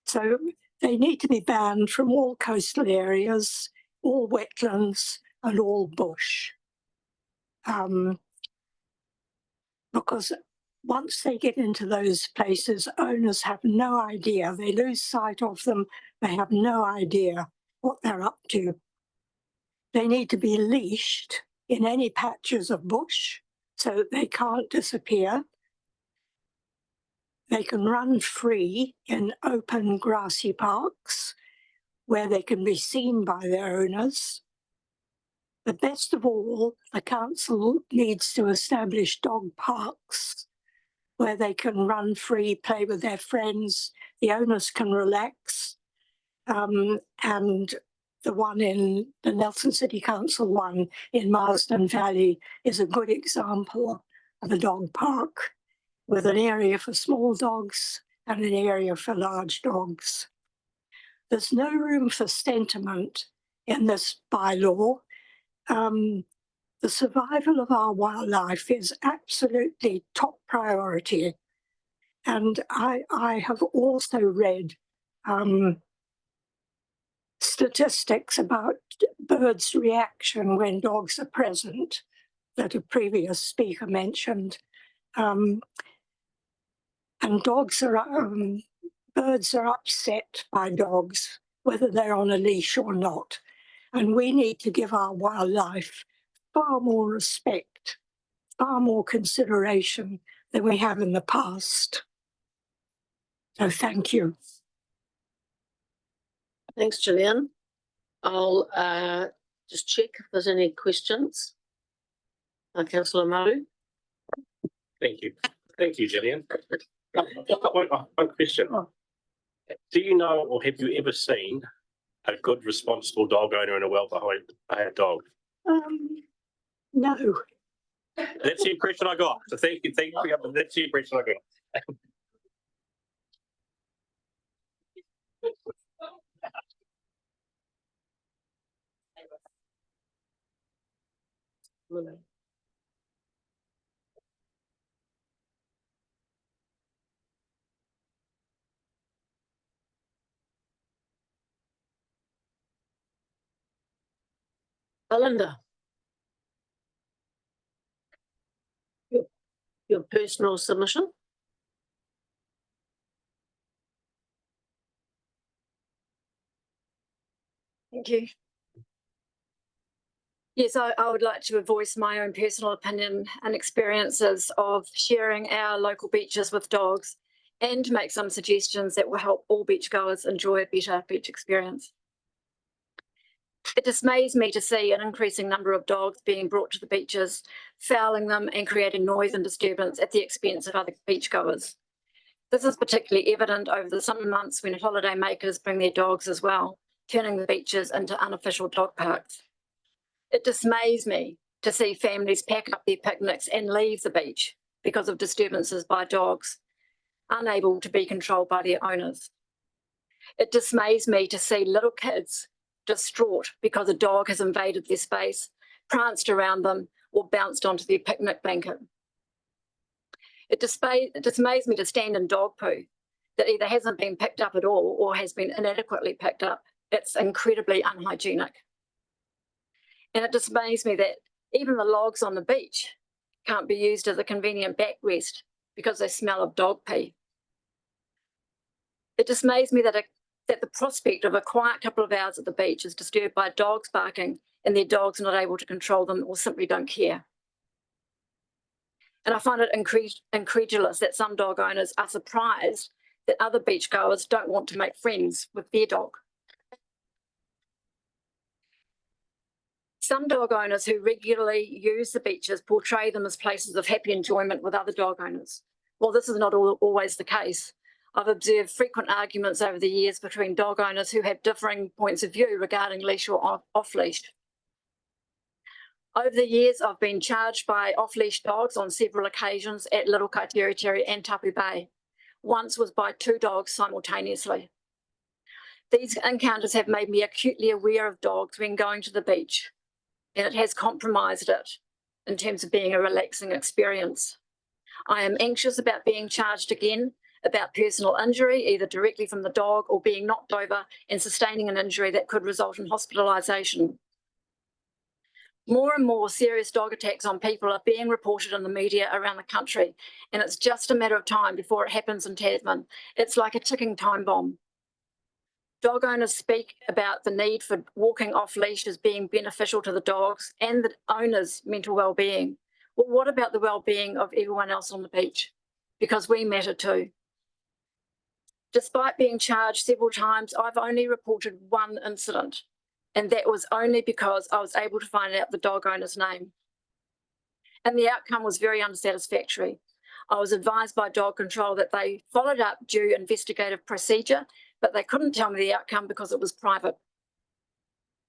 So they need to be banned from all coastal areas, all wetlands, and all bush. Because once they get into those places, owners have no idea. They lose sight of them. They have no idea what they're up to. They need to be leashed in any patches of bush so that they can't disappear. They can run free in open grassy parks where they can be seen by their owners. But best of all, the council needs to establish dog parks where they can run free, play with their friends, the owners can relax. And the one in the Nelson City Council one in Marsden Valley is a good example of a dog park with an area for small dogs and an area for large dogs. There's no room for sentiment in this bylaw. The survival of our wildlife is absolutely top priority. And I have also read statistics about birds' reaction when dogs are present that a previous speaker mentioned. And dogs are, birds are upset by dogs, whether they're on a leash or not. And we need to give our wildlife far more respect, far more consideration than we have in the past. So thank you. Thanks, Gillian. I'll just check if there's any questions. Councillor Maru. Thank you. Thank you, Gillian. I've got one question. Do you know or have you ever seen a good responsible dog owner and a well-behaved dog? No. That's the impression I got. So thank you. Thank you. That's the impression I got. Belinda. Your personal submission. Thank you. Yes, I would like to voice my own personal opinion and experiences of sharing our local beaches with dogs and make some suggestions that will help all beachgoers enjoy a better beach experience. It dismays me to see an increasing number of dogs being brought to the beaches, fouling them and creating noise and disturbance at the expense of other beachgoers. This is particularly evident over the summer months when holiday makers bring their dogs as well, turning the beaches into unofficial dog parks. It dismays me to see families pack up their picnics and leave the beach because of disturbances by dogs, unable to be controlled by their owners. It dismays me to see little kids distraught because a dog has invaded their space, pranced around them, or bounced onto their picnic blanket. It dismays me to stand in dog poo that either hasn't been picked up at all or has been inadequately picked up. It's incredibly unhygienic. And it dismays me that even the logs on the beach can't be used as a convenient backrest because they smell of dog pee. It dismays me that the prospect of a quiet couple of hours at the beach is disturbed by dogs barking and their dogs not able to control them or simply don't care. And I find it incredulous that some dog owners are surprised that other beachgoers don't want to make friends with their dog. Some dog owners who regularly use the beaches portray them as places of happy enjoyment with other dog owners. Well, this is not always the case. I've observed frequent arguments over the years between dog owners who have differing points of view regarding leash or off-leash. Over the years, I've been charged by off-leash dogs on several occasions at Little Kaiterikeri and Tapu Bay. Once was by 2 dogs simultaneously. These encounters have made me acutely aware of dogs when going to the beach, and it has compromised it in terms of being a relaxing experience. I am anxious about being charged again about personal injury, either directly from the dog or being knocked over and sustaining an injury that could result in hospitalisation. More and more serious dog attacks on people are being reported in the media around the country, and it's just a matter of time before it happens in Tasman. It's like a ticking time bomb. Dog owners speak about the need for walking off leash as being beneficial to the dogs and the owner's mental well-being. Well, what about the well-being of everyone else on the beach? Because we matter too. Despite being charged several times, I've only reported one incident, and that was only because I was able to find out the dog owner's name. And the outcome was very unsatisfactory. I was advised by dog control that they followed up due investigative procedure, but they couldn't tell me the outcome because it was private.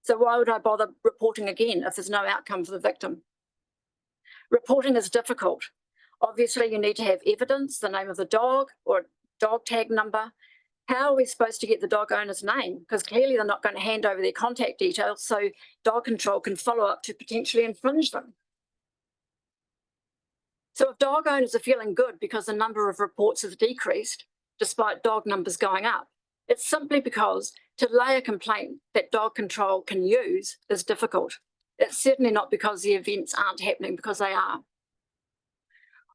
So why would I bother reporting again if there's no outcome for the victim? Reporting is difficult. Obviously, you need to have evidence, the name of the dog or a dog tag number. How are we supposed to get the dog owner's name? Because clearly they're not going to hand over their contact details so dog control can follow up to potentially infringe them. So if dog owners are feeling good because the number of reports has decreased, despite dog numbers going up, it's simply because to lay a complaint that dog control can use is difficult. It's certainly not because the events aren't happening, because they are.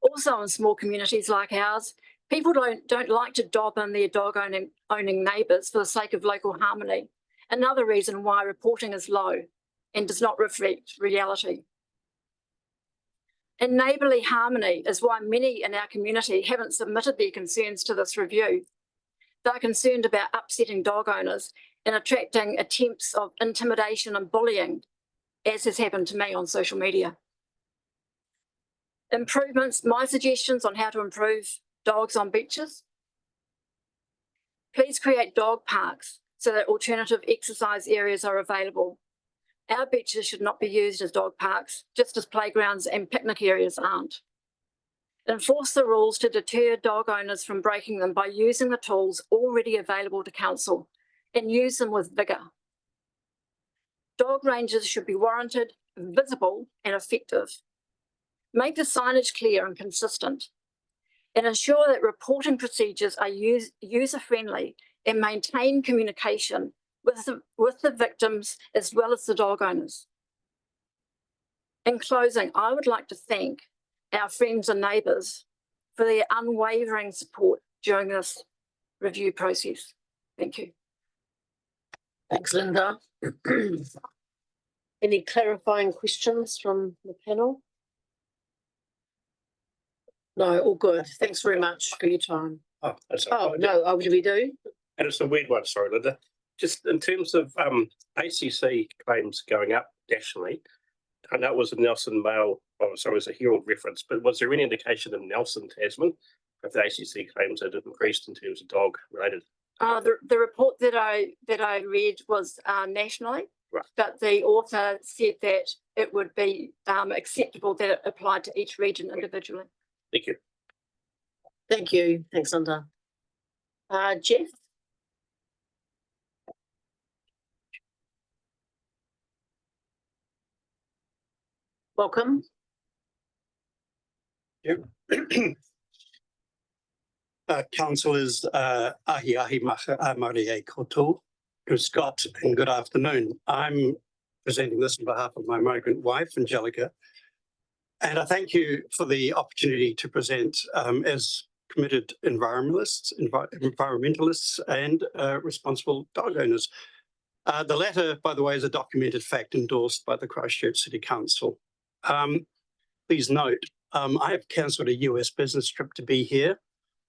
Also in small communities like ours, people don't like to dob in their dog owning neighbours for the sake of local harmony. Another reason why reporting is low and does not reflect reality. And neighbourly harmony is why many in our community haven't submitted their concerns to this review. They're concerned about upsetting dog owners and attracting attempts of intimidation and bullying, as has happened to me on social media. Improvements, my suggestions on how to improve dogs on beaches. Please create dog parks so that alternative exercise areas are available. Our beaches should not be used as dog parks, just as playgrounds and picnic areas aren't. Enforce the rules to deter dog owners from breaking them by using the tools already available to council and use them with vigour. Dog ranges should be warranted, visible and effective. Make the signage clear and consistent, and ensure that reporting procedures are user-friendly and maintain communication with the victims as well as the dog owners. In closing, I would like to thank our friends and neighbours for their unwavering support during this review process. Thank you. Thanks, Linda. Any clarifying questions from the panel? No, all good. Thanks very much for your time. Oh, that's do we do? And it's a weird one, sorry, Linda. Just in terms of ACC claims going up nationally, I know it was a Nelson Mail, it was a Herald reference, but was there any indication in Nelson, Tasman, if the ACC claims had increased in terms of dog related The report that I read was nationally, but the author said that it would be acceptable that it applied to each region individually. Thank you. Thank you. Thanks, Linda. Jeff? Welcome. Councillors, ahi ahi maori e koto, good Scott, and good afternoon. I'm presenting this on behalf of my migrant wife, Angelica, and I thank you for the opportunity to present as committed environmentalists and responsible dog owners. The latter, by the way, is a documented fact endorsed by the Christchurch City Council. Please note, I have cancelled a US business trip to be here,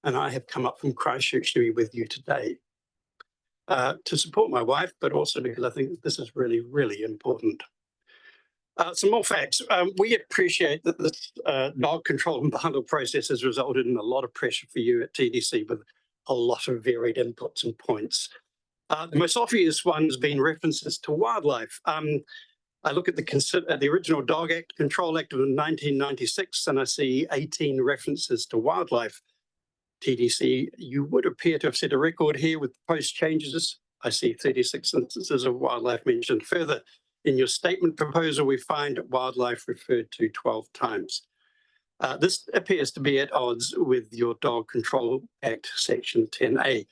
and I have come up from Christchurch to be with you today to support my wife, but also because I think this is really, really important. Some more facts. We appreciate that this dog control and bundle process has resulted in a lot of pressure for you at TDC with a lot of varied inputs and points. The most obvious one has been references to wildlife. I look at the original Dog Act Control Act of 1996, and I see 18 references to wildlife. TDC, you would appear to have set a record here with proposed changes. I see 36 instances of wildlife mentioned. Further, in your statement proposal, we find wildlife referred to 12 times. This appears to be at odds with your Dog Control Act Section 10A,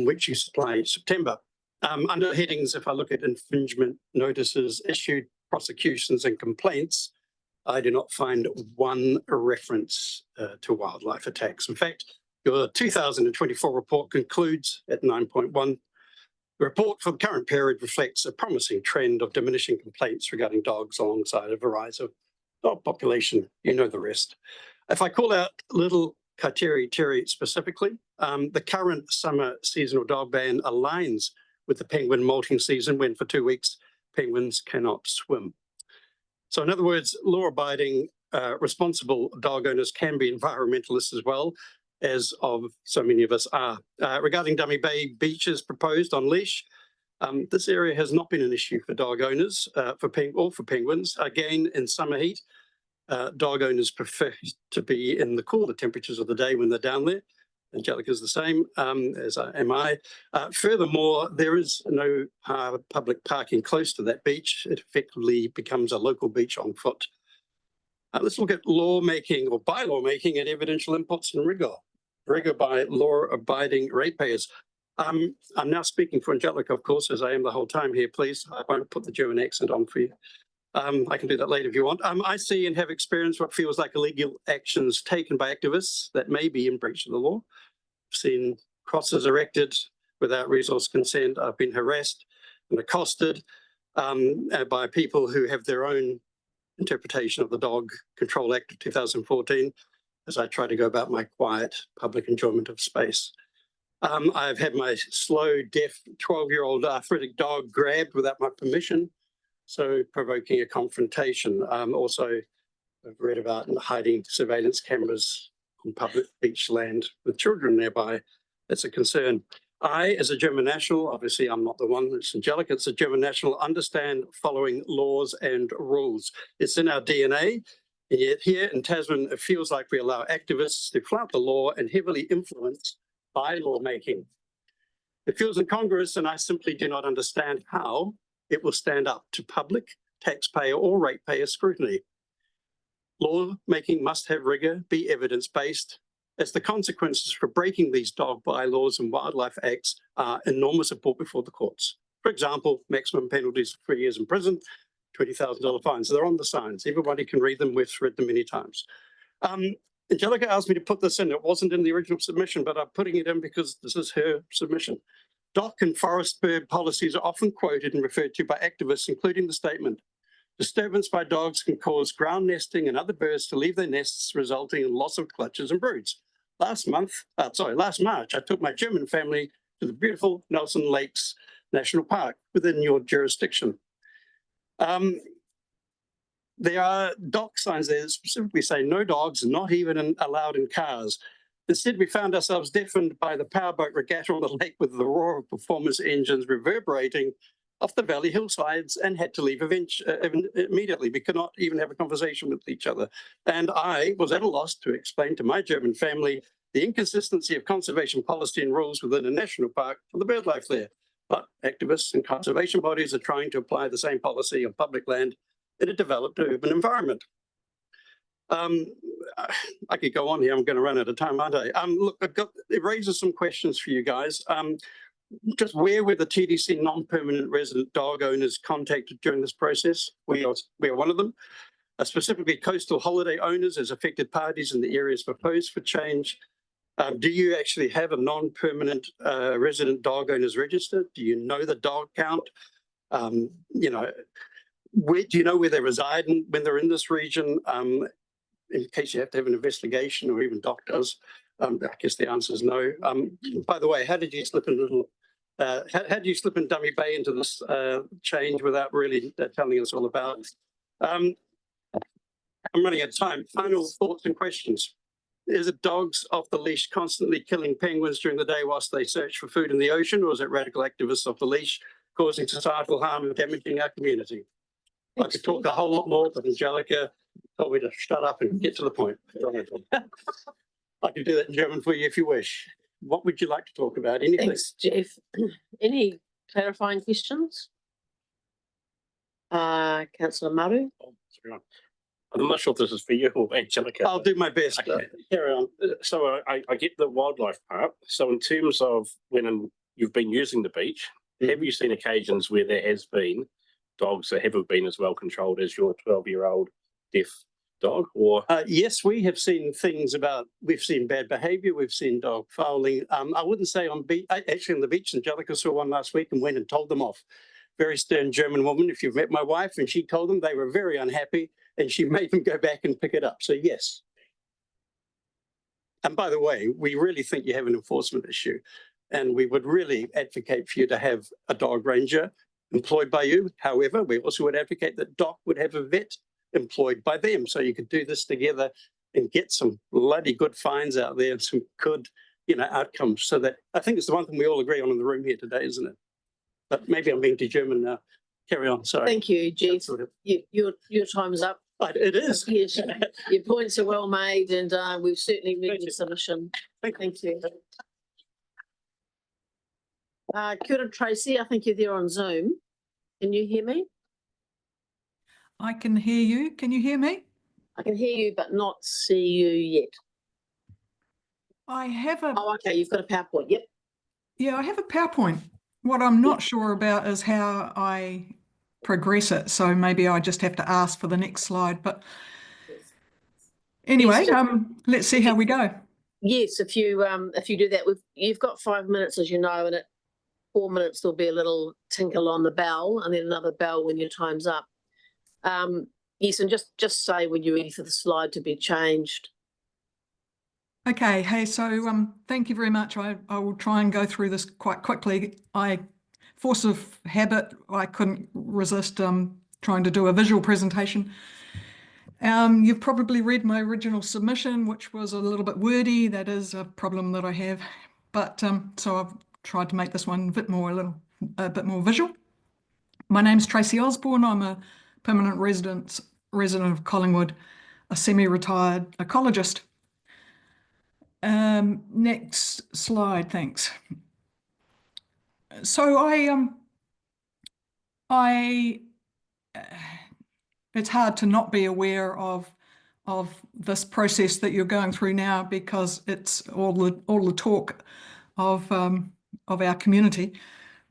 which you supplied in September. Under headings, if I look at infringement notices issued, prosecutions and complaints, I do not find one reference to wildlife attacks. In fact, your 2024 report concludes at 9.1. The report for the current period reflects a promising trend of diminishing complaints regarding dogs alongside a rise of dog population. You know the rest. If I call out little Kaiteri Terry specifically, the current summer seasonal dog ban aligns with the penguin molting season when for 2 weeks penguins cannot swim. So in other words, law-abiding, responsible dog owners can be environmentalists as well, as of so many of us are. Regarding Dummy Bay beaches proposed on leash, this area has not been an issue for dog owners for penguins. Again, in summer heat, dog owners prefer to be in the cooler temperatures of the day when they're down there. Angelica's the same, as am I. Furthermore, there is no public parking close to that beach. It effectively becomes a local beach on foot. Let's look at lawmaking or bylaw making and evidential inputs and rigor by law-abiding ratepayers. I'm now speaking for Angelica, of course, as I am the whole time here. Please, I won't put the German accent on for you. I can do that later if you want. I see and have experienced what feels like illegal actions taken by activists that may be in breach of the law. I've seen crosses erected without resource consent. I've been harassed and accosted by people who have their own interpretation of the Dog Control Act of 2014 as I try to go about my quiet public enjoyment of space. I've had my slow, deaf 12-year-old arthritic dog grabbed without my permission, so provoking a confrontation. Also, I've read about hiding surveillance cameras on public beach land with children nearby. That's a concern. I, as a German national, obviously I'm not the one, it's Angelica, it's a German national, understand following laws and rules. It's in our DNA, and yet here in Tasman, it feels like we allow activists to flout the law and heavily influence by lawmaking. It feels incongruous, and I simply do not understand how it will stand up to public, taxpayer or ratepayer scrutiny. Lawmaking must have rigor, be evidence-based, as the consequences for breaking these dog bylaws and wildlife acts are enormous and brought before the courts. For example, maximum penalties of 3 years in prison, $20,000 fines. They're on the signs. Everybody can read them. We've read them many times. Angelica asked me to put this in. It wasn't in the original submission, but I'm putting it in because this is her submission. Dock and forest bird policies are often quoted and referred to by activists, including the statement, disturbance by dogs can cause ground nesting and other birds to leave their nests, resulting in loss of clutches and broods. Last March, I took my German family to the beautiful Nelson Lakes National Park within your jurisdiction. There are dock signs there that specifically say no dogs, not even allowed in cars. Instead, we found ourselves deafened by the powerboat regatta on the lake with the roar of performance engines reverberating off the valley hillsides and had to leave immediately. We could not even have a conversation with each other. And I was at a loss to explain to my German family the inconsistency of conservation policy and rules within a national park for the bird life there. But activists and conservation bodies are trying to apply the same policy on public land in a developed urban environment. I could go on here. I'm going to run out of time, aren't I? Look, it raises some questions for you guys. Just where were the TDC non-permanent resident dog owners contacted during this process? We are one of them. Specifically, coastal holiday owners as affected parties in the areas proposed for change. Do you actually have a non-permanent resident dog owners register? Do you know the dog count? You know, do you know where they reside when they're in this region? In case you have to have an investigation, or even doctors, I guess the answer is no. By the way, how did you slip in how do you slip in Dummy Bay into this change without really telling us all about it? I'm running out of time. Final thoughts and questions. Is it dogs off the leash constantly killing penguins during the day whilst they search for food in the ocean, or is it radical activists off the leash causing societal harm and damaging our community? I could talk a whole lot more, but Angelica told me to shut up and get to the point. I can do that in German for you if you wish. What would you like to talk about? Anything? Thanks, Jeff. Any clarifying questions? Councillor Maru. I'm not sure if this is for you or Angelica. I'll do my best. Okay. Carry on. So I get the wildlife part. So in terms of when you've been using the beach, have you seen occasions where there has been dogs that haven't been as well controlled as your 12-year-old deaf dog? Or yes, we have seen things we've seen bad behaviour, we've seen dog fouling. I wouldn't say actually on the beach. Angelica saw one last week and went and told them off. Very stern German woman. If you've met my wife, and she told them, they were very unhappy, and she made them go back and pick it up. So yes. And by the way, we really think you have an enforcement issue, and we would really advocate for you to have a dog ranger employed by you. However, we also would advocate that DOC would have a vet employed by them, so you could do this together and get some bloody good fines out there and some good, outcomes. So that, I think it's the one thing we all agree on in the room here today, isn't it? But maybe I'm being too German now. Carry on. Sorry. Thank you, Jeff. Your time's up. It is. Yes, your points are well made, and we've certainly read your submission. Thank you. Kia ora, Tracy. I think you're there on Zoom. Can you hear me? I can hear you. Can you hear me? I can hear you, but not see you yet. I have a... Oh, okay. You've got a PowerPoint. Yep. Yeah, I have a PowerPoint. What I'm not sure about is how I progress it. So maybe I just have to ask for the next slide. But anyway, let's see how we go. Yes, if you do that, you've got 5 minutes, as you know, and at 4 minutes there'll be a little tinkle on the bell, and then another bell when your time's up. Yes, and just say when you're ready for the slide to be changed. Okay, hey, so thank you very much. I will try and go through this quite quickly. Force of habit, I couldn't resist trying to do a visual presentation. You've probably read my original submission, which was a little bit wordy. That is a problem that I have. But so I've tried to make this one a bit more visual. My name's Tracy Osborne. I'm a permanent resident of Collingwood, a semi-retired ecologist. Next slide, thanks. So it's hard to not be aware of this process that you're going through now, because it's all the talk of our community.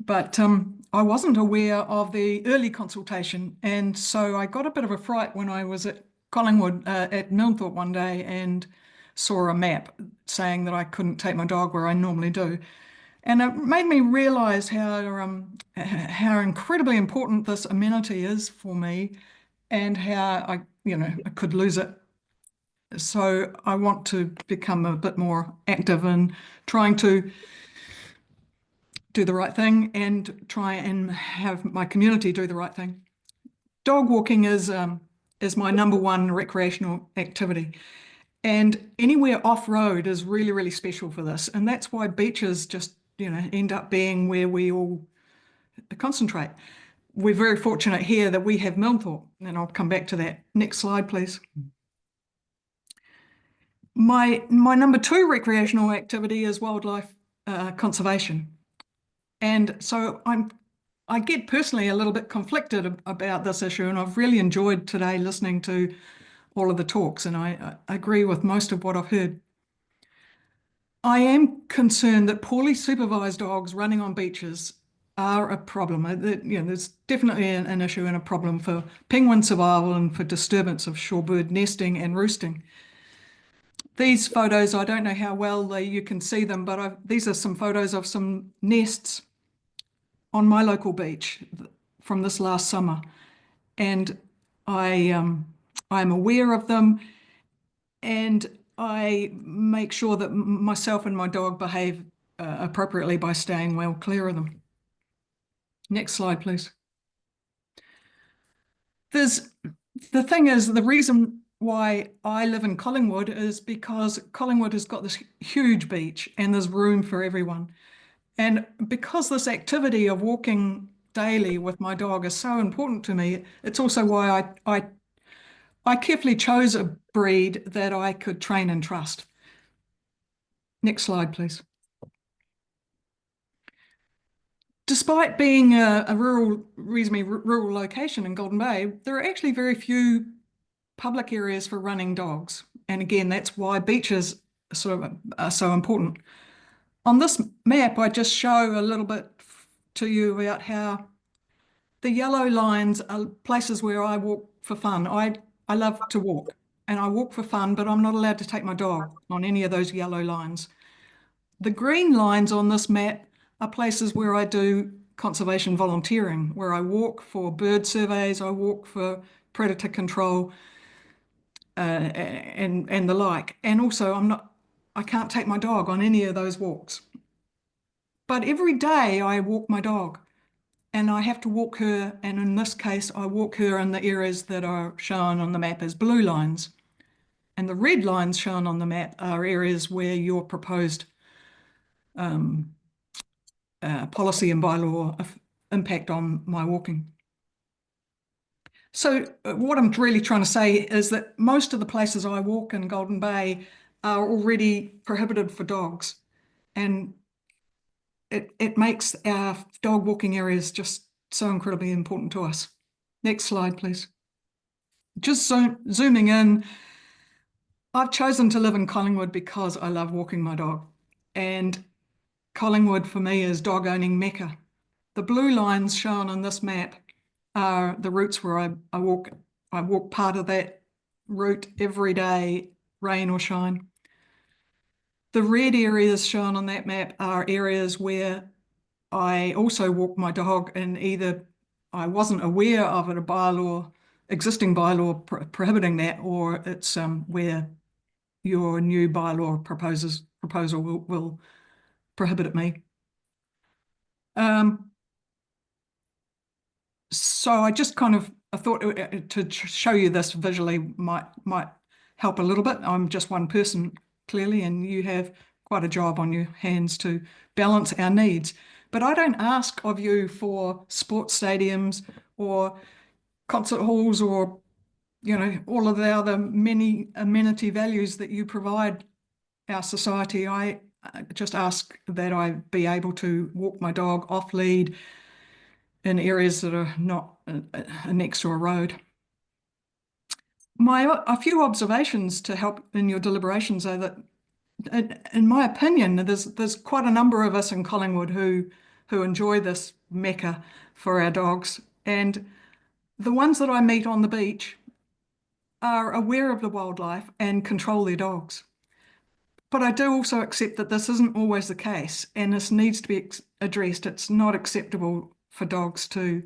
But I wasn't aware of the early consultation, and so I got a bit of a fright when I was at Collingwood at Milnthorpe one day and saw a map saying that I couldn't take my dog where I normally do. And it made me realise how incredibly important this amenity is for me, and how I could lose it. So I want to become a bit more active in trying to do the right thing and try and have my community do the right thing. Dog walking is my #1 recreational activity. And anywhere off-road is really, really special for this. And that's why beaches just, end up being where we all concentrate. We're very fortunate here that we have Milthorpe, and I'll come back to that. Next slide, please. My number 2 recreational activity is wildlife conservation. And so I get personally a little bit conflicted about this issue, and I've really enjoyed today listening to all of the talks, and I agree with most of what I've heard. I am concerned that poorly supervised dogs running on beaches are a problem. There's definitely an issue and a problem for penguin survival and for disturbance of shorebird nesting and roosting. These photos, I don't know how well you can see them, but these are some photos of some nests on my local beach from this last summer. And I'm aware of them, and I make sure that myself and my dog behave appropriately by staying well clear of them. Next slide, please. The thing is, the reason why I live in Collingwood is because Collingwood has got this huge beach and there's room for everyone. And because this activity of walking daily with my dog is so important to me, it's also why I carefully chose a breed that I could train and trust. Next slide, please. Despite being a reasonably rural location in Golden Bay, there are actually very few public areas for running dogs. And again, that's why beaches are so important. On this map, I just show a little bit to you about how the yellow lines are places where I walk for fun. I love to walk and I walk for fun, but I'm not allowed to take my dog on any of those yellow lines. The green lines on this map are places where I do conservation volunteering, where I walk for bird surveys, I walk for predator control and the like. And also I can't take my dog on any of those walks. But every day I walk my dog and I have to walk her, and in this case, I walk her in the areas that are shown on the map as blue lines. And the red lines shown on the map are areas where your proposed policy and bylaw impact on my walking. So what I'm really trying to say is that most of the places I walk in Golden Bay are already prohibited for dogs. And it makes our dog walking areas just so incredibly important to us. Next slide, please. Just zooming in, I've chosen to live in Collingwood because I love walking my dog. And Collingwood for me is dog owning Mecca. The blue lines shown on this map are the routes where I walk. I walk part of that route every day, rain or shine. The red areas shown on that map are areas where I also walk my dog, and either I wasn't aware of it, existing bylaw prohibiting that, or it's where your new bylaw proposal will prohibit me. So I just I thought to show you this visually might help a little bit. I'm just one person, clearly, and you have quite a job on your hands to balance our needs. But I don't ask of you for sports stadiums or concert halls or, all of the other many amenity values that you provide our society. I just ask that I be able to walk my dog off lead in areas that are not next to a road. A few observations to help in your deliberations are that, in my opinion, there's quite a number of us in Collingwood who enjoy this mecca for our dogs, and the ones that I meet on the beach are aware of the wildlife and control their dogs. But I do also accept that this isn't always the case, and this needs to be addressed. It's not acceptable for dogs to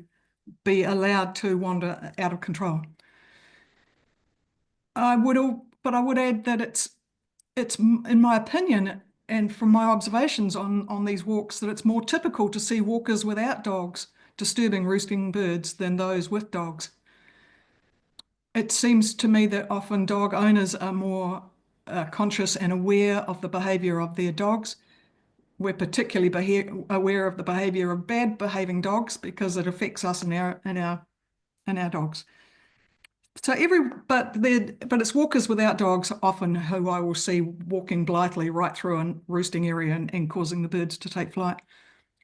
be allowed to wander out of control. But I would add that it's in my opinion, and from my observations on these walks, that it's more typical to see walkers without dogs disturbing roosting birds than those with dogs. It seems to me that often dog owners are more conscious and aware of the behaviour of their dogs. We're particularly aware of the behaviour of bad behaving dogs because it affects us and our dogs. So but it's walkers without dogs often who I will see walking blithely right through a roosting area and causing the birds to take flight.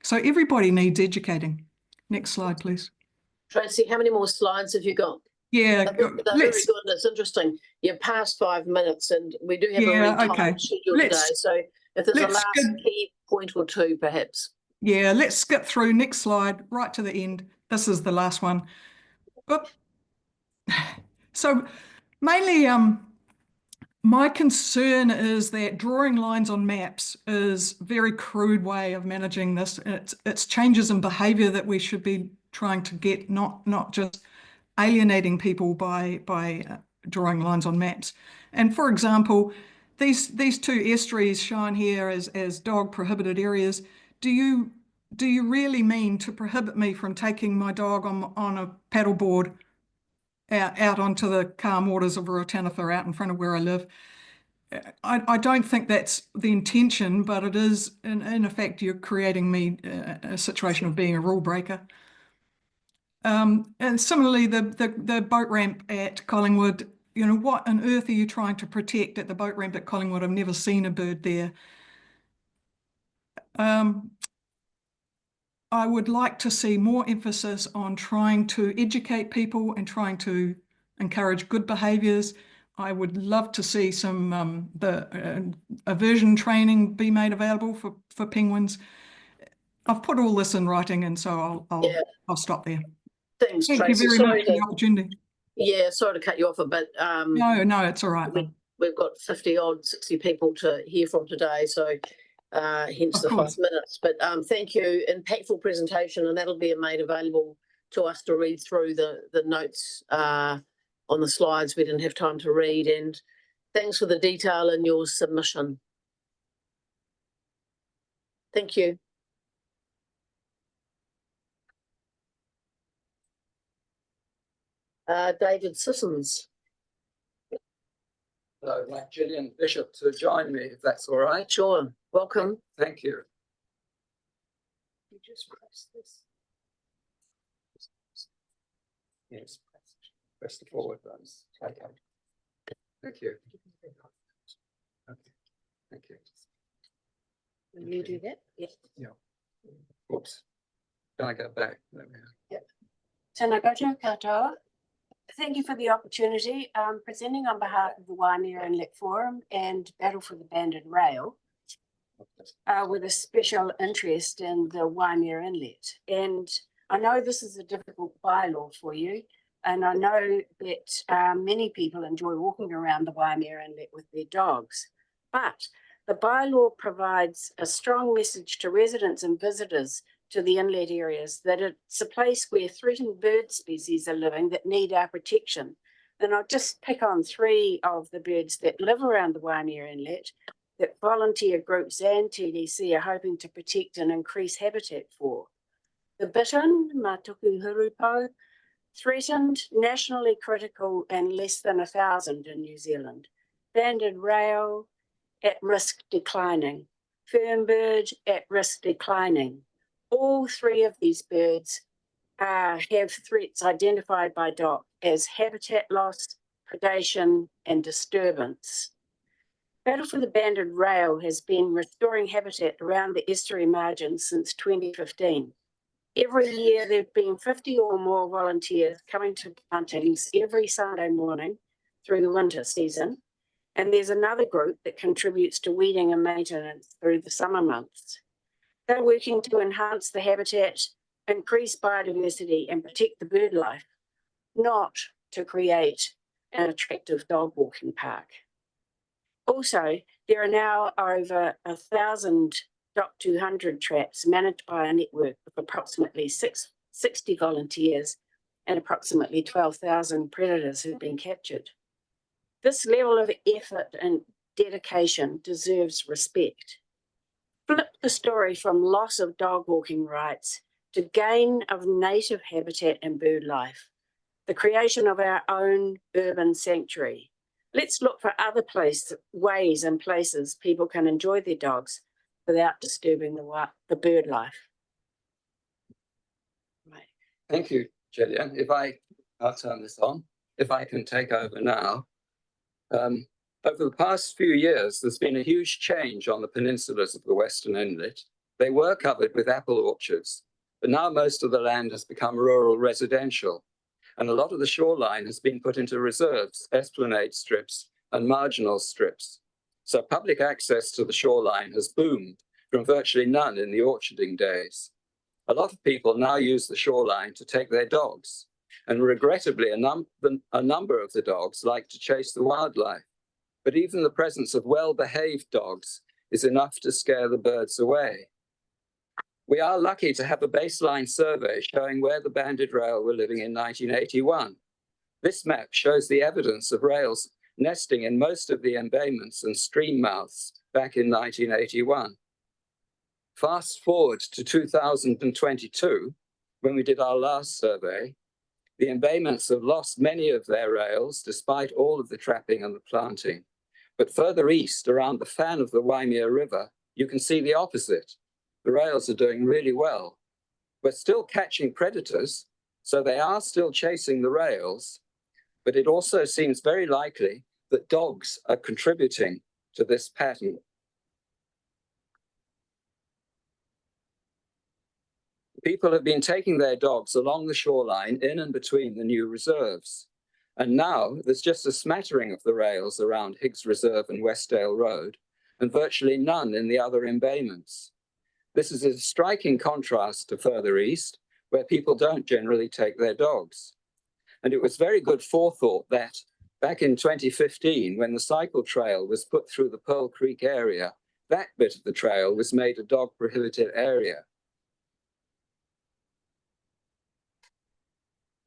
So everybody needs educating. Next slide, please. Tracy, how many more slides have you got? Yeah, They're very good. It's interesting. You're past 5 minutes and we do have a time schedule today. So if there's a last key point or two, perhaps. Yeah, let's skip through. Next slide, right to the end. This is the last one. But so mainly my concern is that drawing lines on maps is a very crude way of managing this. It's changes in behaviour that we should be trying to get, not just alienating people by drawing lines on maps. And for example, these two estuaries shown here as dog prohibited areas. Do you really mean to prohibit me from taking my dog on a paddleboard out onto the calm waters of Ruatanawha out in front of where I live? I don't think that's the intention, but it is, in effect, you're creating me a situation of being a rule breaker. And similarly, the boat ramp at Collingwood, you know, what on earth are you trying to protect at the boat ramp at Collingwood? I've never seen a bird there. I would like to see more emphasis on trying to educate people and trying to encourage good behaviours. I would love to see some aversion training be made available for penguins. I've put all this in writing, and so I'll stop there. Thanks, Thank Tracy. you very much for the opportunity. Yeah, sorry to cut you off a bit. No, it's all right. We've got 60 people to hear from today, so hence the 5 minutes. But thank you, impactful presentation, and that'll be made available to us to read through the notes on the slides we didn't have time to read, and thanks for the detail in your submission. Thank you. David Sissons. So I'd like Gillian Bishop to join me, if that's all right. Sure. Welcome. Thank you. You just press this. Yes, press the forward buttons. Okay. Thank you. Okay. Thank you. Will you do that? Yes. Yeah. Oops. Can I go back? Yep. Tēnā koutou katoa. Thank you for the opportunity. I'm presenting on behalf of the Waimea Inlet Forum and Battle for the Banded Rail with a special interest in the Waimea Inlet. And I know this is a difficult bylaw for you, and I know that many people enjoy walking around the Waimea Inlet with their dogs. But the bylaw provides a strong message to residents and visitors to the inlet areas that it's a place where threatened bird species are living that need our protection. And I'll just pick on 3 of the birds that live around the Waimea Inlet that volunteer groups and TDC are hoping to protect and increase habitat for. The bittern, Matuku hurupo, threatened, nationally critical, and less than 1,000 in New Zealand. Banded rail, at risk declining. Fernbird, at risk declining. All 3 of these birds have threats identified by DOC as habitat loss, predation, and disturbance. Battle for the Banded Rail has been restoring habitat around the estuary margins since 2015. Every year there have been 50 or more volunteers coming to plantings every Sunday morning through the winter season. And there's another group that contributes to weeding and maintenance through the summer months. They're working to enhance the habitat, increase biodiversity, and protect the bird life, not to create an attractive dog walking park. Also, there are now over 1,000 DOC 200 traps managed by a network of approximately 60 volunteers and approximately 12,000 predators who've been captured. This level of effort and dedication deserves respect. Flip the story from loss of dog walking rights to gain of native habitat and bird life, the creation of our own urban sanctuary, let's look for other ways and places people can enjoy their dogs without disturbing the bird life. Right. Thank you, Gillian. I'll turn this on. If I can take over now. Over the past few years, there's been a huge change on the peninsulas of the Western Inlet. They were covered with apple orchards, but now most of the land has become rural residential, and a lot of the shoreline has been put into reserves, esplanade strips, and marginal strips. So public access to the shoreline has boomed from virtually none in the orcharding days. A lot of people now use the shoreline to take their dogs, and regrettably, a number of the dogs like to chase the wildlife. But even the presence of well-behaved dogs is enough to scare the birds away. We are lucky to have a baseline survey showing where the banded rail were living in 1981. This map shows the evidence of rails nesting in most of the embayments and stream mouths back in 1981. Fast forward to 2022, when we did our last survey, the embayments have lost many of their rails despite all of the trapping and the planting. But further east, around the fan of the Waimea River, you can see the opposite. The rails are doing really well. We're still catching predators, so they are still chasing the rails, but it also seems very likely that dogs are contributing to this pattern. People have been taking their dogs along the shoreline in and between the new reserves. And now there's just a smattering of the rails around Higgs Reserve and Westdale Road, and virtually none in the other embayments. This is a striking contrast to further east, where people don't generally take their dogs. And it was very good forethought that back in 2015, when the cycle trail was put through the Pearl Creek area, that bit of the trail was made a dog prohibited area.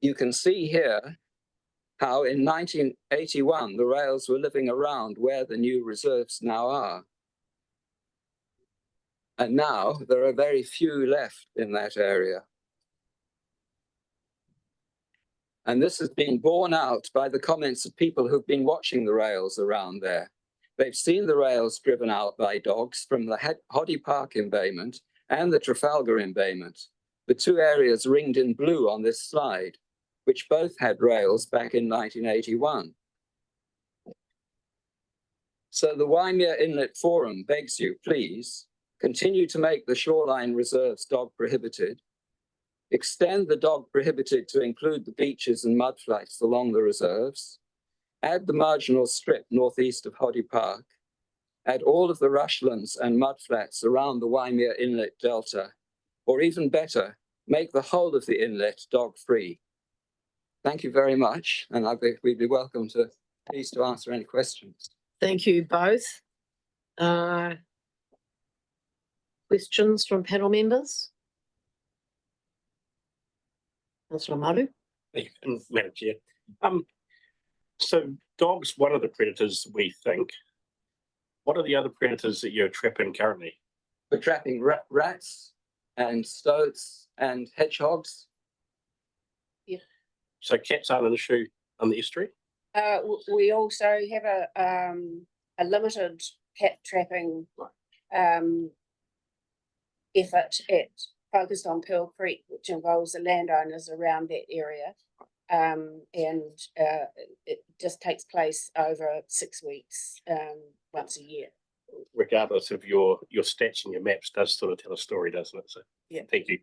You can see here how in 1981, the rails were living around where the new reserves now are. And now there are very few left in that area. And this has been borne out by the comments of people who've been watching the rails around there. They've seen the rails driven out by dogs from the Hoddy Park embayment and the Trafalgar embayment, the two areas ringed in blue on this slide, which both had rails back in 1981. So the Waimea Inlet Forum begs you, please, continue to make the shoreline reserves dog prohibited, extend the dog prohibited to include the beaches and mudflats along the reserves, add the marginal strip northeast of Hoddy Park, add all of the rushlands and mudflats around the Waimea Inlet Delta, or even better, make the whole of the inlet dog-free. Thank you very much, and we'd be pleased to answer any questions. Thank you both. Questions from panel members? Councillor Maru. Thank you, Madam Chair. So dogs, one of the predators we think. What are the other predators that you're trapping currently? We're trapping rats and stoats and hedgehogs. Yeah. So cats aren't an issue on the estuary? We also have a limited cat trapping effort focused on Pearl Creek, which involves the landowners around that area. It just takes place over 6 weeks, once a year. Regardless of your stats and your maps, does sort of tell a story, doesn't it? So yeah. Thank you.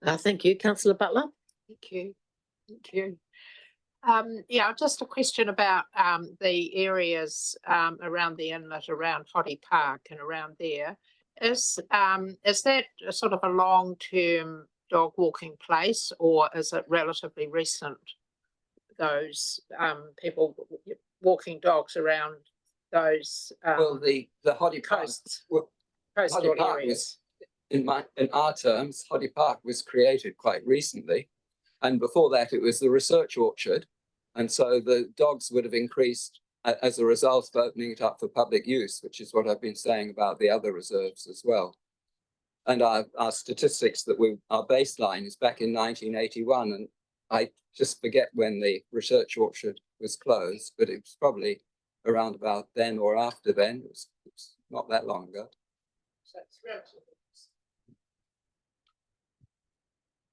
Thank you, Councillor Butler. Thank you. Thank you. Yeah, just a question about the areas around the inlet, around Hoddy Park and around there. Is that a sort of a long-term dog walking place, or is it relatively recent? Those people walking dogs around those well, the Hoddy Park, coastal areas. In our terms, Hoddy Park was created quite recently, and before that it was the research orchard, and so the dogs would have increased as a result of opening it up for public use, which is what I've been saying about the other reserves as well. And our statistics our baseline is back in 1981, and I just forget when the research orchard was closed, but it was probably around about then or after then. It was not that long ago.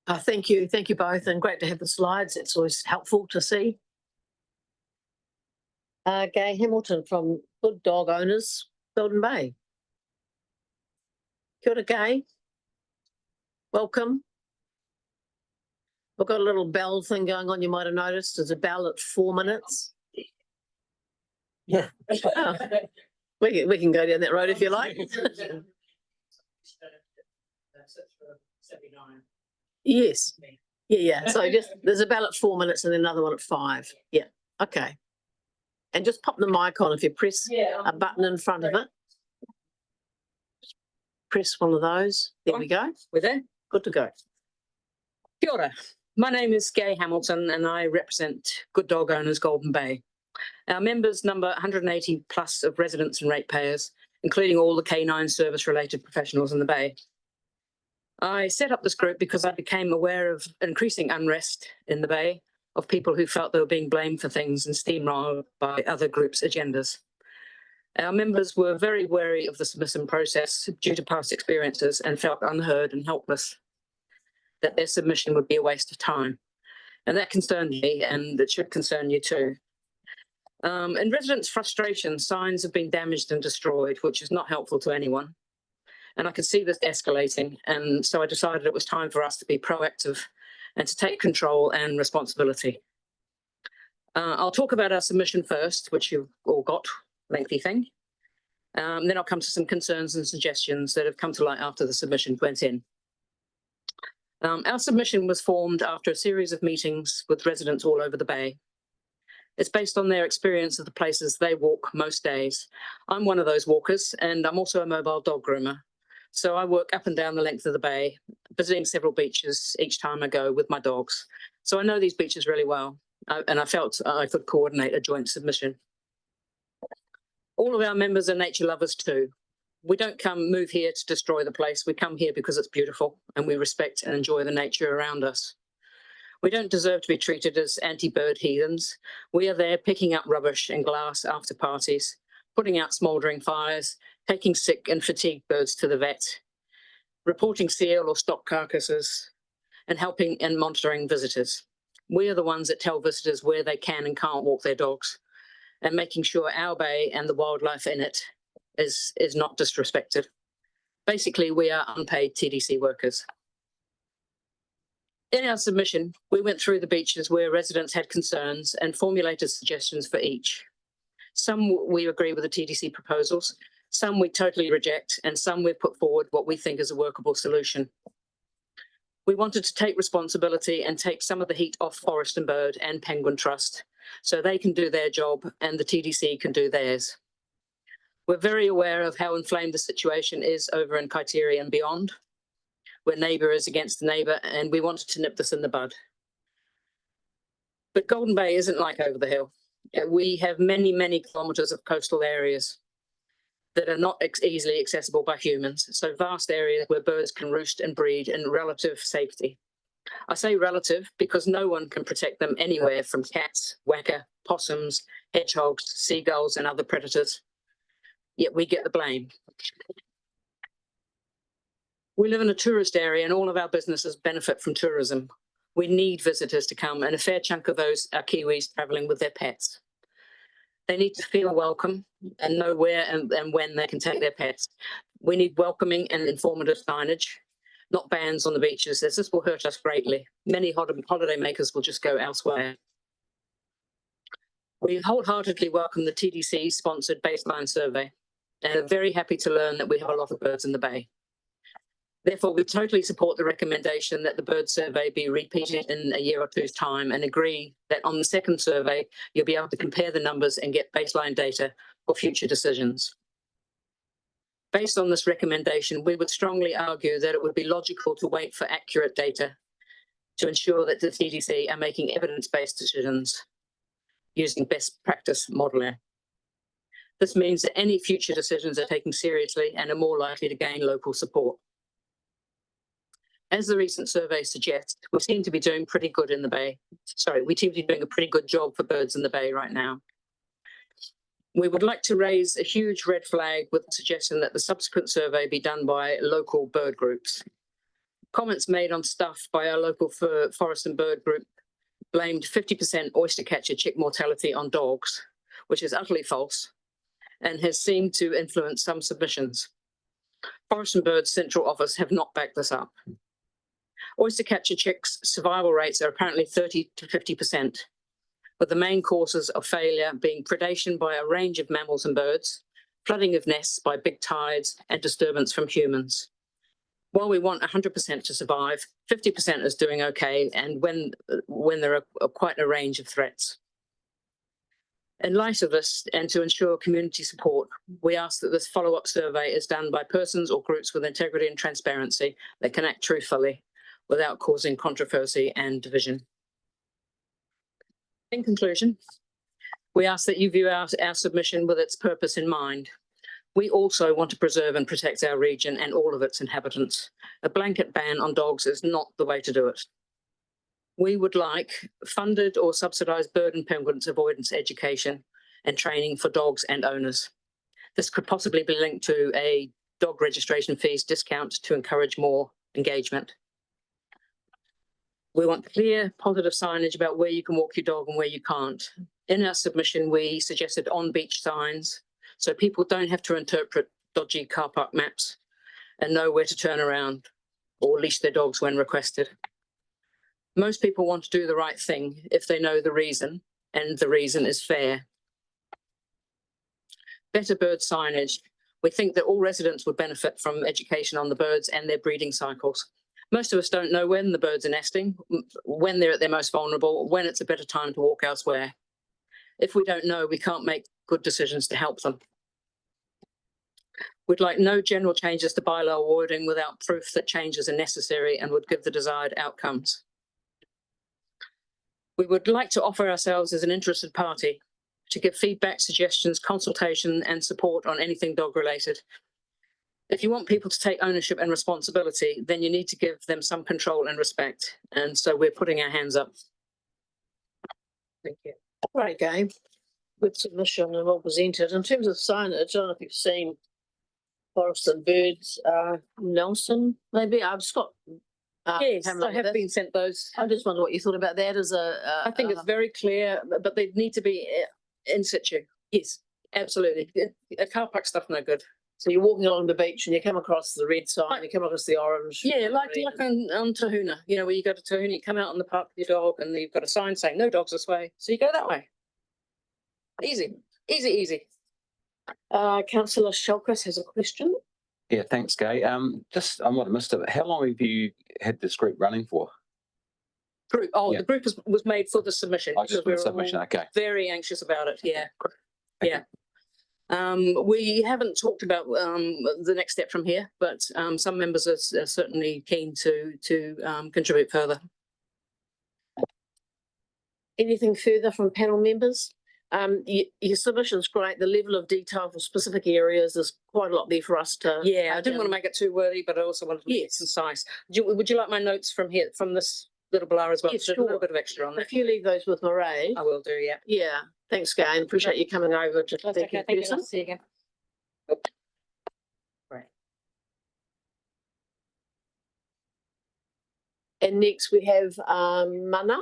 Thank you both, and great to have the slides. It's always helpful to see. Gay Hamilton from Good Dog Owners, Golden Bay. Kia ora, Gay. Welcome. We've got a little bell thing going on, you might have noticed. There's a bell at 4 minutes. Yeah. Oh, we can go down that road if you like. Yes. Yeah. So just there's a bell at 4 minutes and another one at 5. Yeah. Okay. And just pop the mic on if you press a button in front of it. Press one of those. There we go. We're there. Good to go. Kia ora. My name is Gay Hamilton and I represent Good Dog Owners Golden Bay. Our members number 180 plus of residents and ratepayers, including all the canine service related professionals in the Bay. I set up this group because I became aware of increasing unrest in the Bay of people who felt they were being blamed for things and steamrolled by other groups' agendas. Our members were very wary of the submission process due to past experiences and felt unheard and helpless, that their submission would be a waste of time. And that concerned me, and it should concern you too. In residents' frustration, signs have been damaged and destroyed, which is not helpful to anyone. And I could see this escalating, and so I decided it was time for us to be proactive and to take control and responsibility. I'll talk about our submission first, which you've all got, lengthy thing. Then I'll come to some concerns and suggestions that have come to light after the submission went in. Our submission was formed after a series of meetings with residents all over the Bay. It's based on their experience of the places they walk most days. I'm one of those walkers, and I'm also a mobile dog groomer. So I work up and down the length of the Bay, visiting several beaches each time I go with my dogs. So I know these beaches really well, and I felt I could coordinate a joint submission. All of our members are nature lovers too. We don't move here to destroy the place. We come here because it's beautiful and we respect and enjoy the nature around us. We don't deserve to be treated as anti-bird heathens. We are there picking up rubbish and glass after parties, putting out smouldering fires, taking sick and fatigued birds to the vet, reporting seal or stock carcasses, and helping and monitoring visitors. We are the ones that tell visitors where they can and can't walk their dogs, and making sure our bay and the wildlife in it is not disrespected. Basically, we are unpaid TDC workers. In our submission, we went through the beaches where residents had concerns and formulated suggestions for each. Some we agree with the TDC proposals, some we totally reject, and some we put forward what we think is a workable solution. We wanted to take responsibility and take some of the heat off Forest and Bird and Penguin Trust so they can do their job and the TDC can do theirs. We're very aware of how inflamed the situation is over in Kaiteri and beyond, where neighbour is against neighbour, and we wanted to nip this in the bud. But Golden Bay isn't like over the hill. We have many, many kilometres of coastal areas that are not easily accessible by humans, so vast areas where birds can roost and breed in relative safety. I say relative because no one can protect them anywhere from cats, whacker, possums, hedgehogs, seagulls and other predators. Yet we get the blame. We live in a tourist area and all of our businesses benefit from tourism. We need visitors to come, and a fair chunk of those are Kiwis travelling with their pets. They need to feel welcome and know where and when they can take their pets. We need welcoming and informative signage, not bans on the beaches, as this will hurt us greatly. Many holiday makers will just go elsewhere. We wholeheartedly welcome the TDC-sponsored baseline survey and are very happy to learn that we have a lot of birds in the Bay. Therefore, we totally support the recommendation that the bird survey be repeated in a year or two's time, and agree that on the second survey, you'll be able to compare the numbers and get baseline data for future decisions. Based on this recommendation, we would strongly argue that it would be logical to wait for accurate data to ensure that the TDC are making evidence-based decisions using best practice modelling. This means that any future decisions are taken seriously and are more likely to gain local support. As the recent survey suggests, we seem to be doing pretty good in the Bay. Sorry, we seem to be doing a pretty good job for birds in the Bay right now. We would like to raise a huge red flag with the suggestion that the subsequent survey be done by local bird groups. Comments made on stuff by our local forest and bird group blamed 50% oyster catcher chick mortality on dogs, which is utterly false and has seemed to influence some submissions. Forest and Birds Central Office have not backed this up. Oyster catcher chicks' survival rates are apparently 30 to 50%, with the main causes of failure being predation by a range of mammals and birds, flooding of nests by big tides, and disturbance from humans. While we want 100% to survive, 50% is doing okay, and when there are quite a range of threats. In light of this, and to ensure community support, we ask that this follow-up survey is done by persons or groups with integrity and transparency that can act truthfully without causing controversy and division. In conclusion, we ask that you view our submission with its purpose in mind. We also want to preserve and protect our region and all of its inhabitants. A blanket ban on dogs is not the way to do it. We would like funded or subsidised bird and penguins avoidance education and training for dogs and owners. This could possibly be linked to a dog registration fees discount to encourage more engagement. We want clear, positive signage about where you can walk your dog and where you can't. In our submission, we suggested on-beach signs, so people don't have to interpret dodgy car park maps and know where to turn around or leash their dogs when requested. Most people want to do the right thing if they know the reason, and the reason is fair. Better bird signage. We think that all residents would benefit from education on the birds and their breeding cycles. Most of us don't know when the birds are nesting, when they're at their most vulnerable, when it's a better time to walk elsewhere. If we don't know, we can't make good decisions to help them. We'd like no general changes to bylaw wording without proof that changes are necessary and would give the desired outcomes. We would like to offer ourselves as an interested party to give feedback, suggestions, consultation and support on anything dog related. If you want people to take ownership and responsibility, then you need to give them some control and respect. And so we're putting our hands up. Thank you. Right, Gabe. Good submission and well presented. In terms of signage, I don't know if you've seen Forest and Birds, Nelson, maybe. I've just got. Yes, I have been sent those. I just wonder what you thought about that as a. I think it's very clear, but they need to be in situ. Yes, absolutely. Car park stuff, no good. So you're walking along the beach and you come across the red sign, you come across the orange. Yeah, like on Tahuna, you know, where you go to Tahuna, you come out on the park with your dog and you've got a sign saying no dogs this way. So you go that way. Easy, easy, easy. Councillor Shelkis has a question. Yeah, thanks, Gay. Just, I might have missed it, but how long have you had this group running for? Group, the group was made for the submission. Oh, just for the submission, okay. Very anxious about it, yeah. Yeah. We haven't talked about the next step from here, but some members are certainly keen to contribute further. Anything further from panel members? Your submission's great. The level of detail for specific areas is quite a lot there for us to. Yeah, I didn't want to make it too wordy, but I also wanted to be concise. Would you like my notes from here, from this little blur as well? Yes, There's a little bit of extra on there. If you leave those with Marae. I will do, yeah. Yeah. Thanks, Gay. I appreciate you coming over to That's speak okay. in Thank you. person. Nice to see you again. Right. And next we have Mana.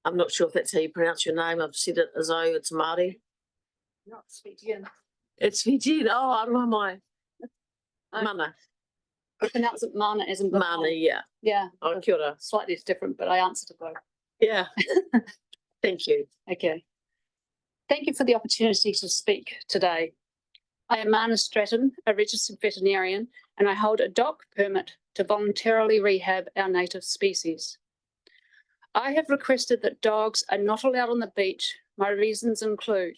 I'm not sure if that's how you pronounce your name. I've said it as though it's Māori. No, it's Fijian. It's Fijian. Oh, I don't know my. Mana. I pronounce it Mana as in Mana, yeah. Yeah. Oh, kia ora. Slightly different, but I answer to both. Yeah. Thank you. Okay. Thank you for the opportunity to speak today. I am Mana Stratton, a registered veterinarian, and I hold a dog permit to voluntarily rehab our native species. I have requested that dogs are not allowed on the beach. My reasons include: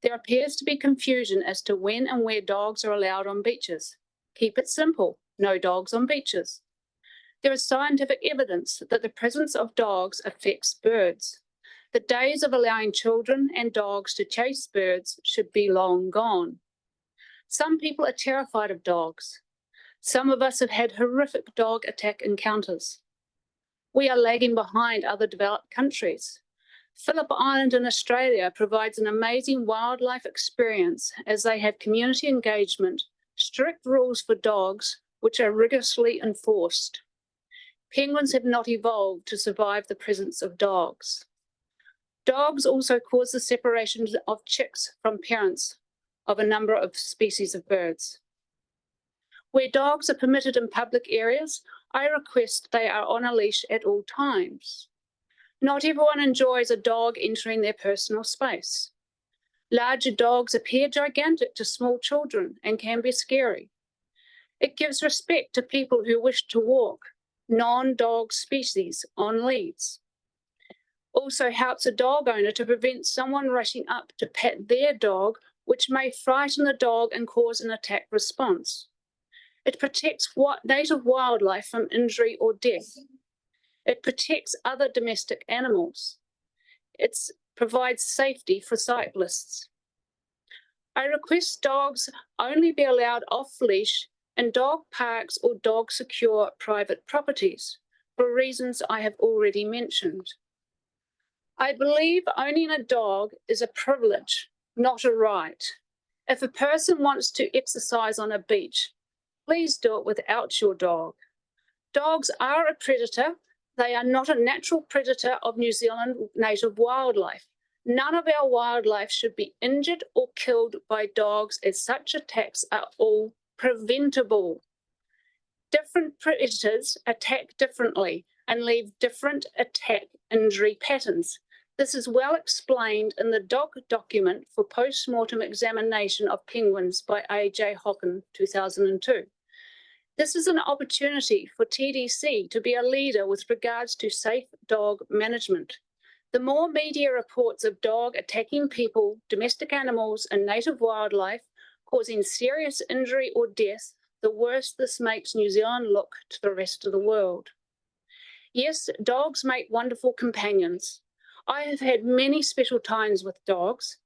there appears to be confusion as to when and where dogs are allowed on beaches. Keep it simple, no dogs on beaches. There is scientific evidence that the presence of dogs affects birds. The days of allowing children and dogs to chase birds should be long gone. Some people are terrified of dogs. Some of us have had horrific dog attack encounters. We are lagging behind other developed countries. Phillip Island in Australia provides an amazing wildlife experience as they have community engagement, strict rules for dogs, which are rigorously enforced. Penguins have not evolved to survive the presence of dogs. Dogs also cause the separation of chicks from parents of a number of species of birds. Where dogs are permitted in public areas, I request they are on a leash at all times. Not everyone enjoys a dog entering their personal space. Larger dogs appear gigantic to small children and can be scary. It gives respect to people who wish to walk non-dog species on leads. Also helps a dog owner to prevent someone rushing up to pet their dog, which may frighten the dog and cause an attack response. It protects native wildlife from injury or death. It protects other domestic animals. It provides safety for cyclists. I request dogs only be allowed off-leash in dog parks or dog-secure private properties for reasons I have already mentioned. I believe owning a dog is a privilege, not a right. If a person wants to exercise on a beach, please do it without your dog. Dogs are a predator. They are not a natural predator of New Zealand native wildlife. None of our wildlife should be injured or killed by dogs, as such attacks are all preventable. Different predators attack differently and leave different attack injury patterns. This is well explained in the document for post-mortem examination of penguins by A.J. Hocken, 2002. This is an opportunity for TDC to be a leader with regards to safe dog management. The more media reports of dog attacking people, domestic animals, and native wildlife, causing serious injury or death, the worse this makes New Zealand look to the rest of the world. Yes, dogs make wonderful companions. I have had many special times with dogs.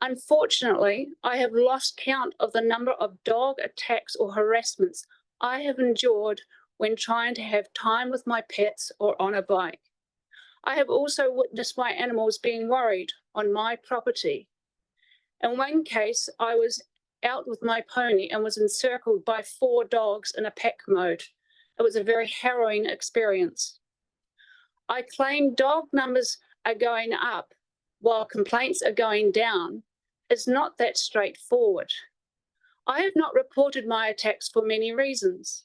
Unfortunately, I have lost count of the number of dog attacks or harassments I have endured when trying to have time with my pets or on a bike. I have also witnessed my animals being worried on my property. In one case, I was out with my pony and was encircled by 4 dogs in a pack mode. It was a very harrowing experience. I claim dog numbers are going up while complaints are going down. It's not that straightforward. I have not reported my attacks for many reasons.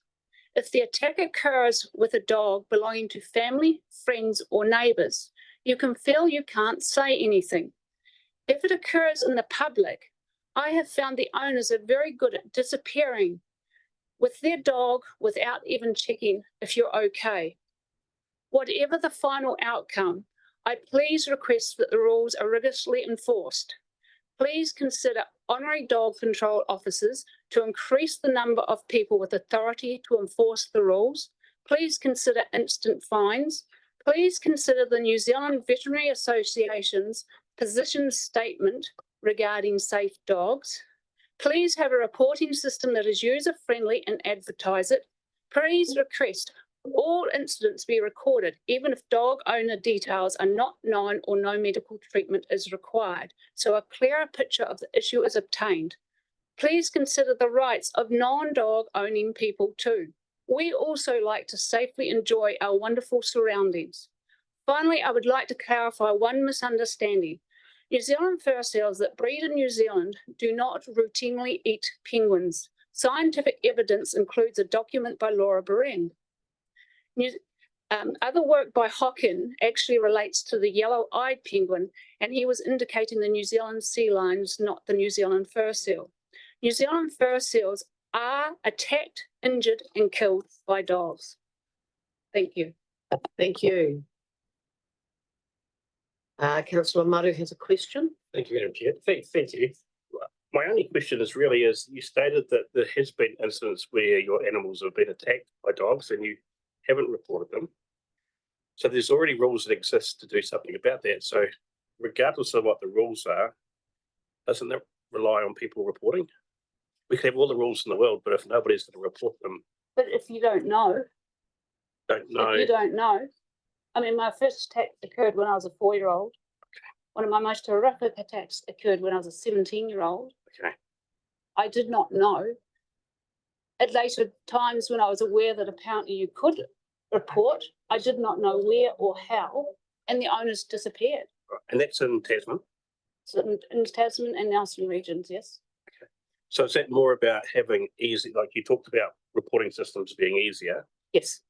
If the attack occurs with a dog belonging to family, friends, or neighbours, you can feel you can't say anything. If it occurs in the public, I have found the owners are very good at disappearing with their dog without even checking if you're okay. Whatever the final outcome, I please request that the rules are rigorously enforced. Please consider honorary dog control officers to increase the number of people with authority to enforce the rules. Please consider instant fines. Please consider the New Zealand Veterinary Association's position statement regarding safe dogs. Please have a reporting system that is user-friendly and advertise it. Please request all incidents be recorded, even if dog owner details are not known or no medical treatment is required, so a clearer picture of the issue is obtained. Please consider the rights of non-dog owning people too. We also like to safely enjoy our wonderful surroundings. Finally, I would like to clarify one misunderstanding. New Zealand fur seals that breed in New Zealand do not routinely eat penguins. Scientific evidence includes a document by Laura Beren. Other work by Hocken actually relates to the yellow-eyed penguin, and he was indicating the New Zealand sea lions, not the New Zealand fur seal. New Zealand fur seals are attacked, injured, and killed by dogs. Thank you. Thank you. Councillor Maru has a question. Thank you, Madam Chair. Thank you. My only question is you stated that there has been incidents where your animals have been attacked by dogs and you haven't reported them. So there's already rules that exist to do something about that. So regardless of what the rules are, doesn't that rely on people reporting? We can have all the rules in the world, but if nobody's going to report them, But if you don't know, don't know. if you don't know, I mean, my first attack occurred when I was a 4-year-old. One of my most horrific attacks occurred when I was a 17-year-old. Okay. I did not know. At later times when I was aware that apparently you could report, I did not know where or how, and the owners disappeared. And that's in Tasman. So in Tasman and Nelson regions, yes. So is that more about having easy, like you talked about reporting systems being easier? Yes.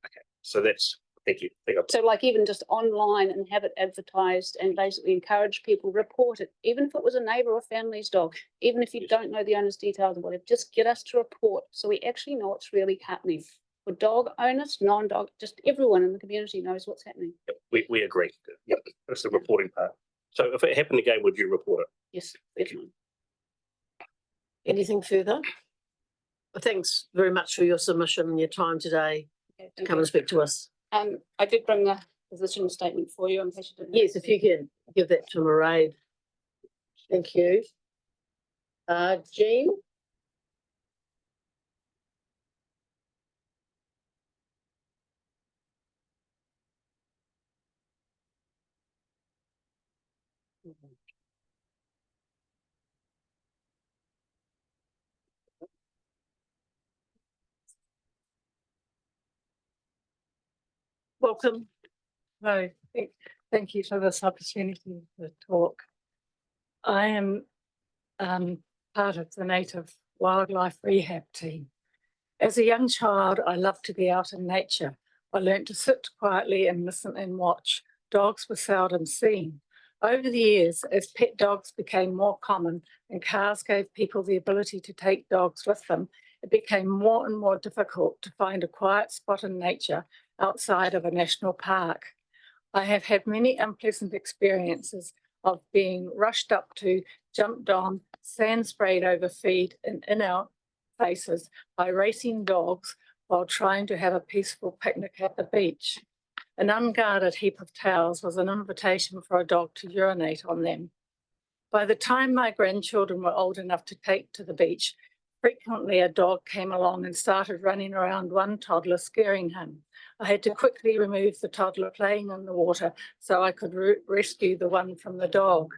Okay. So that's, thank you. So like even just online and have it advertised and basically encourage people, report it, even if it was a neighbour or family's dog, even if you don't know the owner's details or whatever, just get us to report so we actually know what's really happening. For dog owners, non-dog, just everyone in the community knows what's happening. Yep, we agree. Yep, that's the reporting part. So if it happened again, would you report it? Yes, definitely. Anything further? Well, thanks very much for your submission and your time today to come and speak to us. I did bring the position statement for you in case you didn't. Yes, if you can give that to Mairead. Thank you. Jean? Welcome. No, thank you for this opportunity to talk. I am part of the native wildlife rehab team. As a young child, I loved to be out in nature. I learned to sit quietly and listen and watch. Dogs were seldom seen. Over the years, as pet dogs became more common and cars gave people the ability to take dogs with them, it became more and more difficult to find a quiet spot in nature outside of a national park. I have had many unpleasant experiences of being rushed up to, jumped on, sand sprayed over feet and in our faces by racing dogs while trying to have a peaceful picnic at the beach. An unguarded heap of towels was an invitation for a dog to urinate on them. By the time my grandchildren were old enough to take to the beach, frequently a dog came along and started running around one toddler, scaring him. I had to quickly remove the toddler playing in the water so I could rescue the one from the dog.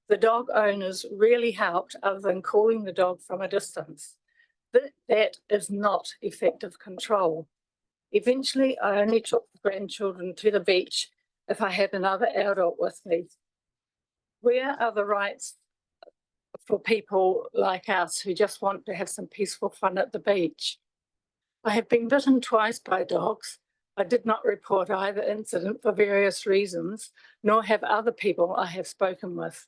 The dog owners really helped other than calling the dog from a distance. That is not effective control. Eventually, I only took the grandchildren to the beach if I had another adult with me. Where are the rights for people like us who just want to have some peaceful fun at the beach? I have been bitten twice by dogs. I did not report either incident for various reasons, nor have other people I have spoken with.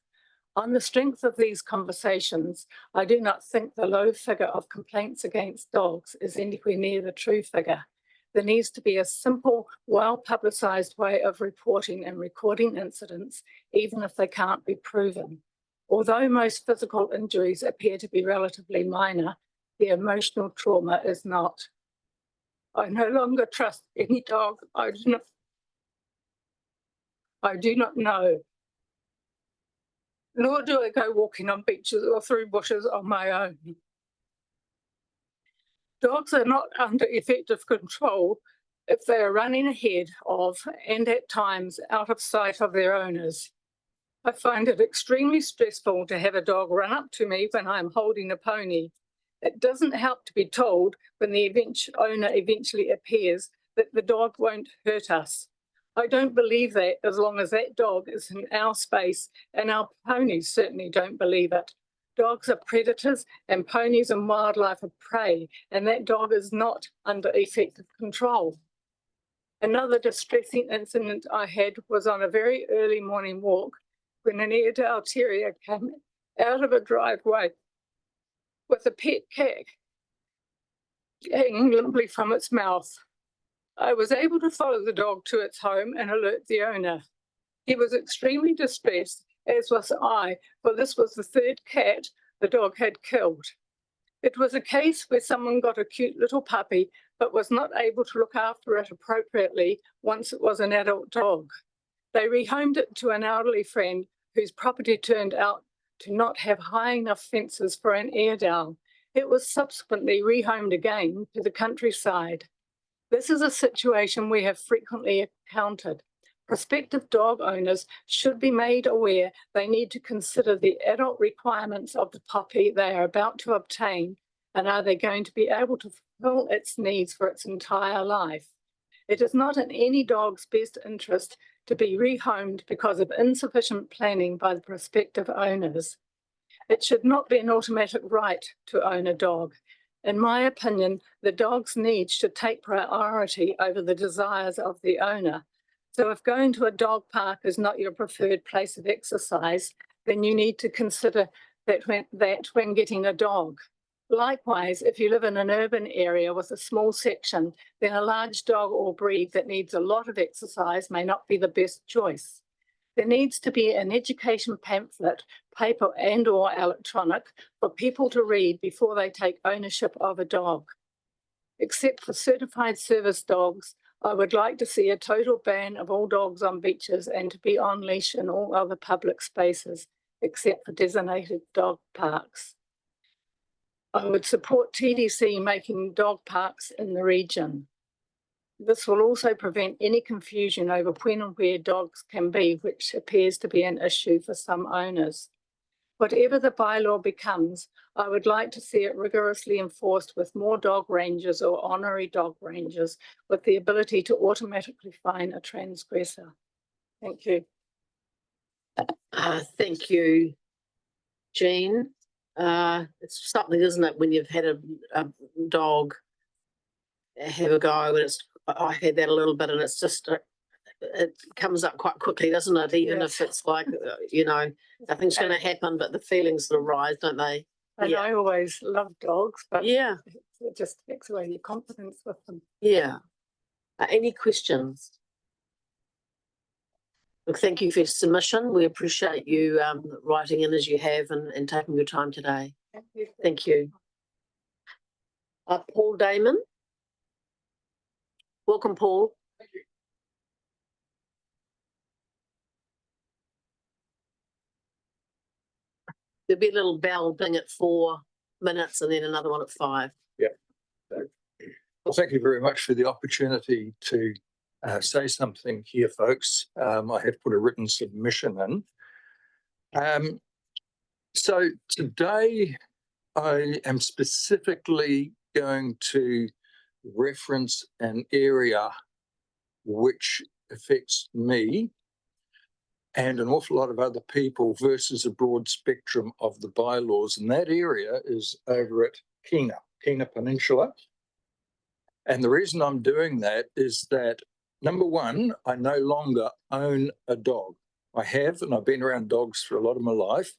On the strength of these conversations, I do not think the low figure of complaints against dogs is anywhere near the true figure. There needs to be a simple, well-publicised way of reporting and recording incidents, even if they can't be proven. Although most physical injuries appear to be relatively minor, the emotional trauma is not. I no longer trust any dog I do not know. Nor do I go walking on beaches or through bushes on my own. Dogs are not under effective control if they are running ahead of and at times out of sight of their owners. I find it extremely stressful to have a dog run up to me when I'm holding a pony. It doesn't help to be told when the owner eventually appears that the dog won't hurt us. I don't believe that as long as that dog is in our space, and our ponies certainly don't believe it. Dogs are predators and ponies and wildlife are prey, and that dog is not under effective control. Another distressing incident I had was on a very early morning walk when an Airedale Terrier came out of a driveway with a pet cat hanging limply from its mouth. I was able to follow the dog to its home and alert the owner. He was extremely distressed, as was I, for this was the third cat the dog had killed. It was a case where someone got a cute little puppy but was not able to look after it appropriately once it was an adult dog. They rehomed it to an elderly friend whose property turned out to not have high enough fences for an Airedale. It was subsequently rehomed again to the countryside. This is a situation we have frequently encountered. Prospective dog owners should be made aware they need to consider the adult requirements of the puppy they are about to obtain, and are they going to be able to fulfill its needs for its entire life. It is not in any dog's best interest to be rehomed because of insufficient planning by the prospective owners. It should not be an automatic right to own a dog. In my opinion, the dog's needs should take priority over the desires of the owner. So if going to a dog park is not your preferred place of exercise, then you need to consider that when getting a dog. Likewise, if you live in an urban area with a small section, then a large dog or breed that needs a lot of exercise may not be the best choice. There needs to be an education pamphlet, paper and/or electronic, for people to read before they take ownership of a dog. Except for certified service dogs, I would like to see a total ban of all dogs on beaches and to be on leash in all other public spaces, except for designated dog parks. I would support TDC making dog parks in the region. This will also prevent any confusion over when and where dogs can be, which appears to be an issue for some owners. Whatever the bylaw becomes, I would like to see it rigorously enforced with more dog rangers or honorary dog rangers with the ability to automatically fine a transgressor. Thank you. Thank you, Jean. It's something, isn't it, when you've had a dog have a go, and I had that a little bit, and it's just it comes up quite quickly, doesn't it? Even if it's like nothing's going to happen, but the feelings that arise, don't they? And I always loved dogs, but yeah, it just takes away your confidence with them. Yeah. Any questions? Look, thank you for your submission. We appreciate you writing in as you have and taking your time today. Thank you. Thank you. Paul Dayman. Welcome, Paul. Thank you. There'll be a little bell ding at 4 minutes and then another one at 5. Yeah. Well, thank you very much for the opportunity to say something here, folks. I have put a written submission in. So today I am specifically going to reference an area which affects me and an awful lot of other people versus a broad spectrum of the bylaws. And that area is over at Kina Peninsula. And the reason I'm doing that is that, number one, I no longer own a dog. I have, and I've been around dogs for a lot of my life,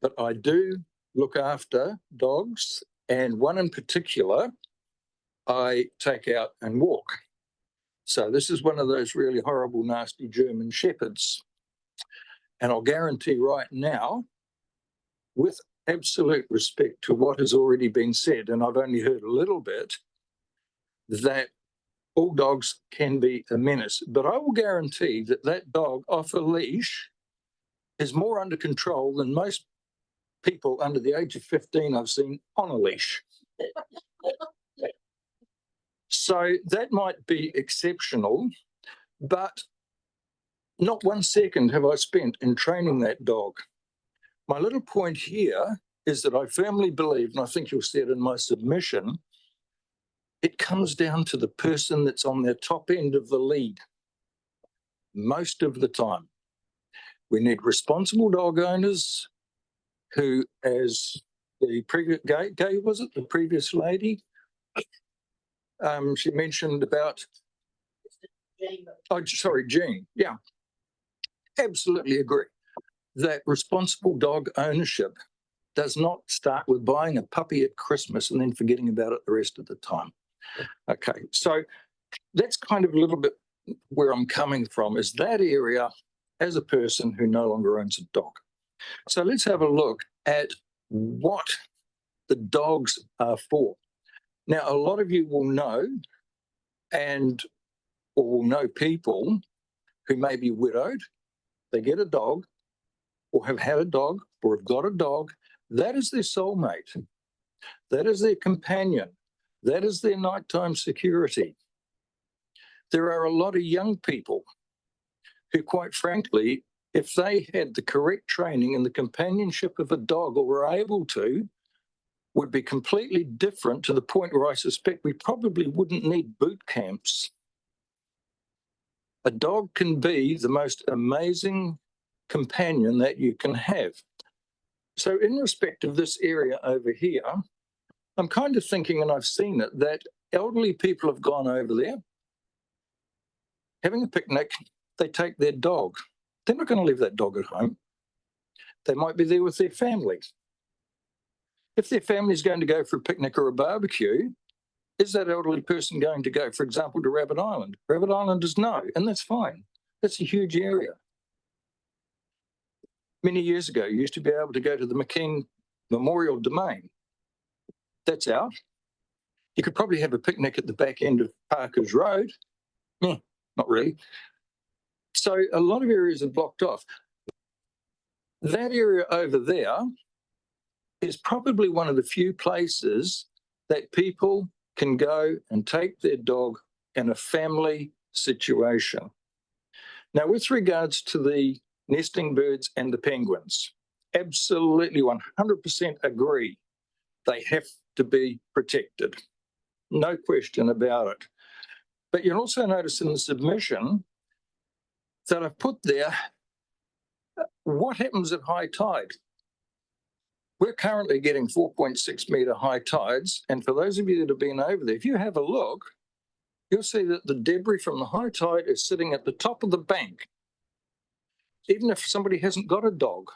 but I do look after dogs, and one in particular I take out and walk. So this is one of those really horrible, nasty German shepherds. And I'll guarantee right now, with absolute respect to what has already been said, and I've only heard a little bit, that all dogs can be a menace. But I will guarantee that that dog off a leash is more under control than most people under the age of 15 I've seen on a leash. So that might be exceptional, but not 1 second have I spent in training that dog. My little point here is that I firmly believe, and I think you'll see it in my submission, it comes down to the person that's on the top end of the lead most of the time. We need responsible dog owners who, as the previous, Gay, was it the previous lady? She mentioned about, Jean, yeah. Absolutely agree that responsible dog ownership does not start with buying a puppy at Christmas and then forgetting about it the rest of the time. Okay, so that's kind of a little bit where I'm coming from, is that area as a person who no longer owns a dog. So let's have a look at what the dogs are for. Now, a lot of you will know or will know people who may be widowed, they get a dog, or have had a dog, or have got a dog. That is their soulmate. That is their companion. That is their nighttime security. There are a lot of young people who, quite frankly, if they had the correct training and the companionship of a dog, or were able to, would be completely different, to the point where I suspect we probably wouldn't need boot camps. A dog can be the most amazing companion that you can have. So in respect of this area over here, I'm kind of thinking, and I've seen it, that elderly people have gone over there, having a picnic, they take their dog. They're not going to leave that dog at home. They might be there with their family. If their family is going to go for a picnic or a barbecue, is that elderly person going to go, for example, to Rabbit Island? Rabbit Island is no, and that's fine. That's a huge area. Many years ago, you used to be able to go to the McKean Memorial Domain. That's out. You could probably have a picnic at the back end of Parker's Road. Not really. So a lot of areas are blocked off. That area over there is probably one of the few places that people can go and take their dog in a family situation. Now, with regards to the nesting birds and the penguins, absolutely 100% agree. They have to be protected. No question about it. But you'll also notice in the submission that I've put there, what happens at high tide? We're currently getting 4.6 metre high tides. And for those of you that have been over there, if you have a look, you'll see that the debris from the high tide is sitting at the top of the bank. Even if somebody hasn't got a dog,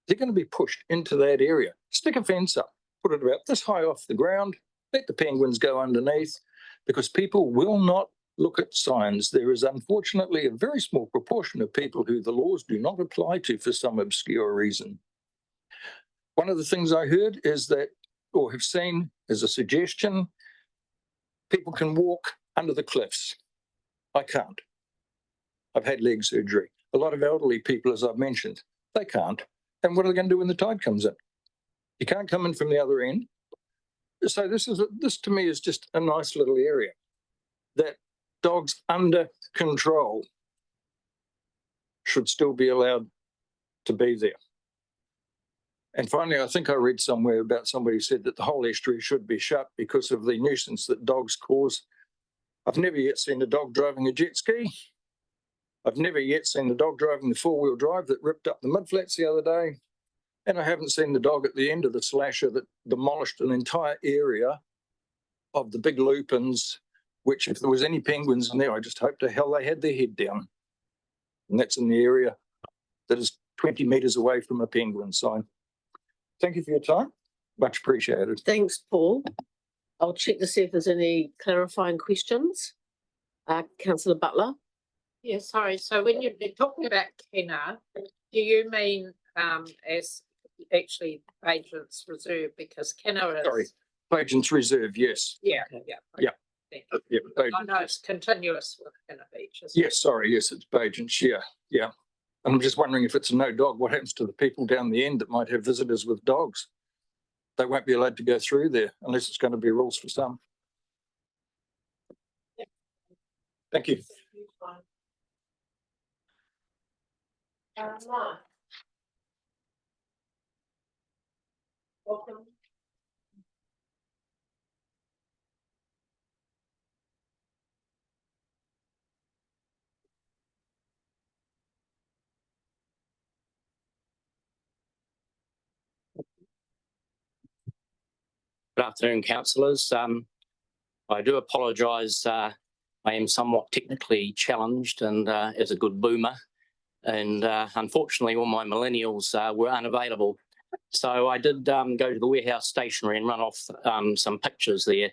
they're going to be pushed into that area. Stick a fence up, put it about this high off the ground, let the penguins go underneath, because people will not look at signs. There is unfortunately a very small proportion of people who the laws do not apply to for some obscure reason. One of the things I heard is that, or have seen as a suggestion, people can walk under the cliffs. I can't. I've had leg surgery. A lot of elderly people, as I've mentioned, they can't. And what are they going to do when the tide comes in? You can't come in from the other end. So this to me is just a nice little area that dogs under control should still be allowed to be there. And finally, I think I read somewhere about somebody said that the whole estuary should be shut because of the nuisance that dogs cause. I've never yet seen a dog driving a jet ski. I've never yet seen a dog driving the four-wheel drive that ripped up the mudflats the other day. And I haven't seen the dog at the end of the slasher that demolished an entire area of the big lupins, which if there was any penguins in there, I just hope to hell they had their head down. And that's in the area that is 20 metres away from a penguin sign. Thank you for your time. Much appreciated. Thanks, Paul. I'll check to see if there's any clarifying questions. Councillor Butler. Yeah, sorry. So when you're talking about Kennel, do you mean as actually Agents Reserve? Because Kennel is... Sorry, Agents Reserve, yes. Yeah. Yeah. I know it's continuous with Kennel Beach. Yes, sorry, yes, it's Agents, yeah. I'm just wondering if it's a no dog, what happens to the people down the end that might have visitors with dogs? They won't be allowed to go through there unless it's going to be rules for some. Thank you. Welcome. Good afternoon, councillors. I do apologise. I am somewhat technically challenged and as a good boomer. And unfortunately, all my millennials were unavailable. So I did go to the warehouse stationery and run off some pictures there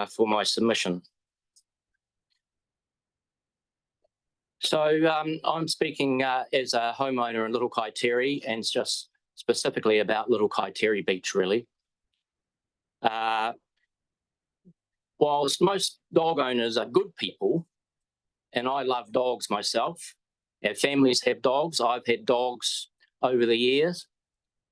for my submission. So I'm speaking as a homeowner in Little Kaiteri, and it's just specifically about Little Kaiteri Beach, really. Whilst most dog owners are good people, and I love dogs myself, our families have dogs. I've had dogs over the years.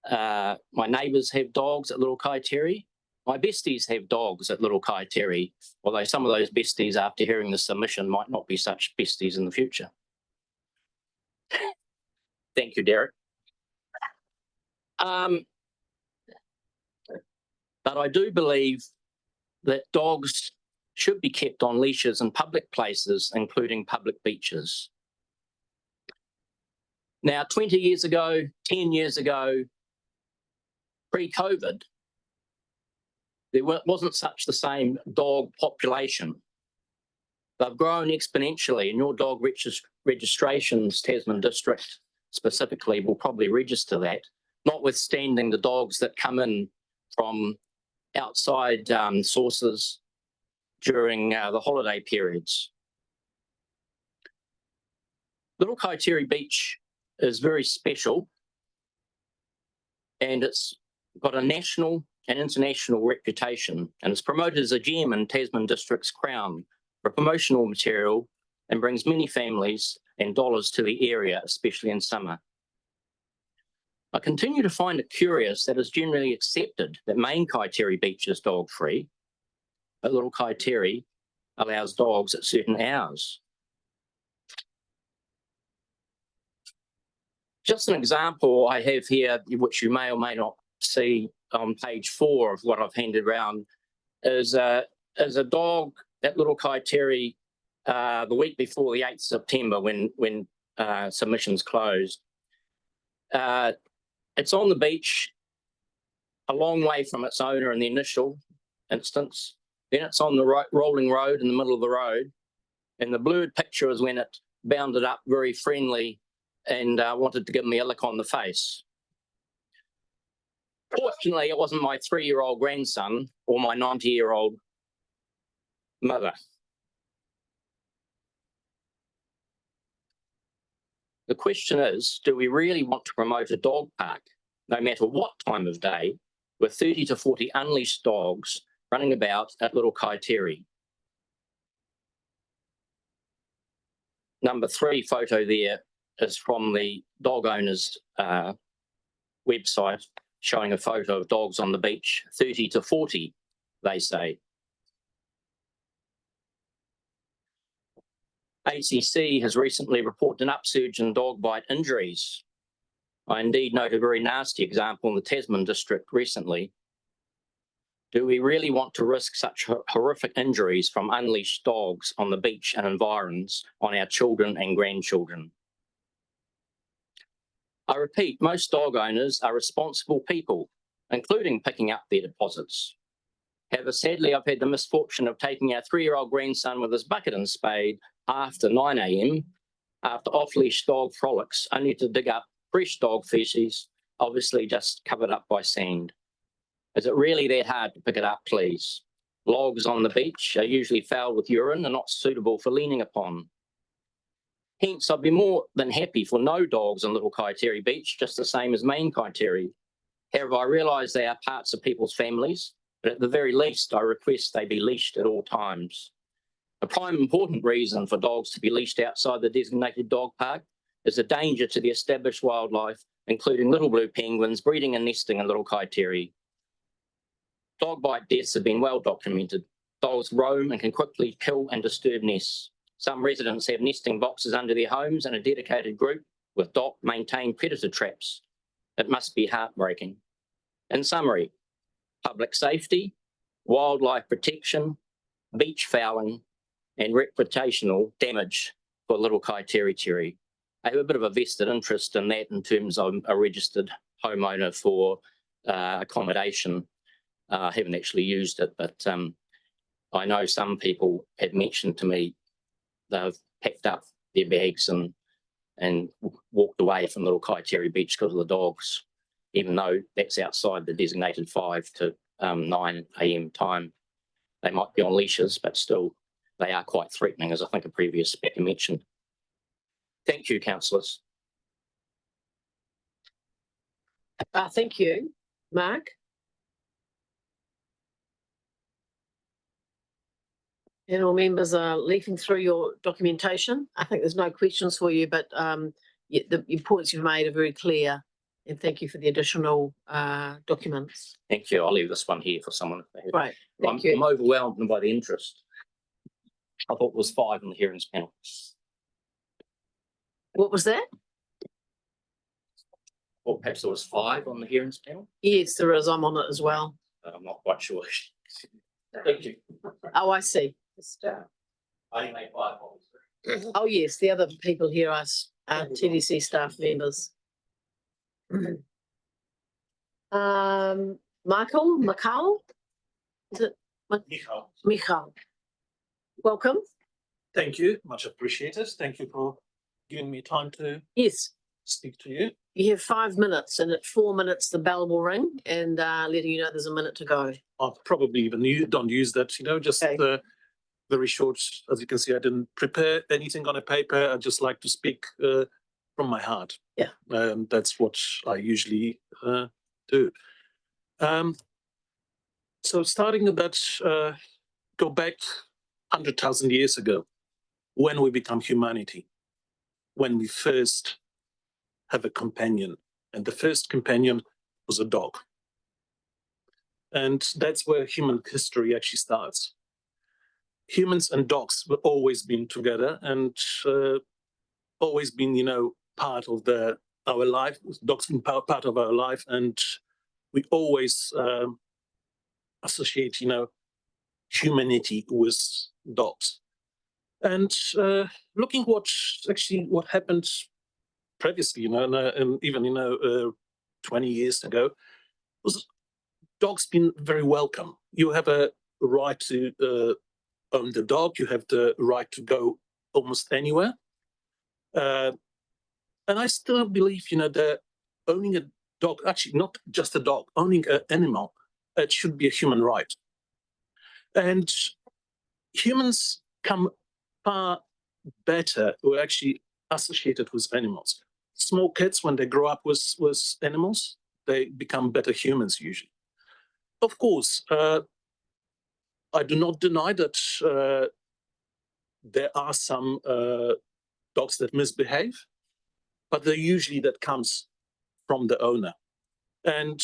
My neighbours have dogs at Little Kaiteri. My besties have dogs at Little Kaiteri, although some of those besties, after hearing the submission, might not be such besties in the future. Thank you, Derek. But I do believe that dogs should be kept on leashes in public places, including public beaches. Now, 20 years ago, 10 years ago, pre-COVID, there wasn't such the same dog population. They've grown exponentially, and your dog registrations, Tasman District specifically, will probably register that, notwithstanding the dogs that come in from outside sources during the holiday periods. Little Kaiteri Beach is very special, and it's got a national and international reputation, and it's promoted as a gem in Tasman District's crown for promotional material, and brings many families and dollars to the area, especially in summer. I continue to find it curious that it's generally accepted that main Kaiteri Beach is dog-free, but Little Kaiteri allows dogs at certain hours. Just an example I have here, which you may or may not see on page 4 of what I've handed around, is a dog at Little Kaiteri the week before the 8th September when submissions closed. It's on the beach, a long way from its owner in the initial instance. Then it's on the rolling road in the middle of the road. And the blurred picture is when it bounded up very friendly and wanted to give me a lick on the face. Fortunately, it wasn't my 3-year-old grandson or my 90-year-old mother. The question is, do we really want to promote a dog park, no matter what time of day, with 30 to 40 unleashed dogs running about at Little Kaiteri? Number 3 photo there is from the dog owners website, showing a photo of dogs on the beach, 30 to 40, they say. ACC has recently reported an upsurge in dog bite injuries. I indeed note a very nasty example in the Tasman District recently. Do we really want to risk such horrific injuries from unleashed dogs on the beach and environs on our children and grandchildren? I repeat, most dog owners are responsible people, including picking up their deposits. However, sadly, I've had the misfortune of taking our 3-year-old grandson with his bucket and spade after 9 AM, after off-leash dog frolics, only to dig up fresh dog feces, obviously just covered up by sand. Is it really that hard to pick it up, please? Logs on the beach are usually foul with urine and not suitable for leaning upon. Hence, I'd be more than happy for no dogs on Little Kaiteri Beach, just the same as main Kaiteri. However, I realise they are parts of people's families, but at the very least, I request they be leashed at all times. A prime important reason for dogs to be leashed outside the designated dog park is the danger to the established wildlife, including little blue penguins breeding and nesting in Little Kaiteri. Dog bite deaths have been well documented. Dogs roam and can quickly kill and disturb nests. Some residents have nesting boxes under their homes and a dedicated group with DOC-maintained predator traps. It must be heartbreaking. In summary, public safety, wildlife protection, beach fouling, and reputational damage for Little Kaiteri. I have a bit of a vested interest in that in terms of a registered homeowner for accommodation. I haven't actually used it, but I know some people have mentioned to me they've packed up their bags and walked away from Little Kaiteri Beach because of the dogs, even though that's outside the designated 5 to 9 AM time. They might be on leashes, but still they are quite threatening, as I think a previous speaker mentioned. Thank you, councillors. Thank you, Mark. And all members are leafing through your documentation. I think there's no questions for you, but the points you've made are very clear. And thank you for the additional documents. Thank you. I'll leave this one here for someone. Right. Thank you. I'm overwhelmed by the interest. I thought it was 5 on the hearings panel. What was that? Or perhaps there was 5 on the hearings panel. Yes, there is. I'm on it as well. I'm not quite sure. Thank you. Oh, I see. I made 5 calls. Oh, yes, the other people here are TDC staff members. Michael? Is it? Michael. Welcome. Thank you, much appreciated. Thank you for giving me time to speak to you. You have 5 minutes, and at 4 minutes the bell will ring, and letting you know there's a minute to go. I'll probably even don't use that, just very short. As you can see, I didn't prepare anything on a paper. I just like to speak from my heart. Yeah. That's what I usually do. So starting about, go back 100,000 years ago, when we become humanity, when we first have a companion, and the first companion was a dog. And that's where human history actually starts. Humans and dogs have always been together and always been, part of our life. Dogs been part of our life, and we always associate, humanity with dogs. And looking what happened previously, and even 20 years ago, was dogs been very welcome. You have a right to own the dog. You have the right to go almost anywhere. And I still believe, that owning a dog, actually not just a dog, owning an animal, it should be a human right. And humans come far better who are actually associated with animals. Small kids, when they grow up with animals, they become better humans usually. Of course, I do not deny that there are some dogs that misbehave, but usually that comes from the owner. And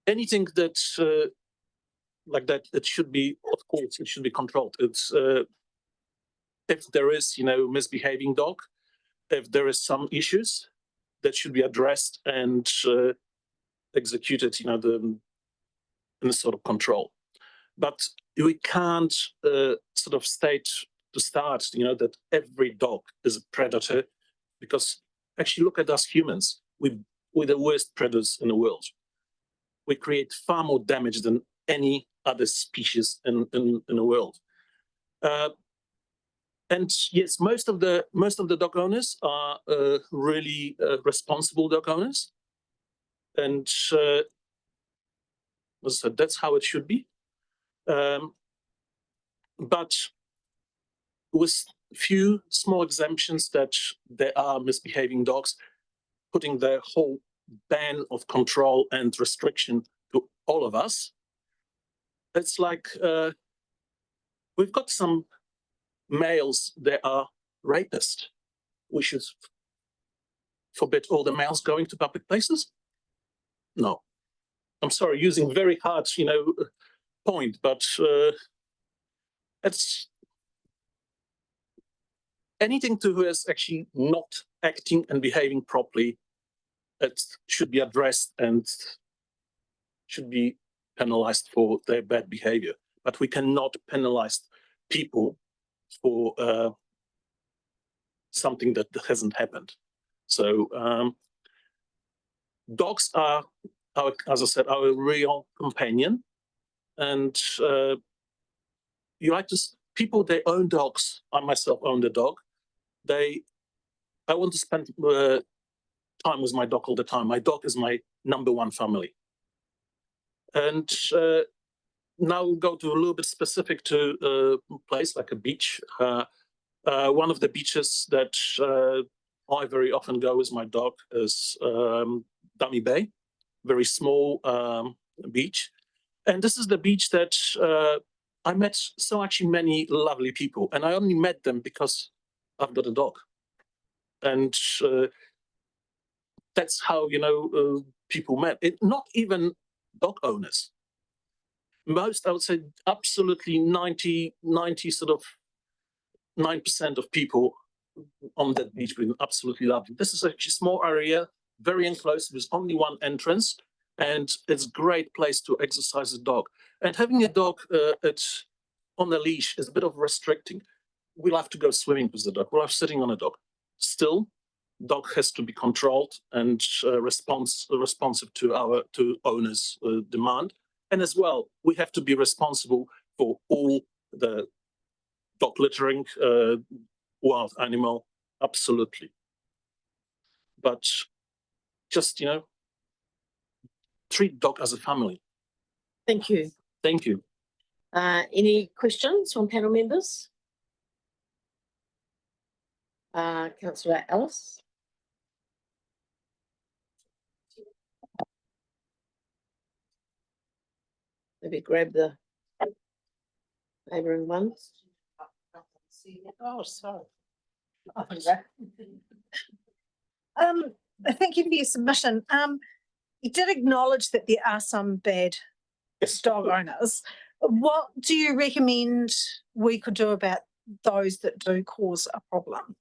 anything that like that, it should be, of course, it should be controlled. It's if there is, misbehaving dog, if there is some issues that should be addressed and executed, in a sort of control. But we can't sort of state to start, that every dog is a predator, because actually look at us humans. We're the worst predators in the world. We create far more damage than any other species in the world. And yes, most of the dog owners are really responsible dog owners, and as I said, that's how it should be. But with few small exemptions that there are misbehaving dogs, putting the whole ban of control and restriction to all of us, it's like we've got some males that are rapists. We should forbid all the males going to public places? No. I'm sorry, using very hard, point, but it's anything to who is actually not acting and behaving properly, it should be addressed and should be penalized for their bad behavior. But we cannot penalize people for something that hasn't happened. So dogs are, as I said, our real companion. And you like to, people, they own dogs. I myself own a dog. I want to spend time with my dog all the time. My dog is my #1 family. And now we'll go to a little bit specific to a place like a beach. One of the beaches that I very often go with my dog is Dummy Bay, very small beach. And this is the beach that I met so actually many lovely people, and I only met them because I've got a dog. And that's how, people met. Not even dog owners. Most, I would say, absolutely 90 sort of 9% of people on that beach have been absolutely lovely. This is actually a small area, very enclosed, with only one entrance, and it's a great place to exercise a dog. And having a dog on a leash is a bit of restricting. We'll have to go swimming with the dog. We'll have sitting on a dog. Still, dog has to be controlled and responsive to owners' demand. And as well, we have to be responsible for all the dog littering, wild animal, absolutely. But just, treat dog as a family. Thank you. Thank you. Any questions from panel members? Councillor Alice. Maybe grab the neighbouring ones. Oh, sorry. Thank you for your submission. You did acknowledge that there are some bad dog owners. What do you recommend we could do about those that do cause a problem?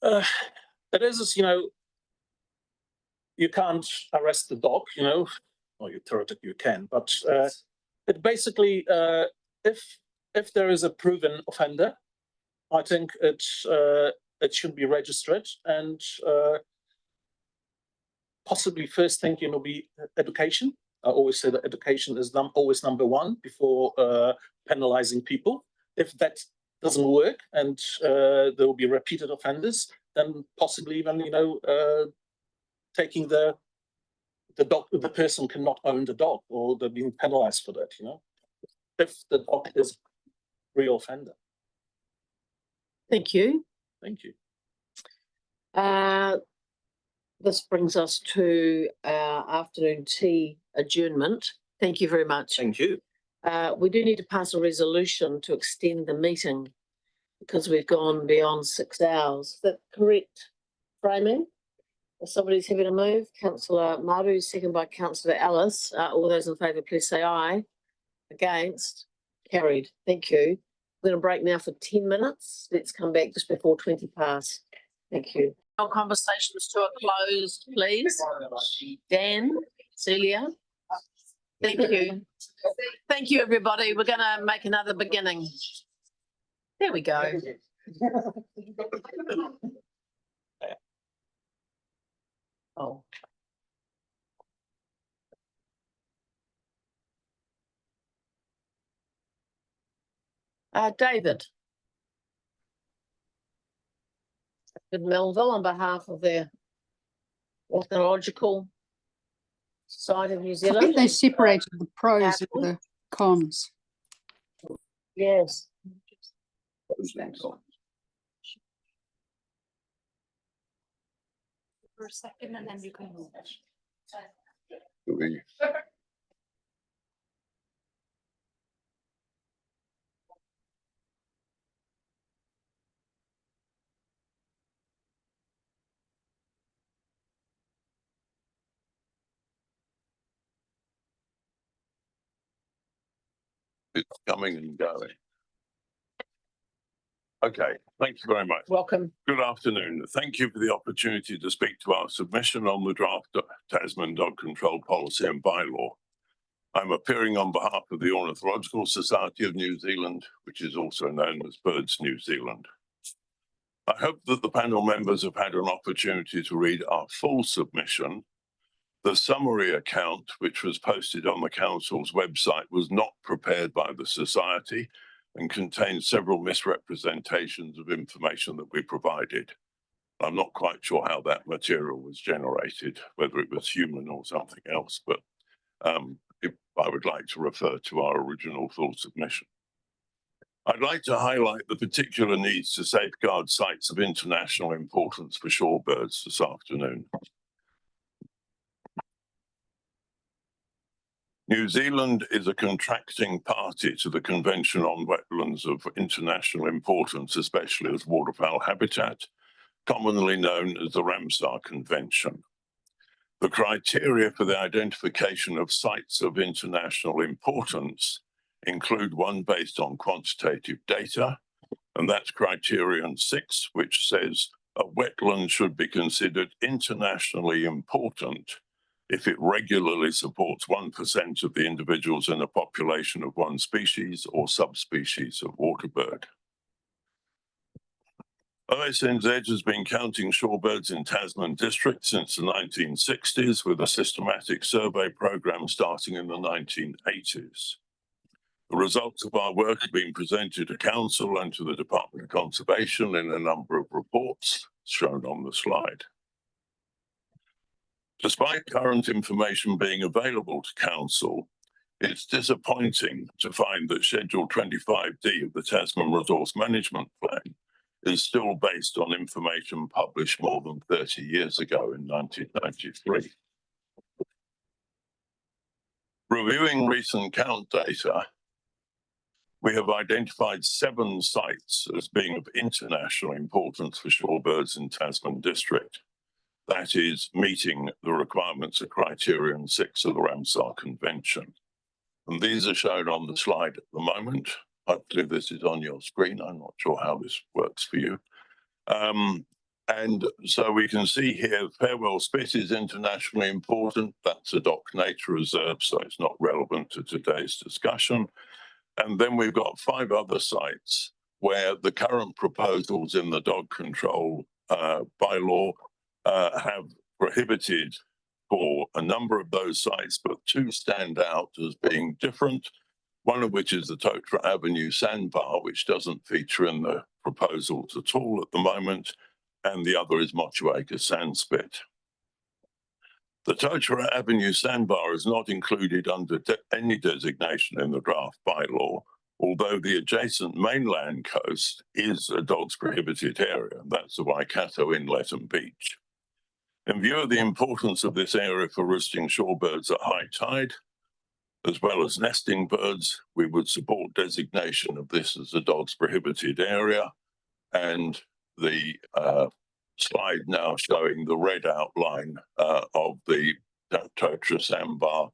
It is, you can't arrest the dog, or you theoretically you can, but it basically, if there is a proven offender, I think it should be registered, and possibly first thing, be education. I always say that education is always number one before penalizing people. If that doesn't work and there will be repeated offenders, then possibly even, taking the dog, the person cannot own the dog, or they're being penalized for that, if the dog is a real offender. Thank you. Thank you. This brings us to our afternoon tea adjournment. Thank you very much. Thank you. We do need to pass a resolution to extend the meeting because we've gone beyond 6 hours. Is that correct framing? If somebody's having a move, Councillor Maru, second by Councillor Alice. All those in favour, please say aye. Against? Carried. Thank you. We're going to break now for 10 minutes. Let's come back just before 20 past. Thank you. Our conversations to a close, please. Dan, Celia. Thank you. Thank you, everybody. We're going to make another beginning. There we go. Oh. David. David Melville on behalf of the Ornithological Society of New I Zealand. think they separated the pros and the cons. Yes. For a second and then you can move. It's coming and going. Okay, thank you very much. Welcome. Good afternoon. Thank you for the opportunity to speak to our submission on the draft Tasman Dog Control Policy and Bylaw. I'm appearing on behalf of the Ornithological Society of New Zealand, which is also known as Birds New Zealand. I hope that the panel members have had an opportunity to read our full submission. The summary account, which was posted on the Council's website, was not prepared by the Society and contains several misrepresentations of information that we provided. I'm not quite sure how that material was generated, whether it was human or something else, but I would like to refer to our original full submission. I'd like to highlight the particular needs to safeguard sites of international importance for shorebirds this afternoon. New Zealand is a contracting party to the Convention on Wetlands of International Importance, especially as waterfowl habitat, commonly known as the Ramsar Convention. The criteria for the identification of sites of international importance include one based on quantitative data, and that's criterion 6, which says a wetland should be considered internationally important if it regularly supports 1% of the individuals in a population of one species or subspecies of waterbird. OSNZ has been counting shorebirds in Tasman district since the 1960s, with a systematic survey program starting in the 1980s. The results of our work have been presented to Council and to the Department of Conservation in a number of reports shown on the slide. Despite current information being available to Council, it's disappointing to find that Schedule 25D of the Tasman Resource Management Plan is still based on information published more than 30 years ago in 1993. Reviewing recent count data, we have identified 7 sites as being of international importance for shorebirds in Tasman district. That is meeting the requirements of criterion 6 of the Ramsar Convention. And these are shown on the slide at the moment. Hopefully this is on your screen. I'm not sure how this works for you. And so we can see here, Farewell Spit is internationally important. That's a DOC nature reserve, so it's not relevant to today's discussion. And then we've got 5 other sites where the current proposals in the dog control bylaw have prohibited for a number of those sites, but 2 stand out as being different. One of which is the Totra Avenue sandbar, which doesn't feature in the proposals at all at the moment, and the other is Motueka Sandspit. The Totra Avenue sandbar is not included under any designation in the draft bylaw, although the adjacent mainland coast is a dogs prohibited area, and that's the Waikato Inlet and Beach. In view of the importance of this area for roosting shorebirds at high tide, as well as nesting birds, we would support designation of this as a dogs prohibited area. And the slide now showing the red outline of the Totra sandbar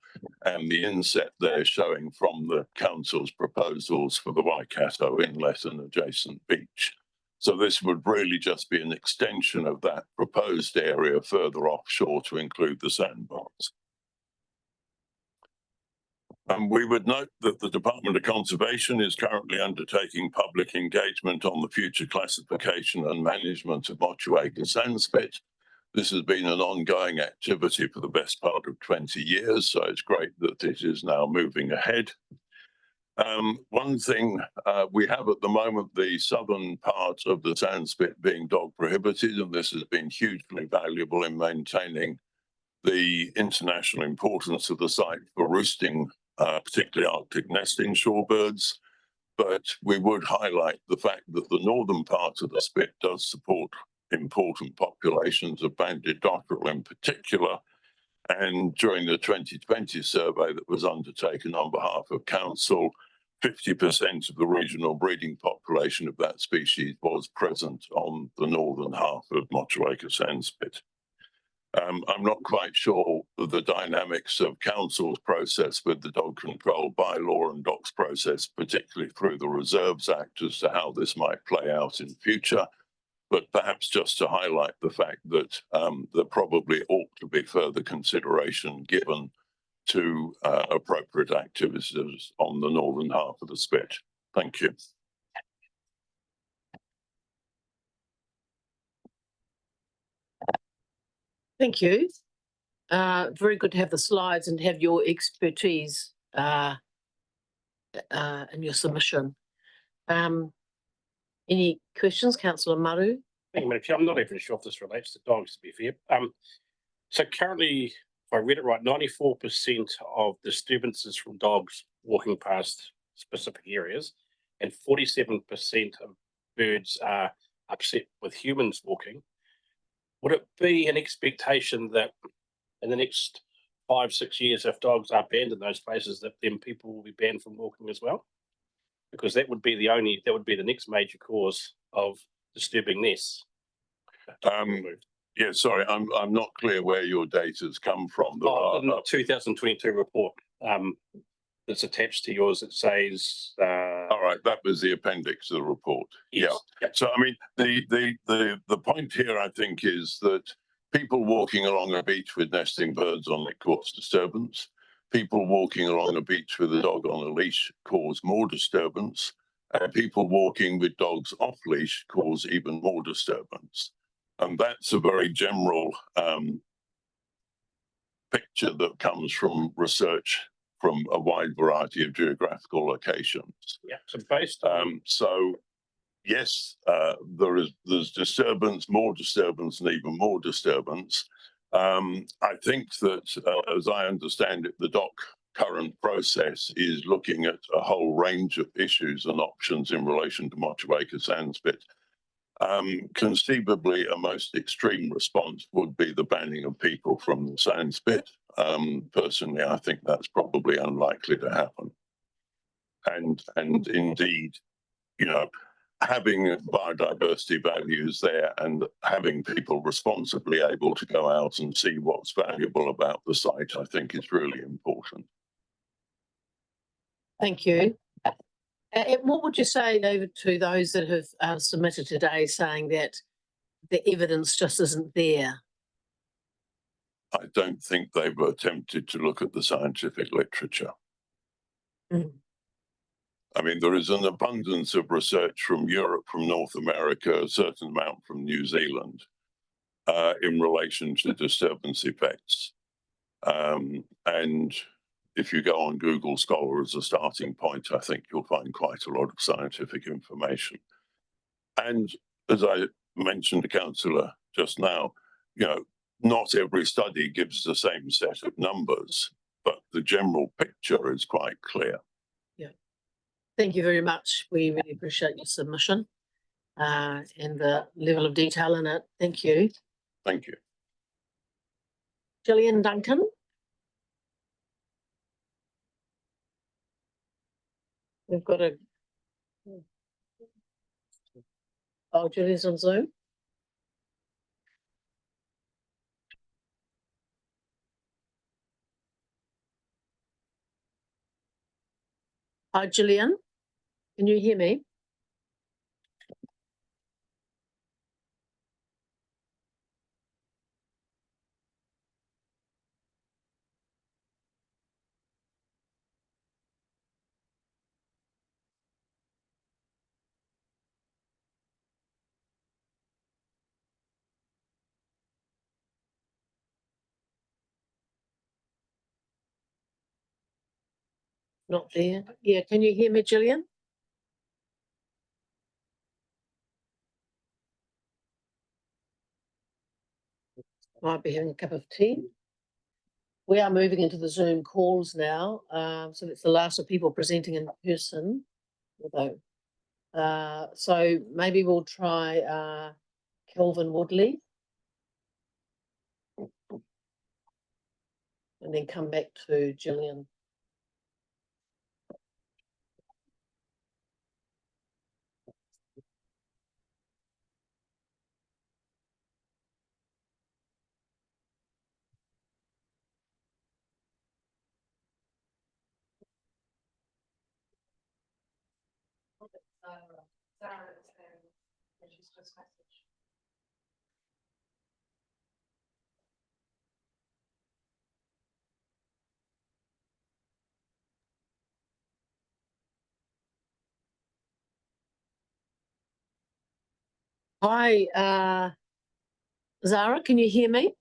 and the inset there showing from the Council's proposals for the Waikato Inlet and adjacent beach. So this would really just be an extension of that proposed area further offshore to include the sandbars. We would note that the Department of Conservation is currently undertaking public engagement on the future classification and management of Motueka Sandspit. This has been an ongoing activity for the best part of 20 years, so it's great that it is now moving ahead. One thing we have at the moment, the southern part of the Sandspit being dog prohibited, and this has been hugely valuable in maintaining the international importance of the site for roosting particularly Arctic nesting shorebirds, but we would highlight the fact that the northern part of the spit does support important populations of banded dotterel in particular, and during the 2020 survey that was undertaken on behalf of Council, 50% of the regional breeding population of that species was present on the northern half of Motueka Sandspit. I'm not quite sure of the dynamics of Council's process with the dog control bylaw and DOC's process, particularly through the Reserves Act, as to how this might play out in future. But perhaps just to highlight the fact that there probably ought to be further consideration given to appropriate activities on the northern half of the spit. Thank you. Thank you. Very good to have the slides and have your expertise in your submission. Any questions, Councillor Maru? Thank you, Madam Chair. I'm not even sure if this relates to dogs, to be fair. So currently, if I read it right, 94% of disturbances from dogs walking past specific areas and 47% of birds are upset with humans walking. Would it be an expectation that in the next 5, 6 years, if dogs are banned in those places, that then people will be banned from walking as well? Because that would be the next major cause of disturbing nests. Yeah, sorry, I'm not clear where your data's come from. There are, In the 2022 report that's attached to yours, it says. all right, that was the appendix to the report. Yes. Yeah. So I mean, the point here, I think, is that people walking along a beach with nesting birds on it cause disturbance. People walking along a beach with a dog on a leash cause more disturbance. And people walking with dogs off leash cause even more disturbance. And that's a very general picture that comes from research from a wide variety of geographical locations. Yeah, so based so yes, there's disturbance, more disturbance, and even more disturbance. I think that, as I understand it, the DOC current process is looking at a whole range of issues and options in relation to Motueka Sandspit. Conceivably, a most extreme response would be the banning of people from the Sandspit. Personally, I think that's probably unlikely to happen. And indeed, you know, having biodiversity values there and having people responsibly able to go out and see what's valuable about the site, I think is really important. Thank you. And what would you say, David, to those that have submitted today saying that the evidence just isn't there? I don't think they've attempted to look at the scientific literature. Mm. I mean, there is an abundance of research from Europe, from North America, a certain amount from New Zealand in relation to disturbance effects. And if you go on Google Scholar as a starting point, I think you'll find quite a lot of scientific information. And as I mentioned to Councillor just now, you know, not every study gives the same set of numbers, but the general picture is quite clear. Yeah. Thank you very much. We really appreciate your submission and the level of detail in it. Thank you. Thank you. Gillian Duncan. We've got a. Oh, Gillian's on Zoom. Hi, Gillian. Can you hear me? Not there. Yeah, can you hear me, Gillian? Might be having a cup of tea. We are moving into the Zoom calls now. So that's the last of people presenting in person. Although, so maybe we'll try Kelvin Woodley. And then come back to Gillian. Hi, Zara, can you hear me?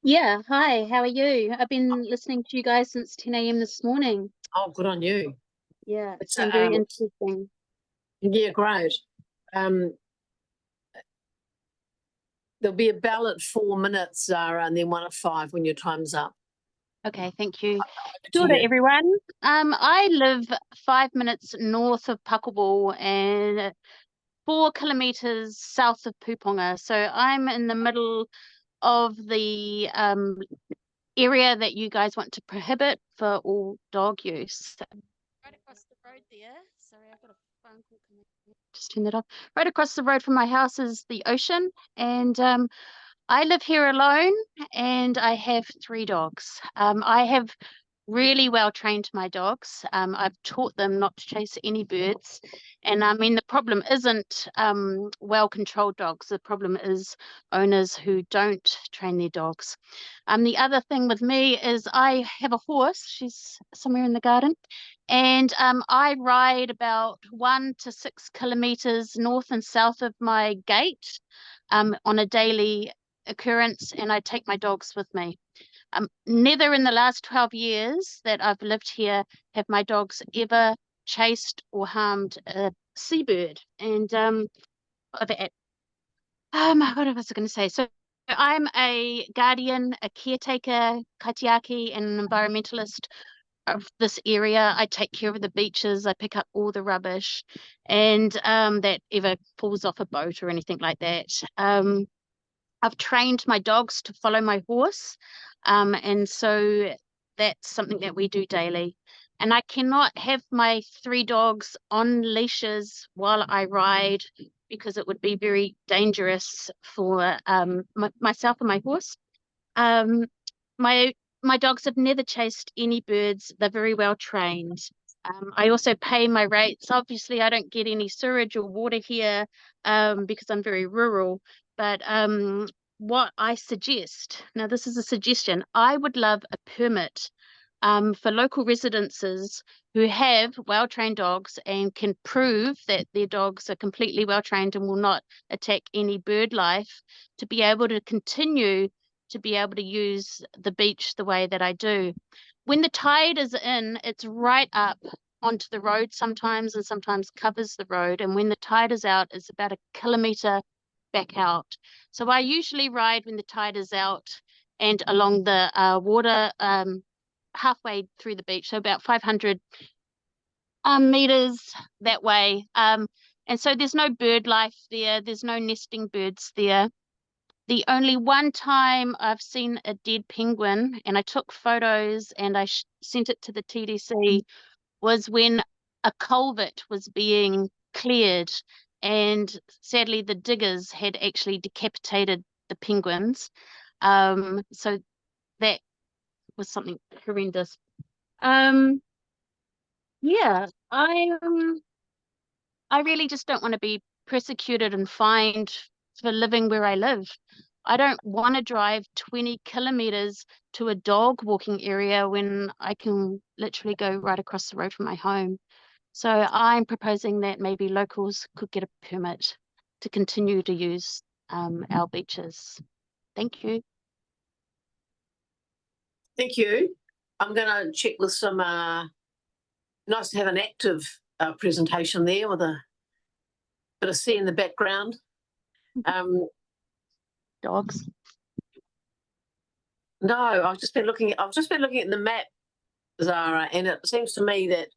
Yeah, hi, how are you? I've been listening to you guys since 10 a.m. this morning. Oh, good on you. Yeah, it's been very interesting. Yeah, great. There'll be about 4 minutes, Zara, and then 1 at 5 when your time's up. Okay, thank you. Kia ora, everyone. I live 5 minutes north of Puckleball and 4 kilometres south of Puponga. So I'm in the middle of the area that you guys want to prohibit for all dog use. Right across the road there. Sorry, I've got a phone call coming. Just turn that off. Right across the road from my house is the ocean, and I live here alone, and I have 3 dogs. I have really well trained my dogs. I've taught them not to chase any birds. And I mean, the problem isn't well controlled dogs. The problem is owners who don't train their dogs. The other thing with me is I have a horse. She's somewhere in the garden. And I ride about 1 to 6 kilometers north and south of my gate on a daily occurrence, and I take my dogs with me. Neither in the last 12 years that I've lived here have my dogs ever chased or harmed a seabird. And what was I going to say? So I'm a guardian, a caretaker, kaitiaki, and an environmentalist of this area. I take care of the beaches. I pick up all the rubbish, and that ever falls off a boat or anything like that. I've trained my dogs to follow my horse, and so that's something that we do daily. And I cannot have my 3 dogs on leashes while I ride, because it would be very dangerous for myself and my horse. My dogs have never chased any birds. They're very well trained. I also pay my rates. Obviously, I don't get any sewage or water here because I'm very rural. But what I suggest, now this is a suggestion, I would love a permit for local residences who have well-trained dogs and can prove that their dogs are completely well-trained and will not attack any bird life, to be able to continue to be able to use the beach the way that I do. When the tide is in, it's right up onto the road sometimes, and sometimes covers the road. And when the tide is out, it's about 1 kilometre back out. So I usually ride when the tide is out and along the water halfway through the beach, so about 500 meters that way. And so there's no bird life there. There's no nesting birds there. The only one time I've seen a dead penguin, and I took photos and I sent it to the TDC, was when a culvert was being cleared, and sadly the diggers had actually decapitated the penguins. So that was something horrendous. Yeah, I really just don't want to be persecuted and fined for living where I live. I don't want to drive 20 kilometers to a dog walking area when I can literally go right across the road from my home. So I'm proposing that maybe locals could get a permit to continue to use our beaches. Thank you. Thank you. I'm going to check with some, nice to have an active presentation there with a bit of sea in the background. Dogs. No, I've just been looking at the map, Zara, and it seems to me that,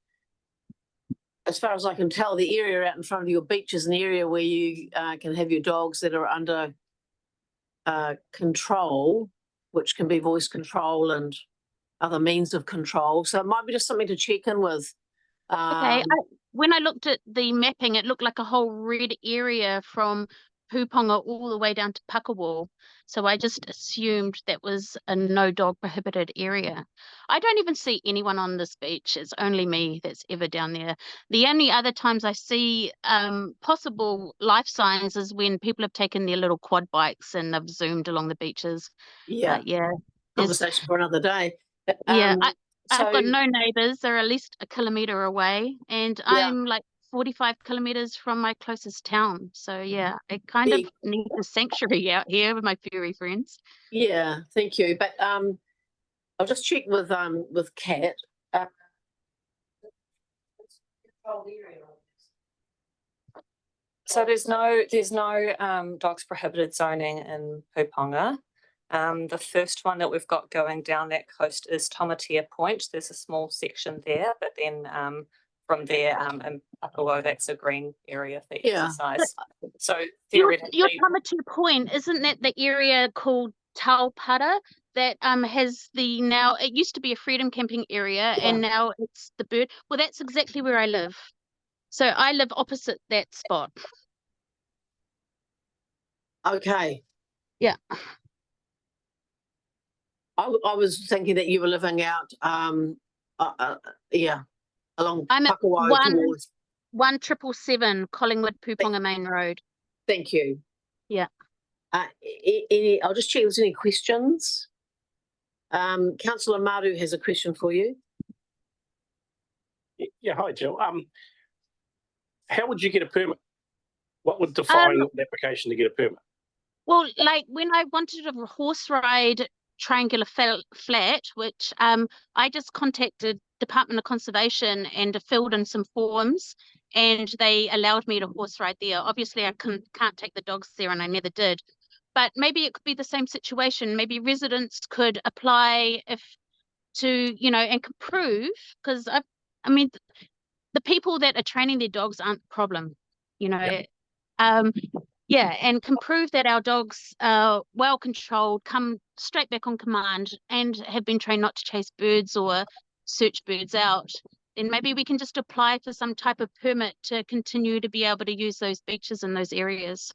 as far as I can tell, the area out in front of your beach is an area where you can have your dogs that are under control, which can be voice control and other means of control. So it might be just something to check in with. Okay, when I looked at the mapping, it looked like a whole red area from Puponga all the way down to Pakawal. So I just assumed that was a no dog prohibited area. I don't even see anyone on this beach. It's only me that's ever down there. The only other times I see possible life signs is when people have taken their little quad bikes and they've zoomed along the beaches. Yeah, but yeah, conversation for another day. Yeah, I've got no neighbours. They're at least 1 kilometre away, and I'm like 45 kilometres from my closest town. So yeah, I kind of need a sanctuary out here with my furry friends. Yeah, thank you. But I'll just check with Kat. So there's no dogs prohibited zoning in Puponga. The first one that we've got going down that coast is Tomatea Point. There's a small section there, but then from there in Pakawal, that's a green area for exercise. So Your theoretically, Tomatea Point, isn't that the area called Taupara? that has the now, it used to be a freedom camping area and now it's the bird. Well, that's exactly where I live. So I live opposite that spot. Okay. Yeah. I was thinking that you were living out, yeah, along I'm at Pakawao towards. 1777 Collingwood Puponga Main Road. Thank you. Yeah. I'll just check if there's any questions. Councillor Maru has a question for you. Yeah, hi, Jill. How would you get a permit? What would define an application to get a permit? Well, like when I wanted a horse ride triangular flat, which I just contacted Department of Conservation and filled in some forms, and they allowed me to horse ride there. Obviously, I can't take the dogs there, and I never did. But maybe it could be the same situation. Maybe residents could apply and can prove, because I mean, the people that are training their dogs aren't the problem, Yep. Yeah, and can prove that our dogs are well controlled, come straight back on command, and have been trained not to chase birds or search birds out. Then maybe we can just apply for some type of permit to continue to be able to use those beaches in those areas.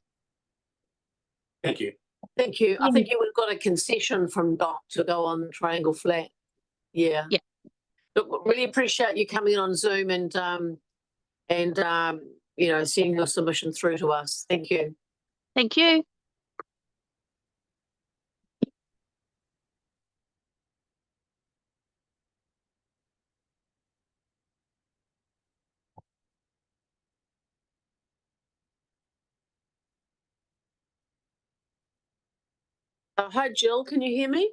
Thank you. Thank you. I think you would have got a concession from DOC to go on Triangle Flat. Yeah. Yeah. Look, really appreciate you coming on Zoom and sending your submission through to us. Thank you. Thank you. Hi, Jill. Can you hear me?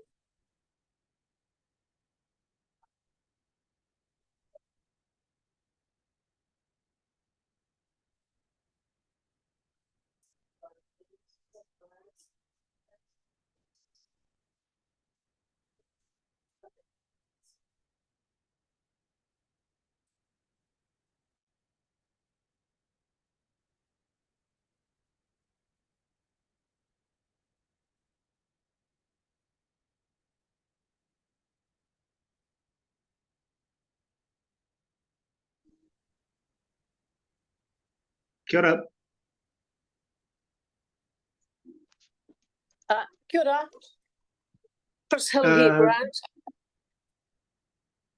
Kia ora. Kia ora. Chris Hill here, Grant.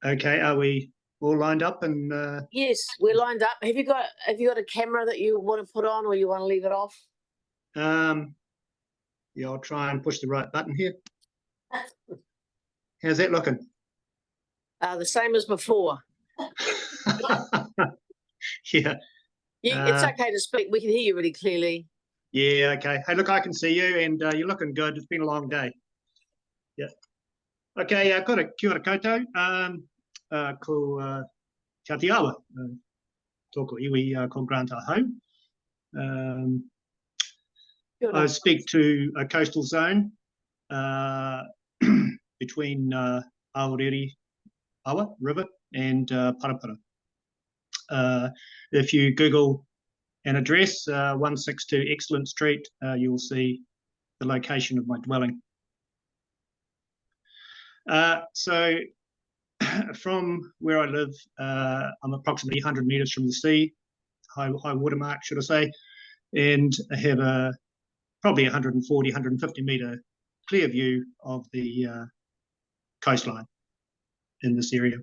Okay, are we all lined up? And Yes, we're lined up. Have you got a camera that you want to put on, or you want to leave it off? yeah, I'll try and push the right button here. How's that looking? The same as before. Yeah. It's okay to speak. We can hear you really clearly. Yeah, okay. Hey, look, I can see you, and you're looking good. It's been a long day. Yeah. Okay, kia ora koutou. Ko kia te awa. Tōko iwi ko Grant ahau. I speak to a coastal zone between Aorere Awa River and Parapara. If you Google an address, 162 Excellent Street, you will see the location of my dwelling. So from where I live, I'm approximately 100 metres from the sea, high water mark, should I say, and I have a probably 140, 150 metre clear view of the coastline in this area.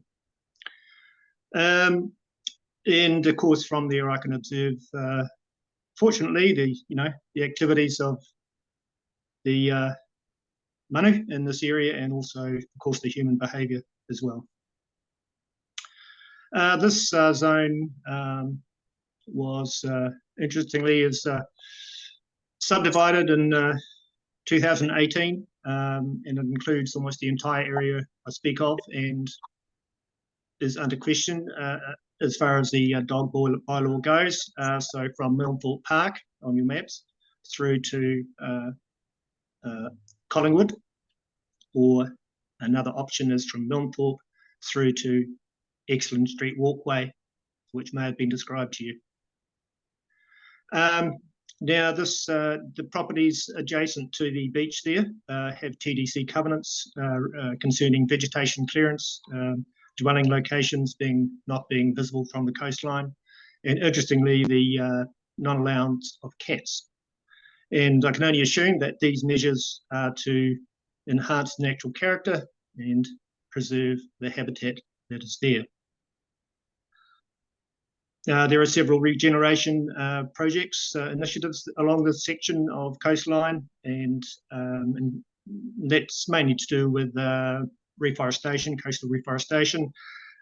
And of course, from there I can observe, fortunately, the activities of the manu in this area, and also, of course, the human behaviour as well. This zone was, interestingly, is subdivided in 2018, and it includes almost the entire area I speak of, and is under question as far as the dog bylaw goes. So from Milnthorpe Park on your maps through to Collingwood, or another option is from Milnthorpe through to Excellent Street Walkway, which may have been described to you. Now, the properties adjacent to the beach there have TDC covenants concerning vegetation clearance, dwelling locations not being visible from the coastline, and interestingly, the non-allowance of cats. And I can only assume that these measures are to enhance natural character and preserve the habitat that is there. There are several regeneration projects, initiatives along this section of coastline, and that's mainly to do with reforestation, coastal reforestation.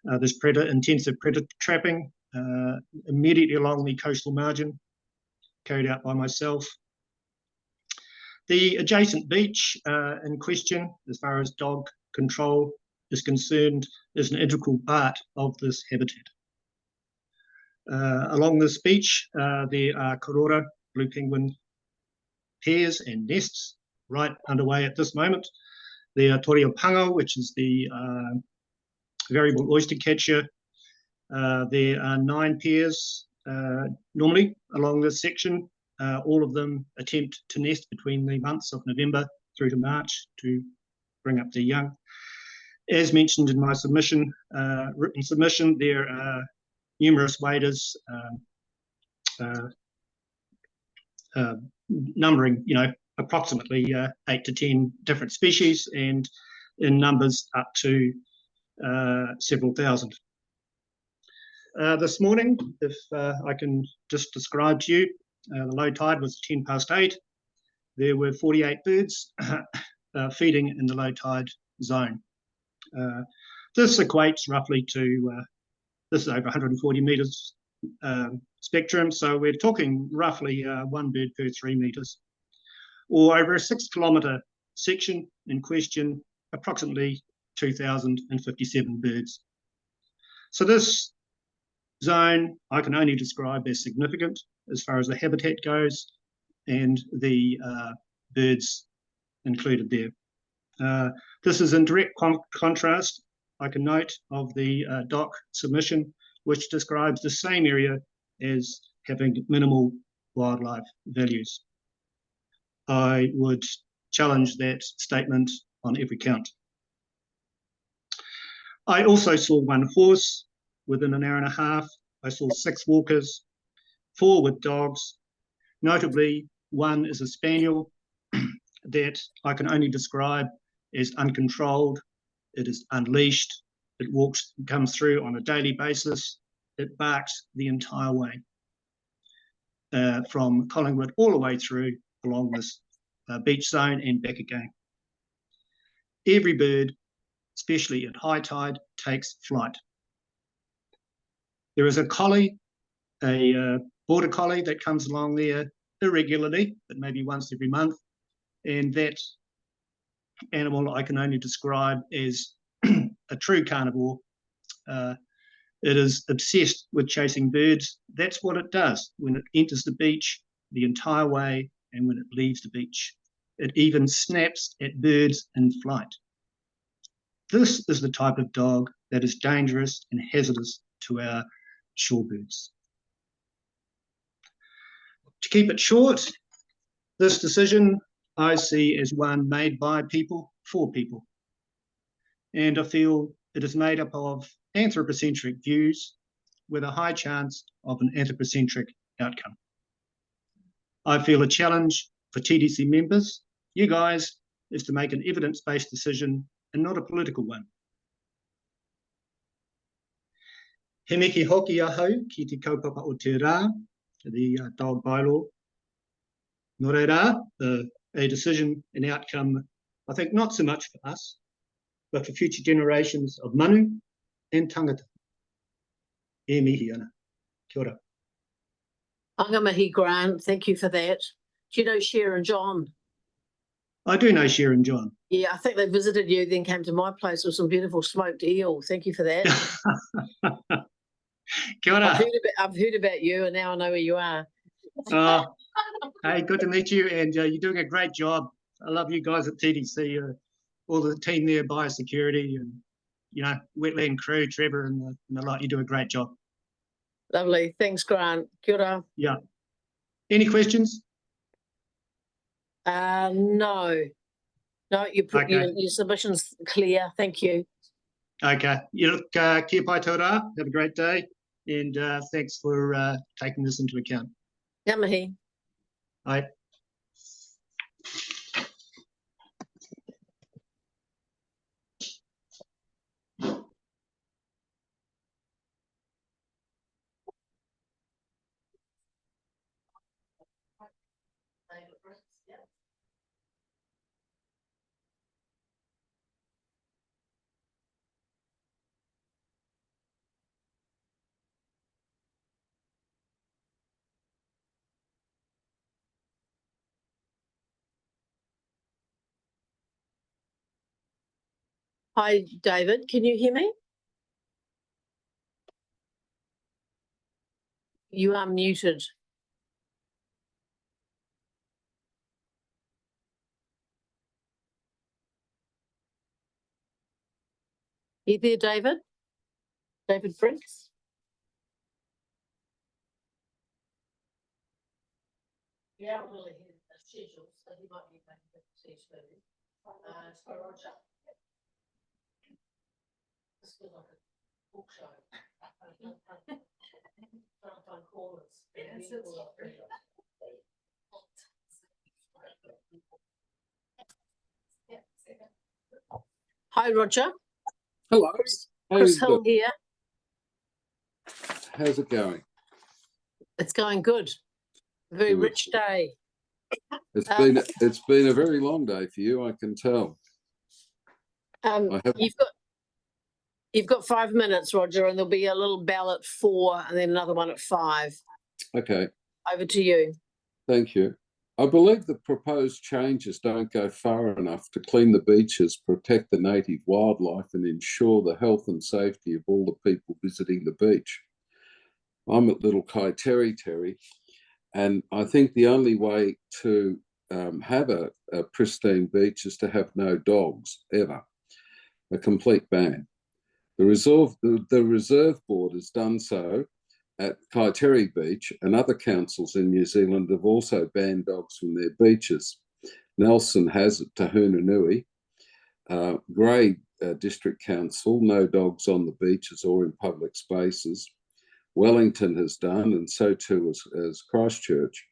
There's intensive predator trapping immediately along the coastal margin, carried out by myself. The adjacent beach in question, as far as dog control is concerned, is an integral part of this habitat. Along this beach, there are korora, blue penguin pairs and nests right underway at this moment. There are toriopango, which is the variable oyster catcher. There are 9 pairs normally along this section. All of them attempt to nest between the months of November through to March to bring up their young. As mentioned in my submission, written submission, there are numerous waders numbering, approximately 8 to 10 different species, and in numbers up to several thousand. This morning, if I can just describe to you, the low tide was 8:10. There were 48 birds feeding in the low tide zone. This equates roughly to, this is over 140 metres spectrum, so we're talking roughly 1 bird per 3 metres. Or over a 6 kilometre section in question, approximately 2,057 birds. So this zone I can only describe as significant as far as the habitat goes and the birds included there. This is in direct contrast, I can note, of the DOC submission, which describes the same area as having minimal wildlife values. I would challenge that statement on every count. I also saw 1 horse within an hour and a half. I saw 6 walkers, 4 with dogs. Notably, 1 is a spaniel that I can only describe as uncontrolled. It is unleashed. It comes through on a daily basis. It barks the entire way from Collingwood all the way through along this beach zone and back again. Every bird, especially at high tide, takes flight. There is a collie, a border collie that comes along there irregularly, but maybe once every month, and that animal I can only describe as a true carnivore. It is obsessed with chasing birds. That's what it does when it enters the beach the entire way and when it leaves the beach. It even snaps at birds in flight. This is the type of dog that is dangerous and hazardous to our shorebirds. To keep it short, this decision I see as one made by people for people. And I feel it is made up of anthropocentric views with a high chance of an anthropocentric outcome. I feel a challenge for TDC members, you guys, is to make an evidence-based decision and not a political one. He miki hoki ahau ki te kaupapa o te rā, the dog bylaw. Nō reira, a decision, an outcome, I think not so much for us, but for future generations of manu and tangata. E mihi ana. Kia ora. Angamahi Grant, thank you for that. Do you know Cher and John? I do know Cher and John. Yeah, I think they visited you, then came to my place with some beautiful smoked eel. Thank you for that. Kia ora. I've heard about you, and now I know where you are. Hey, good to meet you, and you're doing a great job. I love you guys at TDC, all the team there, biosecurity, and wetland crew, Trevor, and the lot. You do a great job. Lovely, thanks, Grant. Kia ora. Yeah. Any questions? No. No, Okay. your submission's clear. Thank you. Okay. You look, kia pai tō rā. Have a great day. And thanks for taking this into account. Ngā mihi. Aye. Hi, David. Can you hear me? You are muted. You there, David? David Briggs? Yeah, I don't really hear the schedule, so he might be making a decision. So Roger. This feels like a talk show. Trying to find callers. Hi, Roger. Hello. Chris Hill here. How's it going? It's going good. A very Good. rich day. It's been a very long day for you, I can tell. You've got 5 minutes, Roger, and there'll be a little bell at 4 and then another one at 5. Okay, Over to you. thank you. I believe the proposed changes don't go far enough to clean the beaches, protect the native wildlife, and ensure the health and safety of all the people visiting the beach. I'm at Little Kaiteri, and I think the only way to have a pristine beach is to have no dogs ever, a complete ban. The reserve board has done so at Kaiteri Beach, and other councils in New Zealand have also banned dogs from their beaches. Nelson has at Tahunanui, Grey District Council, no dogs on the beaches or in public spaces. Wellington has done, and so too as Christchurch.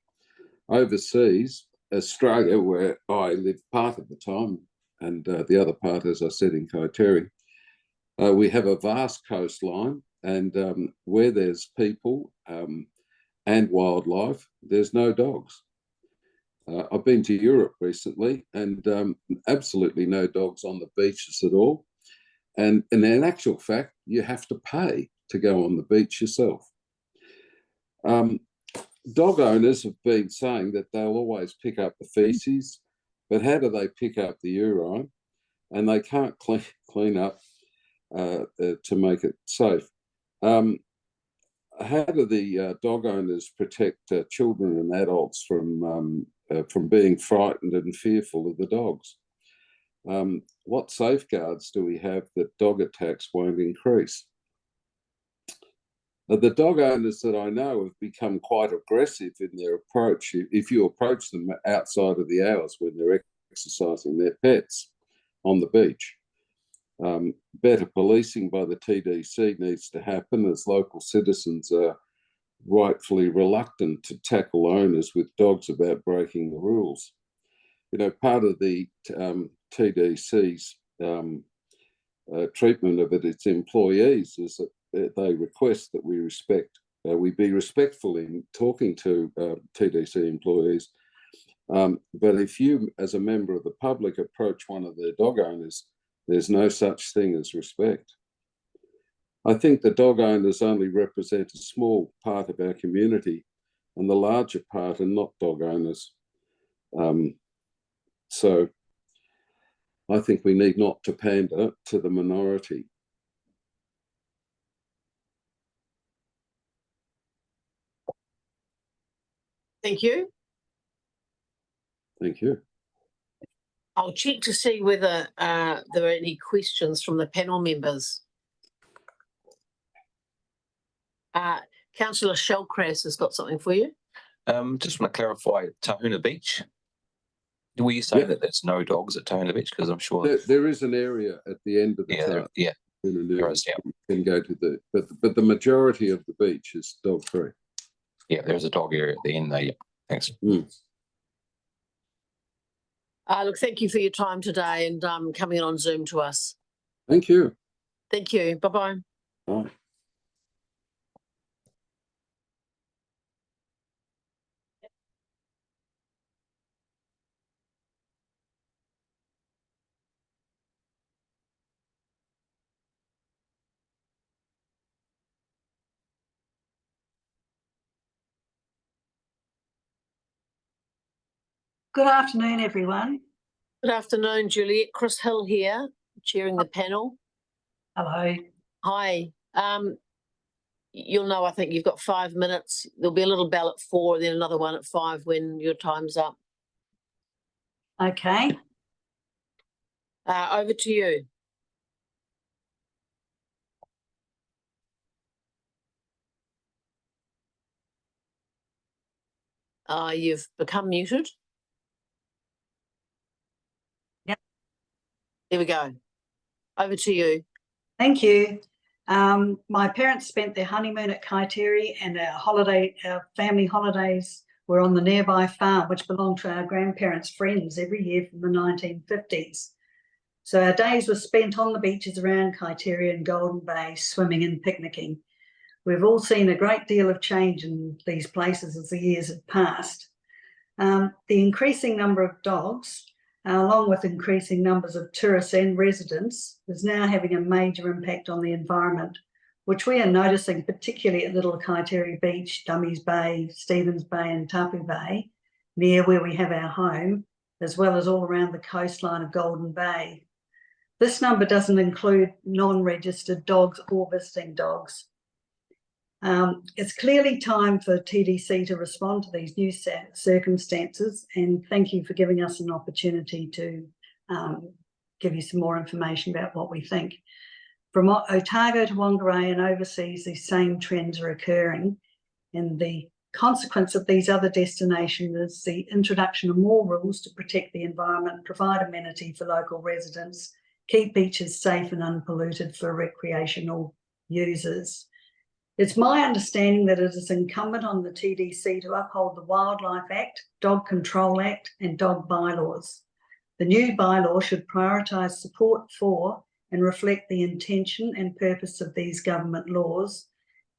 Overseas, Australia, where I lived part of the time, and the other part, as I said, in Kaiteri, we have a vast coastline, and where there's people and wildlife, there's no dogs. I've been to Europe recently, and absolutely no dogs on the beaches at all. And in actual fact, you have to pay to go on the beach yourself. Dog owners have been saying that they'll always pick up the feces, but how do they pick up the urine? And they can't clean up to make it safe. How do the dog owners protect children and adults from being frightened and fearful of the dogs? What safeguards do we have that dog attacks won't increase? The dog owners that I know have become quite aggressive in their approach. If you approach them outside of the hours when they're exercising their pets on the beach. Better policing by the TDC needs to happen, as local citizens are rightfully reluctant to tackle owners with dogs about breaking the rules. You know, part of the TDC's treatment of its employees is that they request that we be respectful in talking to TDC employees. But if you, as a member of the public, approach one of their dog owners, there's no such thing as respect. I think the dog owners only represent a small part of our community, and the larger part are not dog owners. So I think we need not to pander to the minority. Thank you. Thank you. I'll check to see whether there are any questions from the panel members. Councillor Shellcrass has got something for you. Just want to clarify Tahuna Beach. Will you say Yeah. that there's no dogs at Taylor Beach? Because I'm sure There is an area at the end of the town. yeah, There can go to the, but the majority of the beach is dog free. yeah, there's a dog area at the end there. Yeah. Thanks. Look, thank you for your time today and coming on Zoom to us. Thank you. Thank you. Bye-bye. Bye. Good afternoon, everyone. Good afternoon, Juliet. Chris Hill here, chairing the panel. Hello. Hi. You'll know, I think you've got 5 minutes. There'll be a little bell at 4, then another one at 5 when your time's up. Okay. Over to you. You've become muted. Yep. There we go. Over to you. Thank you. My parents spent their honeymoon at Kaiteri, and our family holidays were on the nearby farm, which belonged to our grandparents' friends every year from the 1950s. So our days were spent on the beaches around Kaiteri and Golden Bay, swimming and picnicking. We've all seen a great deal of change in these places as the years have passed. The increasing number of dogs, along with increasing numbers of tourists and residents, is now having a major impact on the environment, which we are noticing particularly at Little Kaiteri Beach, Dummies Bay, Stevens Bay and Tapu Bay, near where we have our home, as well as all around the coastline of Golden Bay. This number doesn't include non-registered dogs or visiting dogs. It's clearly time for TDC to respond to these new circumstances, and thank you for giving us an opportunity to give you some more information about what we think. From Otago to Whangarei and overseas, these same trends are occurring, and the consequence of these other destinations is the introduction of more rules to protect the environment, provide amenity for local residents, keep beaches safe and unpolluted for recreational users. It's my understanding that it is incumbent on the TDC to uphold the Wildlife Act, Dog Control Act and dog bylaws. The new bylaw should prioritise support for and reflect the intention and purpose of these government laws,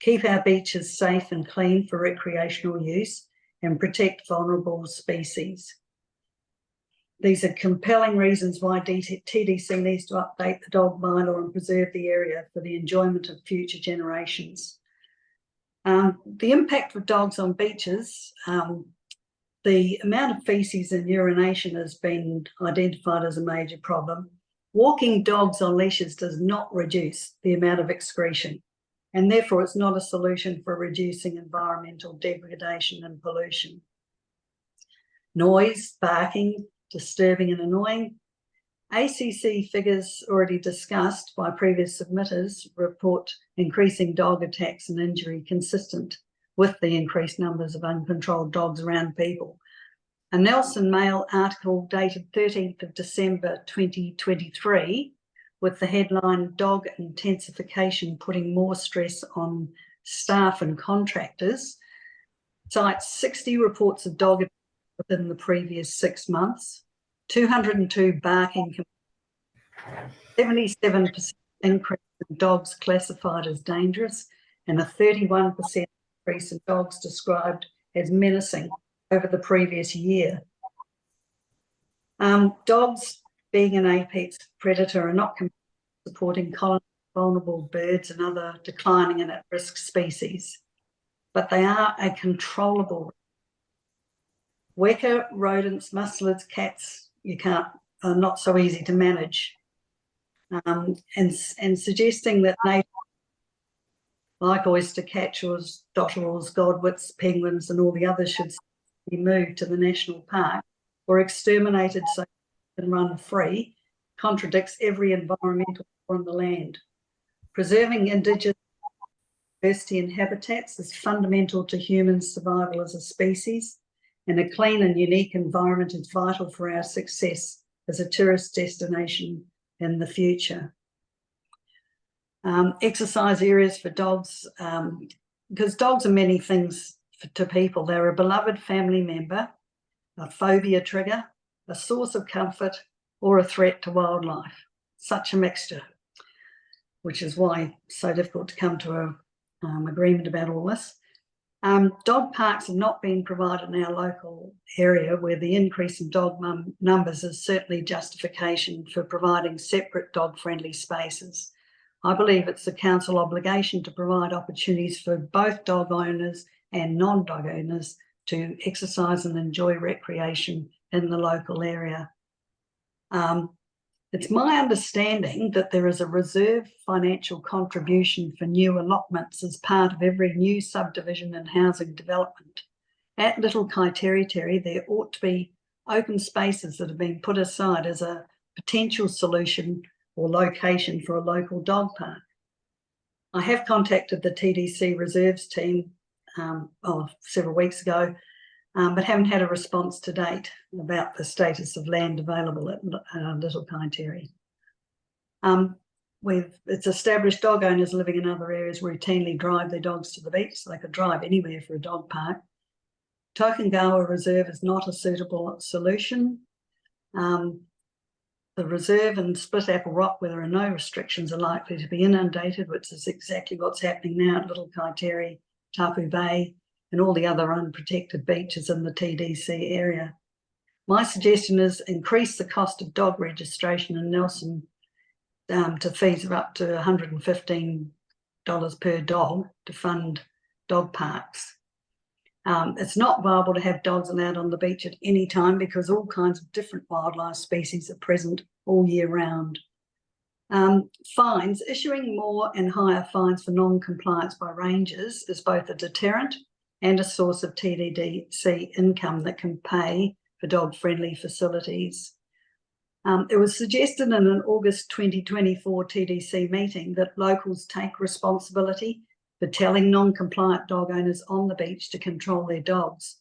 keep our beaches safe and clean for recreational use and protect vulnerable species. These are compelling reasons why TDC needs to update the dog bylaw and preserve the area for the enjoyment of future generations. The impact of dogs on beaches, the amount of faeces and urination has been identified as a major problem. Walking dogs on leashes does not reduce the amount of excretion, and therefore it's not a solution for reducing environmental degradation and pollution. Noise, barking, disturbing and annoying. ACC figures already discussed by previous submitters report increasing dog attacks and injury consistent with the increased numbers of uncontrolled dogs around people. A Nelson Mail article dated 13th of December 2023 with the headline "Dog Intensification Putting More Stress on Staff and Contractors" cites 60 reports of dog attacks within the previous 6 months, 202 barking, 77% increase in dogs classified as dangerous, and a 31% increase in dogs described as menacing over the previous year. Dogs, being an apex predator, are not supporting colonies of vulnerable birds and other declining and at-risk species, but they are a controllable. Weka, rodents, mustelids, cats, are not so easy to manage. And suggesting that native, like oyster catchers, dotterels, godwits, penguins and all the others should be moved to the national park or exterminated so they can run free contradicts every environmental law on the land. Preserving indigenous diversity and habitats is fundamental to human survival as a species, and a clean and unique environment is vital for our success as a tourist destination in the future. Exercise areas for dogs, because dogs are many things to people. They're a beloved family member, a phobia trigger, a source of comfort, or a threat to wildlife. Such a mixture, which is why it's so difficult to come to an agreement about all this. Dog parks have not been provided in our local area, where the increase in dog numbers is certainly justification for providing separate dog-friendly spaces. I believe it's the council obligation to provide opportunities for both dog owners and non-dog owners to exercise and enjoy recreation in the local area. It's my understanding that there is a reserved financial contribution for new allotments as part of every new subdivision and housing development. At Little Kaiteriterri, there ought to be open spaces that have been put aside as a potential solution or location for a local dog park. I have contacted the TDC reserves team several weeks ago, but haven't had a response to date about the status of land available at Little Kaiterri. It's established dog owners living in other areas routinely drive their dogs to the beach, so they could drive anywhere for a dog park. Tokengawa Reserve is not a suitable solution. The reserve and Split Apple Rock, where there are no restrictions, are likely to be inundated, which is exactly what's happening now at Little Kaiterri, Tapu Bay, and all the other unprotected beaches in the TDC area. My suggestion is increase the cost of dog registration in Nelson to fees of up to $115 per dog to fund dog parks. It's not viable to have dogs allowed on the beach at any time because all kinds of different wildlife species are present all year round. Fines, issuing more and higher fines for non-compliance by rangers is both a deterrent and a source of TDC income that can pay for dog-friendly facilities. It was suggested in an August 2024 TDC meeting that locals take responsibility for telling non-compliant dog owners on the beach to control their dogs,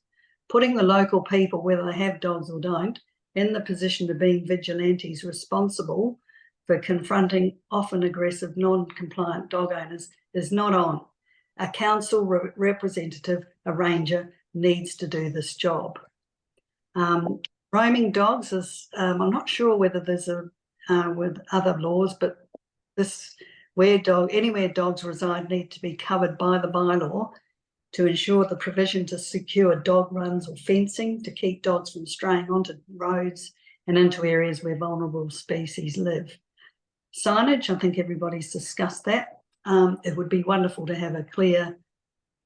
putting the local people, whether they have dogs or don't, in the position of being vigilantes responsible for confronting often aggressive non-compliant dog owners is not on. A council representative, a ranger, needs to do this job. Roaming dogs is, I'm not sure whether there's with other laws, but this anywhere dogs reside need to be covered by the bylaw to ensure the provision to secure dog runs or fencing to keep dogs from straying onto roads and into areas where vulnerable species live. Signage, I think everybody's discussed that. It would be wonderful to have a clear,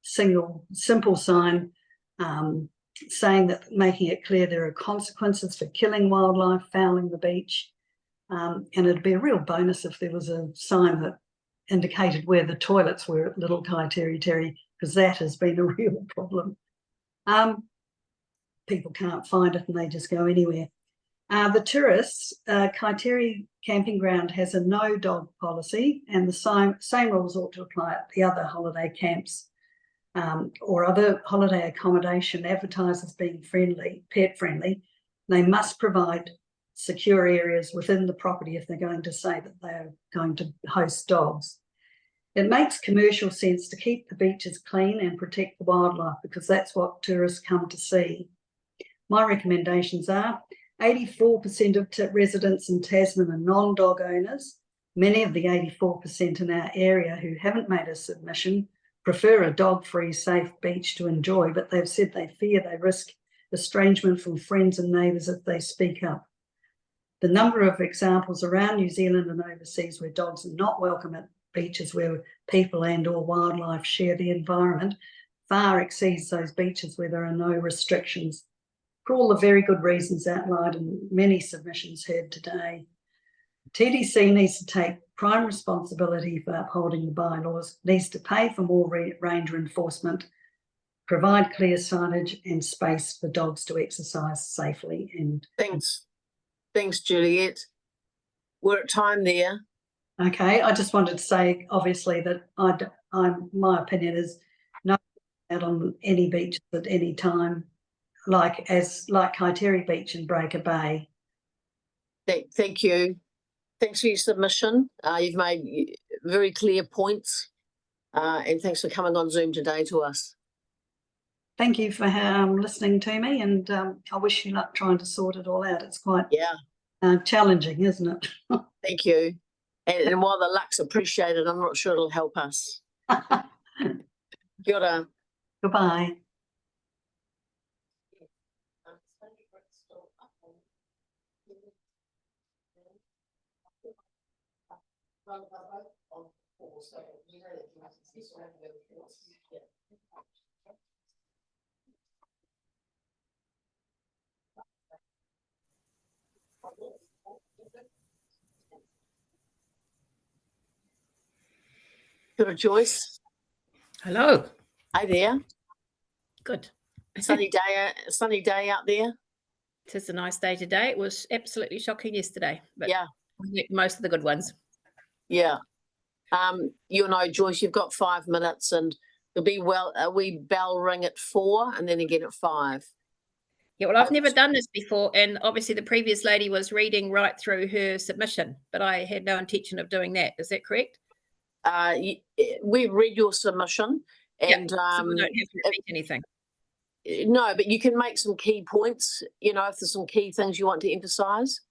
simple sign saying that, making it clear there are consequences for killing wildlife, fouling the beach. And it'd be a real bonus if there was a sign that indicated where the toilets were at Little Kaiteriterri, because that has been a real problem. People can't find it and they just go anywhere. The tourists, Kaiterri Camping Ground has a no dog policy, and the same rules ought to apply at the other holiday camps or other holiday accommodation advertised as being pet friendly. They must provide secure areas within the property if they're going to say that they're going to host dogs. It makes commercial sense to keep the beaches clean and protect the wildlife because that's what tourists come to see. My recommendations are 84% of residents in Tasman are non-dog owners. Many of the 84% in our area who haven't made a submission prefer a dog-free, safe beach to enjoy, but they've said they fear they risk estrangement from friends and neighbours if they speak up. The number of examples around New Zealand and overseas where dogs are not welcome at beaches where people and or wildlife share the environment far exceeds those beaches where there are no restrictions, for all the very good reasons outlined in many submissions heard today. TDC needs to take prime responsibility for upholding the bylaws, needs to pay for more ranger enforcement, provide clear signage and space for dogs to exercise safely. And Thanks, Juliette. We're at time there. Okay, I just wanted to say, obviously, that my opinion is not out on any beach at any time. like Kaiteri Beach and Breaker Bay. Thank you. Thanks for your submission. You've made very clear points, and thanks for coming on Zoom today to us. Thank you for listening to me, and I wish you luck trying to sort it all out. It's quite challenging, isn't it? Thank you. And while the luck's appreciated, I'm not sure it'll help us. Kia ora. Goodbye. Kia ora, Joyce. Hello. Hi there. Good. Sunny day out there. It is a nice day today. It was absolutely shocking yesterday, but yeah, most of the good ones. Yeah. You know, Joyce, you've got 5 minutes, and there'll be we bell ring at 4 and then again at 5. Yeah, well, I've never done this before, and obviously the previous lady was reading right through her submission, but I had no intention of doing that. Is that correct? We've read your submission, and so we don't have to repeat anything. No, but you can make some key points, you know, if there's some key things you want to emphasise.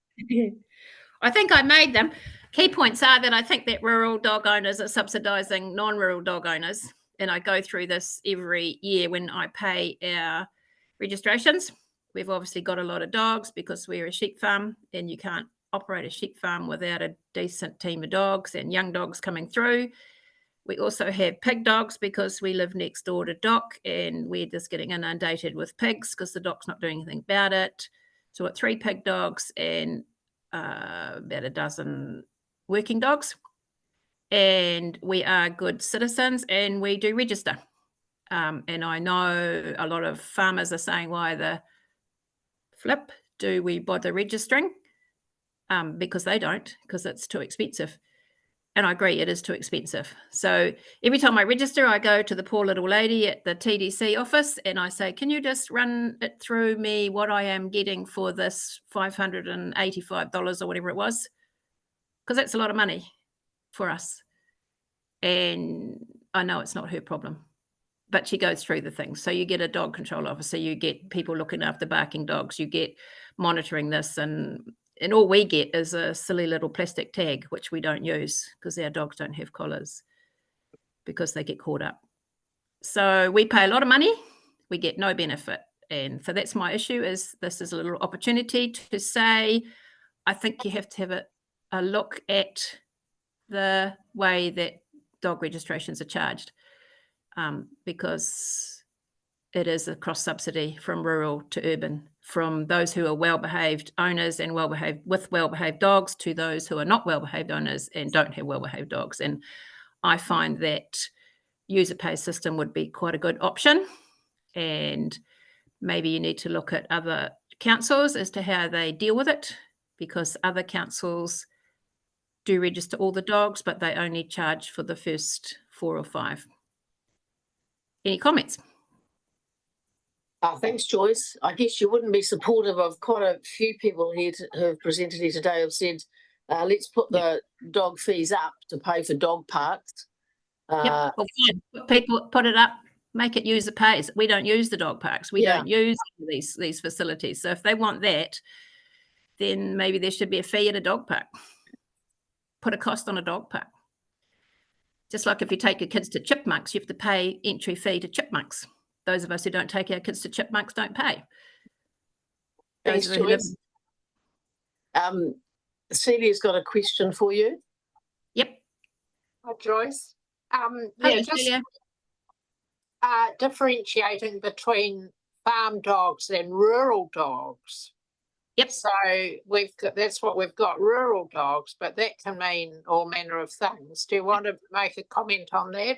I think I made them. Key points are that I think that rural dog owners are subsidising non-rural dog owners, and I go through this every year when I pay our registrations. We've obviously got a lot of dogs because we're a sheep farm, and you can't operate a sheep farm without a decent team of dogs and young dogs coming through. We also have pig dogs because we live next door to Doc, and we're just getting inundated with pigs because the Doc's not doing anything about it. So we've got 3 pig dogs and about a dozen working dogs. And we are good citizens, and we do register. And I know a lot of farmers are saying, why the flip do we bother registering? Because they don't, because it's too expensive. And I agree, it is too expensive. So every time I register, I go to the poor little lady at the TDC office and I say, can you just run it through me what I am getting for this $585 or whatever it was? Because that's a lot of money for us. And I know it's not her problem, but she goes through the things. So you get a dog control officer, you get people looking after barking dogs, you get monitoring this, and all we get is a silly little plastic tag, which we don't use because our dogs don't have collars because they get caught up. So we pay a lot of money, we get no benefit. And so that's my issue, is this is a little opportunity to say, I think you have to have a look at the way that dog registrations are charged, because it is a cross subsidy from rural to urban, from those who are well-behaved owners and well-behaved dogs to those who are not well-behaved owners and don't have well-behaved dogs. And I find that user pay system would be quite a good option. And maybe you need to look at other councils as to how they deal with it, because other councils do register all the dogs, but they only charge for the first 4 or 5. Any comments? Thanks, Joyce. I guess you wouldn't be supportive of quite a few people here who have presented here today have said, let's put the dog fees up to pay for dog parks. Well, fine. People put it up, make it user pays. We don't use the dog parks. We don't use these facilities. So if they want that, then maybe there should be a fee at a dog park. Put a cost on a dog park. Just like if you take your kids to Chipmunks, you have to pay entry fee to Chipmunks. Those of us who don't take our kids to Chipmunks don't pay. Thanks, Joyce. Celia's got a question for you. Yep. Hi, Joyce. Celia. Differentiating between farm dogs and rural dogs. Yep. So that's what we've got, rural dogs, but that can mean all manner of things. Do you want to make a comment on that?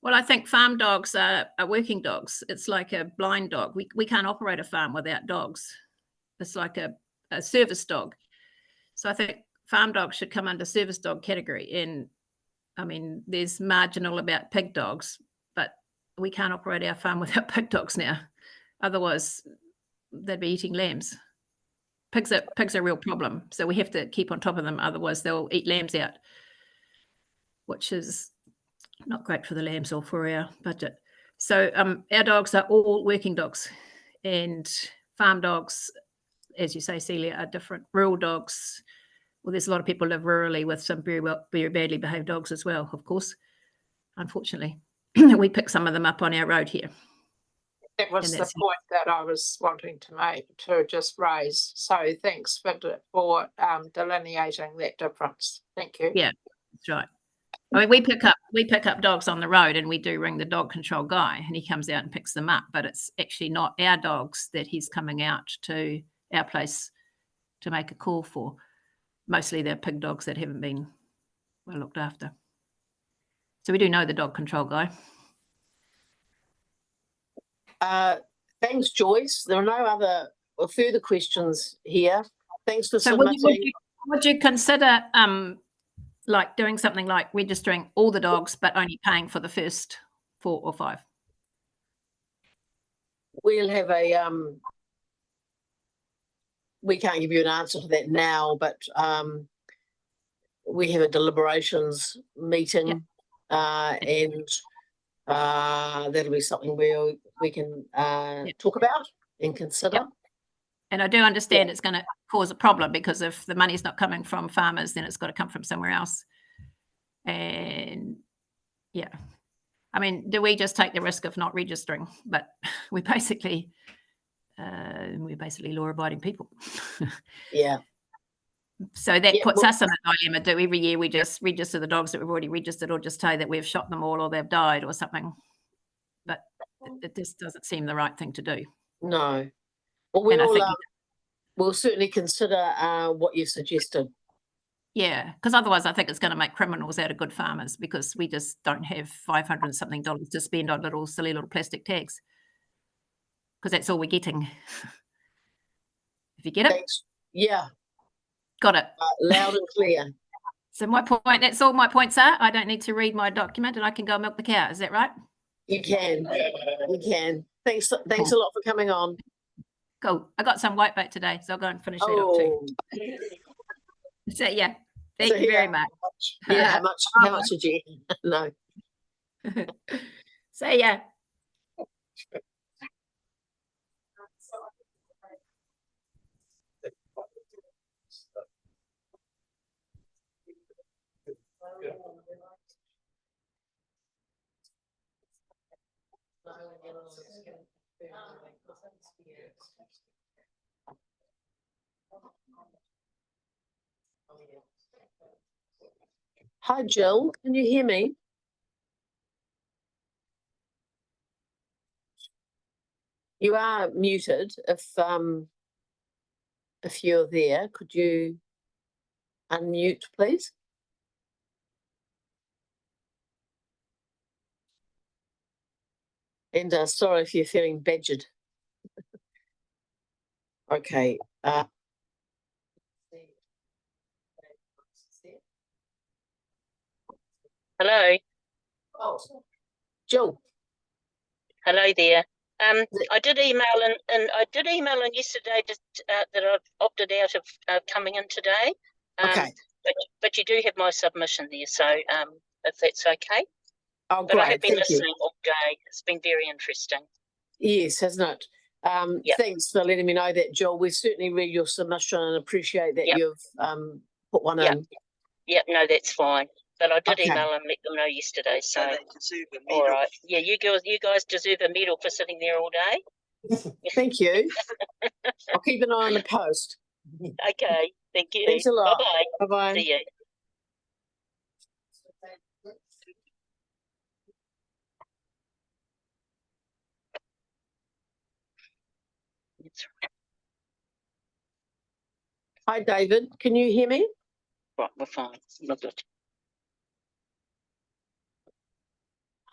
Well, I think farm dogs are working dogs. It's like a blind dog. We can't operate a farm without dogs. It's like a service dog. So I think farm dogs should come under service dog category. And I mean, there's marginal about pig dogs, but we can't operate our farm without pig dogs now. Otherwise, they'd be eating lambs. Pigs are a real problem, so we have to keep on top of them. Otherwise, they'll eat lambs out, which is not great for the lambs or for our budget. So our dogs are all working dogs, and farm dogs, as you say, Celia, are different. Rural dogs, well, there's a lot of people live rurally with some very badly behaved dogs as well, of course, unfortunately. We pick some of them up on our road here. That was the point that I was wanting to make, to just raise. So thanks for delineating that difference. Thank you. Yeah, that's right. I mean, we pick up dogs on the road, and we do ring the dog control guy, and he comes out and picks them up. But it's actually not our dogs that he's coming out to our place to make a call for. Mostly they're pig dogs that haven't been well looked after. So we do know the dog control guy. Thanks, Joyce. There are no other or further questions here. Thanks for submitting. Would you consider like doing something like registering all the dogs, but only paying for the first 4 or 5? We'll have a we can't give you an answer to that now, but we have a deliberations meeting, and that'll be something we can talk about and consider. Yep. And I do understand it's going to cause a problem, because if the money's not coming from farmers, then it's got to come from somewhere else. And yeah, I mean, do we just take the risk of not registering? But we're basically law-abiding people. Yeah. So that puts us in a dilemma. Do every year we just register the dogs that we've already registered, or just say that we've shot them all or they've died or something? But it just doesn't seem the right thing to do. No. Well, we'll certainly consider what you suggested. Yeah, because otherwise I think it's going to make criminals out of good farmers, because we just don't have $500 and something to spend on silly little plastic tags, because that's all we're getting. If you get it? Thanks. Yeah. Got it. Loud and clear. So my point, that's all my points are. I don't need to read my document, and I can go milk the cow. Is that right? You can. You can. Thanks a lot for coming on. Cool. I got some whitebait today, so I'll go and finish that up too. So yeah, thank you very much. Yeah, how much did you? No. So yeah. Hi, Jill. Can you hear me? You are muted. If you're there, could you unmute, please? And sorry if you're feeling badgered. Okay. Hello. Oh, Jill. Hello there. I did email and I did email in yesterday just that I've opted out of coming in today. Okay. But you do have my submission there, so if that's okay. Oh, but I great. have been Thank you. listening all day. It's been very interesting. Yes, hasn't it? Thanks for letting me know that, Jill. We certainly read your submission and appreciate that you've put one in. Yep, no, that's fine. But I did email and let them know yesterday. So all right. Yeah, you guys deserve a medal for sitting there all day. Thank you. I'll keep an eye on the post. Okay, thank you. Thanks a lot. Bye-bye. Bye-bye. See you. Hi, David. Can you hear me? Right, we're fine. Not good.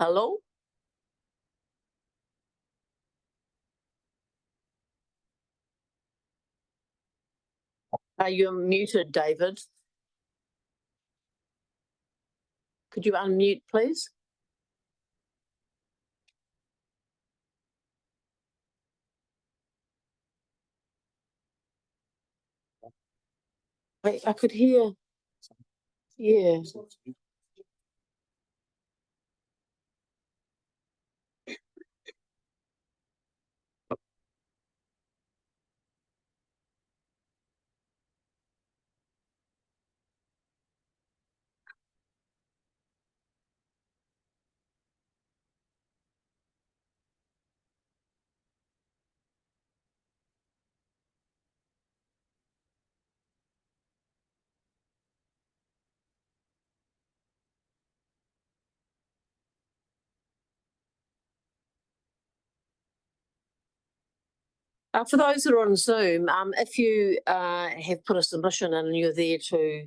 Hello? Are you muted, David? Could you unmute, please? I could hear. Yeah. For those that are on Zoom, if you have put a submission in and you're there to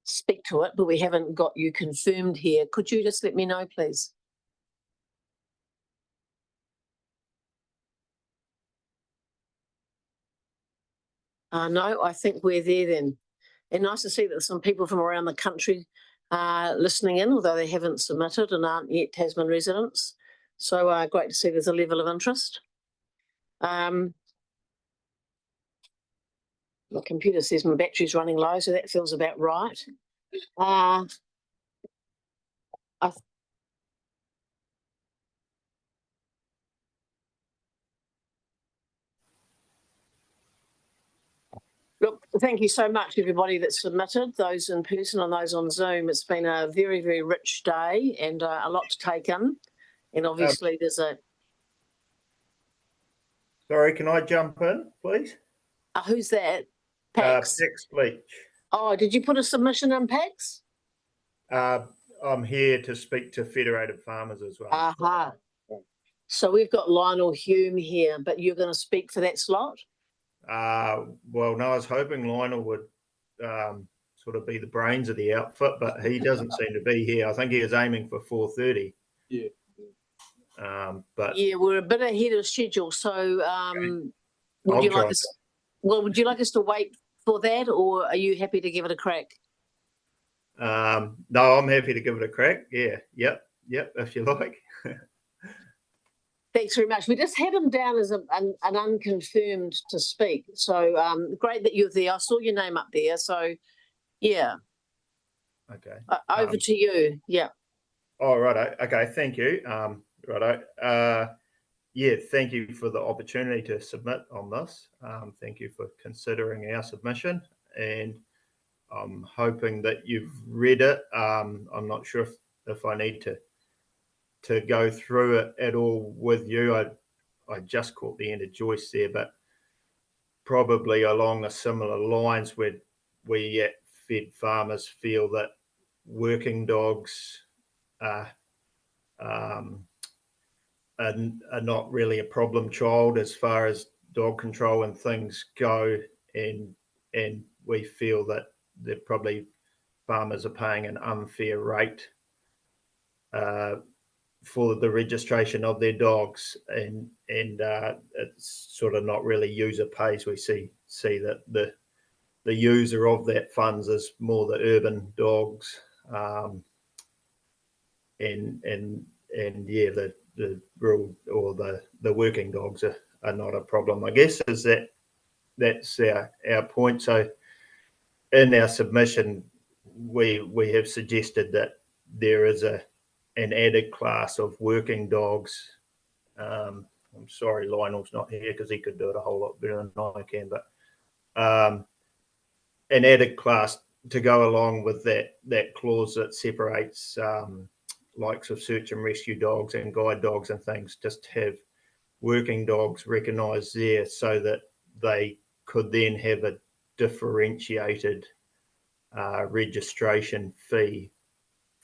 speak to it, but we haven't got you confirmed here, could you just let me know, please? No, I think we're there then. And nice to see that some people from around the country are listening in, although they haven't submitted and aren't yet Tasman residents. So great to see there's a level of interest. The computer says my battery's running low, so that feels about right. Look, thank you so much, everybody that submitted, those in person and those on Zoom. It's been a very, very rich day and a lot to take in. And obviously there's a... Sorry, can I jump in, please? Who's that? Pax? Pax Bleach. Oh, did you put a submission in, Pax? I'm here to speak to Federated Farmers as well. Aha. So we've got Lionel Hume here, but you're going to speak for that slot? Well, no, I was hoping Lionel would sort of be the brains of the outfit, but he doesn't seem to be here. I think he was aiming for 4:30. Yeah. But yeah, we're a bit ahead of schedule. So would you like us? Well, would you like us to wait for that, or are you happy to give it a crack? No, I'm happy to give it a crack. Yeah, yep, if you like. Thanks very much. We just had him down as an unconfirmed to speak. So great that you're there. I saw your name up there. So yeah. Okay. Over to you. Yeah. Oh, righto. Okay, thank you. Righto. Yeah, thank you for the opportunity to submit on this. Thank you for considering our submission, and I'm hoping that you've read it. I'm not sure if I need to go through it at all with you. I just caught the end of Joyce there, but probably along the similar lines where we at Fed Farmers feel that working dogs are not really a problem child as far as dog control and things go, and we feel that they're probably farmers are paying an unfair rate for the registration of their dogs, and it's sort of not really user pays. We see that the user of that funds is more the urban dogs, and yeah, the rural or the working dogs are not a problem, I guess. That's our point. So in our submission, we have suggested that there is an added class of working dogs. I'm sorry Lionel's not here because he could do it a whole lot better than I can, but an added class to go along with that clause that separates likes of search and rescue dogs and guide dogs and things, just have working dogs recognised there so that they could then have a differentiated registration fee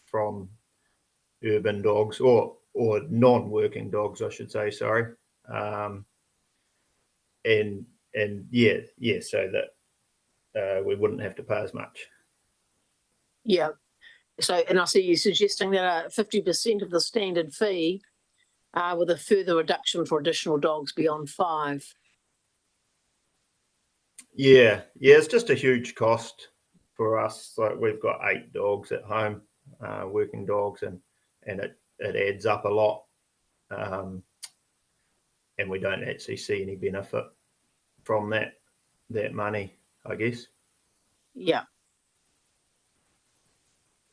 from urban dogs or non-working dogs, I should say, sorry. And yeah, so that we wouldn't have to pay as much. Yeah. So, and I see you suggesting that 50% of the standard fee with a further reduction for additional dogs beyond 5. Yeah, it's just a huge cost for us. Like we've got 8 dogs at home, working dogs, and it adds up a lot, and we don't actually see any benefit from that money, I guess. Yeah.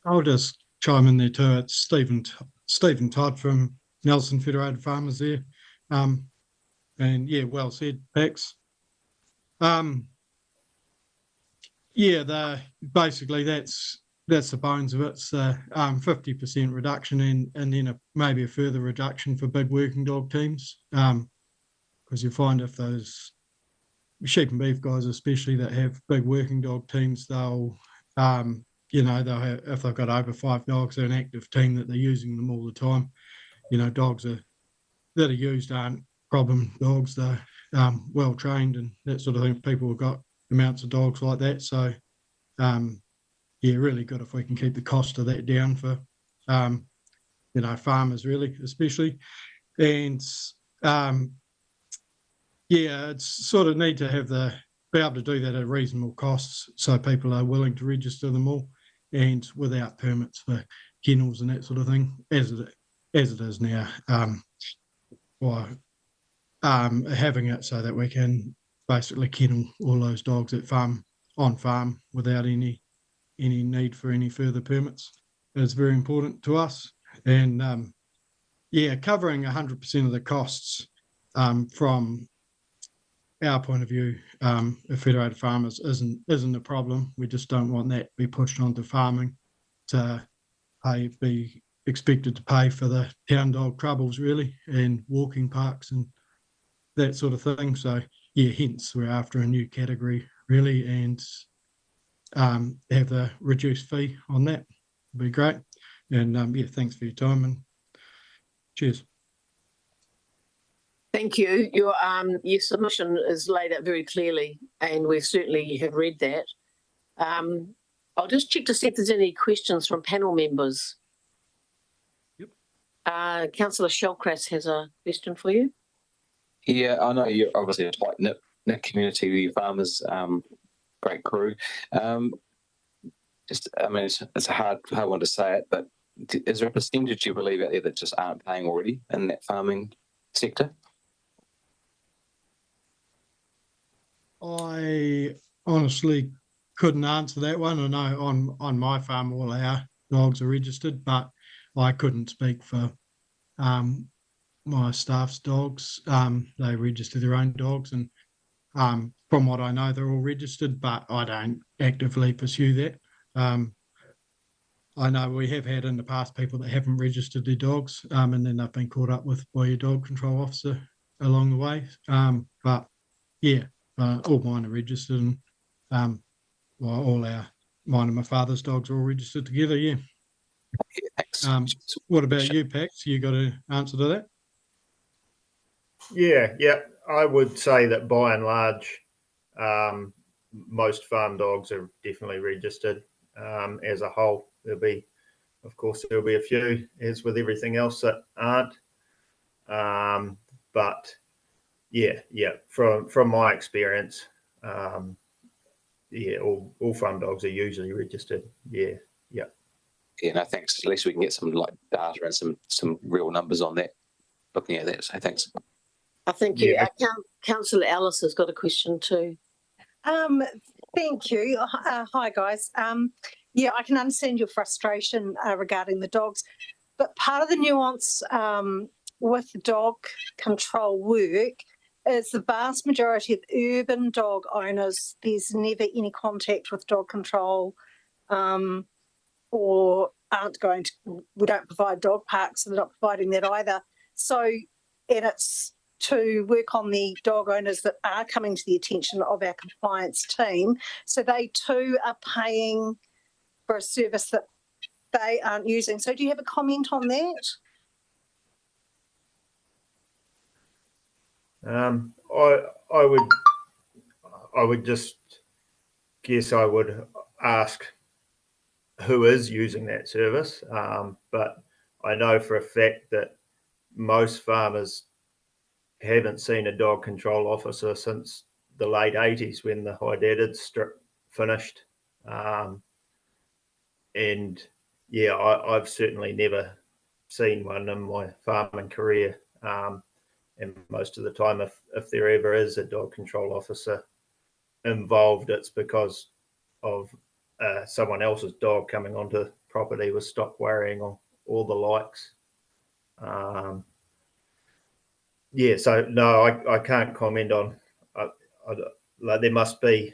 I'll just chime in there too. It's Stephen Todd from Nelson Federated Farmers there. And yeah, well said, Pax. Yeah, basically that's the bones of it. It's 50% reduction and then maybe a further reduction for big working dog teams. Because you find if those sheep and beef guys, especially that have big working dog teams, they'll they'll have, if they've got over 5 dogs, they're an active team that they're using them all the time. Dogs that are used aren't problem dogs. They're well trained and that sort of thing. People have got amounts of dogs like that. So, really good if we can keep the cost of that down for, farmers really, especially. And, it's sort of need to be able to do that at reasonable costs so people are willing to register them all and without permits for kennels and that sort of thing, as it is now. Having it so that we can basically kennel all those dogs on farm without any need for any further permits is very important to us. And covering 100% of the costs from our point of view, of federated farmers isn't a problem. We just don't want that to be pushed onto farming to be expected to pay for the town dog troubles really, and walking parks and that sort of thing. So hence we're after a new category really, and have the reduced fee on that. Would be great. And thanks for your time and cheers. Thank you. Your submission is laid out very clearly, and we certainly have read that. I'll just check to see if there's any questions from panel members. Yep. Councillor Shellcrass has a question for you. Yeah, I know you're obviously a tight knit community with your farmers, great crew. It's a hard one to say it, but is there a percentage you believe out there that just aren't paying already in that farming sector? I honestly couldn't answer that one. I know on my farm all our dogs are registered, but I couldn't speak for my staff's dogs. They register their own dogs, and from what I know, they're all registered, but I don't actively pursue that. I know we have had in the past people that haven't registered their dogs, and then they've been caught up with by your dog control officer along the way. But yeah, all mine are registered, and mine and my father's dogs are all registered together. Yeah. What about you, Pax? You got an answer to that? Yeah. I would say that by and large, most farm dogs are definitely registered as a whole. There'll be a few, as with everything else, that aren't. But from my experience, all farm dogs are usually registered. Yeah. Yeah, no, thanks. At least we can get some data and some real numbers on that. Looking at that, so thanks. Thank you. Councillor Alison has got a question too. Thank you. Hi, guys. I can understand your frustration regarding the dogs, but part of the nuance with dog control work is the vast majority of urban dog owners, there's never any contact with dog control, or we don't provide dog parks, so they're not providing that either. So, and it's to work on the dog owners that are coming to the attention of our compliance team. So they too are paying for a service that they aren't using. So do you have a comment on that? I would just guess I would ask who is using that service, but I know for a fact that most farmers haven't seen a dog control officer since the late 80s when the high-dated strip finished. I've certainly never seen one in my farming career. And most of the time, if there ever is a dog control officer involved, it's because someone else's dog coming onto property with stop worrying or all the likes. Yeah, so no, I can't comment on. Like there must be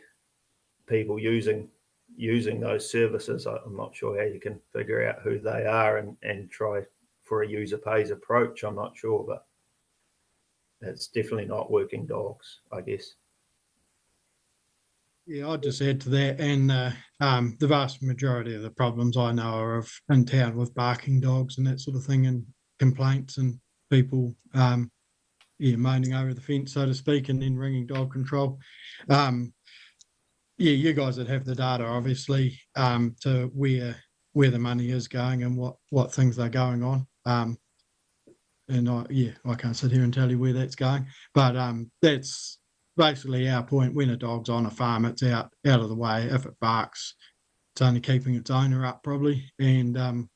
people using those services. I'm not sure how you can figure out who they are and try for a user pays approach. I'm not sure, but it's definitely not working dogs, I guess. Yeah, I'd just add to that, and the vast majority of the problems I know are in town with barking dogs and that sort of thing, and complaints and people, moaning over the fence, so to speak, and then ringing dog control. Yeah, you guys that have the data, obviously, to where the money is going and what things are going on. And I can't sit here and tell you where that's going, but that's basically our point. When a dog's on a farm, it's out of the way. If it barks, it's only keeping its owner up probably, and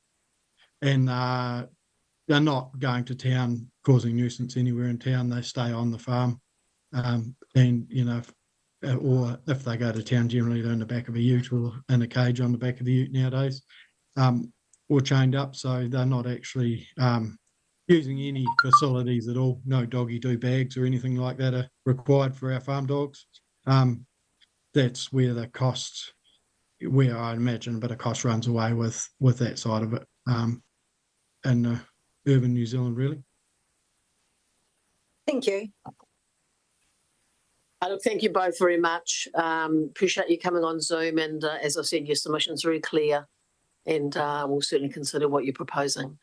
they're not going to town causing nuisance anywhere in town. They stay on the farm, and or if they go to town, generally they're in the back of a ute or in a cage on the back of the ute nowadays, or chained up, so they're not actually using any facilities at all. No doggy do bags or anything like that are required for our farm dogs. That's where the costs, where I imagine a bit of cost runs away with that side of it, in urban New Zealand, really. Thank you. Thank you both very much. Appreciate you coming on Zoom, and as I said, your submission's very clear, and we'll certainly consider what you're proposing.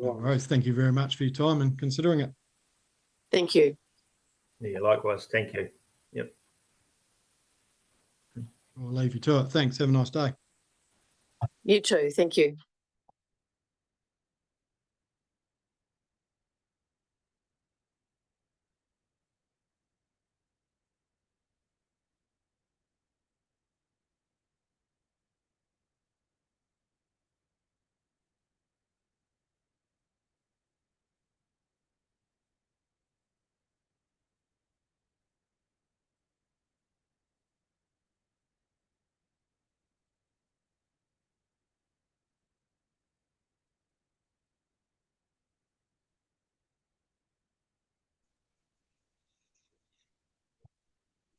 All right, thank you very much for your time and considering it. Thank you. Yeah, likewise. Thank you. Yep. I'll leave you to it. Thanks. Have a nice day. You too. Thank you.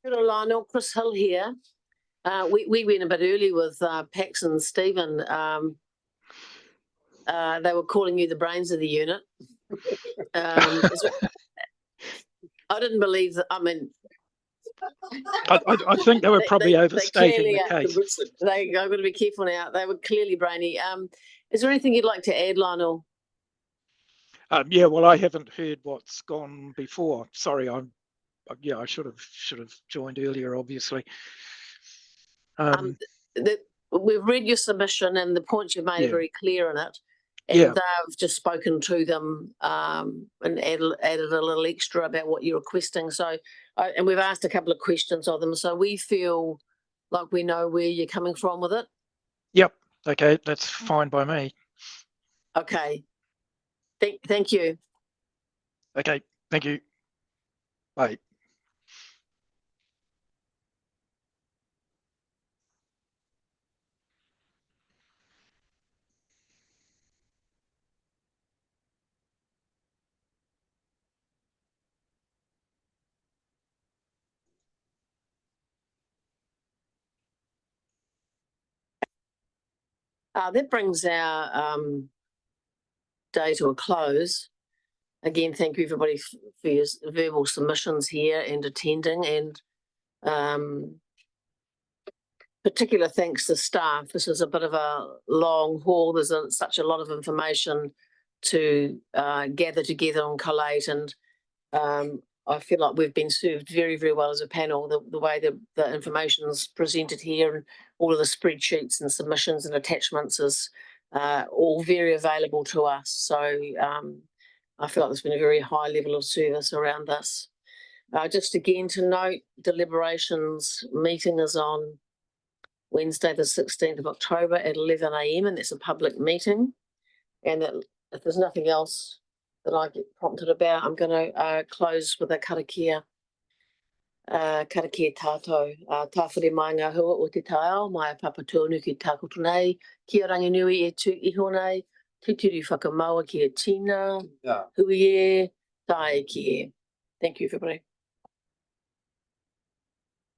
Hello, Lionel. Chris Hill here. We went a bit early with Pax and Stephen. They were calling you the brains of the unit. I didn't believe that. I mean, I think they were probably overstating the case. I've got to be careful now. They were clearly brainy. Is there anything you'd like to add, Lionel? Yeah, well, I haven't heard what's gone before. Sorry, I should have joined earlier, obviously. We've read your submission, and the points you've made are very clear in it. And I've just spoken to them and added a little extra about what you're requesting. So, and we've asked a couple of questions of them. So we feel like we know where you're coming from with it. Yep. Okay, that's fine by me. Okay. Thank you. Okay. Thank you. Bye. That brings our day to a close. Again, thank you everybody for your verbal submissions here and attending, and particular thanks to staff. This is a bit of a long haul. There's such a lot of information to gather together and collate, and I feel like we've been served very, very well as a panel. The way the information is presented here, and all of the spreadsheets and submissions and attachments is all very available to us. So I feel like there's been a very high level of service around this. Just again to note, deliberations meeting is on Wednesday the 16th of October at 11 AM, and that's a public meeting. And if there's nothing else that I get prompted about, I'm going to close with a karakia. Karake tātou, tāwhare mai ngā hua o te taao, mai papatonu ki tākoto nei, kia rangi nui e tu iho nei, tuturu whakamaua ki a Tina, hui e, tae ki e. Thank you, everybody.